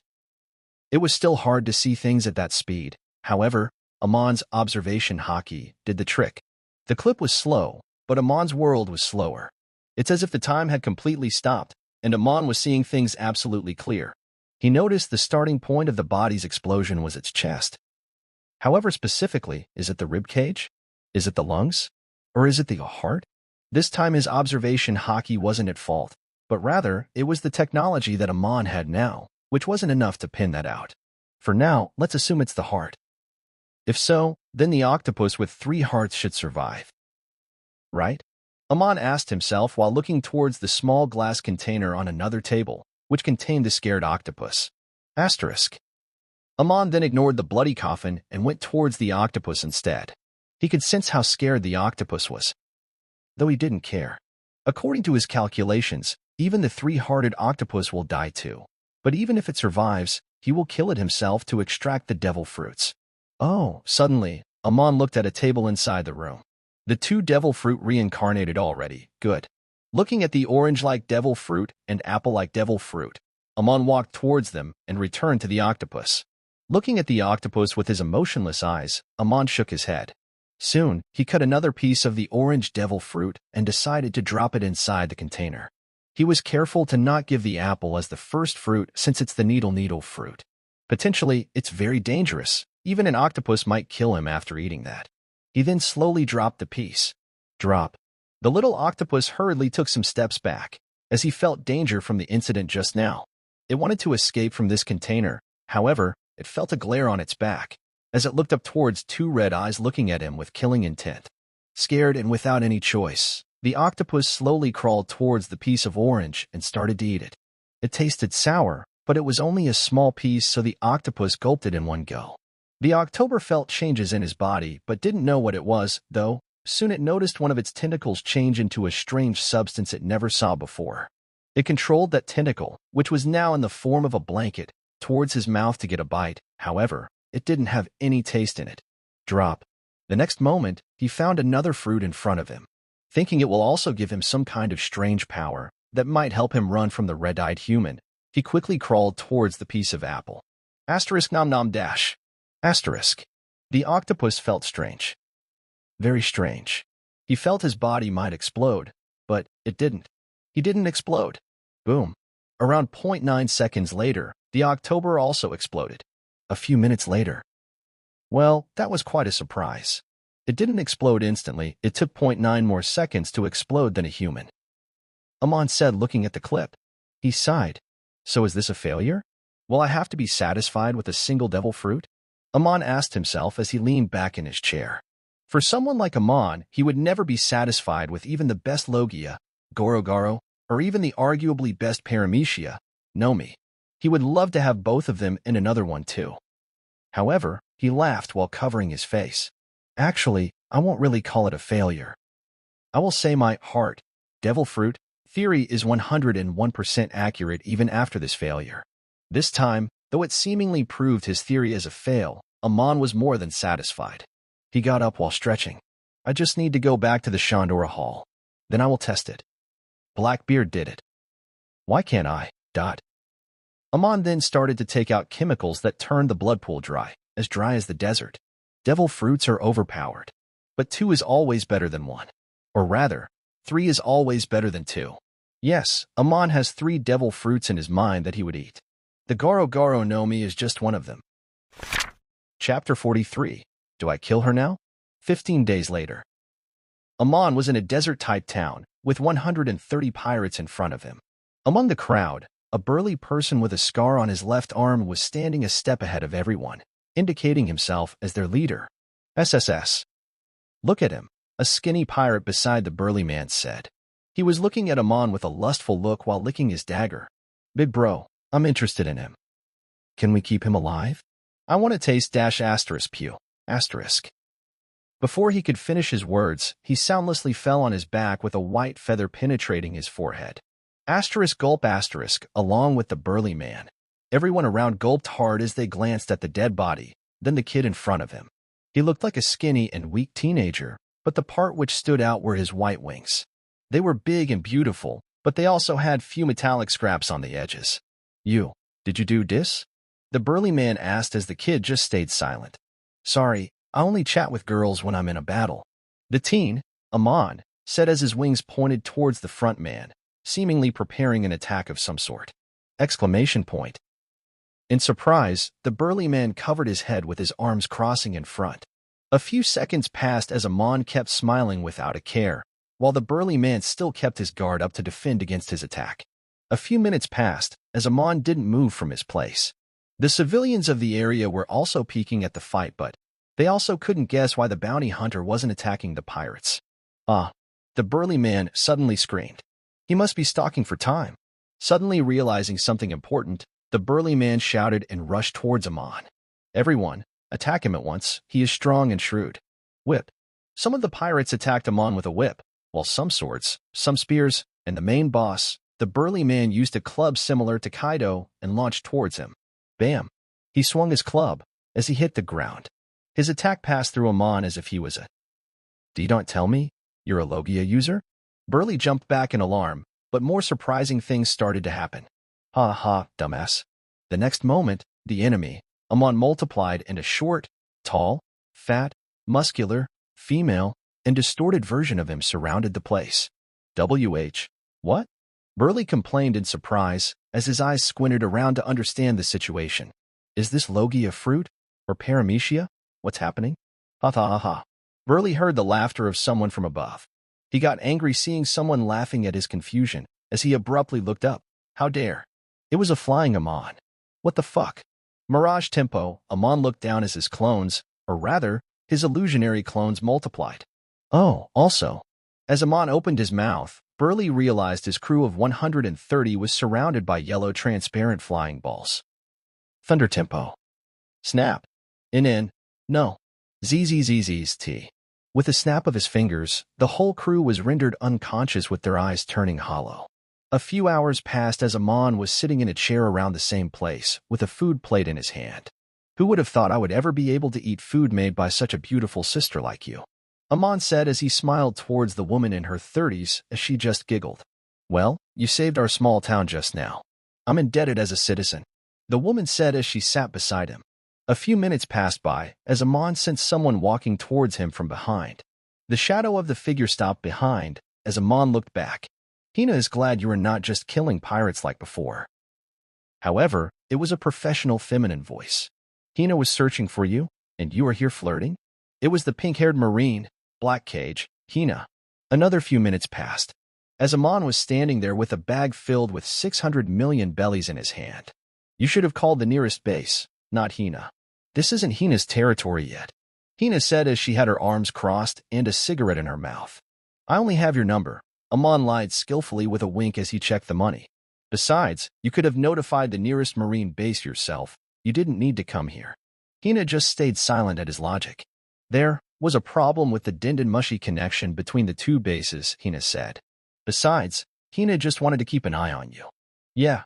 It was still hard to see things at that speed. However, Amon's observation hockey did the trick. The clip was slow, but Amon's world was slower. It's as if the time had completely stopped, and Amon was seeing things absolutely clear. He noticed the starting point of the body's explosion was its chest. However, specifically, is it the rib cage? Is it the lungs? Or is it the heart? This time his observation hockey wasn't at fault, but rather it was the technology that Amon had now, which wasn't enough to pin that out. For now, let's assume it's the heart. If so, then the octopus with 3 hearts should survive. Right? Amon asked himself while looking towards the small glass container on another table, which contained the scared octopus. Asterisk. Amon then ignored the bloody coffin and went towards the octopus instead. He could sense how scared the octopus was, though he didn't care. According to his calculations, even the three-hearted octopus will die too. But even if it survives, he will kill it himself to extract the devil fruits. Oh, suddenly, Amon looked at a table inside the room. The two devil fruit reincarnated already. Good. Looking at the orange-like devil fruit and apple-like devil fruit, Amon walked towards them and returned to the octopus. Looking at the octopus with his emotionless eyes, Amon shook his head. Soon, he cut another piece of the orange devil fruit and decided to drop it inside the container. He was careful to not give the apple as the first fruit since it's the needle fruit. Potentially, it's very dangerous. Even an octopus might kill him after eating that. He then slowly dropped the piece. Drop. The little octopus hurriedly took some steps back, as he felt danger from the incident just now. It wanted to escape from this container. However, it felt a glare on its back, as it looked up towards two red eyes looking at him with killing intent. Scared and without any choice, the octopus slowly crawled towards the piece of orange and started to eat it. It tasted sour, but it was only a small piece, so the octopus gulped it in one go. The october felt changes in his body, but didn't know what it was, though. Soon it noticed one of its tentacles change into a strange substance it never saw before. It controlled that tentacle, which was now in the form of a blanket, towards his mouth to get a bite. However, it didn't have any taste in it. Drop. The next moment, he found another fruit in front of him. Thinking it will also give him some kind of strange power that might help him run from the red-eyed human, he quickly crawled towards the piece of apple. Asterisk nom nom dash. Asterisk. The octopus felt strange. Very strange. He felt his body might explode, but it didn't. He didn't explode. Boom. Around 0.9 seconds later, the october also exploded. A few minutes later. Well, that was quite a surprise. It didn't explode instantly. It took 0.9 more seconds to explode than a human. Amon said, looking at the clip. He sighed. So is this a failure? Will I have to be satisfied with a single devil fruit? Amon asked himself as he leaned back in his chair. For someone like Amon, he would never be satisfied with even the best Logia, Goro, or even the arguably best Paramecia, Nomi. He would love to have both of them and another one too. However, he laughed while covering his face. Actually, I won't really call it a failure. I will say my heart, devil fruit, theory is 101% accurate even after this failure. This time, though it seemingly proved his theory as a fail, Amon was more than satisfied. He got up while stretching. I just need to go back to the Shandora hall. Then I will test it. Blackbeard did it. Why can't I? Amon then started to take out chemicals that turned the blood pool dry as the desert. Devil fruits are overpowered. But 2 is always better than 1. Or rather, 3 is always better than 2. Yes, Amon has 3 devil fruits in his mind that he would eat. The Goro Nomi is just one of them. Chapter 43. Do I kill her now? 15 days later. Amon was in a desert-type town with 130 pirates in front of him. Among the crowd, a burly person with a scar on his left arm was standing a step ahead of everyone, indicating himself as their leader. SSS. Look at him, a skinny pirate beside the burly man said. He was looking at Amon with a lustful look while licking his dagger. Big bro, I'm interested in him. Can we keep him alive? I want to taste **pew*. Before he could finish his words, he soundlessly fell on his back with a white feather penetrating his forehead. Gulp along with the burly man. Everyone around gulped hard as they glanced at the dead body, then the kid in front of him. He looked like a skinny and weak teenager, but the part which stood out were his white wings. They were big and beautiful, but they also had few metallic scraps on the edges. Did you do this? The burly man asked as the kid just stayed silent. Sorry, I only chat with girls when I'm in a battle. The teen, Amon, said as his wings pointed towards the front man, seemingly preparing an attack of some sort. Exclamation point. In surprise, the burly man covered his head with his arms crossing in front. A few seconds passed as Amon kept smiling without a care, while the burly man still kept his guard up to defend against his attack. A few minutes passed as Amon didn't move from his place. The civilians of the area were also peeking at the fight, but they also couldn't guess why the bounty hunter wasn't attacking the pirates. The burly man suddenly screamed. He must be stalking for time. Suddenly realizing something important, the burly man shouted and rushed towards Amon. Everyone, attack him at once. He is strong and shrewd. Whip. Some of the pirates attacked Amon with a whip, while some swords, some spears, and the main boss, the burly man, used a club similar to Kaido and launched towards him. Bam! He swung his club as he hit the ground. His attack passed through Amon as if he was a... Don't tell me you're a Logia user? Burly jumped back in alarm, but more surprising things started to happen. Ha ha, dumbass. The next moment, the enemy, Amon, multiplied, and a short, tall, fat, muscular, female, and distorted version of him surrounded the place. What? Burly complained in surprise as his eyes squinted around to understand the situation. Is this Logia fruit? Or paramecia? What's happening? Ha ha ha ha. Burly heard the laughter of someone from above. He got angry seeing someone laughing at his confusion as he abruptly looked up. How dare! It was a flying Amon. What the fuck? Mirage Tempo, Amon looked down as his clones, or rather, his illusionary clones, multiplied. Oh, also. As Amon opened his mouth, Burly realized his crew of 130 was surrounded by yellow transparent flying balls. Thunder Tempo. Snap. No. ZZZZT. With a snap of his fingers, the whole crew was rendered unconscious with their eyes turning hollow. A few hours passed as Amon was sitting in a chair around the same place, with a food plate in his hand. Who would have thought I would ever be able to eat food made by such a beautiful sister like you? Amon said as he smiled towards the woman in her 30s as she just giggled. Well, you saved our small town just now. I'm indebted as a citizen, the woman said as she sat beside him. A few minutes passed by as Amon sensed someone walking towards him from behind. The shadow of the figure stopped behind as Amon looked back. Hina is glad you are not just killing pirates like before. However, it was a professional feminine voice. Hina was searching for you, and you are here flirting? It was the pink-haired Marine, Black Cage, Hina. Another few minutes passed, as Amon was standing there with a bag filled with 600 million bellies in his hand. You should have called the nearest base, not Hina. This isn't Hina's territory yet, Hina said as she had her arms crossed and a cigarette in her mouth. I only have your number, Amon lied skillfully with a wink as he checked the money. Besides, you could have notified the nearest Marine base yourself. You didn't need to come here. Hina just stayed silent at his logic. There was a problem with the Dindin Mushy connection between the two bases, Hina said. Besides, Hina just wanted to keep an eye on you. Yeah,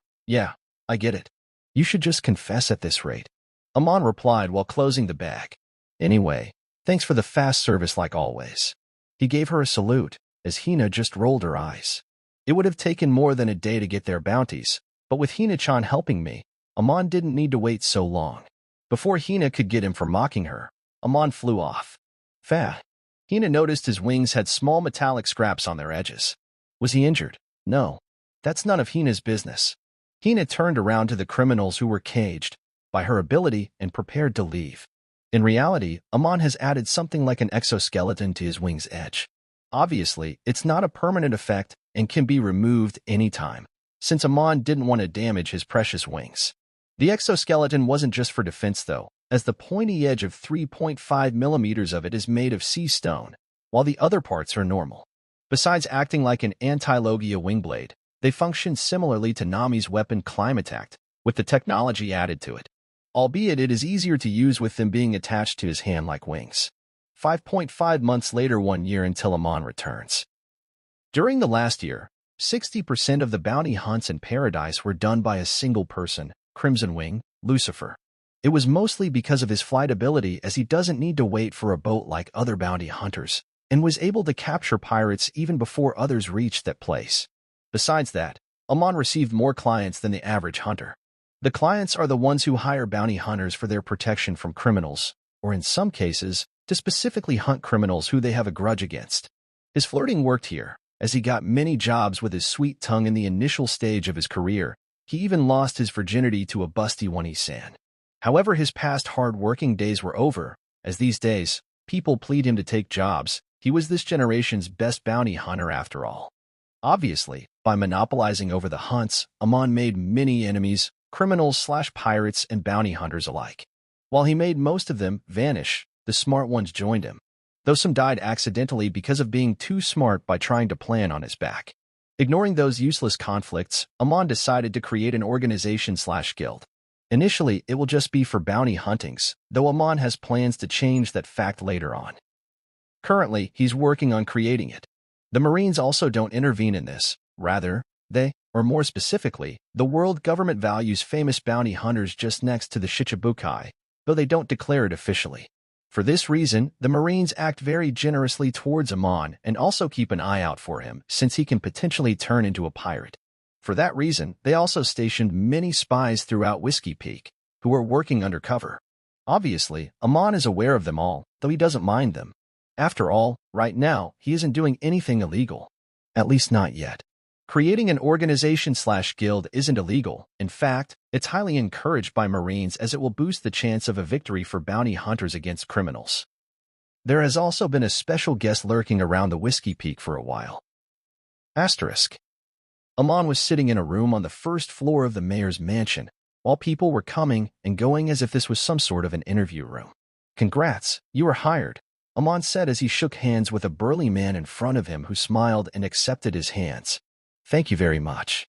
I get it. You should just confess at this rate, Amon replied while closing the bag. Anyway, thanks for the fast service like always. He gave her a salute, as Hina just rolled her eyes. It would have taken more than a day to get their bounties, but with Hina-chan helping me, Amon didn't need to wait so long. Before Hina could get him for mocking her, Amon flew off. Fat. Hina noticed his wings had small metallic scraps on their edges. Was he injured? No. That's none of Hina's business. Hina turned around to the criminals who were caged by her ability and prepared to leave. In reality, Amon has added something like an exoskeleton to his wing's edge. Obviously, it's not a permanent effect and can be removed anytime, since Amon didn't want to damage his precious wings. The exoskeleton wasn't just for defense though, as the pointy edge of 3.5 millimeters of it is made of sea stone, while the other parts are normal. Besides acting like an anti-Logia wingblade, they function similarly to Nami's weapon Climatact, with the technology added to it. Albeit it is easier to use with them being attached to his hand like wings. 5.5 months later, 1 year until Amon returns. During the last year, 60% of the bounty hunts in Paradise were done by a single person, Crimson Wing, Lucifer. It was mostly because of his flight ability, as he doesn't need to wait for a boat like other bounty hunters, and was able to capture pirates even before others reached that place. Besides that, Amon received more clients than the average hunter. The clients are the ones who hire bounty hunters for their protection from criminals, or in some cases, to specifically hunt criminals who they have a grudge against. His flirting worked here, as he got many jobs with his sweet tongue in the initial stage of his career. He even lost his virginity to a busty one-san. However, his past hard-working days were over, as these days, people plead him to take jobs. He was this generation's best bounty hunter after all. Obviously, by monopolizing over the hunts, Amon made many enemies, criminals/pirates and bounty hunters alike. While he made most of them vanish, the smart ones joined him. though some died accidentally because of being too smart by trying to plan on his back. Ignoring those useless conflicts, Amon decided to create an organization/guild. Initially, it will just be for bounty huntings, though Amon has plans to change that fact later on. Currently, he's working on creating it. The Marines also don't intervene in this. Rather, they, or more specifically, the world government values famous bounty hunters just next to the Shichibukai, though they don't declare it officially. For this reason, the Marines act very generously towards Amon and also keep an eye out for him, since he can potentially turn into a pirate. For that reason, they also stationed many spies throughout Whiskey Peak, who are working undercover. Obviously, Amon is aware of them all, though he doesn't mind them. After all, right now, he isn't doing anything illegal. At least not yet. Creating an organization/guild isn't illegal. In fact, it's highly encouraged by Marines as it will boost the chance of a victory for bounty hunters against criminals. There has also been a special guest lurking around the Whiskey Peak for a while. Asterisk. Amon was sitting in a room on the first floor of the mayor's mansion, while people were coming and going as if this was some sort of an interview room. "Congrats, you were hired," Amon said as he shook hands with a burly man in front of him who smiled and accepted his hands. "Thank you very much."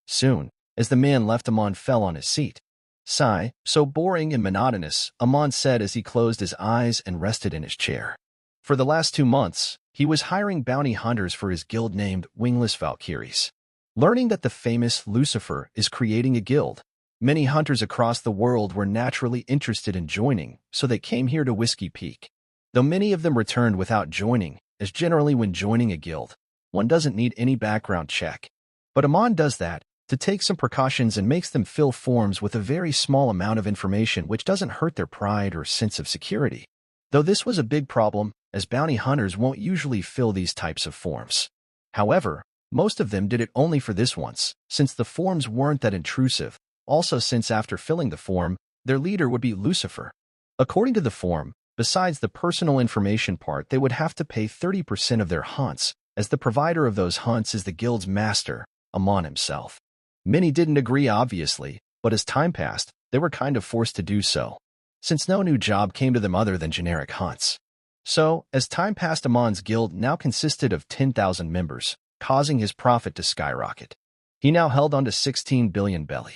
Soon, as the man left, Amon fell on his seat. "Sigh, so boring and monotonous," Amon said as he closed his eyes and rested in his chair. For the last 2 months, he was hiring bounty hunters for his guild named Wingless Valkyries. Learning that the famous Lucifer is creating a guild, many hunters across the world were naturally interested in joining, so they came here to Whiskey Peak. Though many of them returned without joining, as generally when joining a guild, one doesn't need any background check. But Amon does that, to take some precautions, and makes them fill forms with a very small amount of information which doesn't hurt their pride or sense of security. Though this was a big problem, as bounty hunters won't usually fill these types of forms. However, most of them did it only for this once, since the forms weren't that intrusive, also since after filling the form, their leader would be Lucifer. According to the form, besides the personal information part, they would have to pay 30% of their hunts, as the provider of those hunts is the guild's master, Amon himself. Many didn't agree, obviously, but as time passed, they were kind of forced to do so, since no new job came to them other than generic hunts. So, as time passed, Amon's guild now consisted of 10,000 members, causing his profit to skyrocket. He now held on to 16 billion belly.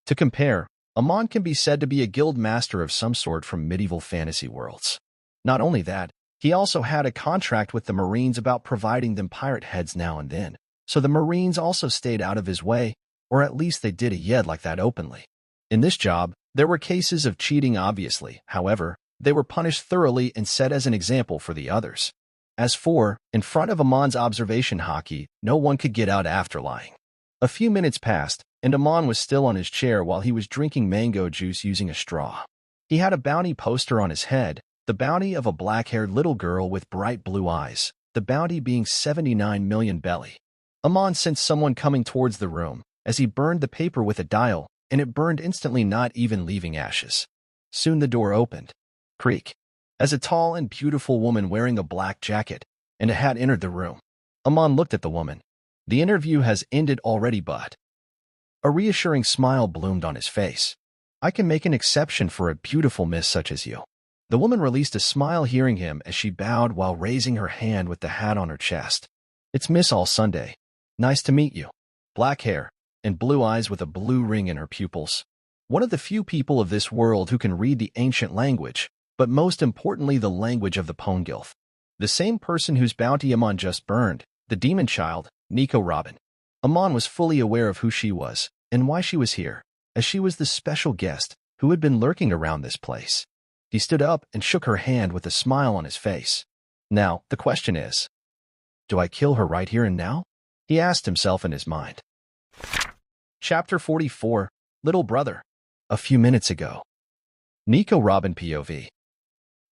To compare, Amon can be said to be a guild master of some sort from medieval fantasy worlds. Not only that, he also had a contract with the Marines about providing them pirate heads now and then, so the Marines also stayed out of his way, or at least they did it like that openly. In this job, there were cases of cheating, obviously. However, they were punished thoroughly and set as an example for the others. As for, in front of Amon's observation hockey, no one could get out after lying. A few minutes passed, and Amon was still on his chair while he was drinking mango juice using a straw. He had a bounty poster on his head, the bounty of a black-haired little girl with bright blue eyes, the bounty being 79 million belly. Amon sensed someone coming towards the room, as he burned the paper with a dial, and it burned instantly, not even leaving ashes. Soon the door opened. Creak. As a tall and beautiful woman wearing a black jacket and a hat entered the room. Amon looked at the woman. The interview has ended already, but... A reassuring smile bloomed on his face. "I can make an exception for a beautiful miss such as you." The woman released a smile hearing him as she bowed while raising her hand with the hat on her chest. "It's Miss All Sunday. Nice to meet you." Black hair and blue eyes with a blue ring in her pupils. One of the few people of this world who can read the ancient language, but most importantly the language of the Pongilth. The same person whose bounty Amon just burned, the demon child, Nico Robin. Amon was fully aware of who she was and why she was here, as she was the special guest who had been lurking around this place. He stood up and shook her hand with a smile on his face. "Now, the question is, do I kill her right here and now?" he asked himself in his mind. Chapter 44, Little Brother. A few minutes ago. Nico Robin POV.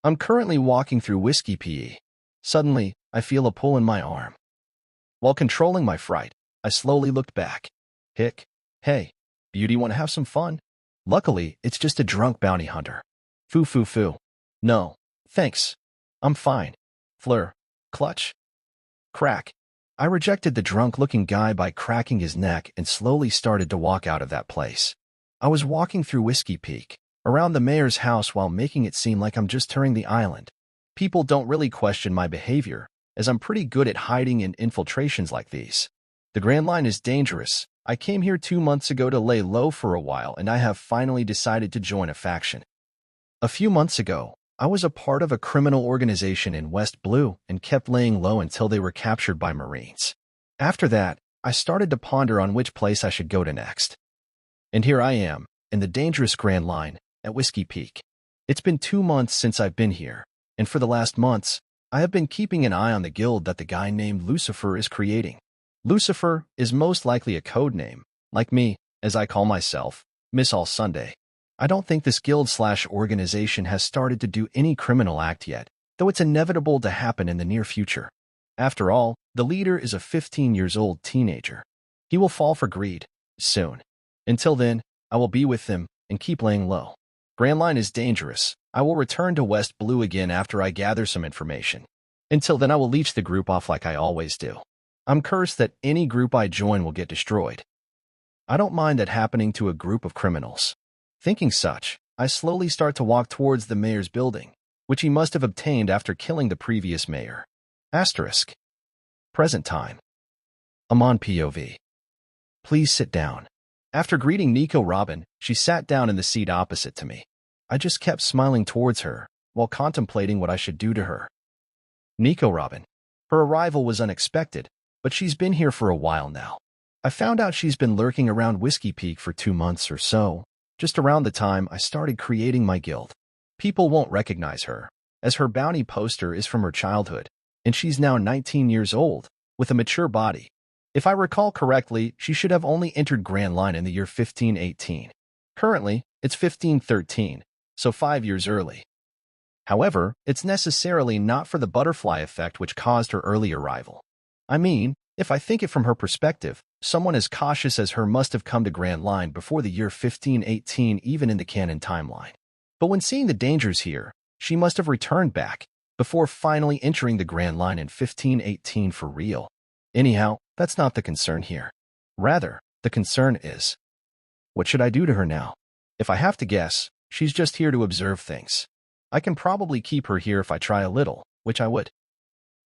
I'm currently walking through Whiskey PE. Suddenly, I feel a pull in my arm. While controlling my fright, I slowly looked back. Hick. Hey, beauty, want to have some fun? Luckily, it's just a drunk bounty hunter. Foo foo foo. No, thanks. I'm fine. Fleur. Clutch. Crack. I rejected the drunk-looking guy by cracking his neck and slowly started to walk out of that place. I was walking through Whiskey Peak, around the mayor's house while making it seem like I'm just touring the island. People don't really question my behavior, as I'm pretty good at hiding in infiltrations like these. The Grand Line is dangerous. I came here 2 months ago to lay low for a while, and I have finally decided to join a faction. A few months ago, I was a part of a criminal organization in West Blue and kept laying low until they were captured by Marines. After that, I started to ponder on which place I should go to next. And here I am, in the dangerous Grand Line, at Whiskey Peak. It's been 2 months since I've been here, and for the last months, I have been keeping an eye on the guild that the guy named Lucifer is creating. Lucifer is most likely a code name, like me, as I call myself, Miss All Sunday. I don't think this guild/organization has started to do any criminal act yet, though it's inevitable to happen in the near future. After all, the leader is a 15-year-old teenager. He will fall for greed, soon. Until then, I will be with them and keep laying low. Grand Line is dangerous. I will return to West Blue again after I gather some information. Until then, I will leech the group off like I always do. I'm cursed that any group I join will get destroyed. I don't mind that happening to a group of criminals. Thinking such, I slowly start to walk towards the mayor's building, which he must have obtained after killing the previous mayor. Asterisk. Present time. Amon POV. Please sit down. After greeting Nico Robin, she sat down in the seat opposite to me. I just kept smiling towards her, while contemplating what I should do to her. Nico Robin. Her arrival was unexpected, but she's been here for a while now. I found out she's been lurking around Whiskey Peak for 2 months or so, just around the time I started creating my guild. People won't recognize her, as her bounty poster is from her childhood, and she's now 19 years old, with a mature body. If I recall correctly, she should have only entered Grand Line in the year 1518. Currently, it's 1513, so 5 years early. However, it's necessarily not for the butterfly effect which caused her early arrival. I mean, if I think it from her perspective, someone as cautious as her must have come to Grand Line before the year 1518 even in the canon timeline. But when seeing the dangers here, she must have returned back, before finally entering the Grand Line in 1518 for real. Anyhow, that's not the concern here. Rather, the concern is, what should I do to her now? If I have to guess, she's just here to observe things. I can probably keep her here if I try a little, which I would.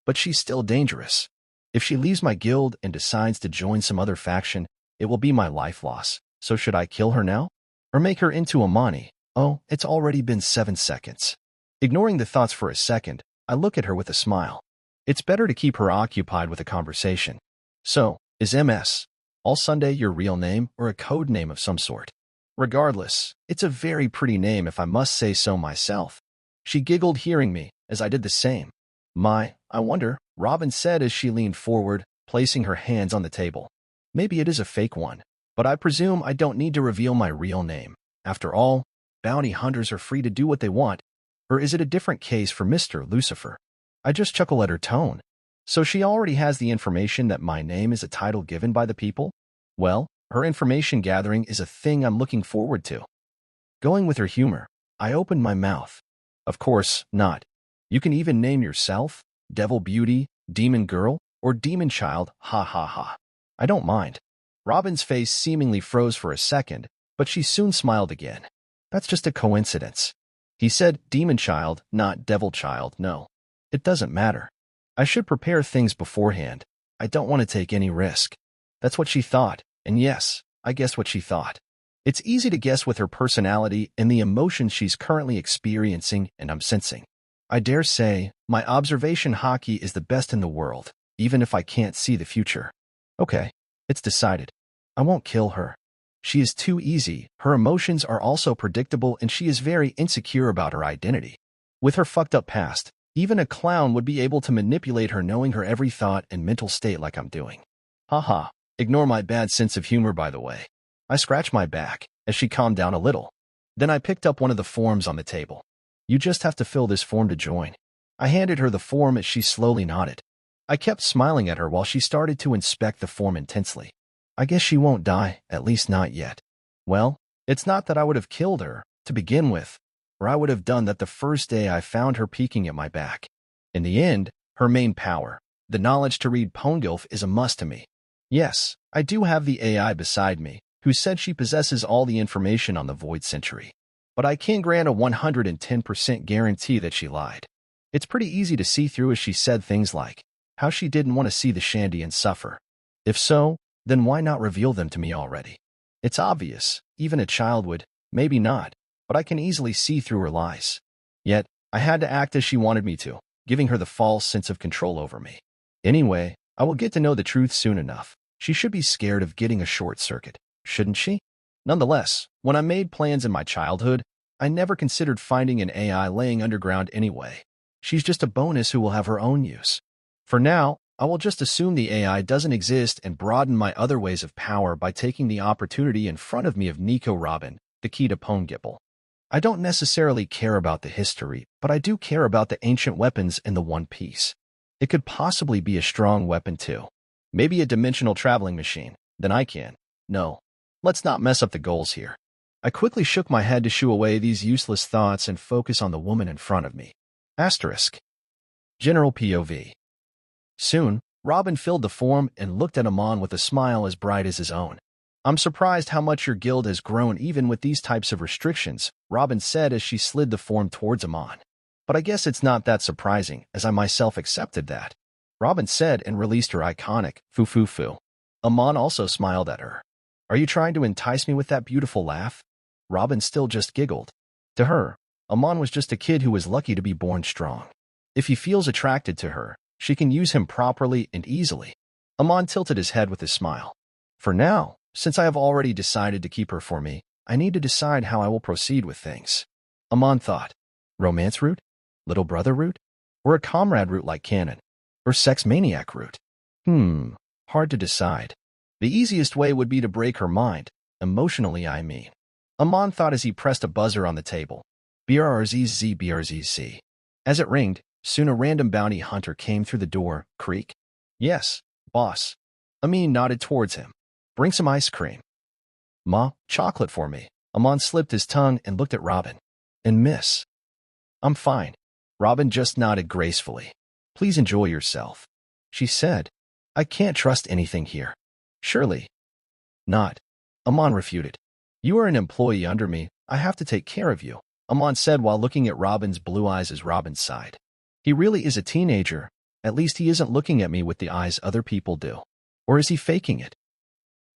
But she's still dangerous. If she leaves my guild and decides to join some other faction, it will be my life loss. So should I kill her now? Or make her into eveAny? Oh, it's already been 7 seconds. Ignoring the thoughts for a second, I look at her with a smile. It's better to keep her occupied with a conversation. So, is MS All Sunday your real name or a code name of some sort? Regardless, it's a very pretty name if I must say so myself. She giggled hearing me, as I did the same. I wonder, Robin said as she leaned forward, placing her hands on the table. Maybe it is a fake one, but I presume I don't need to reveal my real name. After all, bounty hunters are free to do what they want. Or is it a different case for Mr. Lucifer? I just chuckle at her tone. So she already has the information that my name is a title given by the people? Well, her information gathering is a thing I'm looking forward to. Going with her humor, I opened my mouth. Of course, not. You can even name yourself, Devil Beauty, Demon Girl, or Demon Child, ha ha ha. I don't mind. Robin's face seemingly froze for a second, but she soon smiled again. That's just a coincidence. He said Demon Child, not Devil Child, no. It doesn't matter. I should prepare things beforehand. I don't want to take any risk. That's what she thought, and yes, I guessed what she thought. It's easy to guess with her personality and the emotions she's currently experiencing and I'm sensing. I dare say, my observation hockey is the best in the world, even if I can't see the future. Okay, it's decided. I won't kill her. She is too easy, her emotions are also predictable, and she is very insecure about her identity. With her fucked up past, even a clown would be able to manipulate her knowing her every thought and mental state like I'm doing. Haha, ignore my bad sense of humor by the way. I scratched my back, as she calmed down a little. Then I picked up one of the forms on the table. You just have to fill this form to join. I handed her the form as she slowly nodded. I kept smiling at her while she started to inspect the form intensely. I guess she won't die, at least not yet. Well, it's not that I would have killed her, to begin with, or I would have done that the first day I found her peeking at my back. In the end, her main power, the knowledge to read Pongilf, is a must to me. Yes, I do have the AI beside me, who said she possesses all the information on the Void Century. But I can't grant a 110% guarantee that she lied. It's pretty easy to see through as she said things like how she didn't want to see the Shandians suffer. If so, then why not reveal them to me already? It's obvious, even a child would, maybe not, but I can easily see through her lies. Yet, I had to act as she wanted me to, giving her the false sense of control over me. Anyway, I will get to know the truth soon enough. She should be scared of getting a short circuit, shouldn't she? Nonetheless, when I made plans in my childhood, I never considered finding an AI laying underground anyway. She's just a bonus who will have her own use. For now, I will just assume the AI doesn't exist and broaden my other ways of power by taking the opportunity in front of me of Nico Robin, the key to Pongipple. I don't necessarily care about the history, but I do care about the ancient weapons in the One Piece. It could possibly be a strong weapon too. Maybe a dimensional traveling machine. Then I can. No. Let's not mess up the goals here. I quickly shook my head to shoo away these useless thoughts and focus on the woman in front of me. Asterisk. General POV. Soon, Robin filled the form and looked at Amon with a smile as bright as his own. I'm surprised how much your guild has grown even with these types of restrictions, Robin said as she slid the form towards Amon. But I guess it's not that surprising, as I myself accepted that. Robin said and released her iconic foo-foo-foo. Amon also smiled at her. Are you trying to entice me with that beautiful laugh? Robin still just giggled. To her, Amon was just a kid who was lucky to be born strong. If he feels attracted to her, she can use him properly and easily. Amon tilted his head with a smile. For now, since I have already decided to keep her for me, I need to decide how I will proceed with things. Amon thought. Romance route? Little brother route? Or a comrade route like Canon? Or sex maniac route? Hard to decide. The easiest way would be to break her mind, emotionally I mean. Amon thought as he pressed a buzzer on the table. BRRZZ. As it ringed, soon a random bounty hunter came through the door. Creak? Yes, boss. Amin nodded towards him. Bring some ice cream. Ma, chocolate for me. Amon slipped his tongue and looked at Robin. And miss. I'm fine. Robin just nodded gracefully. Please enjoy yourself. She said. I can't trust anything here. Surely. Not. Amon refuted. You are an employee under me. I have to take care of you, Amon said while looking at Robin's blue eyes as Robin sighed. He really is a teenager. At least he isn't looking at me with the eyes other people do. Or is he faking it?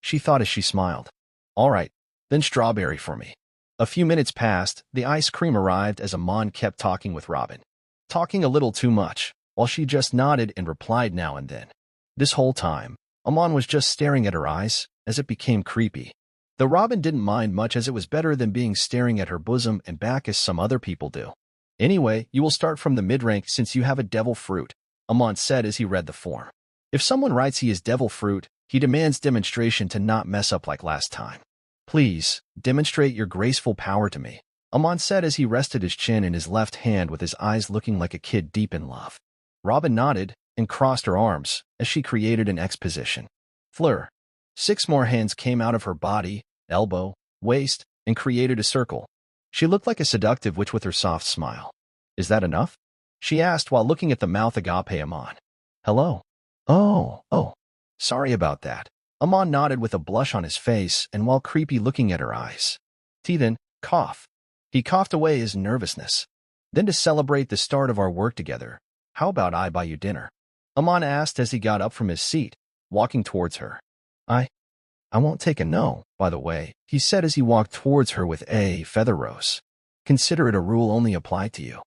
She thought as she smiled. All right, then strawberry for me. A few minutes passed, the ice cream arrived as Amon kept talking with Robin. Talking a little too much, while she just nodded and replied now and then. This whole time, Amon was just staring at her eyes, as it became creepy. Though Robin didn't mind much as it was better than being staring at her bosom and back as some other people do. Anyway, you will start from the mid-rank since you have a devil fruit, Amon said as he read the form. If someone writes he is devil fruit, he demands demonstration to not mess up like last time. Please, demonstrate your graceful power to me, Amon said as he rested his chin in his left hand with his eyes looking like a kid deep in love. Robin nodded and crossed her arms as she created an X position. Fleur. 6 more hands came out of her body, elbow, waist, and created a circle. She looked like a seductive witch with her soft smile. Is that enough? She asked while looking at the mouth agape Amon. Hello. Oh. Sorry about that. Amon nodded with a blush on his face and while creepy looking at her eyes. Then, cough. He coughed away his nervousness. Then to celebrate the start of our work together, how about I buy you dinner? Amon asked as he got up from his seat, walking towards her. I won't take a no, by the way, he said as he walked towards her with a feather rose. Consider it a rule only applied to you.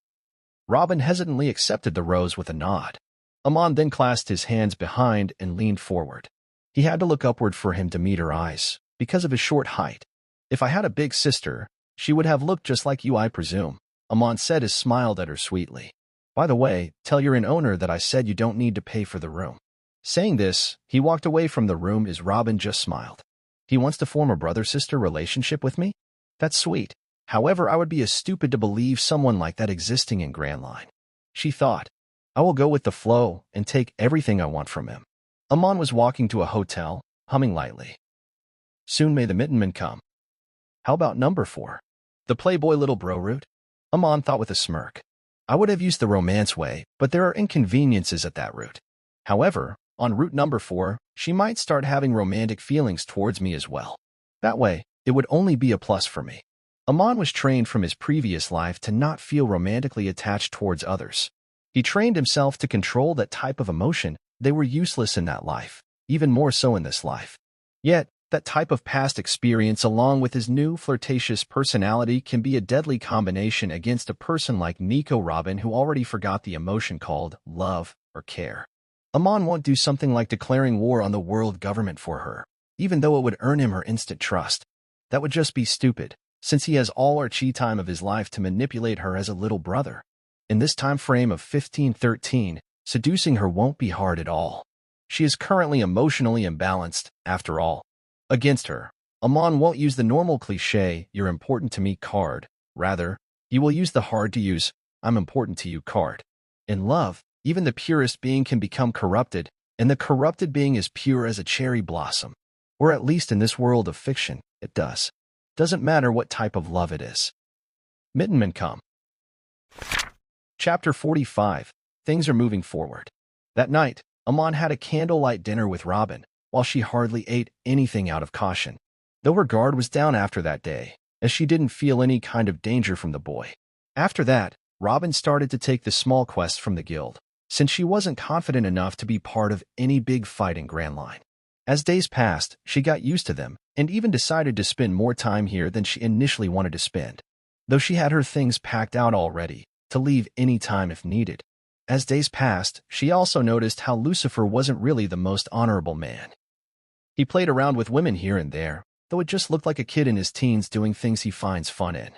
Robin hesitantly accepted the rose with a nod. Amon then clasped his hands behind and leaned forward. He had to look upward for him to meet her eyes, because of his short height. If I had a big sister, she would have looked just like you, I presume, Amon said as smiled at her sweetly. By the way, tell your inn owner that I said you don't need to pay for the room. Saying this, he walked away from the room as Robin just smiled. He wants to form a brother-sister relationship with me? That's sweet. However, I would be as stupid to believe someone like that existing in Grand Line. She thought, I will go with the flow and take everything I want from him. Amon was walking to a hotel, humming lightly. Soon may the Mittenman come. How about number 4? The Playboy little bro route? Amon thought with a smirk. I would have used the romance way, but there are inconveniences at that route. However, on route number 4, she might start having romantic feelings towards me as well. That way, it would only be a plus for me. Amon was trained from his previous life to not feel romantically attached towards others. He trained himself to control that type of emotion. They were useless in that life, even more so in this life. Yet, that type of past experience along with his new flirtatious personality can be a deadly combination against a person like Nico Robin who already forgot the emotion called love or care. Amon won't do something like declaring war on the world government for her, even though it would earn him her instant trust. That would just be stupid, since he has all our chi time of his life to manipulate her as a little brother. In this time frame of 1513, seducing her won't be hard at all. She is currently emotionally imbalanced, after all. Against her, Amon won't use the normal cliché, "you're important to me" card. Rather, he will use the hard-to-use, "I'm important to you" card. In love, even the purest being can become corrupted, and the corrupted being is pure as a cherry blossom. Or at least in this world of fiction, it does. Doesn't matter what type of love it is. Mittenman come. Chapter 45. Things are moving forward. That night, Amon had a candlelight dinner with Robin, while she hardly ate anything out of caution, though her guard was down after that day, as she didn't feel any kind of danger from the boy. After that, Robin started to take the small quests from the guild, since she wasn't confident enough to be part of any big fight in Grand Line. As days passed, she got used to them, and even decided to spend more time here than she initially wanted to spend, though she had her things packed out already, to leave any time if needed. As days passed, she also noticed how Lucifer wasn't really the most honorable man. He played around with women here and there, though it just looked like a kid in his teens doing things he finds fun in.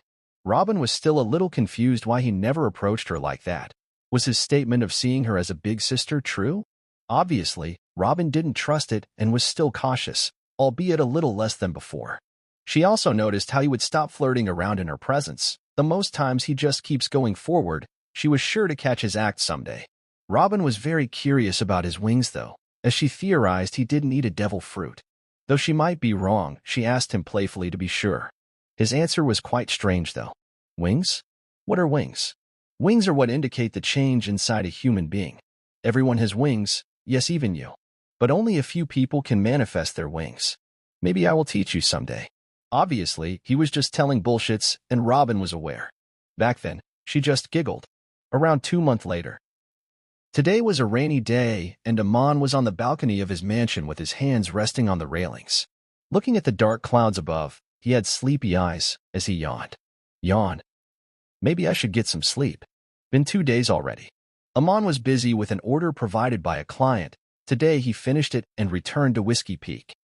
Robin was still a little confused why he never approached her like that. Was his statement of seeing her as a big sister true? Obviously, Robin didn't trust it and was still cautious, albeit a little less than before. She also noticed how he would stop flirting around in her presence. The most times he just keeps going forward, she was sure to catch his act someday. Robin was very curious about his wings, though, as she theorized he didn't eat a devil fruit. Though she might be wrong, she asked him playfully to be sure. His answer was quite strange, though. Wings? What are wings? Wings are what indicate the change inside a human being. Everyone has wings, yes, even you. But only a few people can manifest their wings. Maybe I will teach you someday. Obviously, he was just telling bullshits, and Robin was aware. Back then, she just giggled. Around 2 months later. Today was a rainy day, and Amon was on the balcony of his mansion with his hands resting on the railings. Looking at the dark clouds above, he had sleepy eyes as he yawned. Yawn. Maybe I should get some sleep. Been 2 days already. Amon was busy with an order provided by a client. Today he finished it and returned to Whiskey Peak.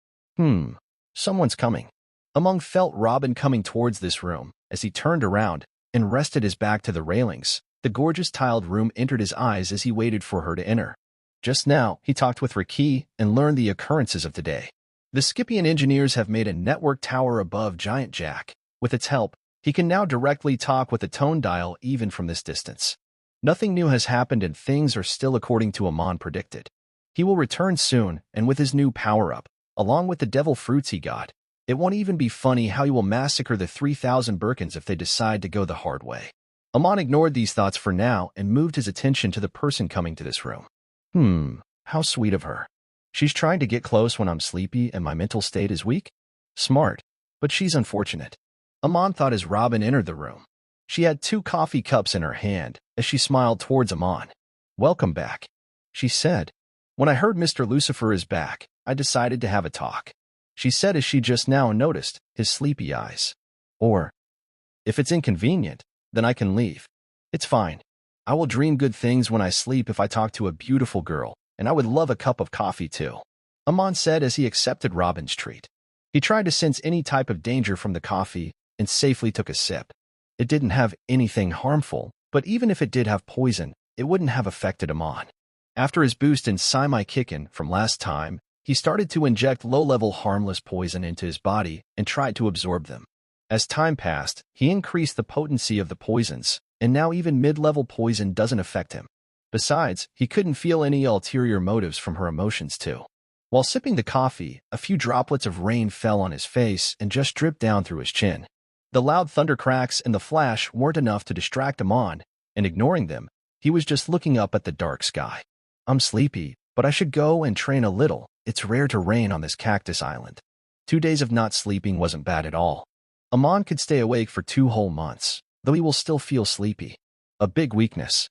Someone's coming. Amon felt Robin coming towards this room. As he turned around and rested his back to the railings, the gorgeous tiled room entered his eyes as he waited for her to enter. Just now, he talked with Raki and learned the occurrences of today. The Skypiean engineers have made a network tower above Giant Jack. With its help, he can now directly talk with a tone dial even from this distance. Nothing new has happened and things are still according to Amon predicted. He will return soon, and with his new power-up, along with the devil fruits he got, it won't even be funny how he will massacre the 3,000 Birkans if they decide to go the hard way. Amon ignored these thoughts for now and moved his attention to the person coming to this room. How sweet of her. She's trying to get close when I'm sleepy and my mental state is weak? Smart, but she's unfortunate. Amon thought as Robin entered the room. She had 2 coffee cups in her hand as she smiled towards Amon. Welcome back, she said. When I heard Mr. Lucifer is back, I decided to have a talk, she said as she just now noticed his sleepy eyes. Or, if it's inconvenient, then I can leave. It's fine. I will dream good things when I sleep if I talk to a beautiful girl, and I would love a cup of coffee too, Amon said as he accepted Robin's treat. He tried to sense any type of danger from the coffee and safely took a sip. It didn't have anything harmful, but even if it did have poison, it wouldn't have affected Amon. After his boost in Simi Kicken from last time, he started to inject low-level harmless poison into his body and tried to absorb them. As time passed, he increased the potency of the poisons, and now even mid-level poison doesn't affect him. Besides, he couldn't feel any ulterior motives from her emotions too. While sipping the coffee, a few droplets of rain fell on his face and just dripped down through his chin. The loud thunder cracks and the flash weren't enough to distract Amon, and ignoring them, he was just looking up at the dark sky. I'm sleepy, but I should go and train a little. It's rare to rain on this cactus island. 2 days of not sleeping wasn't bad at all. Amon could stay awake for 2 whole months, though he will still feel sleepy. A big weakness.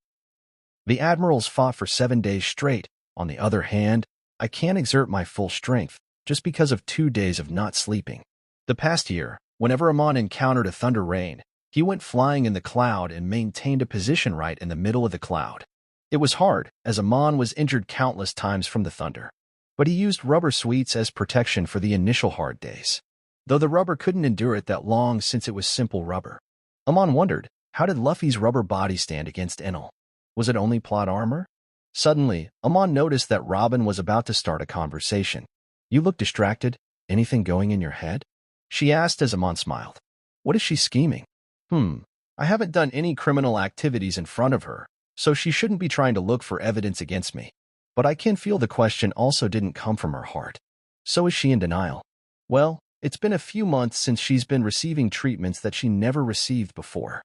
The admirals fought for 7 days straight. On the other hand, I can't exert my full strength just because of 2 days of not sleeping. The past year, whenever Amon encountered a thunder rain, he went flying in the cloud and maintained a position right in the middle of the cloud. It was hard, as Amon was injured countless times from the thunder. But he used rubber sweets as protection for the initial hard days, though the rubber couldn't endure it that long since it was simple rubber. Amon wondered, how did Luffy's rubber body stand against Enel? Was it only plot armor? Suddenly, Amon noticed that Robin was about to start a conversation. "You look distracted. Anything going in your head?" she asked as Amon smiled. What is she scheming? I haven't done any criminal activities in front of her, so she shouldn't be trying to look for evidence against me. But I can feel the question also didn't come from her heart. So is she in denial? Well, it's been a few months since she's been receiving treatments that she never received before.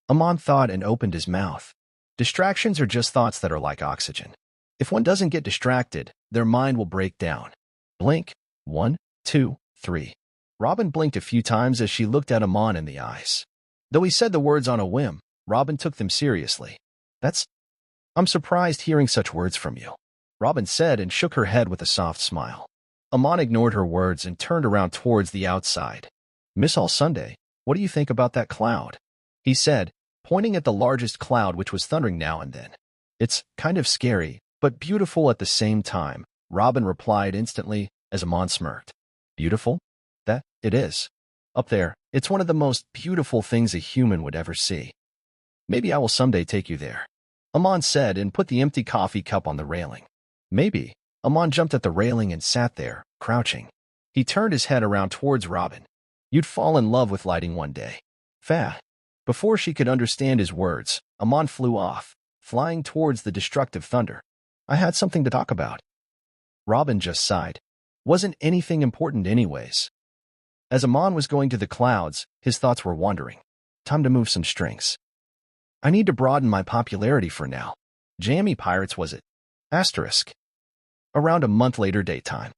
Amon thought and opened his mouth. Distractions are just thoughts that are like oxygen. If one doesn't get distracted, their mind will break down. Blink. 1, 2, 3. Robin blinked a few times as she looked at Amon in the eyes. Though he said the words on a whim, Robin took them seriously. I'm surprised hearing such words from you, Robin said and shook her head with a soft smile. Amon ignored her words and turned around towards the outside. Miss All Sunday, what do you think about that cloud? He said, pointing at the largest cloud which was thundering now and then. It's kind of scary, but beautiful at the same time, Robin replied instantly as Amon smirked. Beautiful? That it is. Up there, it's one of the most beautiful things a human would ever see. Maybe I will someday take you there, Amon said and put the empty coffee cup on the railing. Maybe. Amon jumped at the railing and sat there, crouching. He turned his head around towards Robin. You'd fall in love with lighting one day. Fah. Before she could understand his words, Amon flew off, flying towards the destructive thunder. I had something to talk about. Robin just sighed. Wasn't anything important anyways. As Amon was going to the clouds, his thoughts were wandering. Time to move some strings. I need to broaden my popularity for now. Jammy Pirates was it? Asterisk. Around a month later daytime.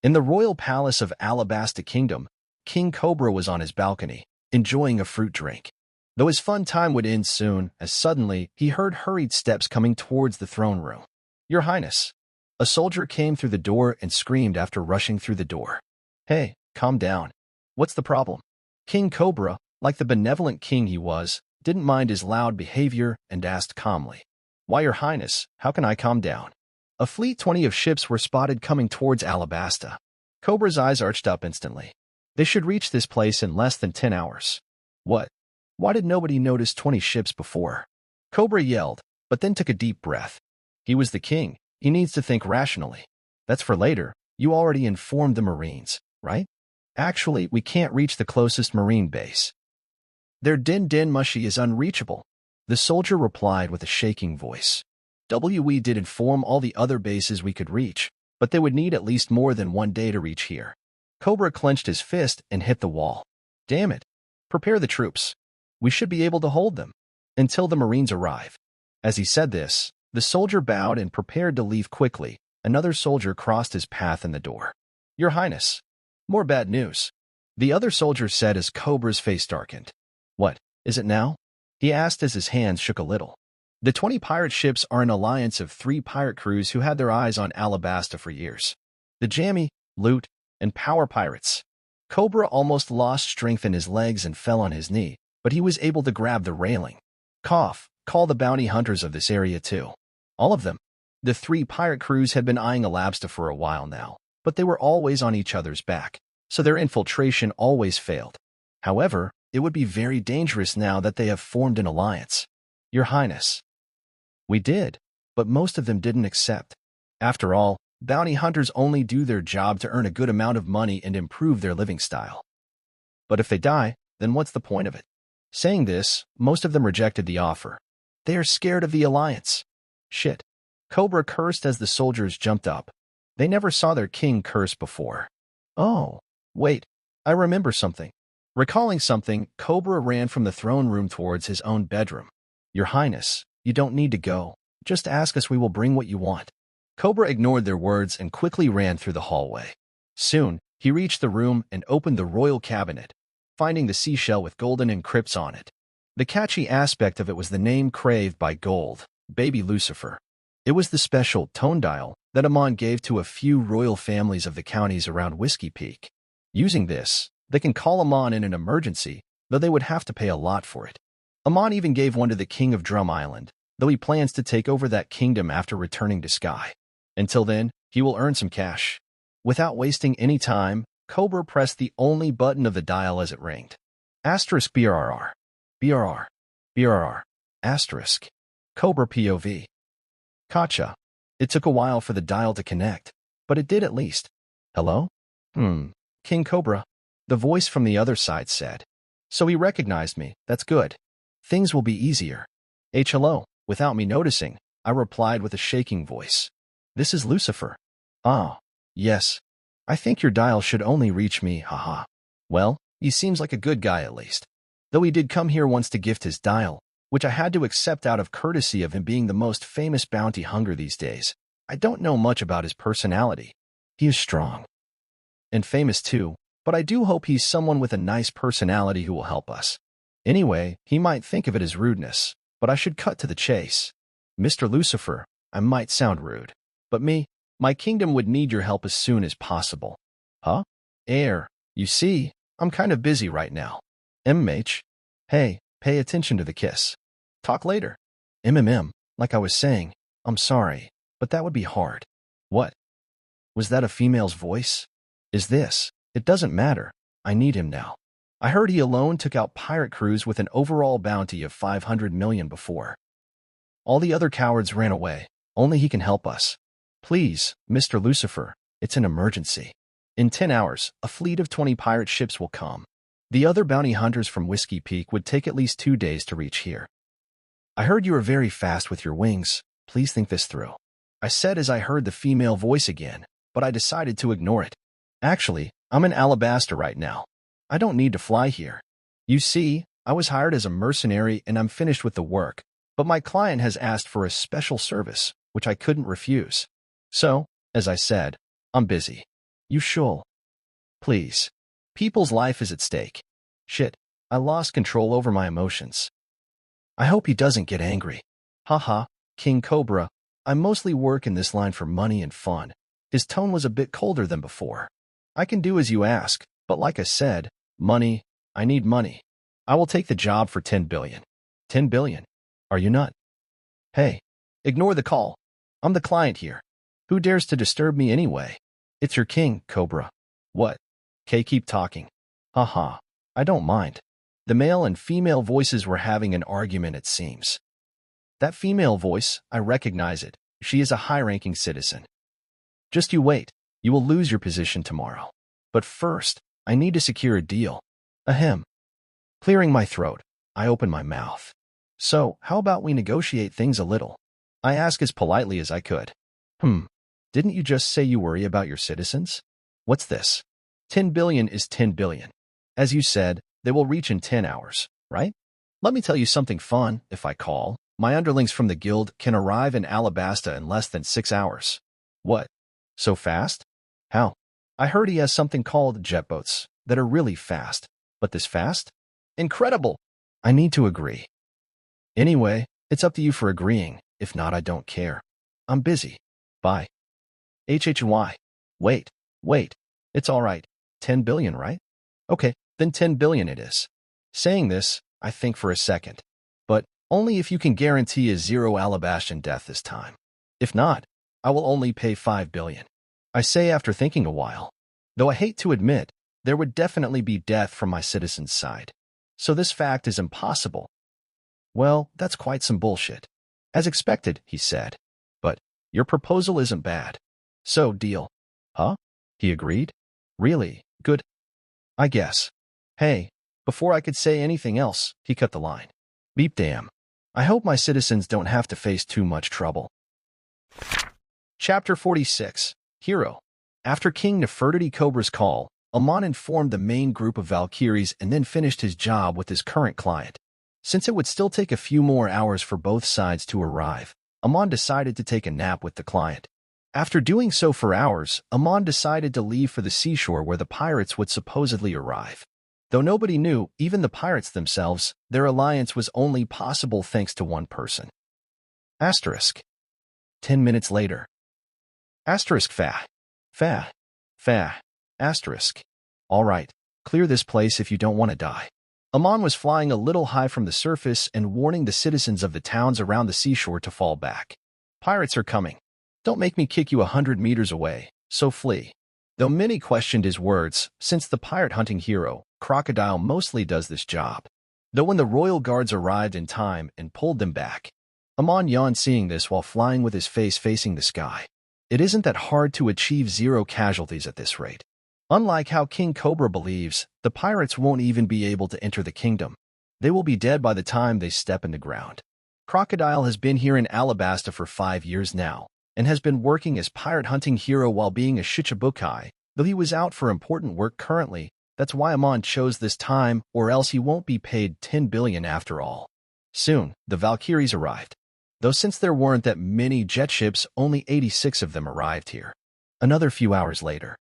In the royal palace of Alabasta Kingdom, King Cobra was on his balcony, enjoying a fruit drink. Though his fun time would end soon, as suddenly he heard hurried steps coming towards the throne room. Your Highness. A soldier came through the door and screamed after rushing through the door. Hey, calm down. What's the problem? King Cobra, like the benevolent king he was, didn't mind his loud behavior and asked calmly. Why, Your Highness, how can I calm down? A fleet 20 of ships were spotted coming towards Alabasta. Cobra's eyes arched up instantly. They should reach this place in less than 10 hours. What? Why did nobody notice 20 ships before? Cobra yelled, but then took a deep breath. He was the king. He needs to think rationally. That's for later. You already informed the Marines, right? Actually, we can't reach the closest Marine base. Their Din Mushi is unreachable, the soldier replied with a shaking voice. We did inform all the other bases we could reach, but they would need at least more than 1 day to reach here. Cobra clenched his fist and hit the wall. Damn it. Prepare the troops. We should be able to hold them until the Marines arrive. As he said this, the soldier bowed and prepared to leave quickly. Another soldier crossed his path in the door. Your Highness. More bad news. The other soldier said as Cobra's face darkened. What, is it now? He asked as his hands shook a little. The 20 pirate ships are an alliance of 3 pirate crews who had their eyes on Alabasta for years. The Jammy, Loot, and Power Pirates. Cobra almost lost strength in his legs and fell on his knee, but he was able to grab the railing. Cough, call the bounty hunters of this area too. All of them. The 3 pirate crews had been eyeing Alabasta for a while now, but they were always on each other's back, so their infiltration always failed. However, it would be very dangerous now that they have formed an alliance. Your Highness. We did, but most of them didn't accept. After all, bounty hunters only do their job to earn a good amount of money and improve their living style. But if they die, then what's the point of it? Saying this, most of them rejected the offer. They are scared of the alliance. Shit. Cobra cursed as the soldiers jumped up. They never saw their king curse before. Oh, wait, I remember something. Recalling something, Cobra ran from the throne room towards his own bedroom. Your Highness, you don't need to go. Just ask us, we will bring what you want. Cobra ignored their words and quickly ran through the hallway. Soon, he reached the room and opened the royal cabinet, finding the seashell with golden encrypts on it. The catchy aspect of it was the name craved by gold, Baby Lucifer. It was the special tone dial that Amon gave to a few royal families of the counties around Whiskey Peak. Using this, they can call Amon in an emergency, though they would have to pay a lot for it. Amon even gave one to the king of Drum Island, though he plans to take over that kingdom after returning to Sky. Until then, he will earn some cash. Without wasting any time, Cobra pressed the only button of the dial as it rang. Asterisk BRR. BRR. BRR. Asterisk. Cobra POV. Gotcha. It took a while for the dial to connect, but it did at least. Hello? King Cobra. The voice from the other side said. So he recognized me. That's good. Things will be easier. Hello. Without me noticing, I replied with a shaking voice. This is Lucifer. Ah, yes. I think your dial should only reach me, haha. Well, he seems like a good guy at least. Though he did come here once to gift his dial, which I had to accept out of courtesy of him being the most famous bounty hunter these days. I don't know much about his personality. He is strong. And famous too, but I do hope he's someone with a nice personality who will help us. Anyway, he might think of it as rudeness, but I should cut to the chase. Mr. Lucifer, I might sound rude, but my kingdom would need your help as soon as possible. Huh? You see, I'm kind of busy right now. Hey, pay attention to the kiss. Talk later. Like I was saying, I'm sorry, but that would be hard. What? Was that a female's voice? Is this? It doesn't matter. I need him now. I heard he alone took out pirate crews with an overall bounty of 500 million before. All the other cowards ran away. Only he can help us. Please, Mr. Lucifer, it's an emergency. In 10 hours, a fleet of 20 pirate ships will come. The other bounty hunters from Whiskey Peak would take at least 2 days to reach here. I heard you are very fast with your wings. Please think this through. I said as I heard the female voice again, but I decided to ignore it. Actually, I'm in Alabasta right now. I don't need to fly here. You see, I was hired as a mercenary and I'm finished with the work, but my client has asked for a special service, which I couldn't refuse. So, as I said, I'm busy. You should. Please. People's life is at stake. Shit, I lost control over my emotions. I hope he doesn't get angry. Haha, King Cobra, I mostly work in this line for money and fun. His tone was a bit colder than before. I can do as you ask, but like I said, money, I need money. I will take the job for 10 billion. 10 billion? Are you not? Hey, ignore the call. I'm the client here. Who dares to disturb me anyway? It's your king, Cobra. What? Keep talking. Haha, I don't mind. The male and female voices were having an argument, it seems. That female voice, I recognize it. She is a high-ranking citizen. Just you wait. You will lose your position tomorrow. But first, I need to secure a deal. Ahem. Clearing my throat, I open my mouth. So, how about we negotiate things a little? I ask as politely as I could. Didn't you just say you worry about your citizens? What's this? 10 billion is 10 billion. As you said, they will reach in 10 hours, right? Let me tell you something fun. If I call, my underlings from the guild can arrive in Alabasta in less than 6 hours. What? So fast? How? I heard he has something called jet boats that are really fast. But this fast? Incredible! I need to agree. Anyway, it's up to you for agreeing. If not, I don't care. I'm busy. Bye. HHY. Wait. It's all right. 10 billion, right? Okay, then 10 billion it is. Saying this, I think for a second. But only if you can guarantee a 0 Alabastan death this time. If not, I will only pay 5 billion. I say after thinking a while. Though I hate to admit, there would definitely be death from my citizens' side. So this fact is impossible. Well, that's quite some bullshit. As expected, he said. But your proposal isn't bad. So, deal. Huh? He agreed? Really? Good. I guess. Hey, before I could say anything else, he cut the line. Beep damn. I hope my citizens don't have to face too much trouble. Chapter 46. Hero. After King Nefertiti Cobra's call, Amon informed the main group of Valkyries and then finished his job with his current client. Since it would still take a few more hours for both sides to arrive, Amon decided to take a nap with the client. After doing so for hours, Amon decided to leave for the seashore where the pirates would supposedly arrive. Though nobody knew, even the pirates themselves, their alliance was only possible thanks to one person. Asterisk. 10 minutes later. Asterisk fa. Fa. Fa. Asterisk. All right, clear this place if you don't want to die. Amon was flying a little high from the surface and warning the citizens of the towns around the seashore to fall back. Pirates are coming. Don't make me kick you 100 meters away, so flee. Though many questioned his words, since the pirate-hunting hero, Crocodile mostly does this job. Though when the royal guards arrived in time and pulled them back, Amon yawned seeing this while flying with his face facing the sky. It isn't that hard to achieve 0 casualties at this rate. Unlike how King Cobra believes, the pirates won't even be able to enter the kingdom. They will be dead by the time they step in the ground. Crocodile has been here in Alabasta for 5 years now, and has been working as pirate-hunting hero while being a Shichibukai, though he was out for important work currently. That's why Amon chose this time, or else he won't be paid 10 billion after all. Soon, the Valkyries arrived. Though since there weren't that many jet ships, only 86 of them arrived here. Another few hours later.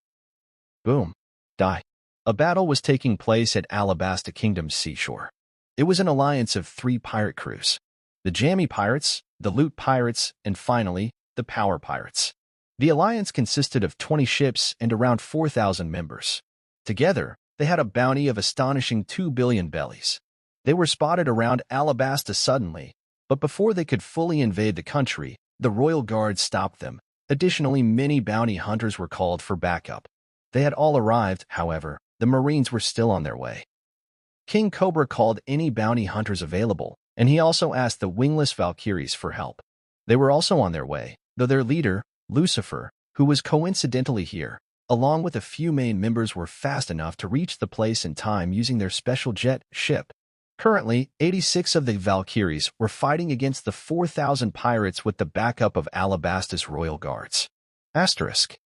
Boom. Die. A battle was taking place at Alabasta Kingdom's seashore. It was an alliance of 3 pirate crews. The Jammy Pirates, the Loot Pirates, and finally, the Power Pirates. The alliance consisted of 20 ships and around 4,000 members. Together, they had a bounty of astonishing 2 billion bellies. They were spotted around Alabasta suddenly, but before they could fully invade the country, the royal guards stopped them. Additionally, many bounty hunters were called for backup. They had all arrived, however, the Marines were still on their way. King Cobra called any bounty hunters available, and he also asked the wingless Valkyries for help. They were also on their way, though their leader, Lucifer, who was coincidentally here, along with a few main members were fast enough to reach the place in time using their special jet ship. Currently, 86 of the Valkyries were fighting against the 4,000 pirates with the backup of Alabasta's royal guards. Asterisk.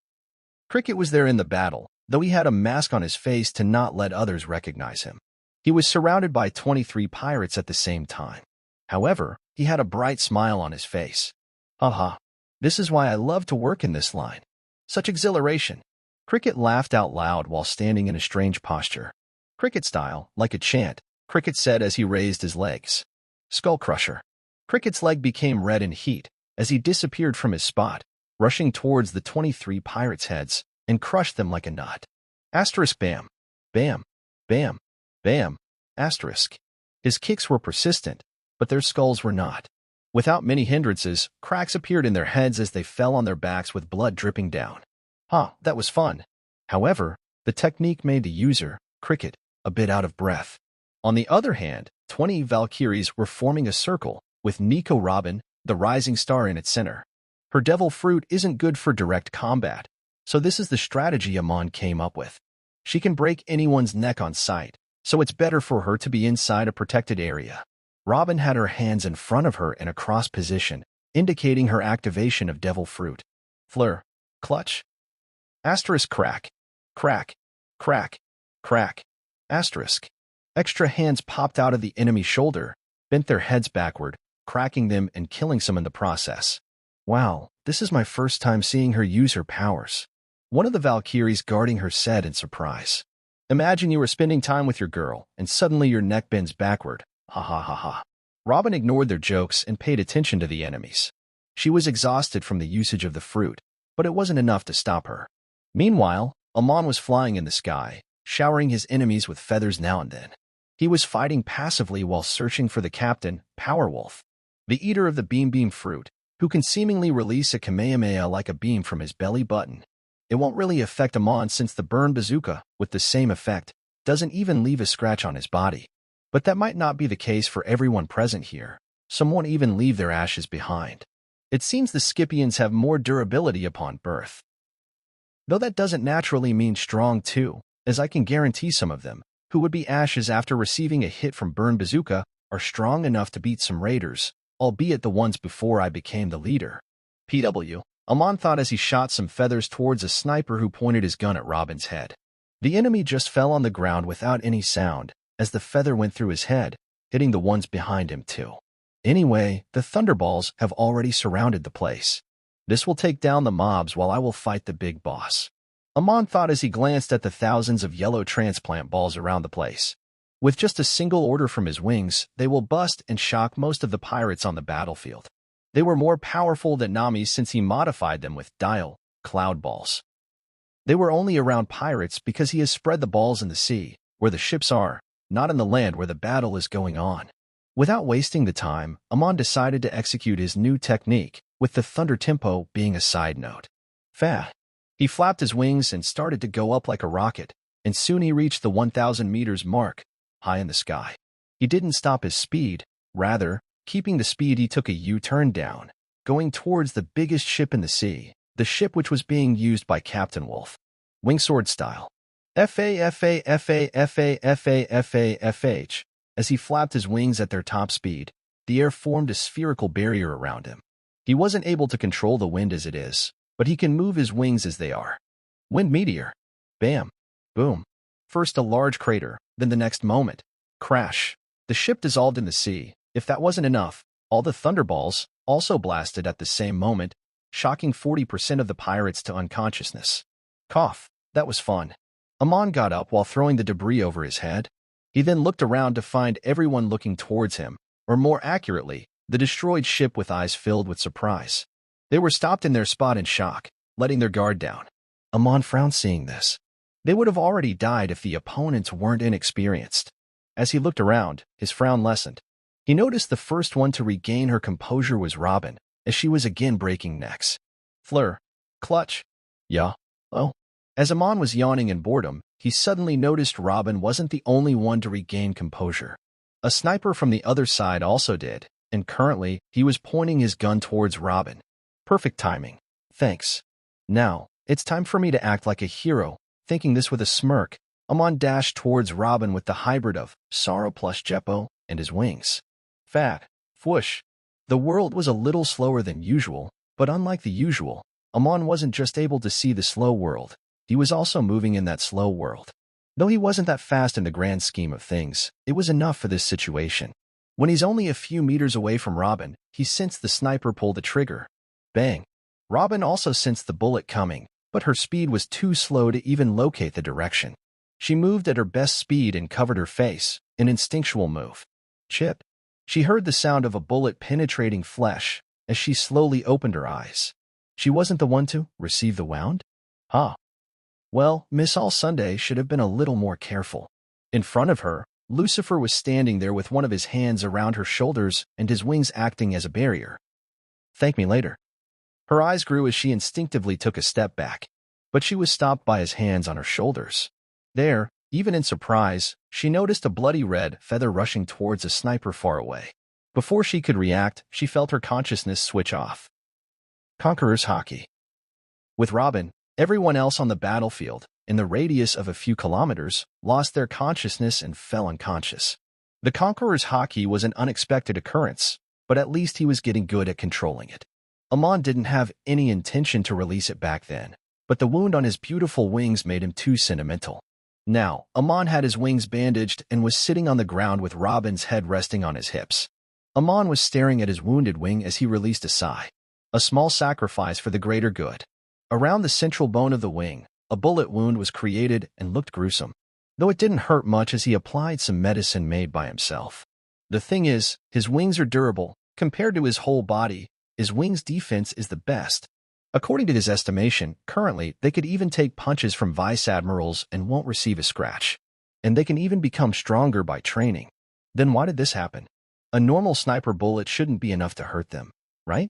Cricket was there in the battle, though he had a mask on his face to not let others recognize him. He was surrounded by 23 pirates at the same time. However, he had a bright smile on his face. Haha. This is why I love to work in this line. Such exhilaration. Cricket laughed out loud while standing in a strange posture. Cricket style, like a chant, Cricket said as he raised his legs. Skull Crusher. Cricket's leg became red in heat as he disappeared from his spot, rushing towards the 23 pirates' heads and crushed them like a nut. Asterisk bam. Bam. Bam. Bam. Asterisk. His kicks were persistent, but their skulls were not. Without many hindrances, cracks appeared in their heads as they fell on their backs with blood dripping down. That was fun. However, the technique made the user, Cricket, a bit out of breath. On the other hand, 20 Valkyries were forming a circle, with Nico Robin, the rising star in its center. Her devil fruit isn't good for direct combat, so this is the strategy Amon came up with. She can break anyone's neck on sight, so it's better for her to be inside a protected area. Robin had her hands in front of her in a cross position, indicating her activation of devil fruit. Fleur. Clutch. Asterisk crack. Crack. Crack. Crack. Asterisk. Extra hands popped out of the enemy's shoulder, bent their heads backward, cracking them and killing some in the process. Wow, this is my first time seeing her use her powers. One of the Valkyries guarding her said in surprise. Imagine you were spending time with your girl, and suddenly your neck bends backward. Ha ha ha ha. Robin ignored their jokes and paid attention to the enemies. She was exhausted from the usage of the fruit, but it wasn't enough to stop her. Meanwhile, Amon was flying in the sky, showering his enemies with feathers now and then. He was fighting passively while searching for the captain, Powerwolf, the eater of the beam fruit, who can seemingly release a Kamehameha like a beam from his belly button. It won't really affect Amon since the burn bazooka, with the same effect, doesn't even leave a scratch on his body. But that might not be the case for everyone present here. Some won't even leave their ashes behind. It seems the Skypieans have more durability upon birth. Though that doesn't naturally mean strong too, as I can guarantee some of them, who would be ashes after receiving a hit from burn bazooka, are strong enough to beat some raiders, albeit the ones before I became the leader. PW. Amon thought as he shot some feathers towards a sniper who pointed his gun at Robin's head. The enemy just fell on the ground without any sound, as the feather went through his head, hitting the ones behind him too. Anyway, the Thunderballs have already surrounded the place. This will take down the mobs while I will fight the big boss. Amon thought as he glanced at the thousands of yellow transplant balls around the place. With just a single order from his wings, they will bust and shock most of the pirates on the battlefield. They were more powerful than Nami's since he modified them with dial cloud balls. They were only around pirates because he has spread the balls in the sea, where the ships are, not in the land where the battle is going on. Without wasting the time, Amon decided to execute his new technique, with the thunder tempo being a side note. He flapped his wings and started to go up like a rocket, and soon he reached the 1,000 meters mark, high in the sky. He didn't stop his speed, rather, keeping the speed he took a U-turn down, going towards the biggest ship in the sea, the ship which was being used by Captain Wolf. Wingsword style. FH. As he flapped his wings at their top speed, the air formed a spherical barrier around him. He wasn't able to control the wind as it is, but he can move his wings as they are. Wind meteor. Bam. Boom. First a large crater, then the next moment. Crash. The ship dissolved in the sea. If that wasn't enough, all the thunderballs also blasted at the same moment, shocking 40% of the pirates to unconsciousness. Cough. That was fun. Amon got up while throwing the debris over his head. He then looked around to find everyone looking towards him, or more accurately, the destroyed ship with eyes filled with surprise. They were stopped in their spot in shock, letting their guard down. Amon frowned seeing this. They would have already died if the opponents weren't inexperienced. As he looked around, his frown lessened. He noticed the first one to regain her composure was Robin, as she was again breaking necks. Fleur. Clutch. Yeah. Oh. As Amon was yawning in boredom, he suddenly noticed Robin wasn't the only one to regain composure. A sniper from the other side also did, and currently, he was pointing his gun towards Robin. Perfect timing. Thanks. Now, it's time for me to act like a hero. Thinking this with a smirk, Amon dashed towards Robin with the hybrid of sorrow plus Jeppo and his wings. Whoosh. The world was a little slower than usual, but unlike the usual, Amon wasn't just able to see the slow world. He was also moving in that slow world. Though he wasn't that fast in the grand scheme of things, it was enough for this situation. When he's only a few meters away from Robin, he sensed the sniper pull the trigger. Bang. Robin also sensed the bullet coming, but her speed was too slow to even locate the direction. She moved at her best speed and covered her face, an instinctual move. Chip. She heard the sound of a bullet penetrating flesh as she slowly opened her eyes. She wasn't the one to receive the wound? Well, Miss All Sunday should have been a little more careful. In front of her, Lucifer was standing there with one of his hands around her shoulders and his wings acting as a barrier. Thank me later. Her eyes grew as she instinctively took a step back, but she was stopped by his hands on her shoulders. There, even in surprise, she noticed a bloody red feather rushing towards a sniper far away. Before she could react, she felt her consciousness switch off. Conqueror's Hockey. With Robin, everyone else on the battlefield, in the radius of a few kilometers, lost their consciousness and fell unconscious. The Conqueror's Hockey was an unexpected occurrence, but at least he was getting good at controlling it. Amon didn't have any intention to release it back then, but the wound on his beautiful wings made him too sentimental. Now, Amon had his wings bandaged and was sitting on the ground with Robin's head resting on his hips. Amon was staring at his wounded wing as he released a sigh. A small sacrifice for the greater good. Around the central bone of the wing, a bullet wound was created and looked gruesome, though it didn't hurt much as he applied some medicine made by himself. The thing is, his wings are durable. Compared to his whole body, his wings' defense is the best. According to his estimation, currently, they could even take punches from vice admirals and won't receive a scratch. And they can even become stronger by training. Then why did this happen? A normal sniper bullet shouldn't be enough to hurt them, right?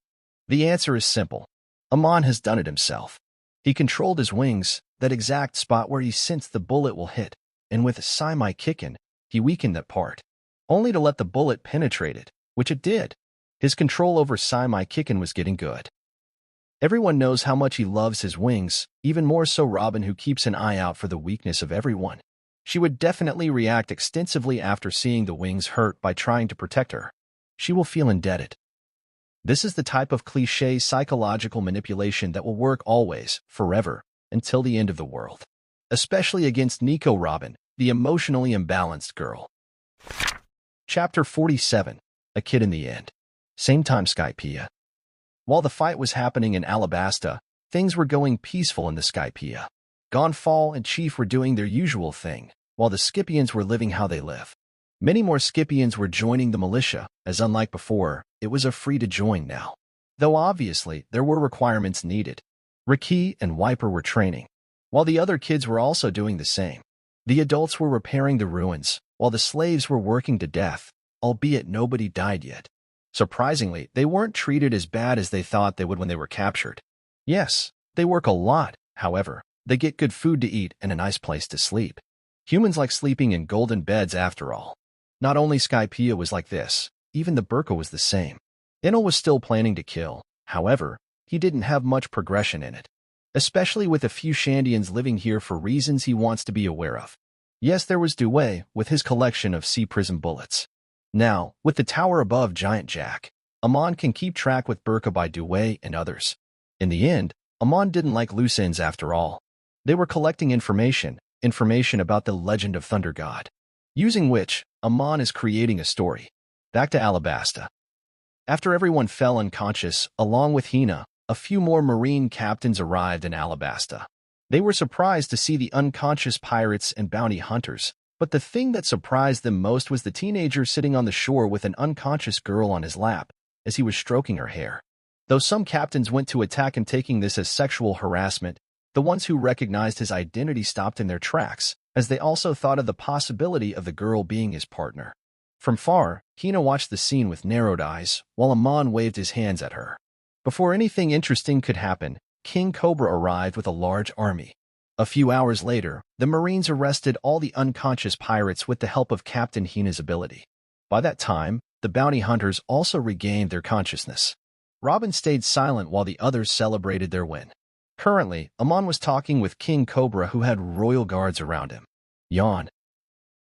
The answer is simple. Amon has done it himself. He controlled his wings, that exact spot where he sensed the bullet will hit, and with Skypiean, he weakened that part, only to let the bullet penetrate it, which it did. His control over Skypiean was getting good. Everyone knows how much he loves his wings, even more so Robin, who keeps an eye out for the weakness of everyone. She would definitely react extensively after seeing the wings hurt by trying to protect her. She will feel indebted. This is the type of cliché psychological manipulation that will work always, forever, until the end of the world. Especially against Nico Robin, the emotionally imbalanced girl. Chapter 47. A Kid in the End. Same time Skypea. While the fight was happening in Alabasta, things were going peaceful in the Skypea. Gan Fall and Chief were doing their usual thing, while the Scypians were living how they live. Many more Scypians were joining the militia, as unlike before, it was a free to join now. though obviously there were requirements needed. Raki and Wiper were training, while the other kids were also doing the same. The adults were repairing the ruins, while the slaves were working to death, albeit nobody died yet. Surprisingly, they weren't treated as bad as they thought they would when they were captured. Yes, they work a lot, however. They get good food to eat and a nice place to sleep. Humans like sleeping in golden beds after all. Not only Skypea was like this, even the Birka was the same. Enel was still planning to kill, however, he didn't have much progression in it. Especially with a few Shandians living here for reasons he wants to be aware of. Yes, there was Dewey with his collection of sea prism bullets. Now, with the tower above Giant Jack, Amon can keep track with Birka by Dewey and others. In the end, Amon didn't like loose ends after all. They were collecting information about the legend of Thunder God, using which Amon is creating a story. Back to Alabasta. After everyone fell unconscious, along with Hina, a few more Marine captains arrived in Alabasta. They were surprised to see the unconscious pirates and bounty hunters, but the thing that surprised them most was the teenager sitting on the shore with an unconscious girl on his lap as he was stroking her hair. Though some captains went to attack him taking this as sexual harassment, the ones who recognized his identity stopped in their tracks, as they also thought of the possibility of the girl being his partner. From far, Hina watched the scene with narrowed eyes, while Amon waved his hands at her. Before anything interesting could happen, King Cobra arrived with a large army. A few hours later, the Marines arrested all the unconscious pirates with the help of Captain Hina's ability. By that time, the bounty hunters also regained their consciousness. Robin stayed silent while the others celebrated their win. Currently, Amon was talking with King Cobra who had royal guards around him. Yawn.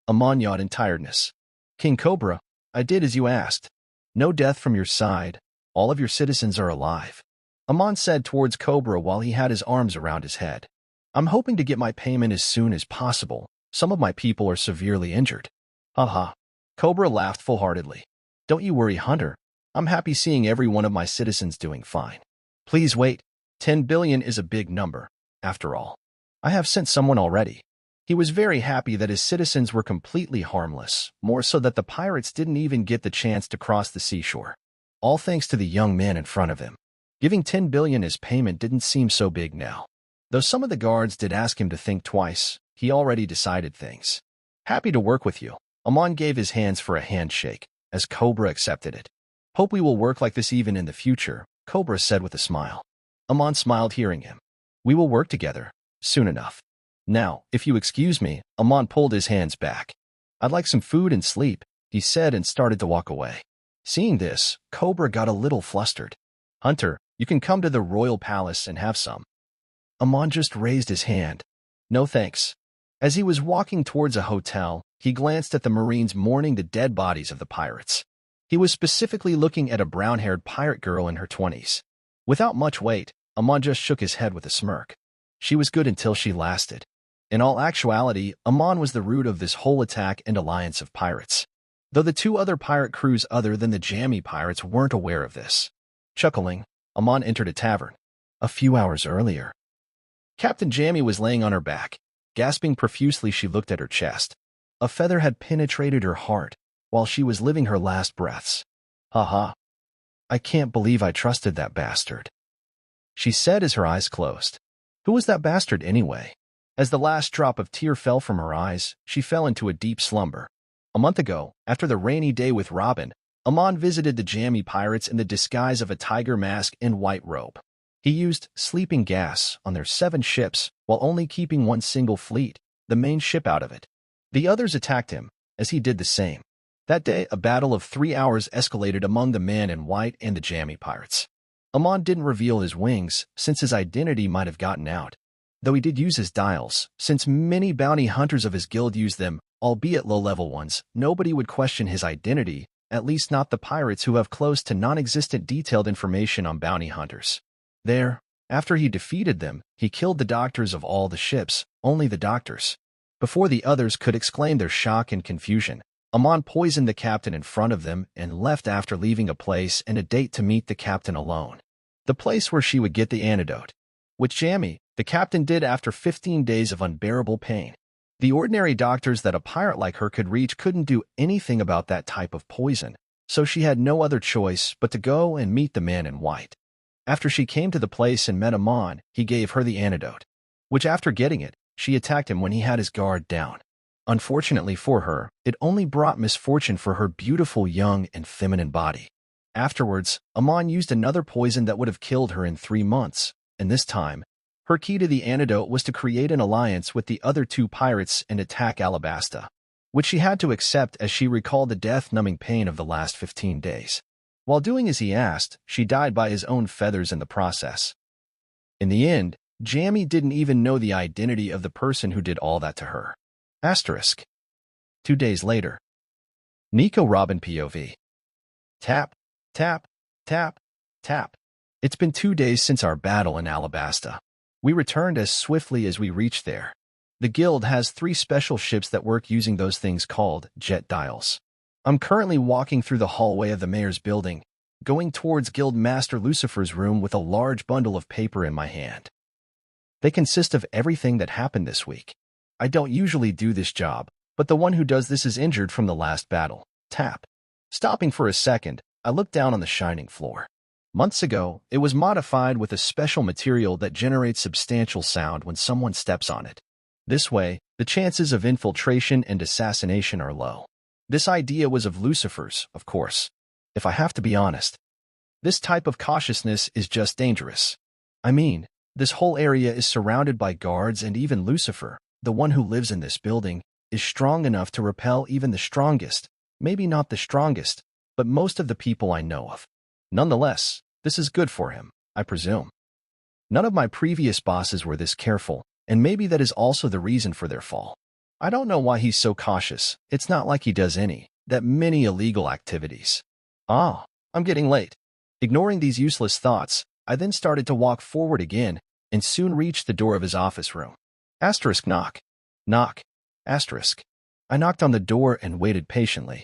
Amon yawned in tiredness. King Cobra, I did as you asked. No death from your side. All of your citizens are alive. Amon said towards Cobra while he had his arms around his head. I'm hoping to get my payment as soon as possible. Some of my people are severely injured. Haha. Cobra laughed full-heartedly. Don't you worry, Hunter. I'm happy seeing every one of my citizens doing fine. Please wait. 10 billion is a big number, after all. I have sent someone already. He was very happy that his citizens were completely harmless, more so that the pirates didn't even get the chance to cross the seashore. All thanks to the young man in front of him. Giving 10 billion as payment didn't seem so big now. Though some of the guards did ask him to think twice, he already decided things. Happy to work with you. Amon gave his hands for a handshake, as Cobra accepted it. Hope we will work like this even in the future, Cobra said with a smile. Amon smiled hearing him. We will work together, soon enough. Now, if you excuse me, Amon pulled his hands back. I'd like some food and sleep, he said and started to walk away. Seeing this, Cobra got a little flustered. Hunter, you can come to the royal palace and have some. Amon just raised his hand. No thanks. As he was walking towards a hotel, he glanced at the Marines mourning the dead bodies of the pirates. He was specifically looking at a brown-haired pirate girl in her 20s. Without much weight, Amon just shook his head with a smirk. She was good until she lasted. In all actuality, Amon was the root of this whole attack and alliance of pirates. Though the two other pirate crews other than the Jammy pirates weren't aware of this. Chuckling, Amon entered a tavern. A few hours earlier. Captain Jammy was laying on her back. Gasping profusely, she looked at her chest. A feather had penetrated her heart, while she was living her last breaths. Haha. I can't believe I trusted that bastard. She said as her eyes closed. Who was that bastard anyway? As the last drop of tear fell from her eyes, she fell into a deep slumber. A month ago, after the rainy day with Robin, Amon visited the Jammy pirates in the disguise of a tiger mask and white robe. He used sleeping gas on their 7 ships while only keeping one single fleet, the main ship, out of it. The others attacked him, as he did the same. That day, a battle of 3 hours escalated among the man in white and the Jammy pirates. Amon didn't reveal his wings, since his identity might have gotten out. Though he did use his dials, since many bounty hunters of his guild used them, albeit low-level ones, nobody would question his identity, at least not the pirates who have close to non-existent detailed information on bounty hunters. There, after he defeated them, he killed the doctors of all the ships, only the doctors. Before the others could exclaim their shock and confusion, Amon poisoned the captain in front of them and left after leaving a place and a date to meet the captain alone. The place where she would get the antidote. With Jammy, the captain did after 15 days of unbearable pain. The ordinary doctors that a pirate like her could reach couldn't do anything about that type of poison, so she had no other choice but to go and meet the man in white. After she came to the place and met Amon, he gave her the antidote, which after getting it, she attacked him when he had his guard down. Unfortunately for her, it only brought misfortune for her beautiful young and feminine body. Afterwards, Amon used another poison that would have killed her in 3 months, and this time, her key to the antidote was to create an alliance with the other 2 pirates and attack Alabasta, which she had to accept as she recalled the death-numbing pain of the last 15 days. While doing as he asked, she died by his own feathers in the process. In the end, Jamie didn't even know the identity of the person who did all that to her. Asterisk. 2 days later. Nico Robin POV. Tap, tap, tap, tap. It's been 2 days since our battle in Alabasta. We returned as swiftly as we reached there. The guild has 3 special ships that work using those things called jet dials. I'm currently walking through the hallway of the mayor's building, going towards Guild Master Lucifer's room with a large bundle of paper in my hand. They consist of everything that happened this week. I don't usually do this job, but the one who does this is injured from the last battle. Tap. Stopping for a second, I looked down on the shining floor. Months ago, it was modified with a special material that generates substantial sound when someone steps on it. This way, the chances of infiltration and assassination are low. This idea was of Lucifer's, of course. If I have to be honest, this type of cautiousness is just dangerous. I mean, this whole area is surrounded by guards, and even Lucifer, the one who lives in this building, is strong enough to repel even the strongest, maybe not the strongest, but most of the people I know of. Nonetheless, this is good for him, I presume. None of my previous bosses were this careful, and maybe that is also the reason for their fall. I don't know why he's so cautious. It's not like he does that many illegal activities. Ah, I'm getting late. Ignoring these useless thoughts, I then started to walk forward again and soon reached the door of his office room. Asterisk knock. Knock. Asterisk. I knocked on the door and waited patiently.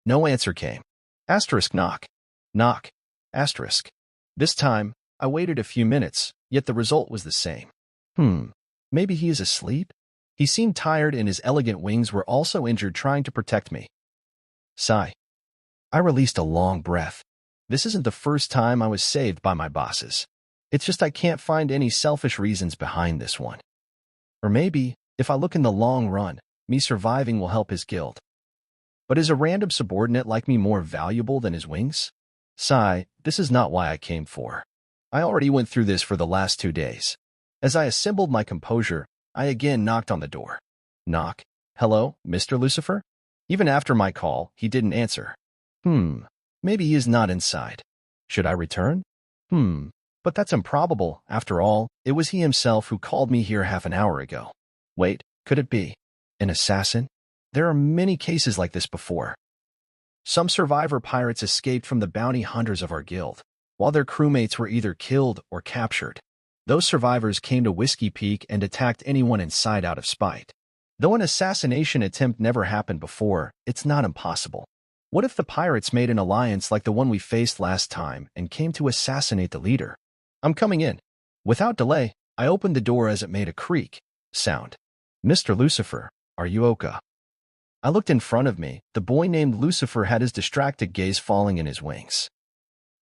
No answer came. Asterisk knock. Knock. Asterisk. This time, I waited a few minutes, yet the result was the same. Maybe he is asleep? He seemed tired and his elegant wings were also injured trying to protect me. Sigh. I released a long breath. This isn't the first time I was saved by my bosses. It's just I can't find any selfish reasons behind this one. Or maybe, if I look in the long run, me surviving will help his guild. But is a random subordinate like me more valuable than his wings? Sigh, this is not why I came for. I already went through this for the last 2 days. As I assembled my composure, I again knocked on the door. Knock. Hello, Mr. Lucifer? Even after my call, he didn't answer. Maybe he is not inside. Should I return? But that's improbable. After all, it was he himself who called me here half an hour ago. Wait, could it be an assassin? There are many cases like this before. Some survivor pirates escaped from the bounty hunters of our guild, while their crewmates were either killed or captured. Those survivors came to Whiskey Peak and attacked anyone inside out of spite. Though an assassination attempt never happened before, it's not impossible. What if the pirates made an alliance like the one we faced last time and came to assassinate the leader? I'm coming in. Without delay, I opened the door as it made a creak sound. Mr. Lucifer, are you okay? I looked in front of me. The boy named Lucifer had his distracted gaze falling in his wings.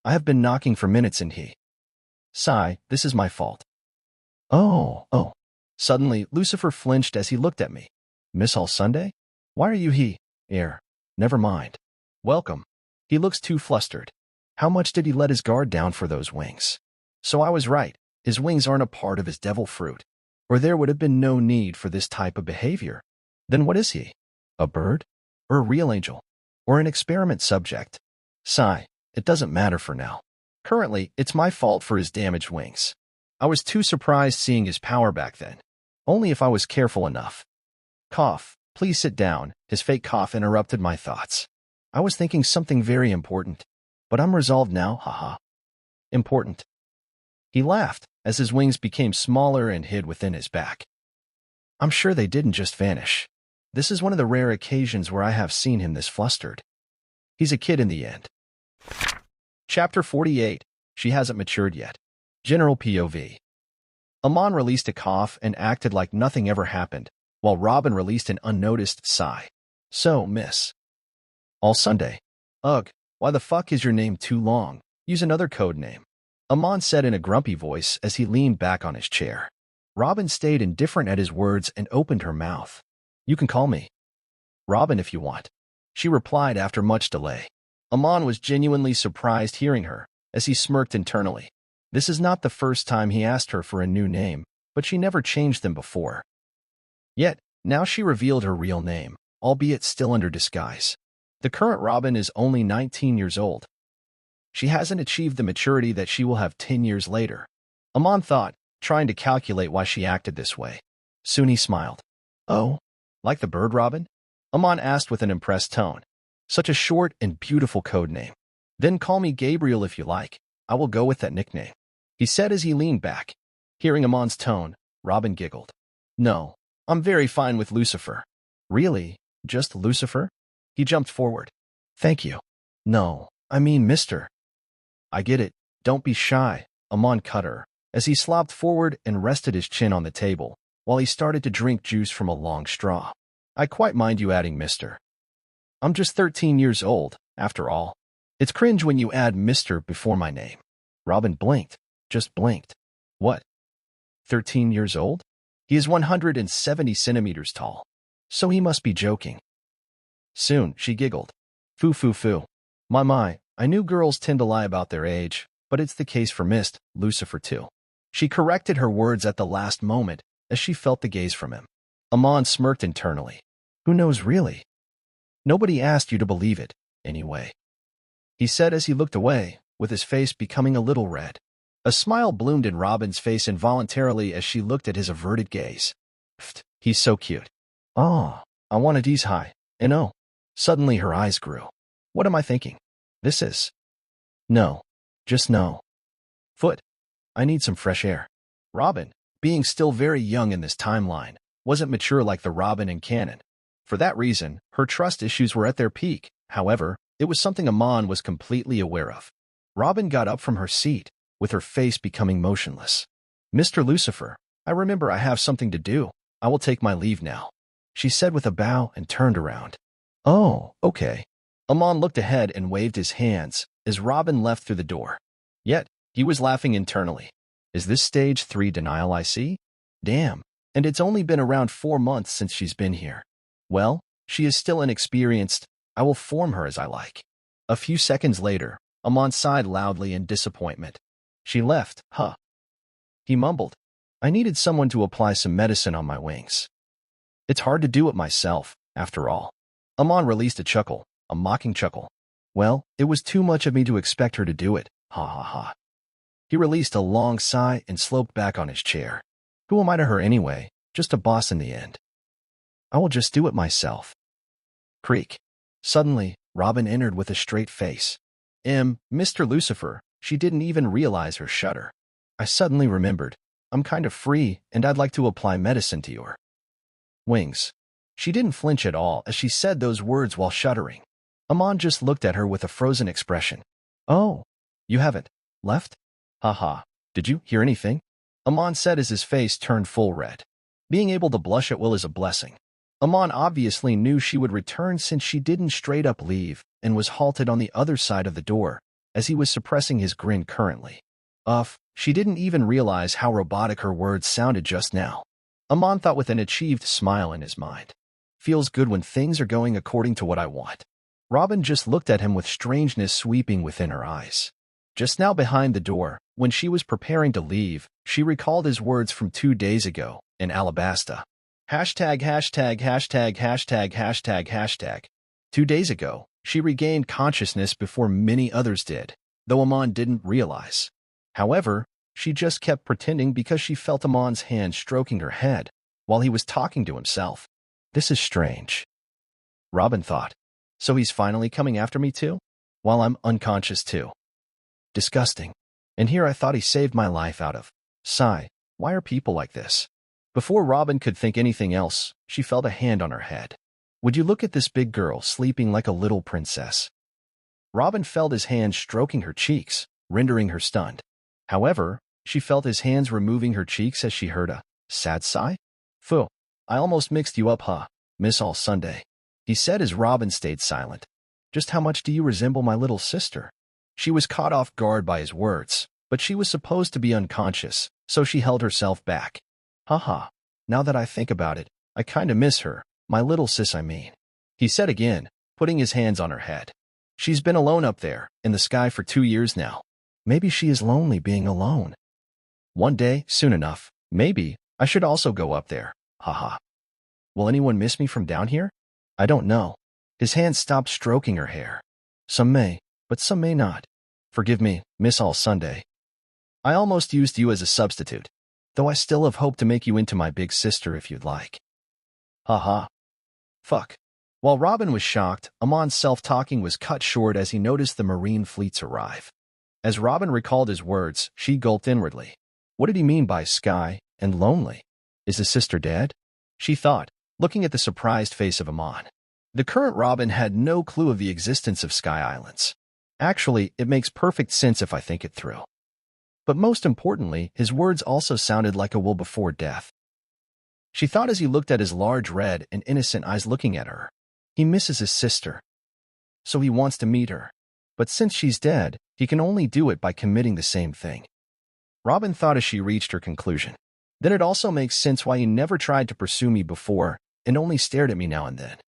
I have been knocking for minutes and he... Sigh, this is my fault. Oh. Suddenly, Lucifer flinched as he looked at me. Miss All Sunday? Why are you Never mind. Welcome. He looks too flustered. How much did he let his guard down for those wings? So I was right. His wings aren't a part of his devil fruit. Or there would have been no need for this type of behavior. Then what is he? A bird? Or a real angel? Or an experiment subject? Sigh, it doesn't matter for now. Currently, it's my fault for his damaged wings. I was too surprised seeing his power back then. Only if I was careful enough. Cough, please sit down. His fake cough interrupted my thoughts. I was thinking something very important. But I'm resolved now, haha. Important. He laughed as his wings became smaller and hid within his back. I'm sure they didn't just vanish. This is one of the rare occasions where I have seen him this flustered. He's a kid in the end. Chapter 48. She hasn't matured yet. General POV. Amon released a cough and acted like nothing ever happened, while Robin released an unnoticed sigh. So, Miss All Sunday. Ugh, why the fuck is your name too long? Use another code name. Amon said in a grumpy voice as he leaned back on his chair. Robin stayed indifferent at his words and opened her mouth. You can call me Robin if you want, she replied after much delay. Amon was genuinely surprised hearing her, as he smirked internally. This is not the first time he asked her for a new name, but she never changed them before. Yet, now she revealed her real name, albeit still under disguise. The current Robin is only 19 years old. She hasn't achieved the maturity that she will have 10 years later. Amon thought, trying to calculate why she acted this way. Soon he smiled. Oh, like the bird Robin? Amon asked with an impressed tone. Such a short and beautiful code name. Then call me Gabriel if you like. I will go with that nickname, he said as he leaned back. Hearing Amon's tone, Robin giggled. No, I'm very fine with Lucifer. Really? Just Lucifer? He jumped forward. Thank you. No, I mean Mr. I get it. Don't be shy, Amon cut her, as he slopped forward and rested his chin on the table, while he started to drink juice from a long straw. I quite mind you adding Mr. I'm just 13 years old, after all. It's cringe when you add Mr. before my name. Robin blinked, just blinked. What? 13 years old? He is 170 centimeters tall. So he must be joking. Soon, she giggled. Foo foo foo. My, I knew girls tend to lie about their age, but it's the case for Mr. Lucifer too. She corrected her words at the last moment, as she felt the gaze from him. Amon smirked internally. Who knows really? Nobody asked you to believe it, anyway, he said as he looked away, with his face becoming a little red. A smile bloomed in Robin's face involuntarily as she looked at his averted gaze. Pfft, he's so cute. Oh, I wanted he's high, and oh. Suddenly her eyes grew. What am I thinking? This is... No. Just no. Foot. I need some fresh air. Robin, being still very young in this timeline, wasn't mature like the Robin in canon. For that reason, her trust issues were at their peak. However, it was something Amon was completely aware of. Robin got up from her seat, with her face becoming motionless. Mr. Lucifer, I remember I have something to do. I will take my leave now, she said with a bow and turned around. Oh, okay. Amon looked ahead and waved his hands as Robin left through the door. Yet, he was laughing internally. Is this stage 3 denial I see? Damn, and it's only been around 4 months since she's been here. Well, she is still inexperienced. I will form her as I like. A few seconds later, Amon sighed loudly in disappointment. She left, huh? He mumbled. I needed someone to apply some medicine on my wings. It's hard to do it myself, after all. Amon released a chuckle, a mocking chuckle. Well, it was too much of me to expect her to do it, ha ha ha. He released a long sigh and sloped back on his chair. Who am I to her anyway? Just a boss in the end. I will just do it myself. Creak. Suddenly, Robin entered with a straight face. Mr. Lucifer, she didn't even realize her shudder. I suddenly remembered. I'm kind of free, and I'd like to apply medicine to your wings. She didn't flinch at all as she said those words while shuddering. Amon just looked at her with a frozen expression. Oh, you haven't left? Haha, did you hear anything? Amon said as his face turned full red. Being able to blush at will is a blessing. Amon obviously knew she would return since she didn't straight up leave and was halted on the other side of the door as he was suppressing his grin currently. She didn't even realize how robotic her words sounded just now. Amon thought with an achieved smile in his mind. Feels good when things are going according to what I want. Robin just looked at him with strangeness sweeping within her eyes. Just now behind the door, when she was preparing to leave, she recalled his words from 2 days ago in Alabasta. Hashtag. 2 days ago, she regained consciousness before many others did, though Amon didn't realize. However, she just kept pretending because she felt Amon's hand stroking her head while he was talking to himself. This is strange, Robin thought. So he's finally coming after me too? While I'm unconscious too. Disgusting. And here I thought he saved my life out of. Sigh, why are people like this? Before Robin could think anything else, she felt a hand on her head. Would you look at this big girl sleeping like a little princess? Robin felt his hand stroking her cheeks, rendering her stunned. However, she felt his hands removing her cheeks as she heard a sad sigh. Phew, I almost mixed you up, huh, Miss All Sunday, he said as Robin stayed silent. Just how much do you resemble my little sister? She was caught off guard by his words, but she was supposed to be unconscious, so she held herself back. Haha, now that I think about it, I kinda miss her, my little sis I mean. He said again, putting his hands on her head. She's been alone up there, in the sky for 2 years now. Maybe she is lonely being alone. One day, soon enough, maybe, I should also go up there, haha. Will anyone miss me from down here? I don't know. His hand stopped stroking her hair. Some may, but some may not. Forgive me, Miss All Sunday. I almost used you as a substitute, though I still have hoped to make you into my big sister if you'd like. Haha. Fuck. While Robin was shocked, Amon's self-talking was cut short as he noticed the marine fleets arrive. As Robin recalled his words, she gulped inwardly. What did he mean by sky and lonely? Is his sister dead? She thought, looking at the surprised face of Amon. The current Robin had no clue of the existence of Sky Islands. Actually, it makes perfect sense if I think it through. But most importantly, his words also sounded like a will before death. She thought as he looked at his large red and innocent eyes looking at her. He misses his sister. So he wants to meet her. But since she's dead, he can only do it by committing the same thing. Robin thought as she reached her conclusion. Then it also makes sense why he never tried to pursue me before and only stared at me now and then.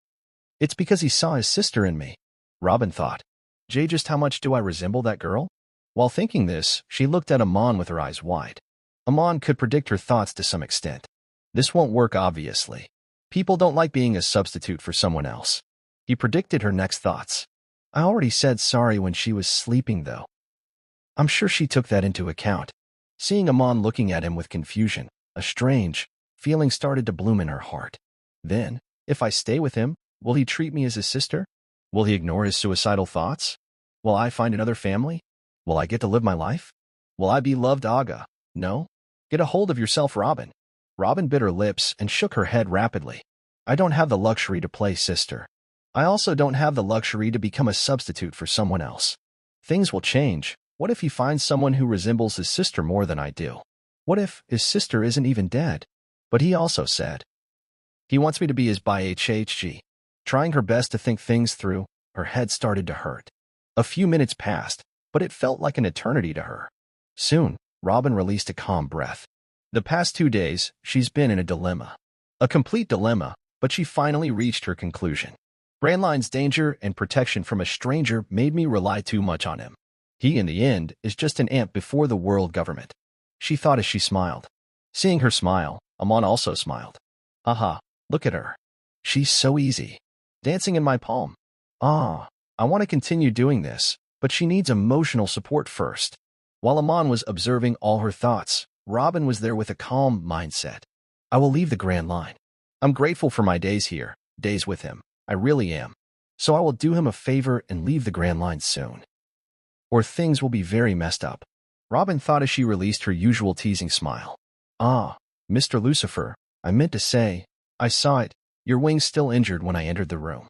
It's because he saw his sister in me. Robin thought. Jay, just how much do I resemble that girl? While thinking this, she looked at Amon with her eyes wide. Amon could predict her thoughts to some extent. This won't work, obviously. People don't like being a substitute for someone else. He predicted her next thoughts. I already said sorry when she was sleeping, though. I'm sure she took that into account. Seeing Amon looking at him with confusion, a strange feeling started to bloom in her heart. Then, if I stay with him, will he treat me as his sister? Will he ignore his suicidal thoughts? Will I find another family? Will I get to live my life? Will I be loved, Aga? No? Get a hold of yourself, Robin. Robin bit her lips and shook her head rapidly. I don't have the luxury to play sister. I also don't have the luxury to become a substitute for someone else. Things will change. What if he finds someone who resembles his sister more than I do? What if his sister isn't even dead? But he also said he wants me to be his BHHG. Trying her best to think things through, her head started to hurt. A few minutes passed, but it felt like an eternity to her. Soon, Robin released a calm breath. The past 2 days, she's been in a dilemma. A complete dilemma, but she finally reached her conclusion. Brandline's danger and protection from a stranger made me rely too much on him. He, in the end, is just an ant before the world government. She thought as she smiled. Seeing her smile, Amon also smiled. Aha, look at her. She's so easy. Dancing in my palm. I want to continue doing this, but she needs emotional support first. While Amon was observing all her thoughts, Robin was there with a calm mindset. I will leave the Grand Line. I'm grateful for my days here, days with him. I really am. So I will do him a favor and leave the Grand Line soon. Or things will be very messed up. Robin thought as she released her usual teasing smile. Mr. Lucifer, I meant to say, I saw it. Your wing's still injured when I entered the room.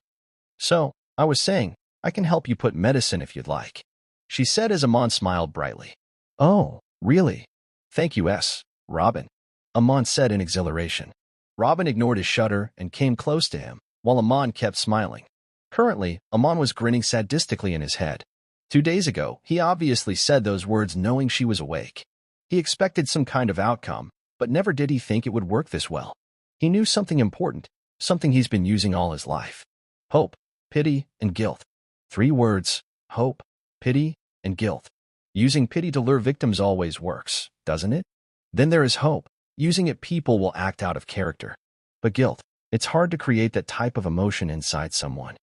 So, I was saying, I can help you put medicine if you'd like. She said as Amon smiled brightly. Oh, really? Thank you, Robin. Amon said in exhilaration. Robin ignored his shudder and came close to him, while Amon kept smiling. Currently, Amon was grinning sadistically in his head. 2 days ago, he obviously said those words knowing she was awake. He expected some kind of outcome, but never did he think it would work this well. He knew something important, something he's been using all his life. Hope, pity, and guilt. 3 words, hope, pity, and guilt. Using pity to lure victims always works, doesn't it? Then there is hope. Using it, people will act out of character. But guilt, it's hard to create that type of emotion inside someone.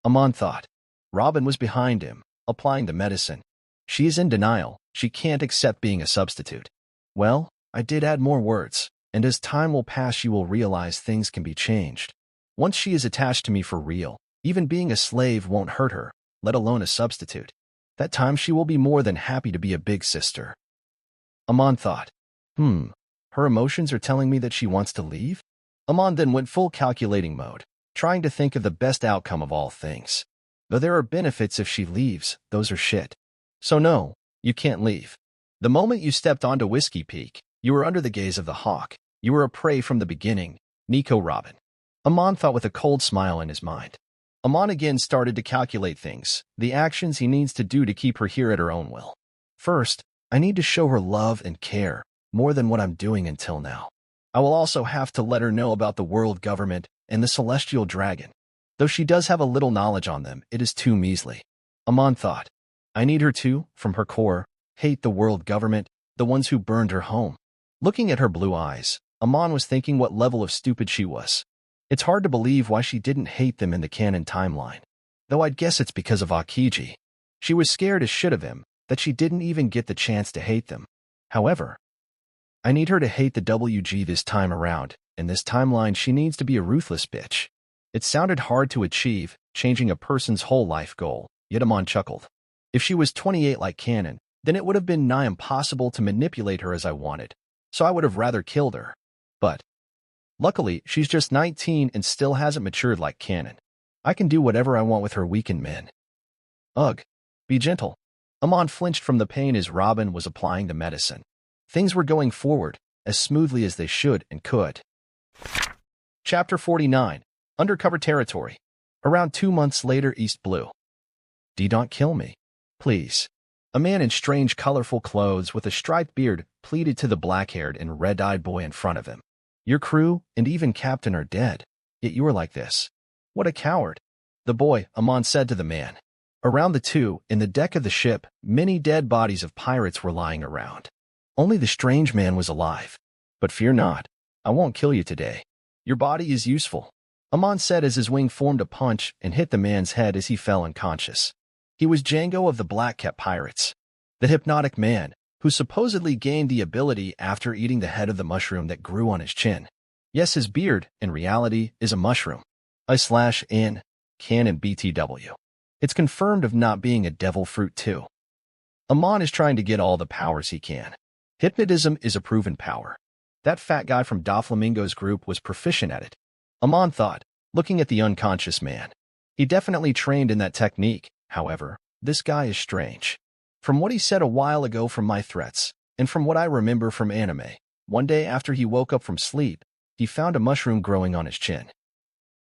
Amon thought. Robin was behind him, applying the medicine. She is in denial. She can't accept being a substitute. Well, I did add more words, and as time will pass she will realize things can be changed. Once she is attached to me for real, even being a slave won't hurt her, let alone a substitute. That time she will be more than happy to be a big sister. Amon thought. Her emotions are telling me that she wants to leave? Amon then went full calculating mode, trying to think of the best outcome of all things. Though there are benefits if she leaves, those are shit. So no, you can't leave. The moment you stepped onto Whiskey Peak, you were under the gaze of the hawk. You were a prey from the beginning, Nico Robin. Amon thought with a cold smile in his mind. Amon again started to calculate things, the actions he needs to do to keep her here at her own will. First, I need to show her love and care, more than what I'm doing until now. I will also have to let her know about the world government and the celestial dragon. Though she does have a little knowledge on them, it is too measly. Amon thought. I need her to, from her core, hate the world government, the ones who burned her home. Looking at her blue eyes, Amon was thinking what level of stupid she was. It's hard to believe why she didn't hate them in the canon timeline. Though I'd guess it's because of Akiji. She was scared as shit of him, that she didn't even get the chance to hate them. However, I need her to hate the WG this time around. In this timeline, she needs to be a ruthless bitch. It sounded hard to achieve, changing a person's whole life goal, yet Amon chuckled. If she was 28 like canon, then it would have been nigh impossible to manipulate her as I wanted, so I would have rather killed her. But luckily, she's just 19 and still hasn't matured like canon. I can do whatever I want with her weakened men. Ugh. Be gentle. Amon flinched from the pain as Robin was applying the medicine. Things were going forward, as smoothly as they should and could. Chapter 49. Undercover Territory. Around 2 months later, East Blue. Don't kill me. Please. A man in strange, colorful clothes with a striped beard pleaded to the black-haired and red-eyed boy in front of him. Your crew and even captain are dead, yet you are like this. What a coward. The boy, Amon said to the man. Around the two, in the deck of the ship, many dead bodies of pirates were lying around. Only the strange man was alive. But fear not. I won't kill you today. Your body is useful. Amon said as his wing formed a punch and hit the man's head as he fell unconscious. He was Django of the Black Cap Pirates, the hypnotic man, who supposedly gained the ability after eating the head of the mushroom that grew on his chin. Yes, his beard, in reality, is a mushroom. I/N, canon BTW. It's confirmed of not being a devil fruit too. Amon is trying to get all the powers he can. Hypnotism is a proven power. That fat guy from Doflamingo's group was proficient at it. Amon thought, looking at the unconscious man. He definitely trained in that technique. However, this guy is strange. From what he said a while ago from my threats, and from what I remember from anime, one day after he woke up from sleep, he found a mushroom growing on his chin.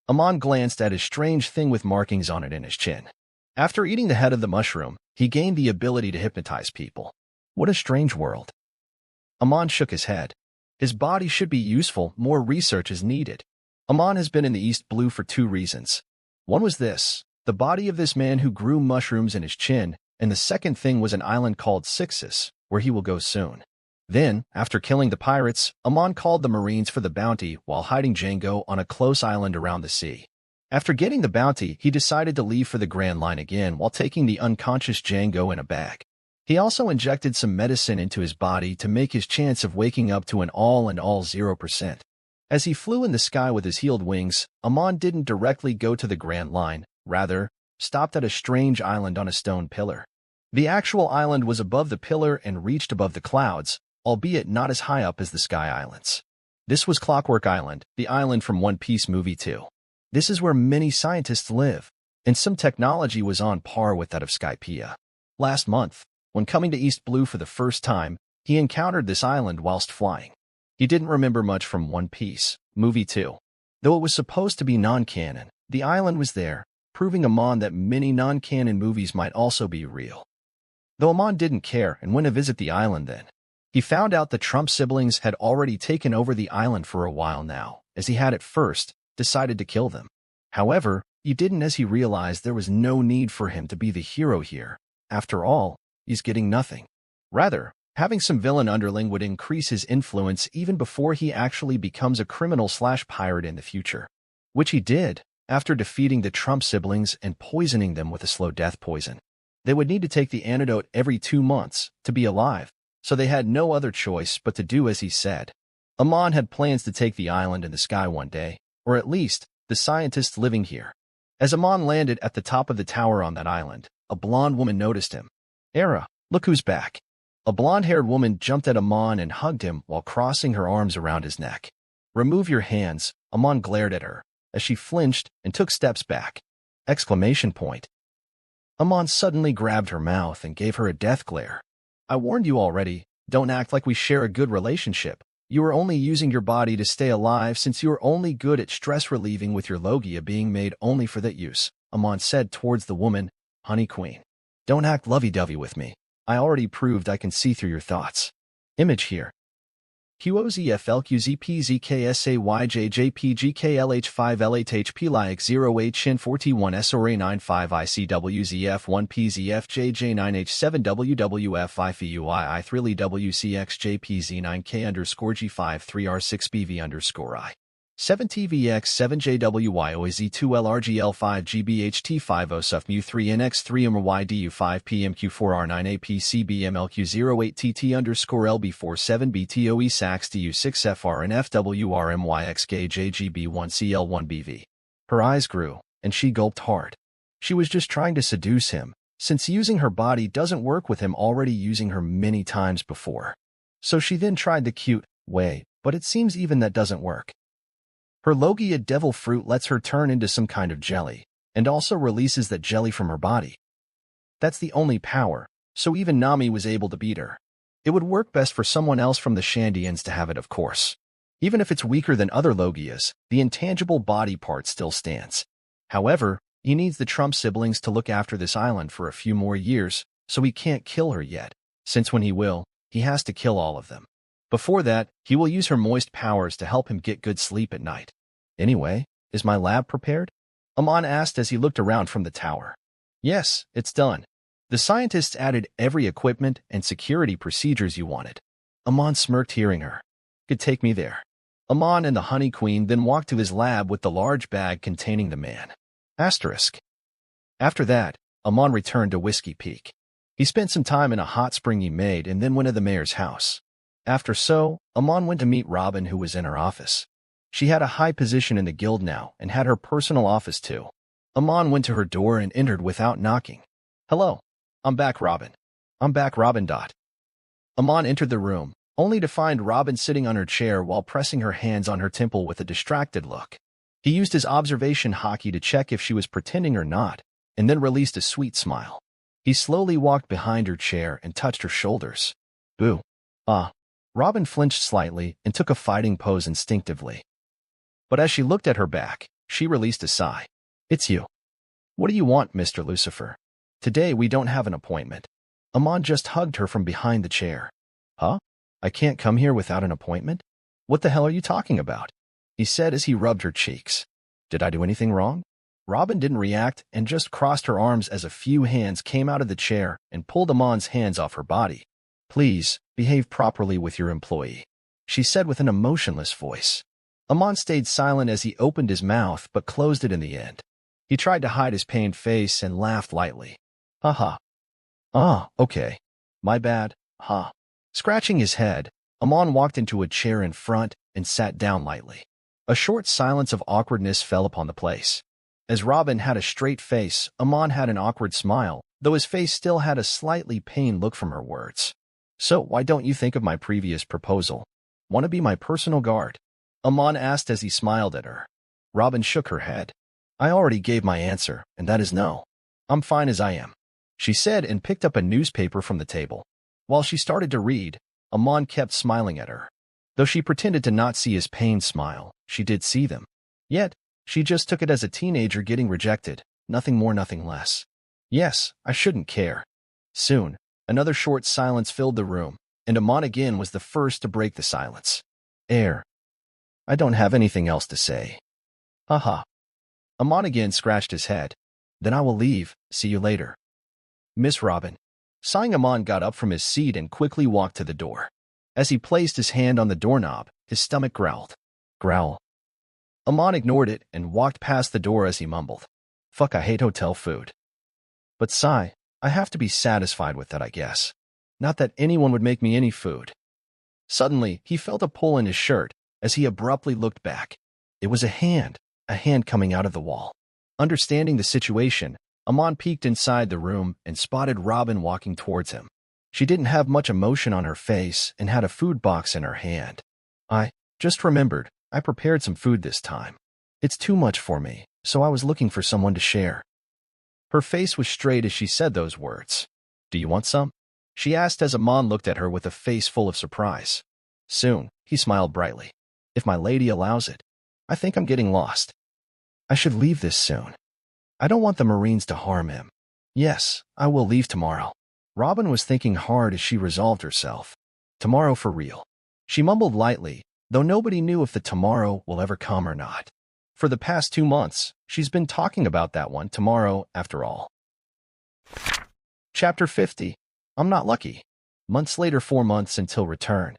Amon glanced at his strange thing with markings on it in his chin. After eating the head of the mushroom, he gained the ability to hypnotize people. What a strange world. Amon shook his head. His body should be useful, more research is needed. Amon has been in the East Blue for 2 reasons. One was this. The body of this man who grew mushrooms in his chin, and the second thing was an island called Sixus, where he will go soon. Then, after killing the pirates, Amon called the Marines for the bounty while hiding Django on a close island around the sea. After getting the bounty, he decided to leave for the Grand Line again while taking the unconscious Django in a bag. He also injected some medicine into his body to make his chance of waking up to an all-in-all 0%. As he flew in the sky with his healed wings, Amon didn't directly go to the Grand Line. Rather, stopped at a strange island on a stone pillar. The actual island was above the pillar and reached above the clouds, albeit not as high up as the Sky Islands. This was Clockwork Island, the island from One Piece Movie 2. This is where many scientists live, and some technology was on par with that of Skypiean. Last month, when coming to East Blue for the first time, he encountered this island whilst flying. He didn't remember much from One Piece Movie 2. Though it was supposed to be non-canon, the island was there, proving Amon that many non-canon movies might also be real. Though Amon didn't care and went to visit the island then, he found out the Trump siblings had already taken over the island for a while now, as he had at first decided to kill them. However, he didn't, as he realized there was no need for him to be the hero here. After all, he's getting nothing. Rather, having some villain underling would increase his influence even before he actually becomes a criminal/pirate in the future. Which he did, after defeating the Trump siblings and poisoning them with a slow death poison. They would need to take the antidote every 2 months to be alive, so they had no other choice but to do as he said. Amon had plans to take the island in the sky one day, or at least, the scientists living here. As Amon landed at the top of the tower on that island, a blonde woman noticed him. Era, look who's back. A blonde-haired woman jumped at Amon and hugged him while crossing her arms around his neck. Remove your hands, Amon glared at her, as she flinched and took steps back. Exclamation point. Amon suddenly grabbed her mouth and gave her a death glare. I warned you already, don't act like we share a good relationship. You are only using your body to stay alive since you are only good at stress relieving with your logia being made only for that use, Amon said towards the woman, Honey Queen. Don't act lovey-dovey with me. I already proved I can see through your thoughts. Image here. QOZFLQZPZKSAYJJPGKLH5LHHP 0H1041SORA95ICWZF1PZFJJ9H7WWF5FUI3LWCXJPZ9K_G5 7TVX7JWY0Z2LRGL5GBHT507BTOE6DUU6FRNFWRMYXKJGB1CL1BV. Her eyes grew, and she gulped hard. She was just trying to seduce him, since using her body doesn't work with him already using her many times before. So she then tried the cute way, but it seems even that doesn't work. Her Logia devil fruit lets her turn into some kind of jelly, and also releases that jelly from her body. That's the only power, so even Nami was able to beat her. It would work best for someone else from the Shandians to have it, of course. Even if it's weaker than other Logias, the intangible body part still stands. However, he needs the Trump siblings to look after this island for a few more years, so he can't kill her yet, since when he will, he has to kill all of them. Before that, he will use her moist powers to help him get good sleep at night. Anyway, is my lab prepared? Amon asked as he looked around from the tower. Yes, it's done. The scientists added every equipment and security procedures you wanted. Amon smirked hearing her. Could take me there. Amon and the Honey Queen then walked to his lab with the large bag containing the man. Asterisk. After that, Amon returned to Whiskey Peak. He spent some time in a hot spring he made and then went to the mayor's house. After so, Amon went to meet Robin, who was in her office. She had a high position in the guild now and had her personal office too. Amon went to her door and entered without knocking. Hello. I'm back, Robin. I'm back, Robin. Amon entered the room, only to find Robin sitting on her chair while pressing her hands on her temple with a distracted look. He used his observation hockey to check if she was pretending or not, and then released a sweet smile. He slowly walked behind her chair and touched her shoulders. Boo. Robin flinched slightly and took a fighting pose instinctively. But as she looked at her back, she released a sigh. It's you. What do you want, Mr. Lucifer? Today we don't have an appointment. Amon just hugged her from behind the chair. Huh? I can't come here without an appointment? What the hell are you talking about? He said as he rubbed her cheeks. Did I do anything wrong? Robin didn't react and just crossed her arms as a few hands came out of the chair and pulled Amon's hands off her body. Please, behave properly with your employee, she said with an emotionless voice. Amon stayed silent as he opened his mouth but closed it in the end. He tried to hide his pained face and laughed lightly. Haha. Okay. My bad, huh? Scratching his head, Amon walked into a chair in front and sat down lightly. A short silence of awkwardness fell upon the place. As Robin had a straight face, Amon had an awkward smile, though his face still had a slightly pained look from her words. So why don't you think of my previous proposal? Want to be my personal guard? Amon asked as he smiled at her. Robin shook her head. I already gave my answer, and that is no. I'm fine as I am, she said and picked up a newspaper from the table. While she started to read, Amon kept smiling at her. Though she pretended to not see his pained smile, she did see them. Yet, she just took it as a teenager getting rejected, nothing more, nothing less. Yes, I shouldn't care. Soon, another short silence filled the room, and Amon again was the first to break the silence. I don't have anything else to say. Haha. Amon again scratched his head. Then I will leave, see you later. Miss Robin. Sighing, Amon got up from his seat and quickly walked to the door. As he placed his hand on the doorknob, his stomach growled. Growl. Amon ignored it and walked past the door as he mumbled. Fuck, I hate hotel food. But sigh, I have to be satisfied with that, I guess. Not that anyone would make me any food. Suddenly, he felt a pull in his shirt as he abruptly looked back. It was a hand coming out of the wall. Understanding the situation, Amon peeked inside the room and spotted Robin walking towards him. She didn't have much emotion on her face and had a food box in her hand. I just remembered, I prepared some food this time. It's too much for me, so I was looking for someone to share. Her face was straight as she said those words. Do you want some? She asked as Amon looked at her with a face full of surprise. Soon, he smiled brightly. If my lady allows it. I think I'm getting lost. I should leave this soon. I don't want the Marines to harm him. Yes, I will leave tomorrow. Robin was thinking hard as she resolved herself. Tomorrow for real. She mumbled lightly, though nobody knew if the tomorrow will ever come or not. For the past 2 months, she's been talking about that one tomorrow after all. Chapter 50. I'm not lucky. Months later, 4 months until return.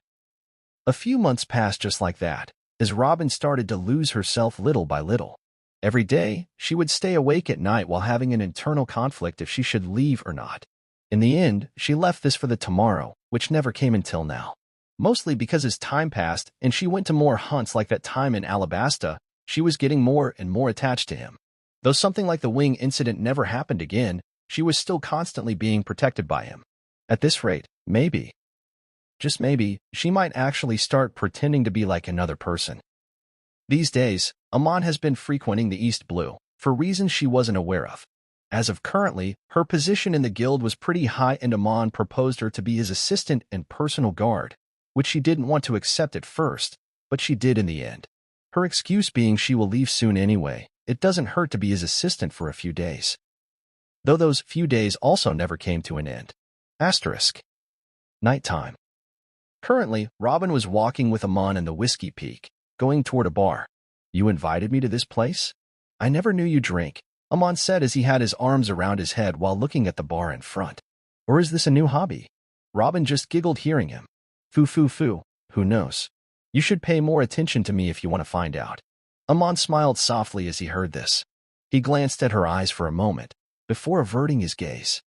A few months passed just like that, as Robin started to lose herself little by little. Every day, she would stay awake at night while having an internal conflict if she should leave or not. In the end, she left this for the tomorrow, which never came until now. Mostly because as time passed and she went to more hunts like that time in Alabasta, she was getting more and more attached to him. Though something like the wing incident never happened again, she was still constantly being protected by him. At this rate, maybe, just maybe, she might actually start pretending to be like another person. These days, Amon has been frequenting the East Blue, for reasons she wasn't aware of. As of currently, her position in the guild was pretty high and Amon proposed her to be his assistant and personal guard, which she didn't want to accept at first, but she did in the end. Her excuse being she will leave soon anyway, it doesn't hurt to be his assistant for a few days. Though those few days also never came to an end. Asterisk. Nighttime. Currently, Robin was walking with Amon in the Whiskey Peak, going toward a bar. You invited me to this place? I never knew you drink, Amon said as he had his arms around his head while looking at the bar in front. Or is this a new hobby? Robin just giggled hearing him. Foo, who knows? You should pay more attention to me if you want to find out. Amon smiled softly as he heard this. He glanced at her eyes for a moment, before averting his gaze.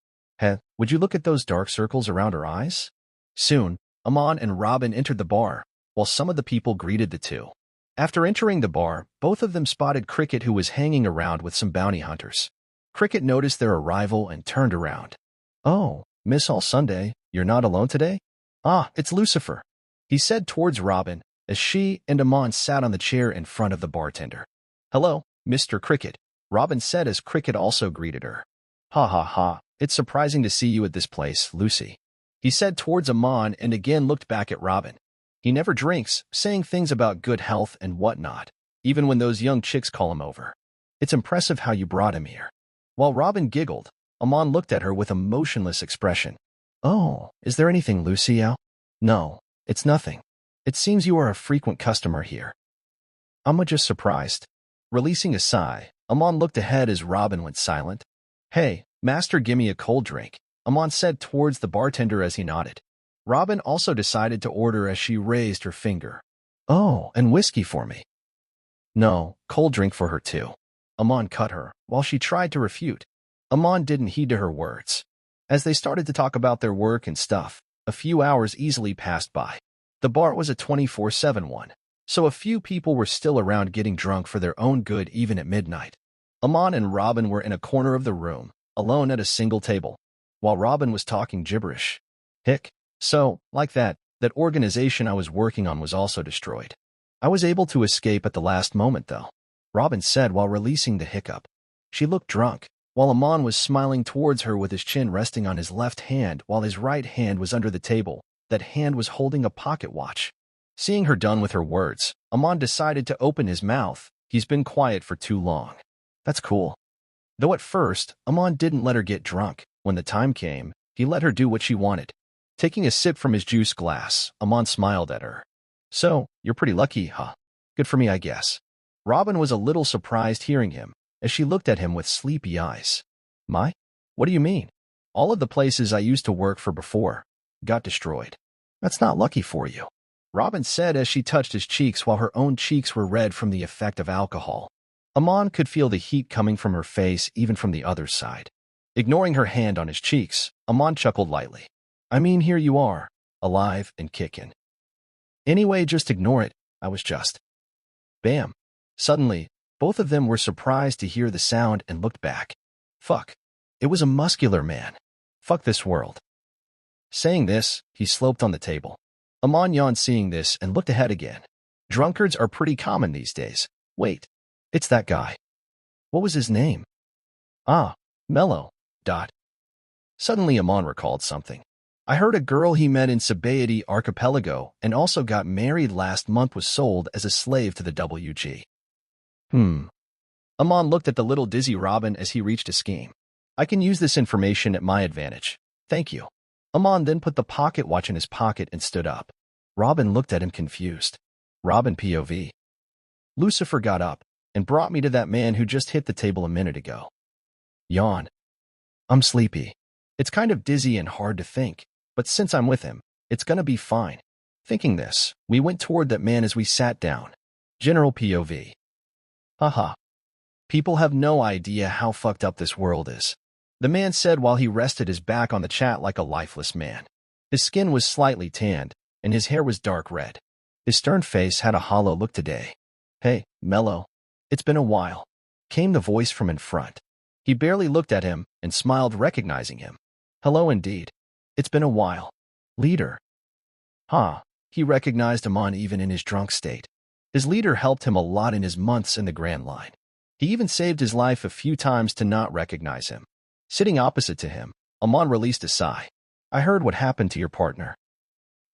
Would you look at those dark circles around her eyes? Soon, Amon and Robin entered the bar, while some of the people greeted the two. After entering the bar, both of them spotted Cricket, who was hanging around with some bounty hunters. Cricket noticed their arrival and turned around. Oh, Miss All Sunday, you're not alone today? Ah, it's Lucifer, he said towards Robin, as she and Amon sat on the chair in front of the bartender. Hello, Mr. Cricket, Robin said as Cricket also greeted her. Ha, it's surprising to see you at this place, Lucy, he said towards Amon and again looked back at Robin. He never drinks, saying things about good health and whatnot, even when those young chicks call him over. It's impressive how you brought him here. While Robin giggled, Amon looked at her with a motionless expression. Oh, is there anything, Lucy? No, it's nothing. It seems you are a frequent customer here. I'm just surprised. Releasing a sigh, Amon looked ahead as Robin went silent. Hey, master, gimme a cold drink, Amon said towards the bartender as he nodded. Robin also decided to order as she raised her finger. Oh, and whiskey for me. No, cold drink for her too. Amon cut her, while she tried to refute. Amon didn't heed to her words. As they started to talk about their work and stuff, a few hours easily passed by. The bar was a 24/7 one, so a few people were still around getting drunk for their own good even at midnight. Amon and Robin were in a corner of the room, alone at a single table, while Robin was talking gibberish. So, like that organization I was working on was also destroyed. I was able to escape at the last moment, though, Robin said while releasing the hiccup. She looked drunk, while Amon was smiling towards her with his chin resting on his left hand while his right hand was under the table. That hand was holding a pocket watch. Seeing her done with her words, Amon decided to open his mouth. He's been quiet for too long. That's cool. Though at first, Amon didn't let her get drunk. When the time came, he let her do what she wanted. Taking a sip from his juice glass, Amon smiled at her. So, you're pretty lucky, huh? Good for me, I guess. Robin was a little surprised hearing him, as she looked at him with sleepy eyes. My? What do you mean? All of the places I used to work for before got destroyed. That's not lucky for you, Robin said as she touched his cheeks while her own cheeks were red from the effect of alcohol. Amon could feel the heat coming from her face even from the other side. Ignoring her hand on his cheeks, Amon chuckled lightly. I mean, here you are, alive and kicking. Anyway, just ignore it. I was just. Bam. Suddenly, both of them were surprised to hear the sound and looked back. Fuck. It was a muscular man. Fuck this world. Saying this, he sloped on the table. Amon yawned seeing this and looked ahead again. Drunkards are pretty common these days. Wait. It's that guy. What was his name? Ah, Mello. Suddenly Amon recalled something. I heard a girl he met in Sabaody Archipelago and also got married last month was sold as a slave to the WG. Amon looked at the little dizzy Robin as he reached a scheme. I can use this information at my advantage. Thank you. Amon then put the pocket watch in his pocket and stood up. Robin looked at him confused. Robin POV. Lucifer got up and brought me to that man who just hit the table a minute ago. Yawn. I'm sleepy. It's kind of dizzy and hard to think, but since I'm with him, it's gonna be fine. Thinking this, we went toward that man as we sat down. General POV. Haha. People have no idea how fucked up this world is. The man said while he rested his back on the chat like a lifeless man. His skin was slightly tanned, and his hair was dark red. His stern face had a hollow look today. Hey, Mello. It's been a while. Came the voice from in front. He barely looked at him and smiled, recognizing him. Hello indeed. It's been a while. Leader. Huh. He recognized Amon even in his drunk state. His leader helped him a lot in his months in the Grand Line. He even saved his life a few times to not recognize him. Sitting opposite to him, Amon released a sigh. I heard what happened to your partner.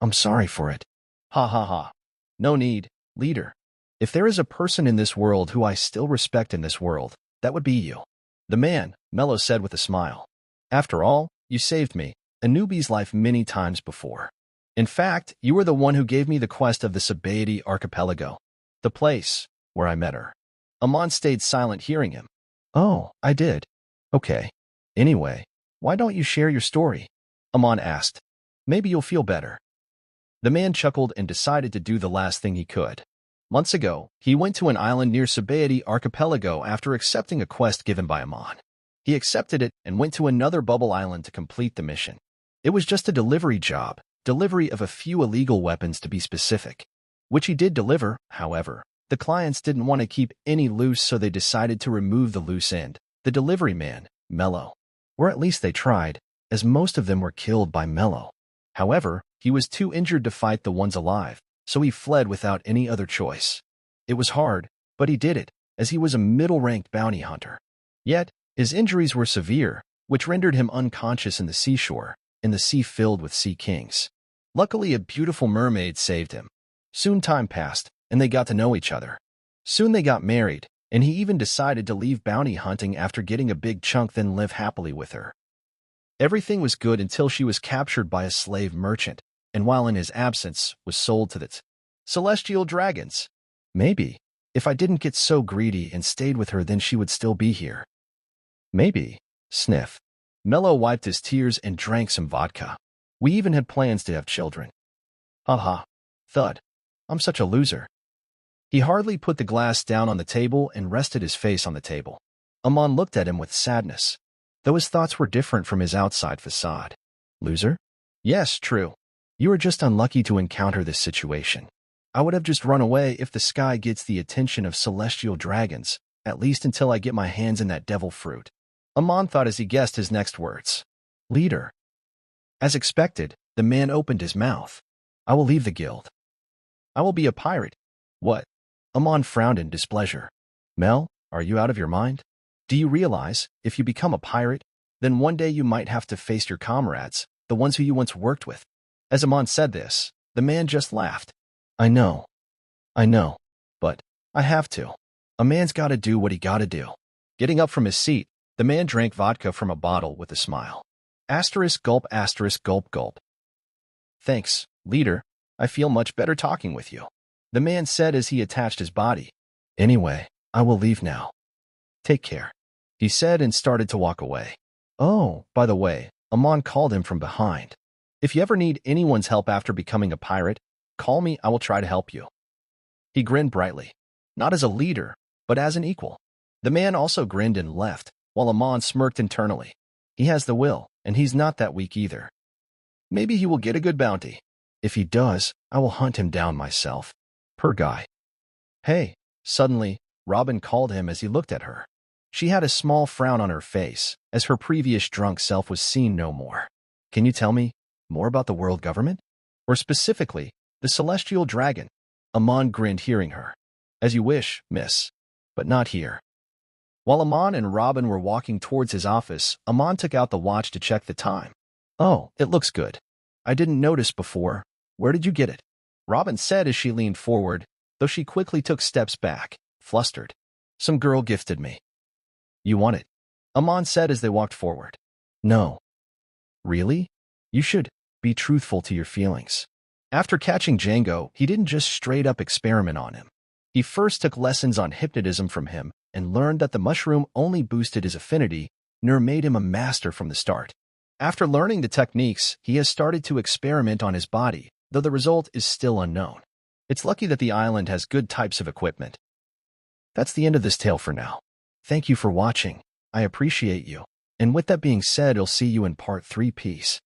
I'm sorry for it. Ha ha ha. No need, leader. If there is a person in this world who I still respect in this world, that would be you. The man, Mello said with a smile. After all, you saved me, a newbie's life many times before. In fact, you were the one who gave me the quest of the eveAny archipelago, the place where I met her. Amon stayed silent hearing him. Oh, I did. Okay. Anyway, why don't you share your story? Amon asked. Maybe you'll feel better. The man chuckled and decided to do the last thing he could. Months ago, he went to an island near eveAny archipelago after accepting a quest given by Amon. He accepted it and went to another bubble island to complete the mission. It was just a delivery job, delivery of a few illegal weapons to be specific, which he did deliver. However, the clients didn't want to keep any loose, so they decided to remove the loose end, the delivery man, Mello. Or at least they tried, as most of them were killed by Mello. However, he was too injured to fight the ones alive, so he fled without any other choice. It was hard, but he did it, as he was a middle-ranked bounty hunter. Yet, his injuries were severe, which rendered him unconscious in the seashore, in the sea filled with sea kings. Luckily, a beautiful mermaid saved him. Soon time passed, and they got to know each other. Soon they got married, and he even decided to leave bounty hunting after getting a big chunk, then live happily with her. Everything was good until she was captured by a slave merchant, and while in his absence, was sold to the celestial dragons. Maybe, if I didn't get so greedy and stayed with her, then she would still be here. Maybe. Sniff. Mello wiped his tears and drank some vodka. We even had plans to have children. Haha. Thud. I'm such a loser. He hardly put the glass down on the table and rested his face on the table. Amon looked at him with sadness, though his thoughts were different from his outside facade. Loser? Yes, true. You are just unlucky to encounter this situation. I would have just run away if the sky gets the attention of celestial dragons, at least until I get my hands in that devil fruit. Amon thought as he guessed his next words. Leader. As expected, the man opened his mouth. I will leave the guild. I will be a pirate. What? Amon frowned in displeasure. Mel, are you out of your mind? Do you realize, if you become a pirate, then one day you might have to face your comrades, the ones who you once worked with? As Amon said this, the man just laughed. I know, but I have to. A man's gotta do what he gotta do. Getting up from his seat, the man drank vodka from a bottle with a smile. Asterisk gulp, asterisk gulp gulp. Thanks, leader. I feel much better talking with you. The man said as he attached his body. Anyway, I will leave now. Take care, he said and started to walk away. Oh, by the way, Amon called him from behind. If you ever need anyone's help after becoming a pirate, call me, I will try to help you. He grinned brightly, not as a leader, but as an equal. The man also grinned and left, while Amon smirked internally. He has the will, and he's not that weak either. Maybe he will get a good bounty. If he does, I will hunt him down myself. Per guy. Hey, suddenly, Robin called him as he looked at her. She had a small frown on her face, as her previous drunk self was seen no more. Can you tell me more about the world government? Or specifically, the celestial dragon? Amon grinned hearing her. As you wish, miss. But not here. While Amon and Robin were walking towards his office, Amon took out the watch to check the time. Oh, it looks good. I didn't notice before. Where did you get it? Robin said as she leaned forward, though she quickly took steps back, flustered. Some girl gifted me. You want it? Amon said as they walked forward. No. Really? You should be truthful to your feelings. After catching Django, he didn't just straight up experiment on him. He first took lessons on hypnotism from him and learned that the mushroom only boosted his affinity, nor made him a master from the start. After learning the techniques, he has started to experiment on his body, though the result is still unknown. It's lucky that the island has good types of equipment. That's the end of this tale for now. Thank you for watching. I appreciate you. And with that being said, I'll see you in part 3. Peace.